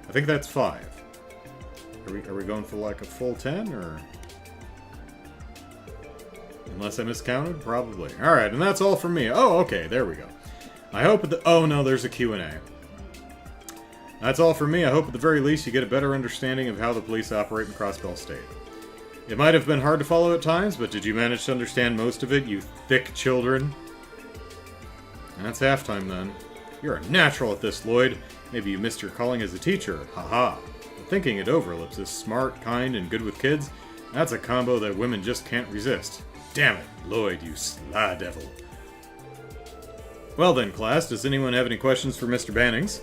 I think that's 5. Are we going for like a full 10, or... Unless I miscounted? Probably. Alright, and that's all from me. Oh, okay, there we go. I hope at the... Oh, no, there's a Q&A. That's all from me. I hope at the very least you get a better understanding of how the police operate in Crossbell State. It might have been hard to follow at times, but did you manage to understand most of it, you thick children? That's halftime, then. You're a natural at this, Lloyd. Maybe you missed your calling as a teacher. Haha. But thinking it over, Ellipsis, smart, kind, and good with kids, that's a combo that women just can't resist. Damn it, Lloyd, you sly devil. Well then, class, does anyone have any questions for Mr. Bannings?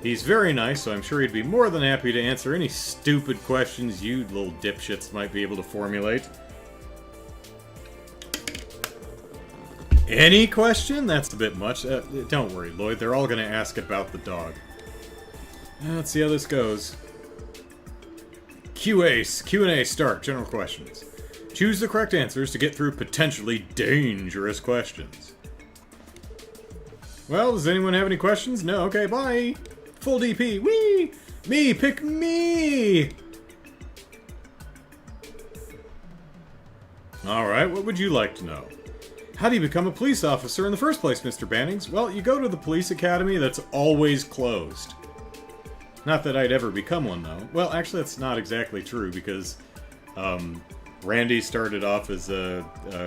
He's very nice, so I'm sure he'd be more than happy to answer any stupid questions you little dipshits might be able to formulate. Any question? That's a bit much. Don't worry, Lloyd. They're all going to ask about the dog. Let's see how this goes. Q&A start. General questions. Choose the correct answers to get through potentially dangerous questions. Well, does anyone have any questions? No? Okay, bye! Full DP. Whee! Me! Pick me! Alright, what would you like to know? How do you become a police officer in the first place, Mr. Bannings? Well, you go to the police academy that's always closed. Not that I'd ever become one, though. Well, actually, that's not exactly true, because Randy started off as a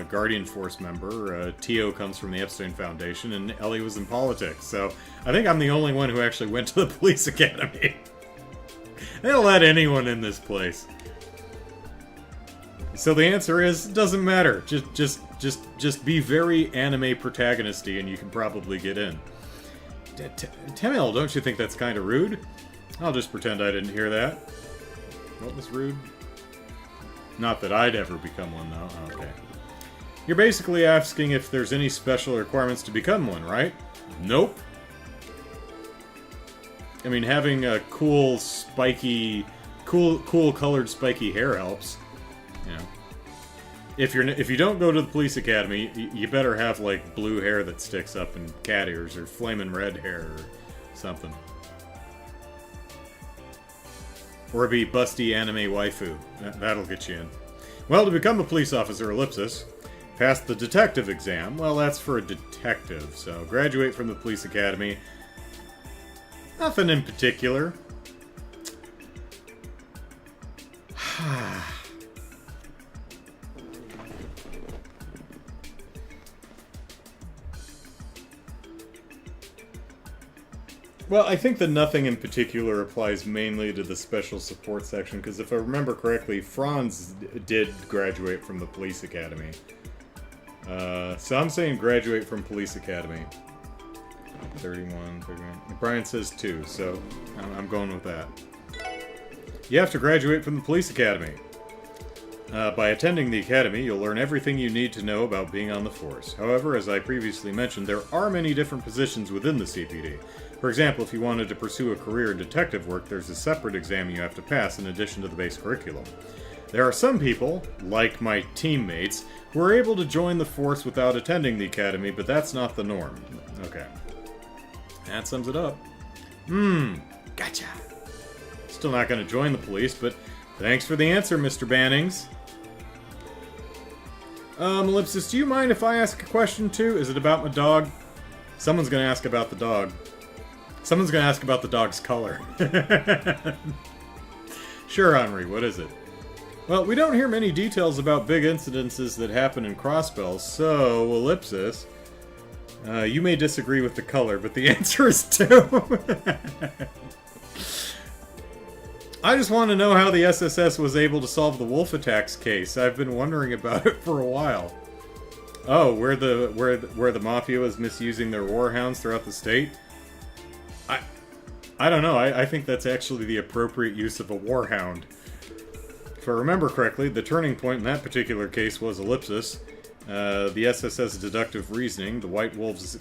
Guardian Force member, Tio comes from the Epstein Foundation, and Ellie was in politics. So I think I'm the only one who actually went to the police academy. They'll let anyone in this place. So the answer is, it doesn't matter. Just be very anime protagonisty and you can probably get in. Temel, don't you think that's kind of rude? I'll just pretend I didn't hear that. What was rude? Not that I'd ever become one, though. Okay. You're basically asking if there's any special requirements to become one, right? Nope. I mean, having a cool, spiky... Cool colored spiky hair helps. You know. If you don't go to the police academy, you better have, like, blue hair that sticks up and cat ears, or flamin' red hair, or something. Or be busty anime waifu. That'll get you in. Well, to become a police officer, ellipsis. Pass the detective exam. Well, that's for a detective, so graduate from the police academy. Nothing in particular. Well, I think the nothing in particular applies mainly to the special support section, because if I remember correctly, Franz did graduate from the police academy. So I'm saying graduate from police academy. 31. Brian says 2, so I'm going with that. You have to graduate from the police academy. By attending the academy, you'll learn everything you need to know about being on the force. However, as I previously mentioned, there are many different positions within the CPD. For example, if you wanted to pursue a career in detective work, there's a separate exam you have to pass in addition to the base curriculum. There are some people, like my teammates, who are able to join the force without attending the academy, but that's not the norm. Okay. That sums it up. Gotcha. Still not going to join the police, but thanks for the answer, Mr. Bannings. Ellipsis, do you mind if I ask a question too? Is it about my dog? Someone's going to ask about the dog. Someone's going to ask about the dog's color. Sure, Henri, what is it? Well, we don't hear many details about big incidences that happen in Crossbell, so, ellipsis, you may disagree with the color, but the answer is 2. I just want to know how the SSS was able to solve the wolf attacks case. I've been wondering about it for a while. Oh, where the mafia was misusing their warhounds throughout the state? I don't know. I think that's actually the appropriate use of a warhound. If I remember correctly, the turning point in that particular case was ellipsis. The SSS deductive reasoning, the White Wolves...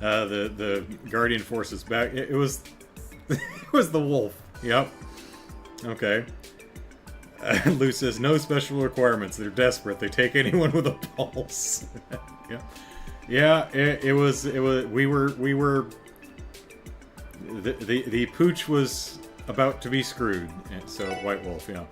the Guardian Forces back... It was... it was the wolf. Yep. Okay. Lou says, no special requirements. They're desperate. They take anyone with a pulse. Yeah. Yeah, it was, we were, the pooch was about to be screwed, so White Wolf, yeah.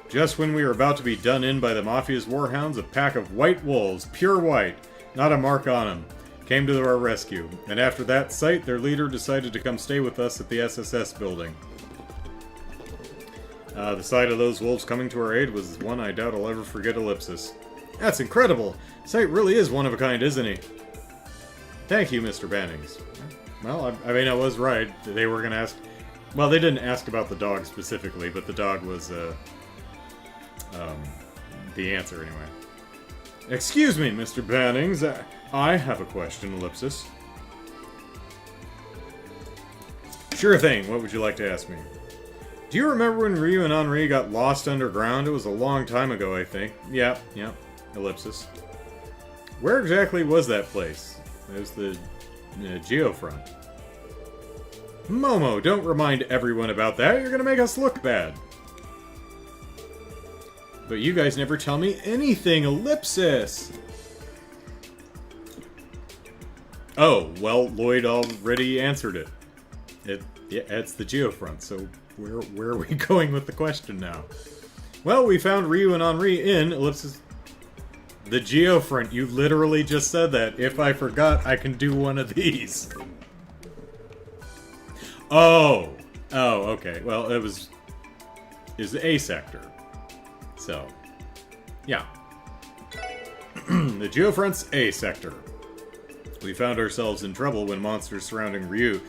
Just when we were about to be done in by the Mafia's warhounds, a pack of white wolves, pure white, not a mark on them, came to our rescue, and after that sight, their leader decided to come stay with us at the SSS building. The sight of those wolves coming to our aid was one I doubt I'll ever forget, ellipsis. That's incredible! Sight really is one of a kind, isn't he? Thank you, Mr. Bannings. Well, I mean, I was right. They were gonna ask... Well, they didn't ask about the dog specifically, but the dog was, the answer anyway. Excuse me, Mr. Bannings. I have a question, ellipsis. Sure thing. What would you like to ask me? Do you remember when Ryu and Henri got lost underground? It was a long time ago, I think. Yeah. Ellipsis. Where exactly was that place? It was the Geofront. Momo, don't remind everyone about that. You're gonna make us look bad. But you guys never tell me anything, ellipsis! Oh, well, Lloyd already answered it. It's the Geofront, so Where are we going with the question now? Well, we found Ryu and Henri in ellipsis. The Geofront. You literally just said that. If I forgot, I can do one of these. Oh, okay. Well, it was the A sector. So, yeah. The Geofront's A sector. We found ourselves in trouble when monsters surrounding Ryu.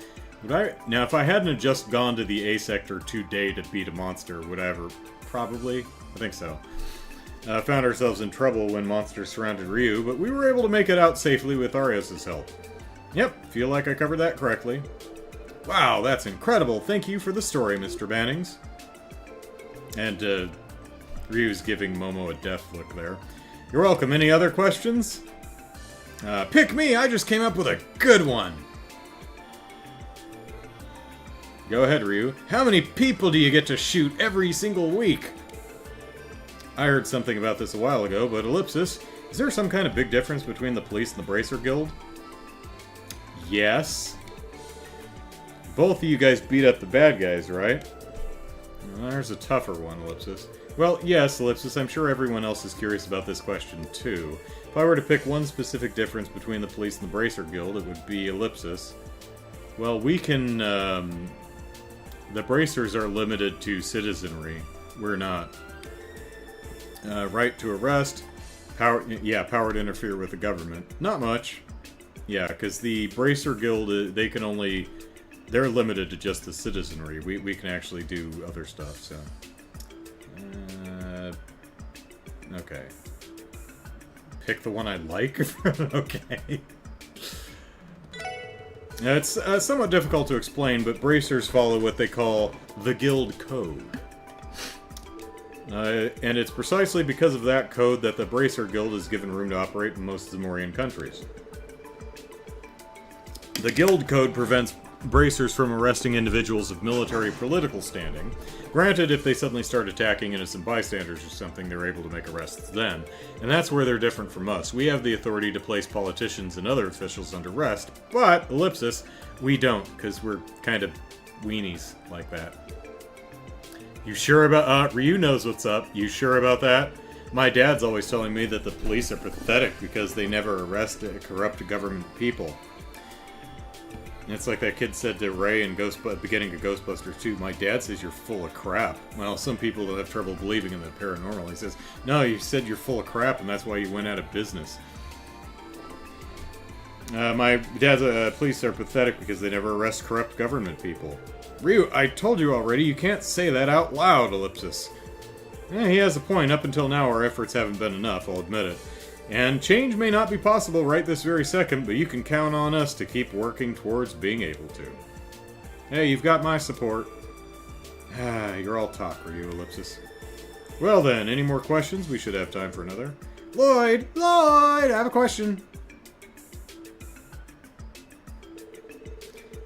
Now, if I hadn't just gone to the A sector today to beat a monster, would I ever? Probably. I think so. Found ourselves in trouble when monsters surrounded Ryu, but we were able to make it out safely with Arios' help. Yep, feel like I covered that correctly. Wow, that's incredible. Thank you for the story, Mr. Bannings. And, Ryu's giving Momo a death look there. You're welcome. Any other questions? Pick me! I just came up with a good one! Go ahead, Ryu. How many people do you get to shoot every single week? I heard something about this a while ago, but ellipsis, is there some kind of big difference between the police and the Bracer Guild? Yes. Both of you guys beat up the bad guys, right? Well, there's a tougher one, ellipsis. Well, yes, ellipsis, I'm sure everyone else is curious about this question, too. If I were to pick one specific difference between the police and the Bracer Guild, it would be ellipsis. Well, we can, the Bracers are limited to citizenry. We're not. Right to arrest. Power to interfere with the government. Not much. Yeah, because the Bracer Guild, they can only... They're limited to just the citizenry. We can actually do other stuff, so... okay. Pick the one I like? Okay. It's somewhat difficult to explain, but Bracers follow what they call the Guild Code. And it's precisely because of that code that the Bracer Guild is given room to operate in most Zamorian countries. The Guild Code prevents Bracers from arresting individuals of military or political standing. Granted, if they suddenly start attacking innocent bystanders or something, they're able to make arrests then. And that's where they're different from us. We have the authority to place politicians and other officials under arrest, but, ellipsis, we don't, because we're kind of weenies like that. You sure about, Ryu knows what's up. You sure about that? My dad's always telling me that the police are pathetic because they never arrest corrupt government people. It's like that kid said to Ray in beginning of Ghostbusters 2, my dad says you're full of crap. Well, some people have trouble believing in the paranormal. He says, no, you said you're full of crap and that's why you went out of business. My dad's police are pathetic because they never arrest corrupt government people. Ryu, I told you already, you can't say that out loud, ellipsis. Yeah, he has a point. Up until now, our efforts haven't been enough, I'll admit it. And change may not be possible right this very second, but you can count on us to keep working towards being able to. Hey, you've got my support. You're all talk, Ryu, ellipsis. Well then, any more questions? We should have time for another. Lloyd! Lloyd! I have a question.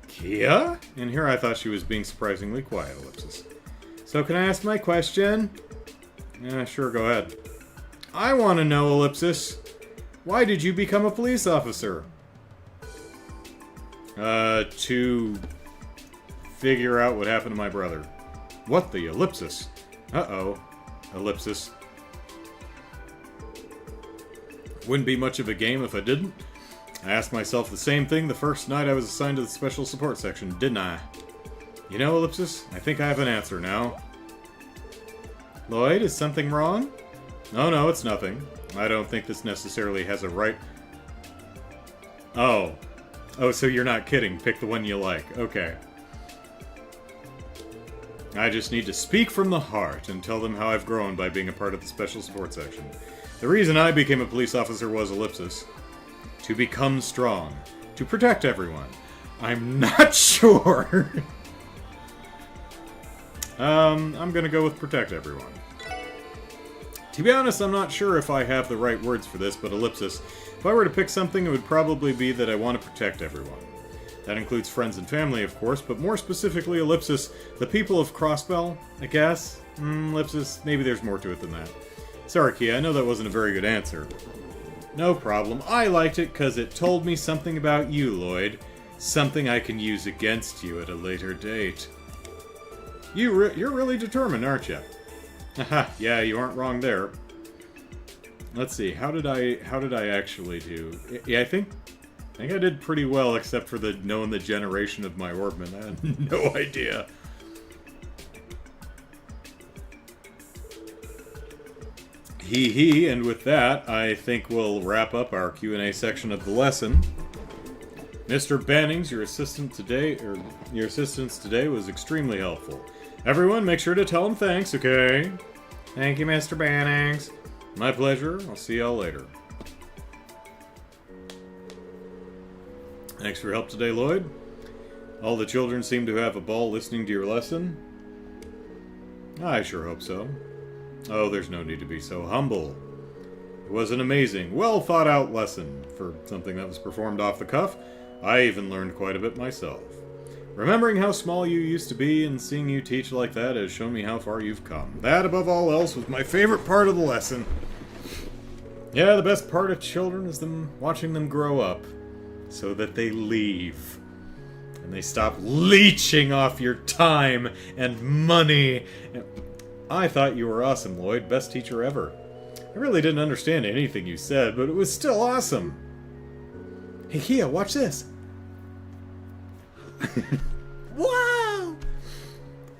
KeA? And here I thought she was being surprisingly quiet, ellipsis. So can I ask my question? Yeah, sure, go ahead. I want to know, ellipsis. Why did you become a police officer? To figure out what happened to my brother. What the ellipsis? Uh-oh. Ellipsis. Wouldn't be much of a game if I didn't. I asked myself the same thing the first night I was assigned to the special support section, didn't I? You know, ellipsis, I think I have an answer now. Lloyd, is something wrong? No, it's nothing. I don't think this necessarily has a right... Oh, so you're not kidding. Pick the one you like. Okay. I just need to speak from the heart and tell them how I've grown by being a part of the special support section. The reason I became a police officer was ellipsis. To become strong. To protect everyone. I'm not sure. I'm gonna go with protect everyone. To be honest, I'm not sure if I have the right words for this, but ellipsis. If I were to pick something, it would probably be that I want to protect everyone. That includes friends and family, of course, but more specifically, ellipsis, the people of Crossbell, I guess? Ellipsis, maybe there's more to it than that. Sorry, KeA, I know that wasn't a very good answer. No problem. I liked it because it told me something about you, Lloyd. Something I can use against you at a later date. You're really determined, aren't you? Haha, yeah, you aren't wrong there. Let's see, how did I actually do? Yeah, I think I did pretty well, except for knowing the generation of my orbman. I had no idea. And with that, I think we'll wrap up our Q&A section of the lesson. Mr. Bannings, your assistance today was extremely helpful. Everyone, make sure to tell him thanks, okay? Thank you, Mr. Bannings. My pleasure. I'll see y'all later. Thanks for your help today, Lloyd. All the children seem to have a ball listening to your lesson. I sure hope so. Oh, there's no need to be so humble. It was an amazing, well-thought-out lesson for something that was performed off the cuff. I even learned quite a bit myself. Remembering how small you used to be and seeing you teach like that has shown me how far you've come. That, above all else, was my favorite part of the lesson. Yeah, the best part of children is watching them grow up so that they leave. And they stop leeching off your time and money. I thought you were awesome, Lloyd. Best teacher ever. I really didn't understand anything you said, but it was still awesome. Hey, KeA, watch this. Wow!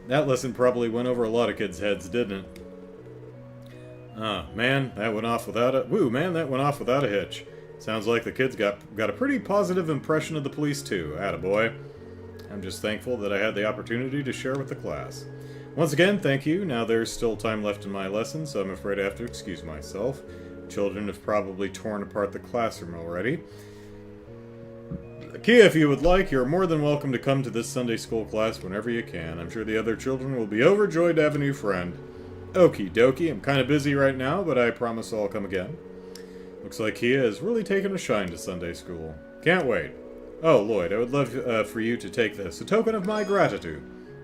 That lesson probably went over a lot of kids' heads, didn't it? Man, that went off without a hitch. Sounds like the kids got a pretty positive impression of the police too. Attaboy. I'm just thankful that I had the opportunity to share with the class. Once again, thank you. Now there's still time left in my lesson, so I'm afraid I have to excuse myself. Children have probably torn apart the classroom already. KeA, if you would like, you're more than welcome to come to this Sunday school class whenever you can. I'm sure the other children will be overjoyed to have a new friend. Okie dokie, I'm kind of busy right now, but I promise I'll come again. Looks like KeA has really taken a shine to Sunday school. Can't wait. Oh, Lloyd, I would love for you to take this, a token of my gratitude.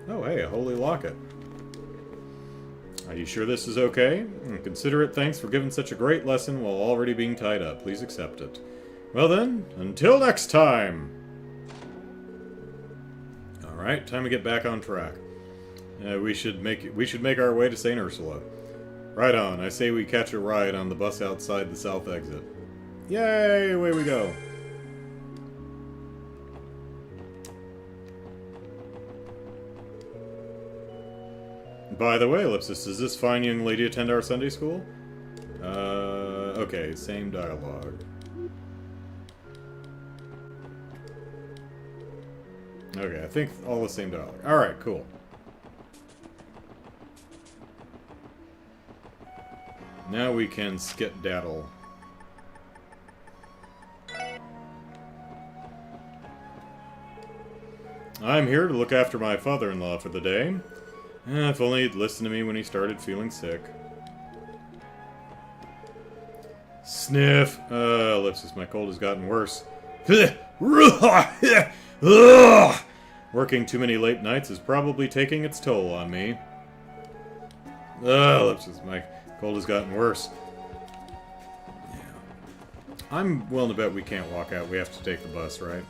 Oh, hey, a holy locket. Are you sure this is okay? Consider it thanks for giving such a great lesson while already being tied up. Please accept it. Well then, until next time! Alright, time to get back on track. We should make our way to St. Ursula. Right on, I say we catch a ride on the bus outside the south exit. Yay, away we go! By the way, Ellipsis, does this fine young lady attend our Sunday school? Okay, same dialogue. Okay, I think all the same dialogue. Alright, cool. Now we can skit-daddle. I'm here to look after my father-in-law for the day. If only he'd listened to me when he started feeling sick. Sniff. Ellipsis, my cold has gotten worse. Working too many late nights is probably taking its toll on me. Ellipsis, my cold has gotten worse. Yeah. I'm willing to bet we can't walk out. We have to take the bus, right?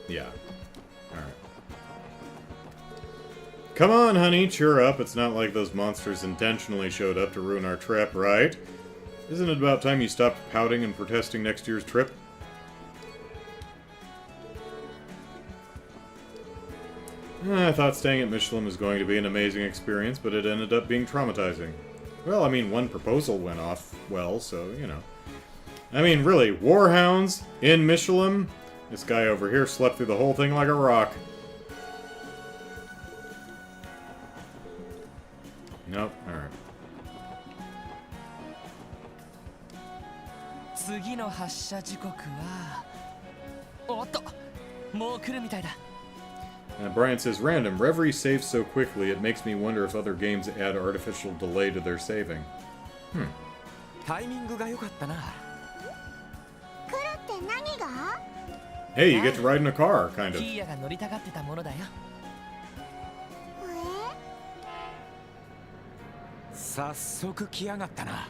Yeah. Alright. Come on, honey, cheer up. It's not like those monsters intentionally showed up to ruin our trip, right? Isn't it about time you stopped pouting and protesting next year's trip? I thought staying at Mishy Land was going to be an amazing experience, but it ended up being traumatizing. Well, I mean, one proposal went off well, so, you know. I mean, really, warhounds in Mishy Land? This guy over here slept through the whole thing like a rock. Nope, alright. 次の発車時刻はおっともう来るみたいだ Brian says, random. Reverie saves so quickly, it makes me wonder if other games add artificial delay to their saving. タイミングが良かったな。来るって何が？ Hey, you get to ride in a car, kind of. KeA が乗りたがってたものだよ。早速来やがったな。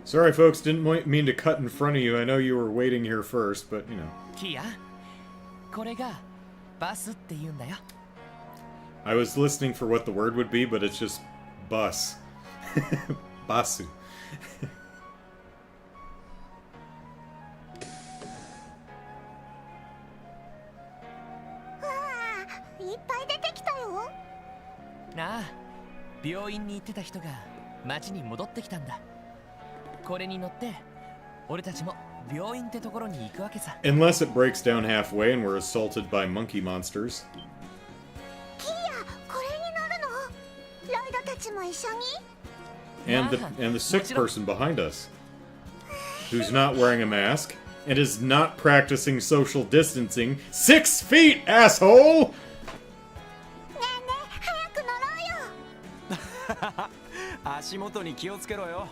Sorry, folks, didn't mean to cut in front of you. I know you were waiting here first, but, you know. KeA、これがバスって言うんだよ。I was listening for what the word would be, but it's just bus. Basu. いっぱい出てきたよ。なあ、病院に行ってた人が町に戻ってきたんだ。これに乗って俺たちも病院ってところに行くわけさ。Unless it breaks down halfway and we're assaulted by monkey monsters. キア、これに乗るの？ロイドたちも一緒に？ And the sick person behind us, who's not wearing a mask and is not practicing social distancing. 6 feet, asshole! ねえねえ、早く乗ろうよ。足元に気をつけろよ。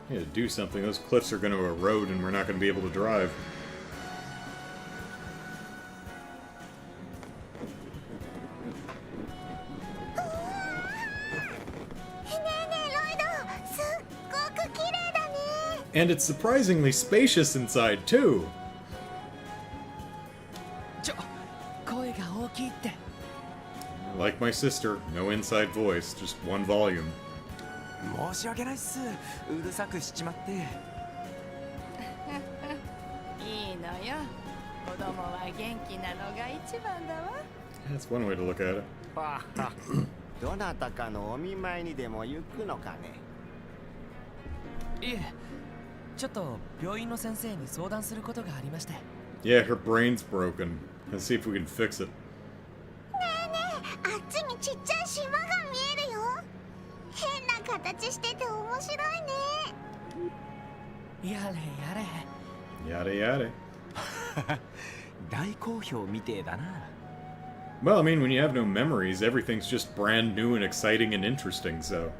Yeah, to do something. Those cliffs are going to erode and we're not going to be able to drive. ねえねえ、ロイド、すっごく綺麗だね。 And it's surprisingly spacious inside, too. 声が大きいって。Like my sister, no inside voice, just one volume. 申し訳ないっす。うるさくしちまって。いいのよ。子供は元気なのが一番だわ。 That's one way to look at it. ははどなたかのお見舞いにでも行くのかね。いえ、ちょっと病院の先生に相談することがありまして。Yeah, her brain's broken. Let's see if we can fix it. ねえねえ、あっちにちっちゃい島が見えるよ。変な形してて面白いね。やれやれ。Yada yada. 大好評みてえだな。Well, I mean, when you have no memories, everything's just brand new and exciting and interesting, so...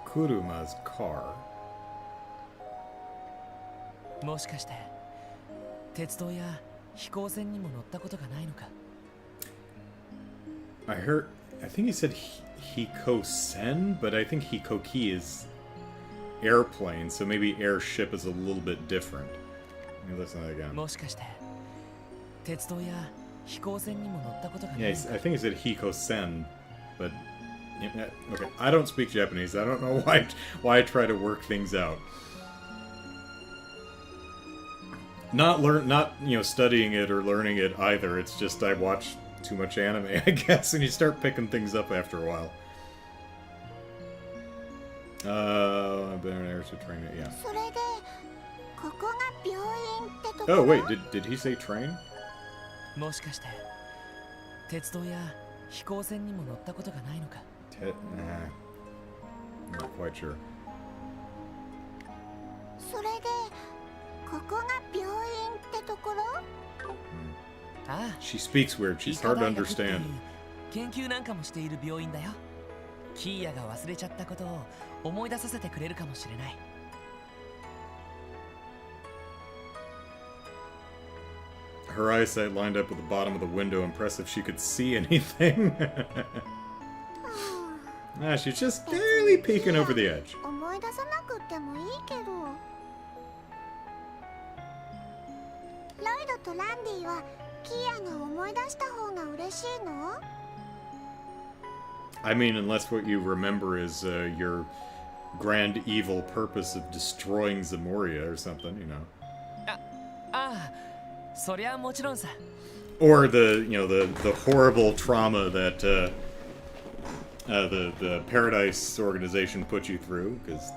Kuruma's car. もしかして鉄道や飛行船にも乗ったことがないのか？ I think he said Hikosen, but I think Hikoki is airplane, so maybe airship is a little bit different. Let me listen to that again. もしかして鉄道や飛行船にも乗ったことがない Yeah, I think he said Hikosen, but okay. I don't speak Japanese. I don't know why I try to work things out. Not studying it or learning it either. It's just I watch too much anime, I guess, and you start picking things up after a while. I've been an airship train, yeah. それで、ここが病院ってとこ Oh ろ？ wait, did he say train? もしかして鉄道や飛行船にも乗ったことがないのか？ Not quite sure. それで、ここが病院ってところ？ああ、 She speaks weird. She's hard to understand. 研究なんかもしている病院だよ。KeAが忘れちゃったことを思い出させてくれるかもしれない。Her eyesight lined up with the bottom of the window, impressed if she could see anything. She's just barely peeking over the edge. 思い出さなくってもいいけど。ロイドとランディはKeAが思い出した方が嬉しいの？ I mean, unless what you remember is your grand evil purpose of destroying Zamoria or something, you know. ああ、そりゃもちろんさ。 Or the horrible trauma that the Paradise organization put you through, because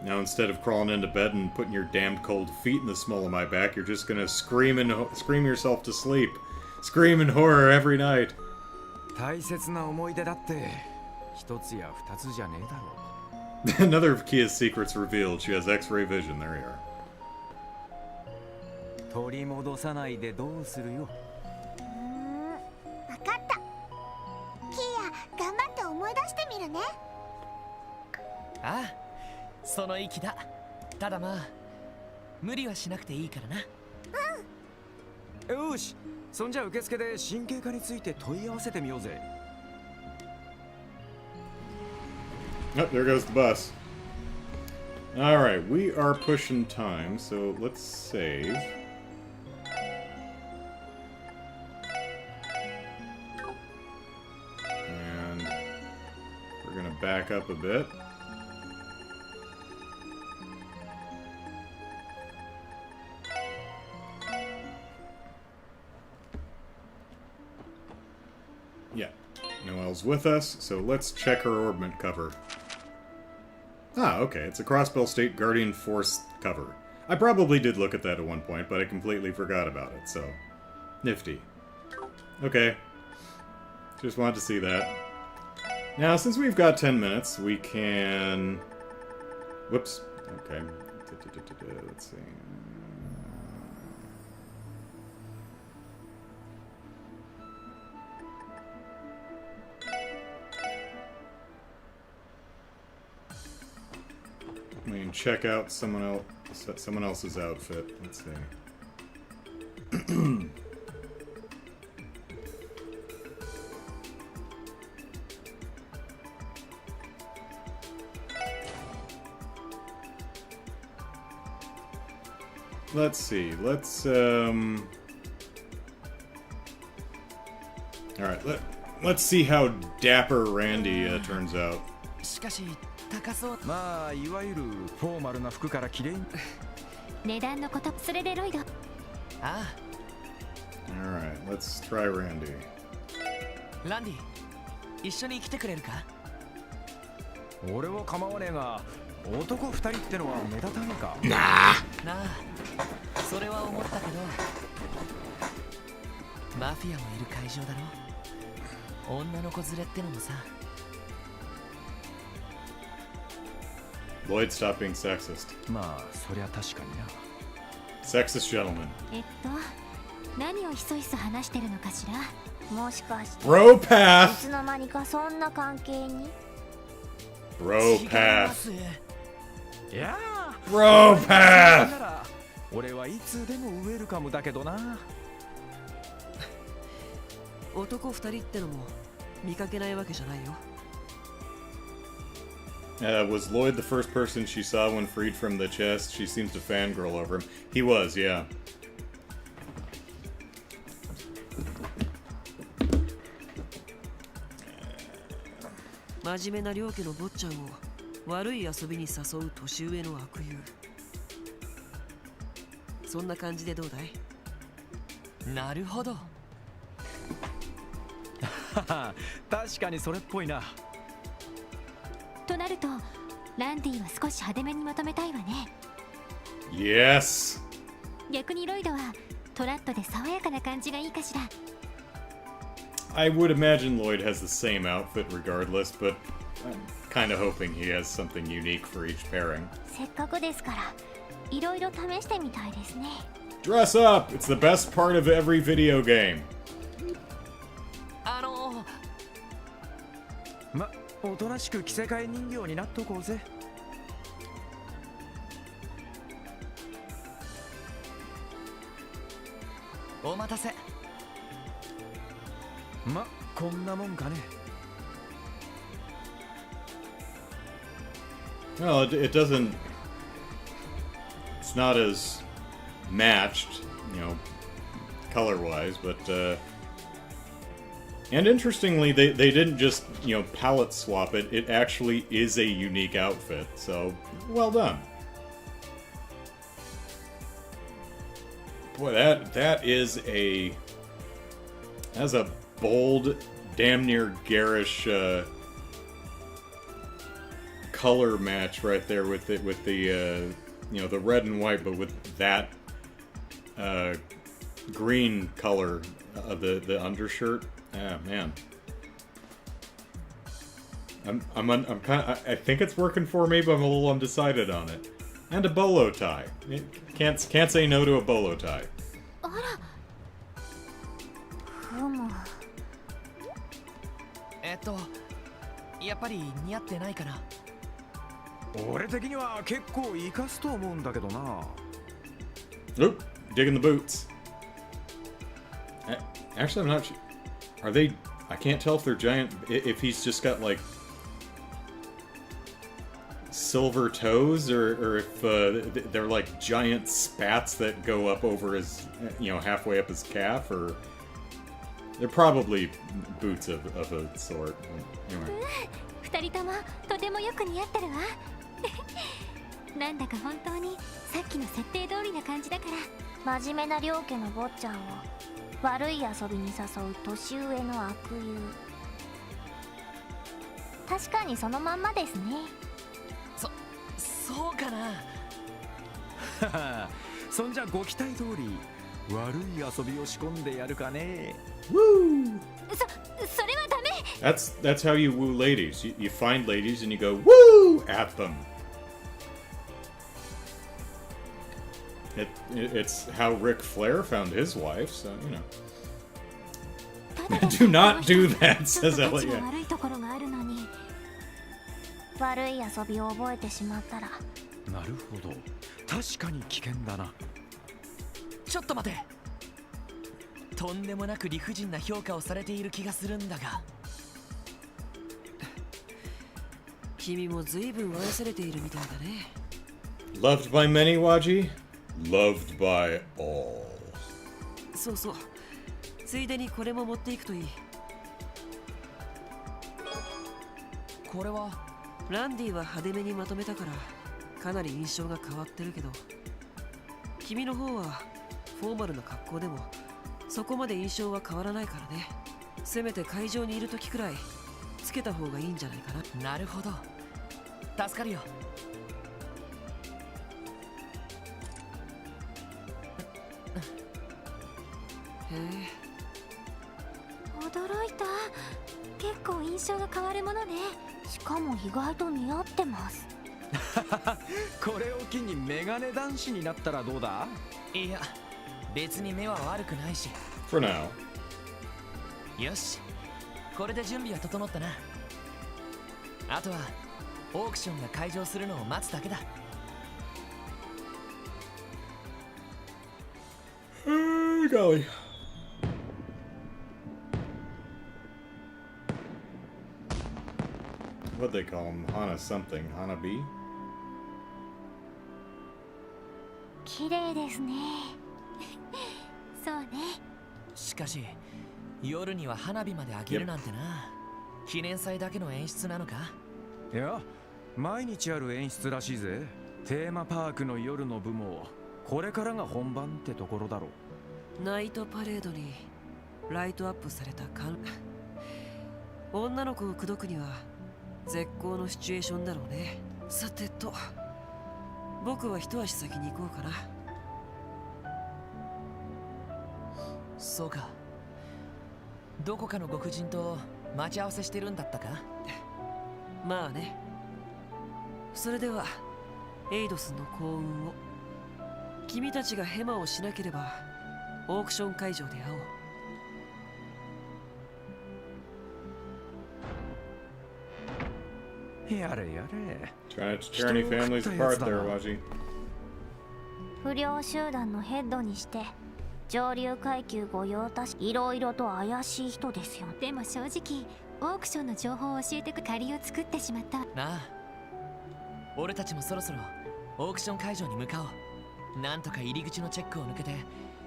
now instead of crawling into bed and putting your damned cold feet in the small of my back, you're just gonna scream yourself to sleep. Scream in horror every night. 大切な思い出だって一つや二つじゃねえだろ Another of KeA's secrets revealed. She has X-ray vision. There you are. 取り戻さないでどうするよわかった。キーヤ、頑張って思い出してみるね。ああ、その意気だ。ただまあ無理はしなくていいからな。よしそんじゃ受付で神経科について問い合わせてみようぜ Oh, there goes the bus. Alright, we are pushing time, so let's save. And we're gonna back up a bit. Yeah, Noelle's with us, so let's check her orbment cover. Ah, okay, it's a Crossbell State Guardian Force cover. I probably did look at that at one point, but I completely forgot about it, so... Nifty. Okay. Just wanted to see that. Now, since we've got 10 minutes, we can... Whoops. Okay. Let's see... We can check out someone else's outfit. Let's see. Let's see. Alright, let's see how dapper Randy turns out. しかし高そう。まあいわゆるフォーマルな服から綺麗に値段のこと、それでロイド。ああ。Alright, let's try Randy. ランディ、一緒に来てくれるか？俺は構わねえが男二人ってのは目立たねえかなあ、それは思ったけどマフィアもいる会場だろ。女の子連れってのもさ。Lloyd, stop being sexist. まあそりゃ確かにな Sexist gentleman. 何をひそひそ話してるのかしら。もしかして Bro い path! つの間にかそんな関係に。 Bro 違いま path. す。いや Bro ー path! なら俺はいつでもウェルカムだけどな男二人ってのも見かけないわけじゃないよ。Was Lloyd the first person she saw when freed from the chest? She seems to fangirl over him. He was, yeah. 真面目な両家の坊ちゃんを悪い遊びに誘う年上の悪友。そんな感じでどうだい？なるほど。確かにそれっぽいなとなると、ランディは少し派手めにまとめたいわね。Yes! 逆にロイドはトラットで爽やかな感じがいいかしら。I would imagine Lloyd has the same outfit regardless, but I'm kind of hoping he has something unique for each pairing. せっかくですから、いろいろ試してみたいですね。Dress up! It's the best part of every video game. ま、おとなしく着せ替え人形になっとこうぜお待たせ。ま、こんなもんかね Well, it doesn't... It's not as matched, you know, color-wise, but, and interestingly, they didn't just, you know, palette swap it. It actually is a unique outfit, so well done. Boy, that's a bold, damn near garish color match right there with the you know, the red and white, but with that green color of the undershirt. Ah, man. I'm kind of, I think it's working for me, but I'm a little undecided on it. And a bolo tie. Can't say no to a bolo tie. あらふむやっぱり似合ってないかな。俺的には結構活かすと思うんだけどな。 Nope, digging the boots. Actually, I'm not sure. Are they? I can't tell if they're giant. If he's just got like silver toes, or if they're like giant spats that go up over his, you know, halfway up his calf, or they're probably boots of a sort. Anyway. 二人ともとてもよく似合ってるわなんだか本当にさっきの設定通りな感じだから。真面目な両家の坊ちゃんを悪い遊びに誘う年上の悪友。確かにそのまんまですね。そうかな。そんじゃご期待通り悪い遊びを仕込んでやるかね。 Woo! それはダメ。 That's how you woo ladies. You find ladies and you go woo at them. It's how Ric Flair found his wife, so you know. Do not do that, says Elliot. 悪いところがあるのに悪い遊びを覚えてしまったら。なるほど、確かに危険だな。ちょっと待て。とんでもなく理不尽な評価をされている気がするんだが。君も随分愛されているみたいだね。 Loved by many, Waji? Loved by all. そうそう。ついでにこれも持っていくといい。これはランディは派手めにまとめたからかなり印象が変わってるけど、君の方はフォーマルな格好でもそこまで印象は変わらないからね。せめて会場にいる時くらいつけた方がいいんじゃないかな。なるほど、助かるよ。へえ、驚いた。結構印象が変わるものね。しかも意外と似合ってます。これを機にメガネ男子になったらどうだ？いや、別に目は悪くないし。 For now. よし、これで準備は整ったな。あとはオークションが開場するのを待つだけだ。Golly. What'd they call him? Hana something. Hana B? 綺麗ですねそうね。しかし夜には花火まで上げるなんてな。記念祭だけの演出なのか？いや、毎日ある演出らしいぜ。テーマパークの夜の部もこれからが本番ってところだろう。ナイトパレードにライトアップされた女の子を口説くには絶好のシチュエーションだろうね。さてと、僕は一足先に行こうかな。そうか。どこかのご婦人と待ち合わせしてるんだったか？まあね。それではエイドスの幸運を。君たちがヘマをしなければオークション会場で会おう。やれやれ。 Trying to tear any families apart there, Waji. 不良集団のヘッドにして上流階級御用達、いろいろと怪しい人ですよ。でも正直オークションの情報を教えてく借りを作ってしまった。なあ、俺たちもそろそろオークション会場に向かおう。なんとか入り口のチェックを抜けて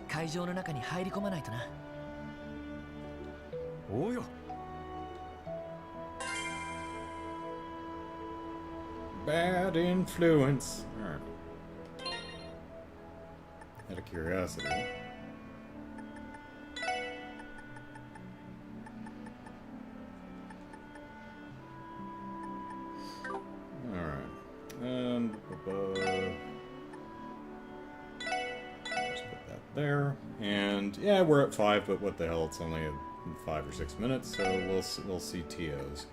会場の中に入り込まないとな。おうよ。Bad influence. Alright. Out of curiosity. there. And yeah, we're at 5, but what the hell? It's only 5 or 6 minutes, so we'll see TOs.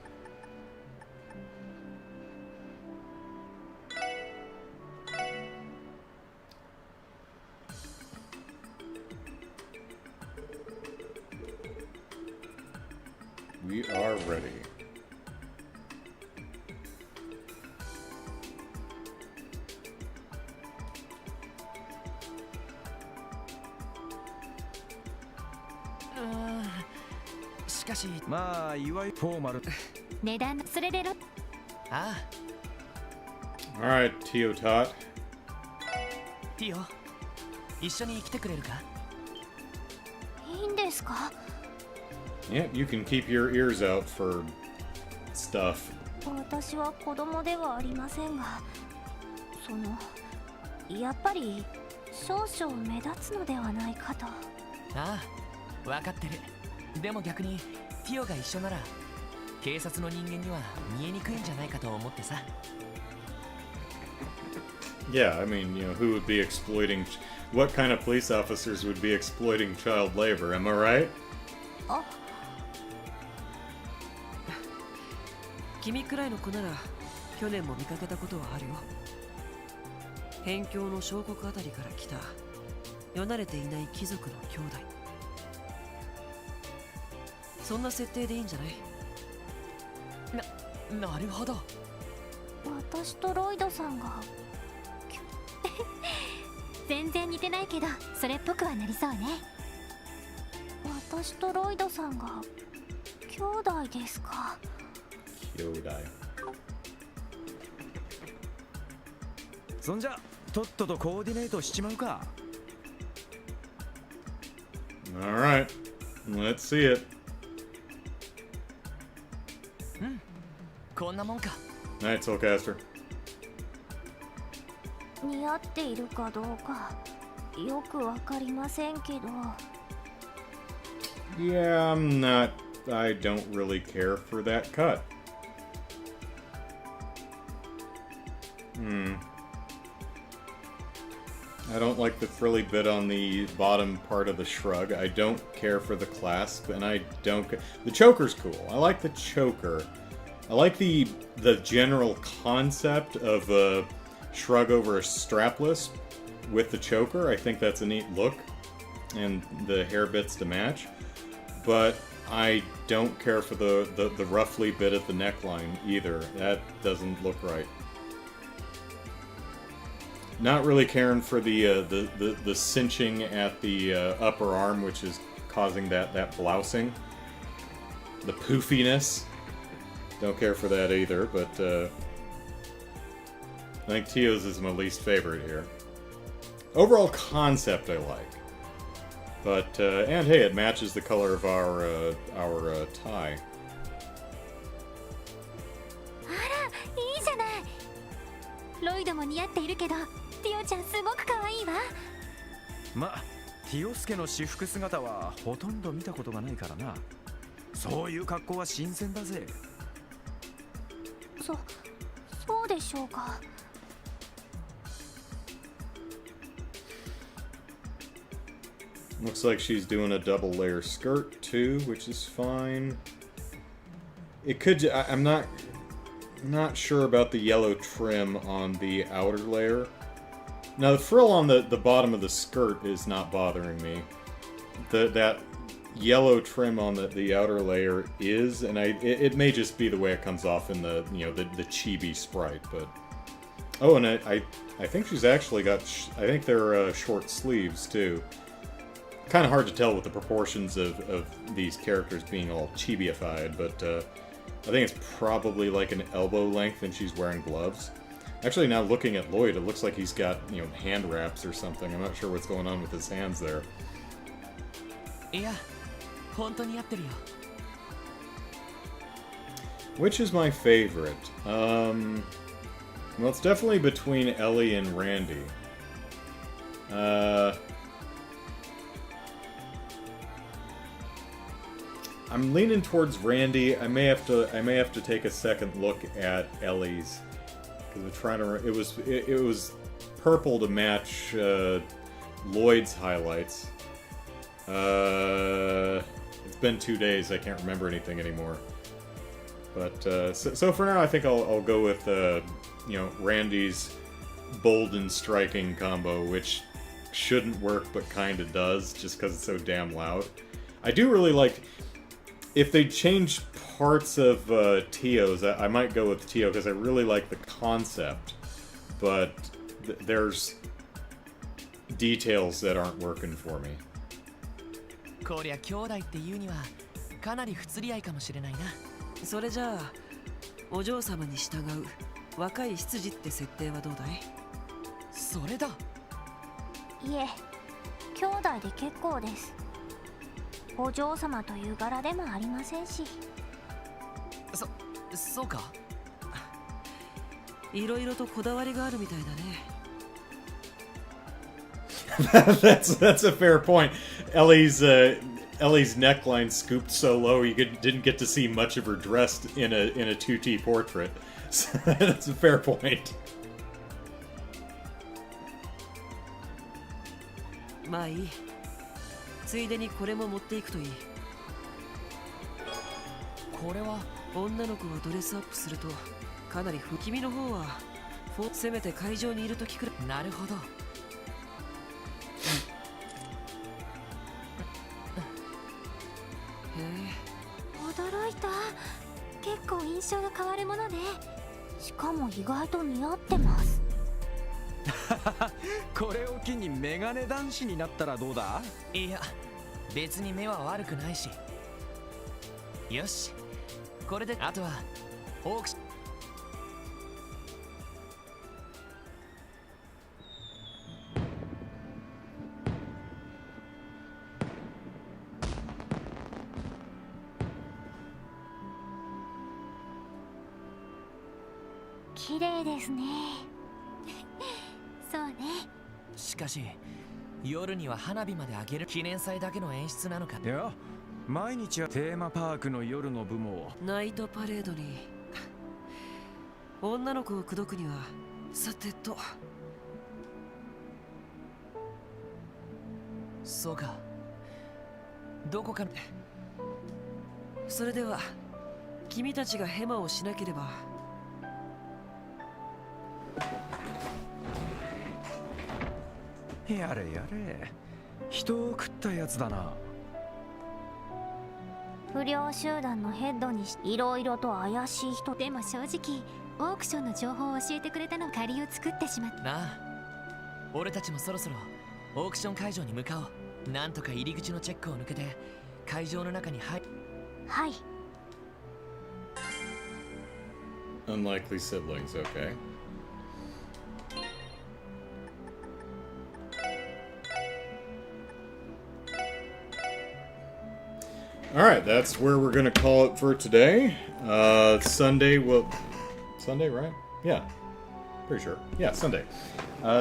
We are ready.まあいわゆるフォーマル値段それでろああ Alright, Tio Tot. ティオ一緒に来てくれるかいいんですか Yeah, you can keep your ears out for stuff. 私は子供ではありませんがやっぱり少々目立つのではないかと。ああ分かってる。でも逆にティオが一緒なら警察の人間には見えにくいんじゃないかと思ってさ。Yeah, I mean, who would be exploiting... What kind of police officers would be exploiting child labor, am I right? あ、君くらいの子なら去年も見かけたことはあるよ。辺境の小国あたりから来た世慣れていない貴族の兄弟。そんな設定でいいんじゃない？なるほど。私とロイドさんが全然似てないけどそれっぽくはなりそうね。私とロイドさんが兄弟ですか。兄弟。そんじゃとっととコーディネートしちまうか。Alright, let's see it. こんなもんか。Night, Soulcaster. 似合っているかどうかよくわかりませんけど。Yeah, I don't really care for that cut. I don't like the frilly bit on the bottom part of the shrug. I don't care for the clasp, and I don't... The choker's cool. I like the choker. I like the general concept of a shrug over a strapless with the choker. I think that's a neat look, and the hair bits to match. But I don't care for the roughly bit at the neckline either. That doesn't look right. Not really caring for the cinching at the upper arm, which is causing that blousing. The poofiness. Don't care for that either, but I think Tio's is my least favorite here. Overall concept I like. But, and hey, it matches the color of our tie. あら、いいじゃない。ロイドも似合っているけど、ティオちゃんすごく可愛いわ。ま、ティオスケの私服姿はほとんど見たことがないからな。そういう格好は新鮮だぜ。そうでしょうか。Looks like she's doing a double layer skirt too, which is fine. It could... I'm not sure about the yellow trim on the outer layer. Now the frill on the bottom of the skirt is not bothering me. That yellow trim on the outer layer is, and it may just be the way it comes off in the the chibi sprite, but oh, and I think she's actually got I think they're short sleeves too. Kind of hard to tell with the proportions of these characters being all chibiified, but I think it's probably like an elbow length and she's wearing gloves. Actually, now looking at Lloyd, it looks like he's got, hand wraps or something. I'm not sure what's going on with his hands there. いや、本当に合ってるよ。Which is my favorite? Well, it's definitely between Ellie and Randy. I'm leaning towards Randy. I may have to take a second look at Ellie's because we're trying to. It was purple to match Lloyd's highlights. It's been 2 days. I can't remember anything anymore. But so for now, I think I'll go with Randy's bold and striking combo, which shouldn't work but kind of does, just because it's so damn loud. I do really like if they change parts of Tio's. I might go with Tio because I really like the concept, but there's details that aren't working for me. こりゃ兄弟っていうにはかなり不釣り合いかもしれないな。それじゃあお嬢様に従う若い執事って設定はどうだい？それだ。いえ、兄弟で結構です。お嬢様という柄でもありませんし。そうか。いろいろとこだわりがあるみたいだね。That's a fair point. Ellie's neckline scooped so low you didn't get to see much of her dressed in a 2T portrait. So that's a fair point. まあいい。ついでにこれも持っていくといい。これは女の子がドレスアップするとかなり君の方はせめて会場にいるときくらい。なるほど。驚いた。結構印象が変わるものね。しかも意外と似合ってます。これを機にメガネ男子になったらどうだ？いや、別に目は悪くないし。よし、これであとはオークション。綺麗ですね。そうね。しかし夜には花火まで上げる記念祭だけの演出なのか。いや、毎日はテーマパークの夜の部もナイトパレードに女の子を口説くにはさてと。そうか。どこか。それでは君たちがヘマをしなければ。やれやれ、人を食ったやつだな。不良集団のヘッドにいろいろと怪しい人。でも正直オークションの情報を教えてくれたの借りを作ってしまった。なあ、俺たちもそろそろオークション会場に向かおう。なんとか入り口のチェックを抜けて会場の中に入。はい。Unlikely siblings, okay. Alright, that's where we're gonna call it for today. Sunday, right? Yeah. Pretty sure. Yeah, Sunday.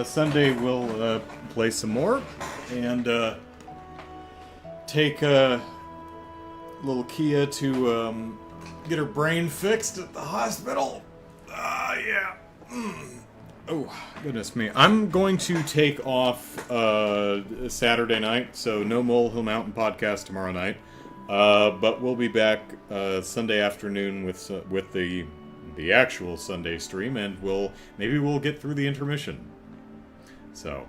Sunday we'll play some more and take little KeA to get her brain fixed at the hospital. Yeah. Oh, goodness me. I'm going to take off Saturday night, so no Molehill Mountain podcast tomorrow night. But we'll be back Sunday afternoon with the actual Sunday stream, and maybe we'll get through the intermission. So,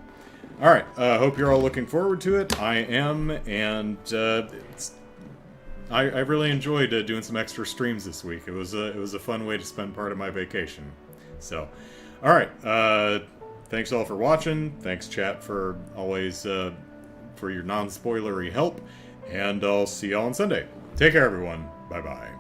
all right. Hope you're all looking forward to it. I am, and I really enjoyed doing some extra streams this week. It was a fun way to spend part of my vacation. So, all right. Thanks all for watching. Thanks chat for always for your non-spoilery help. And I'll see y'all on Sunday. Take care, everyone. Bye-bye.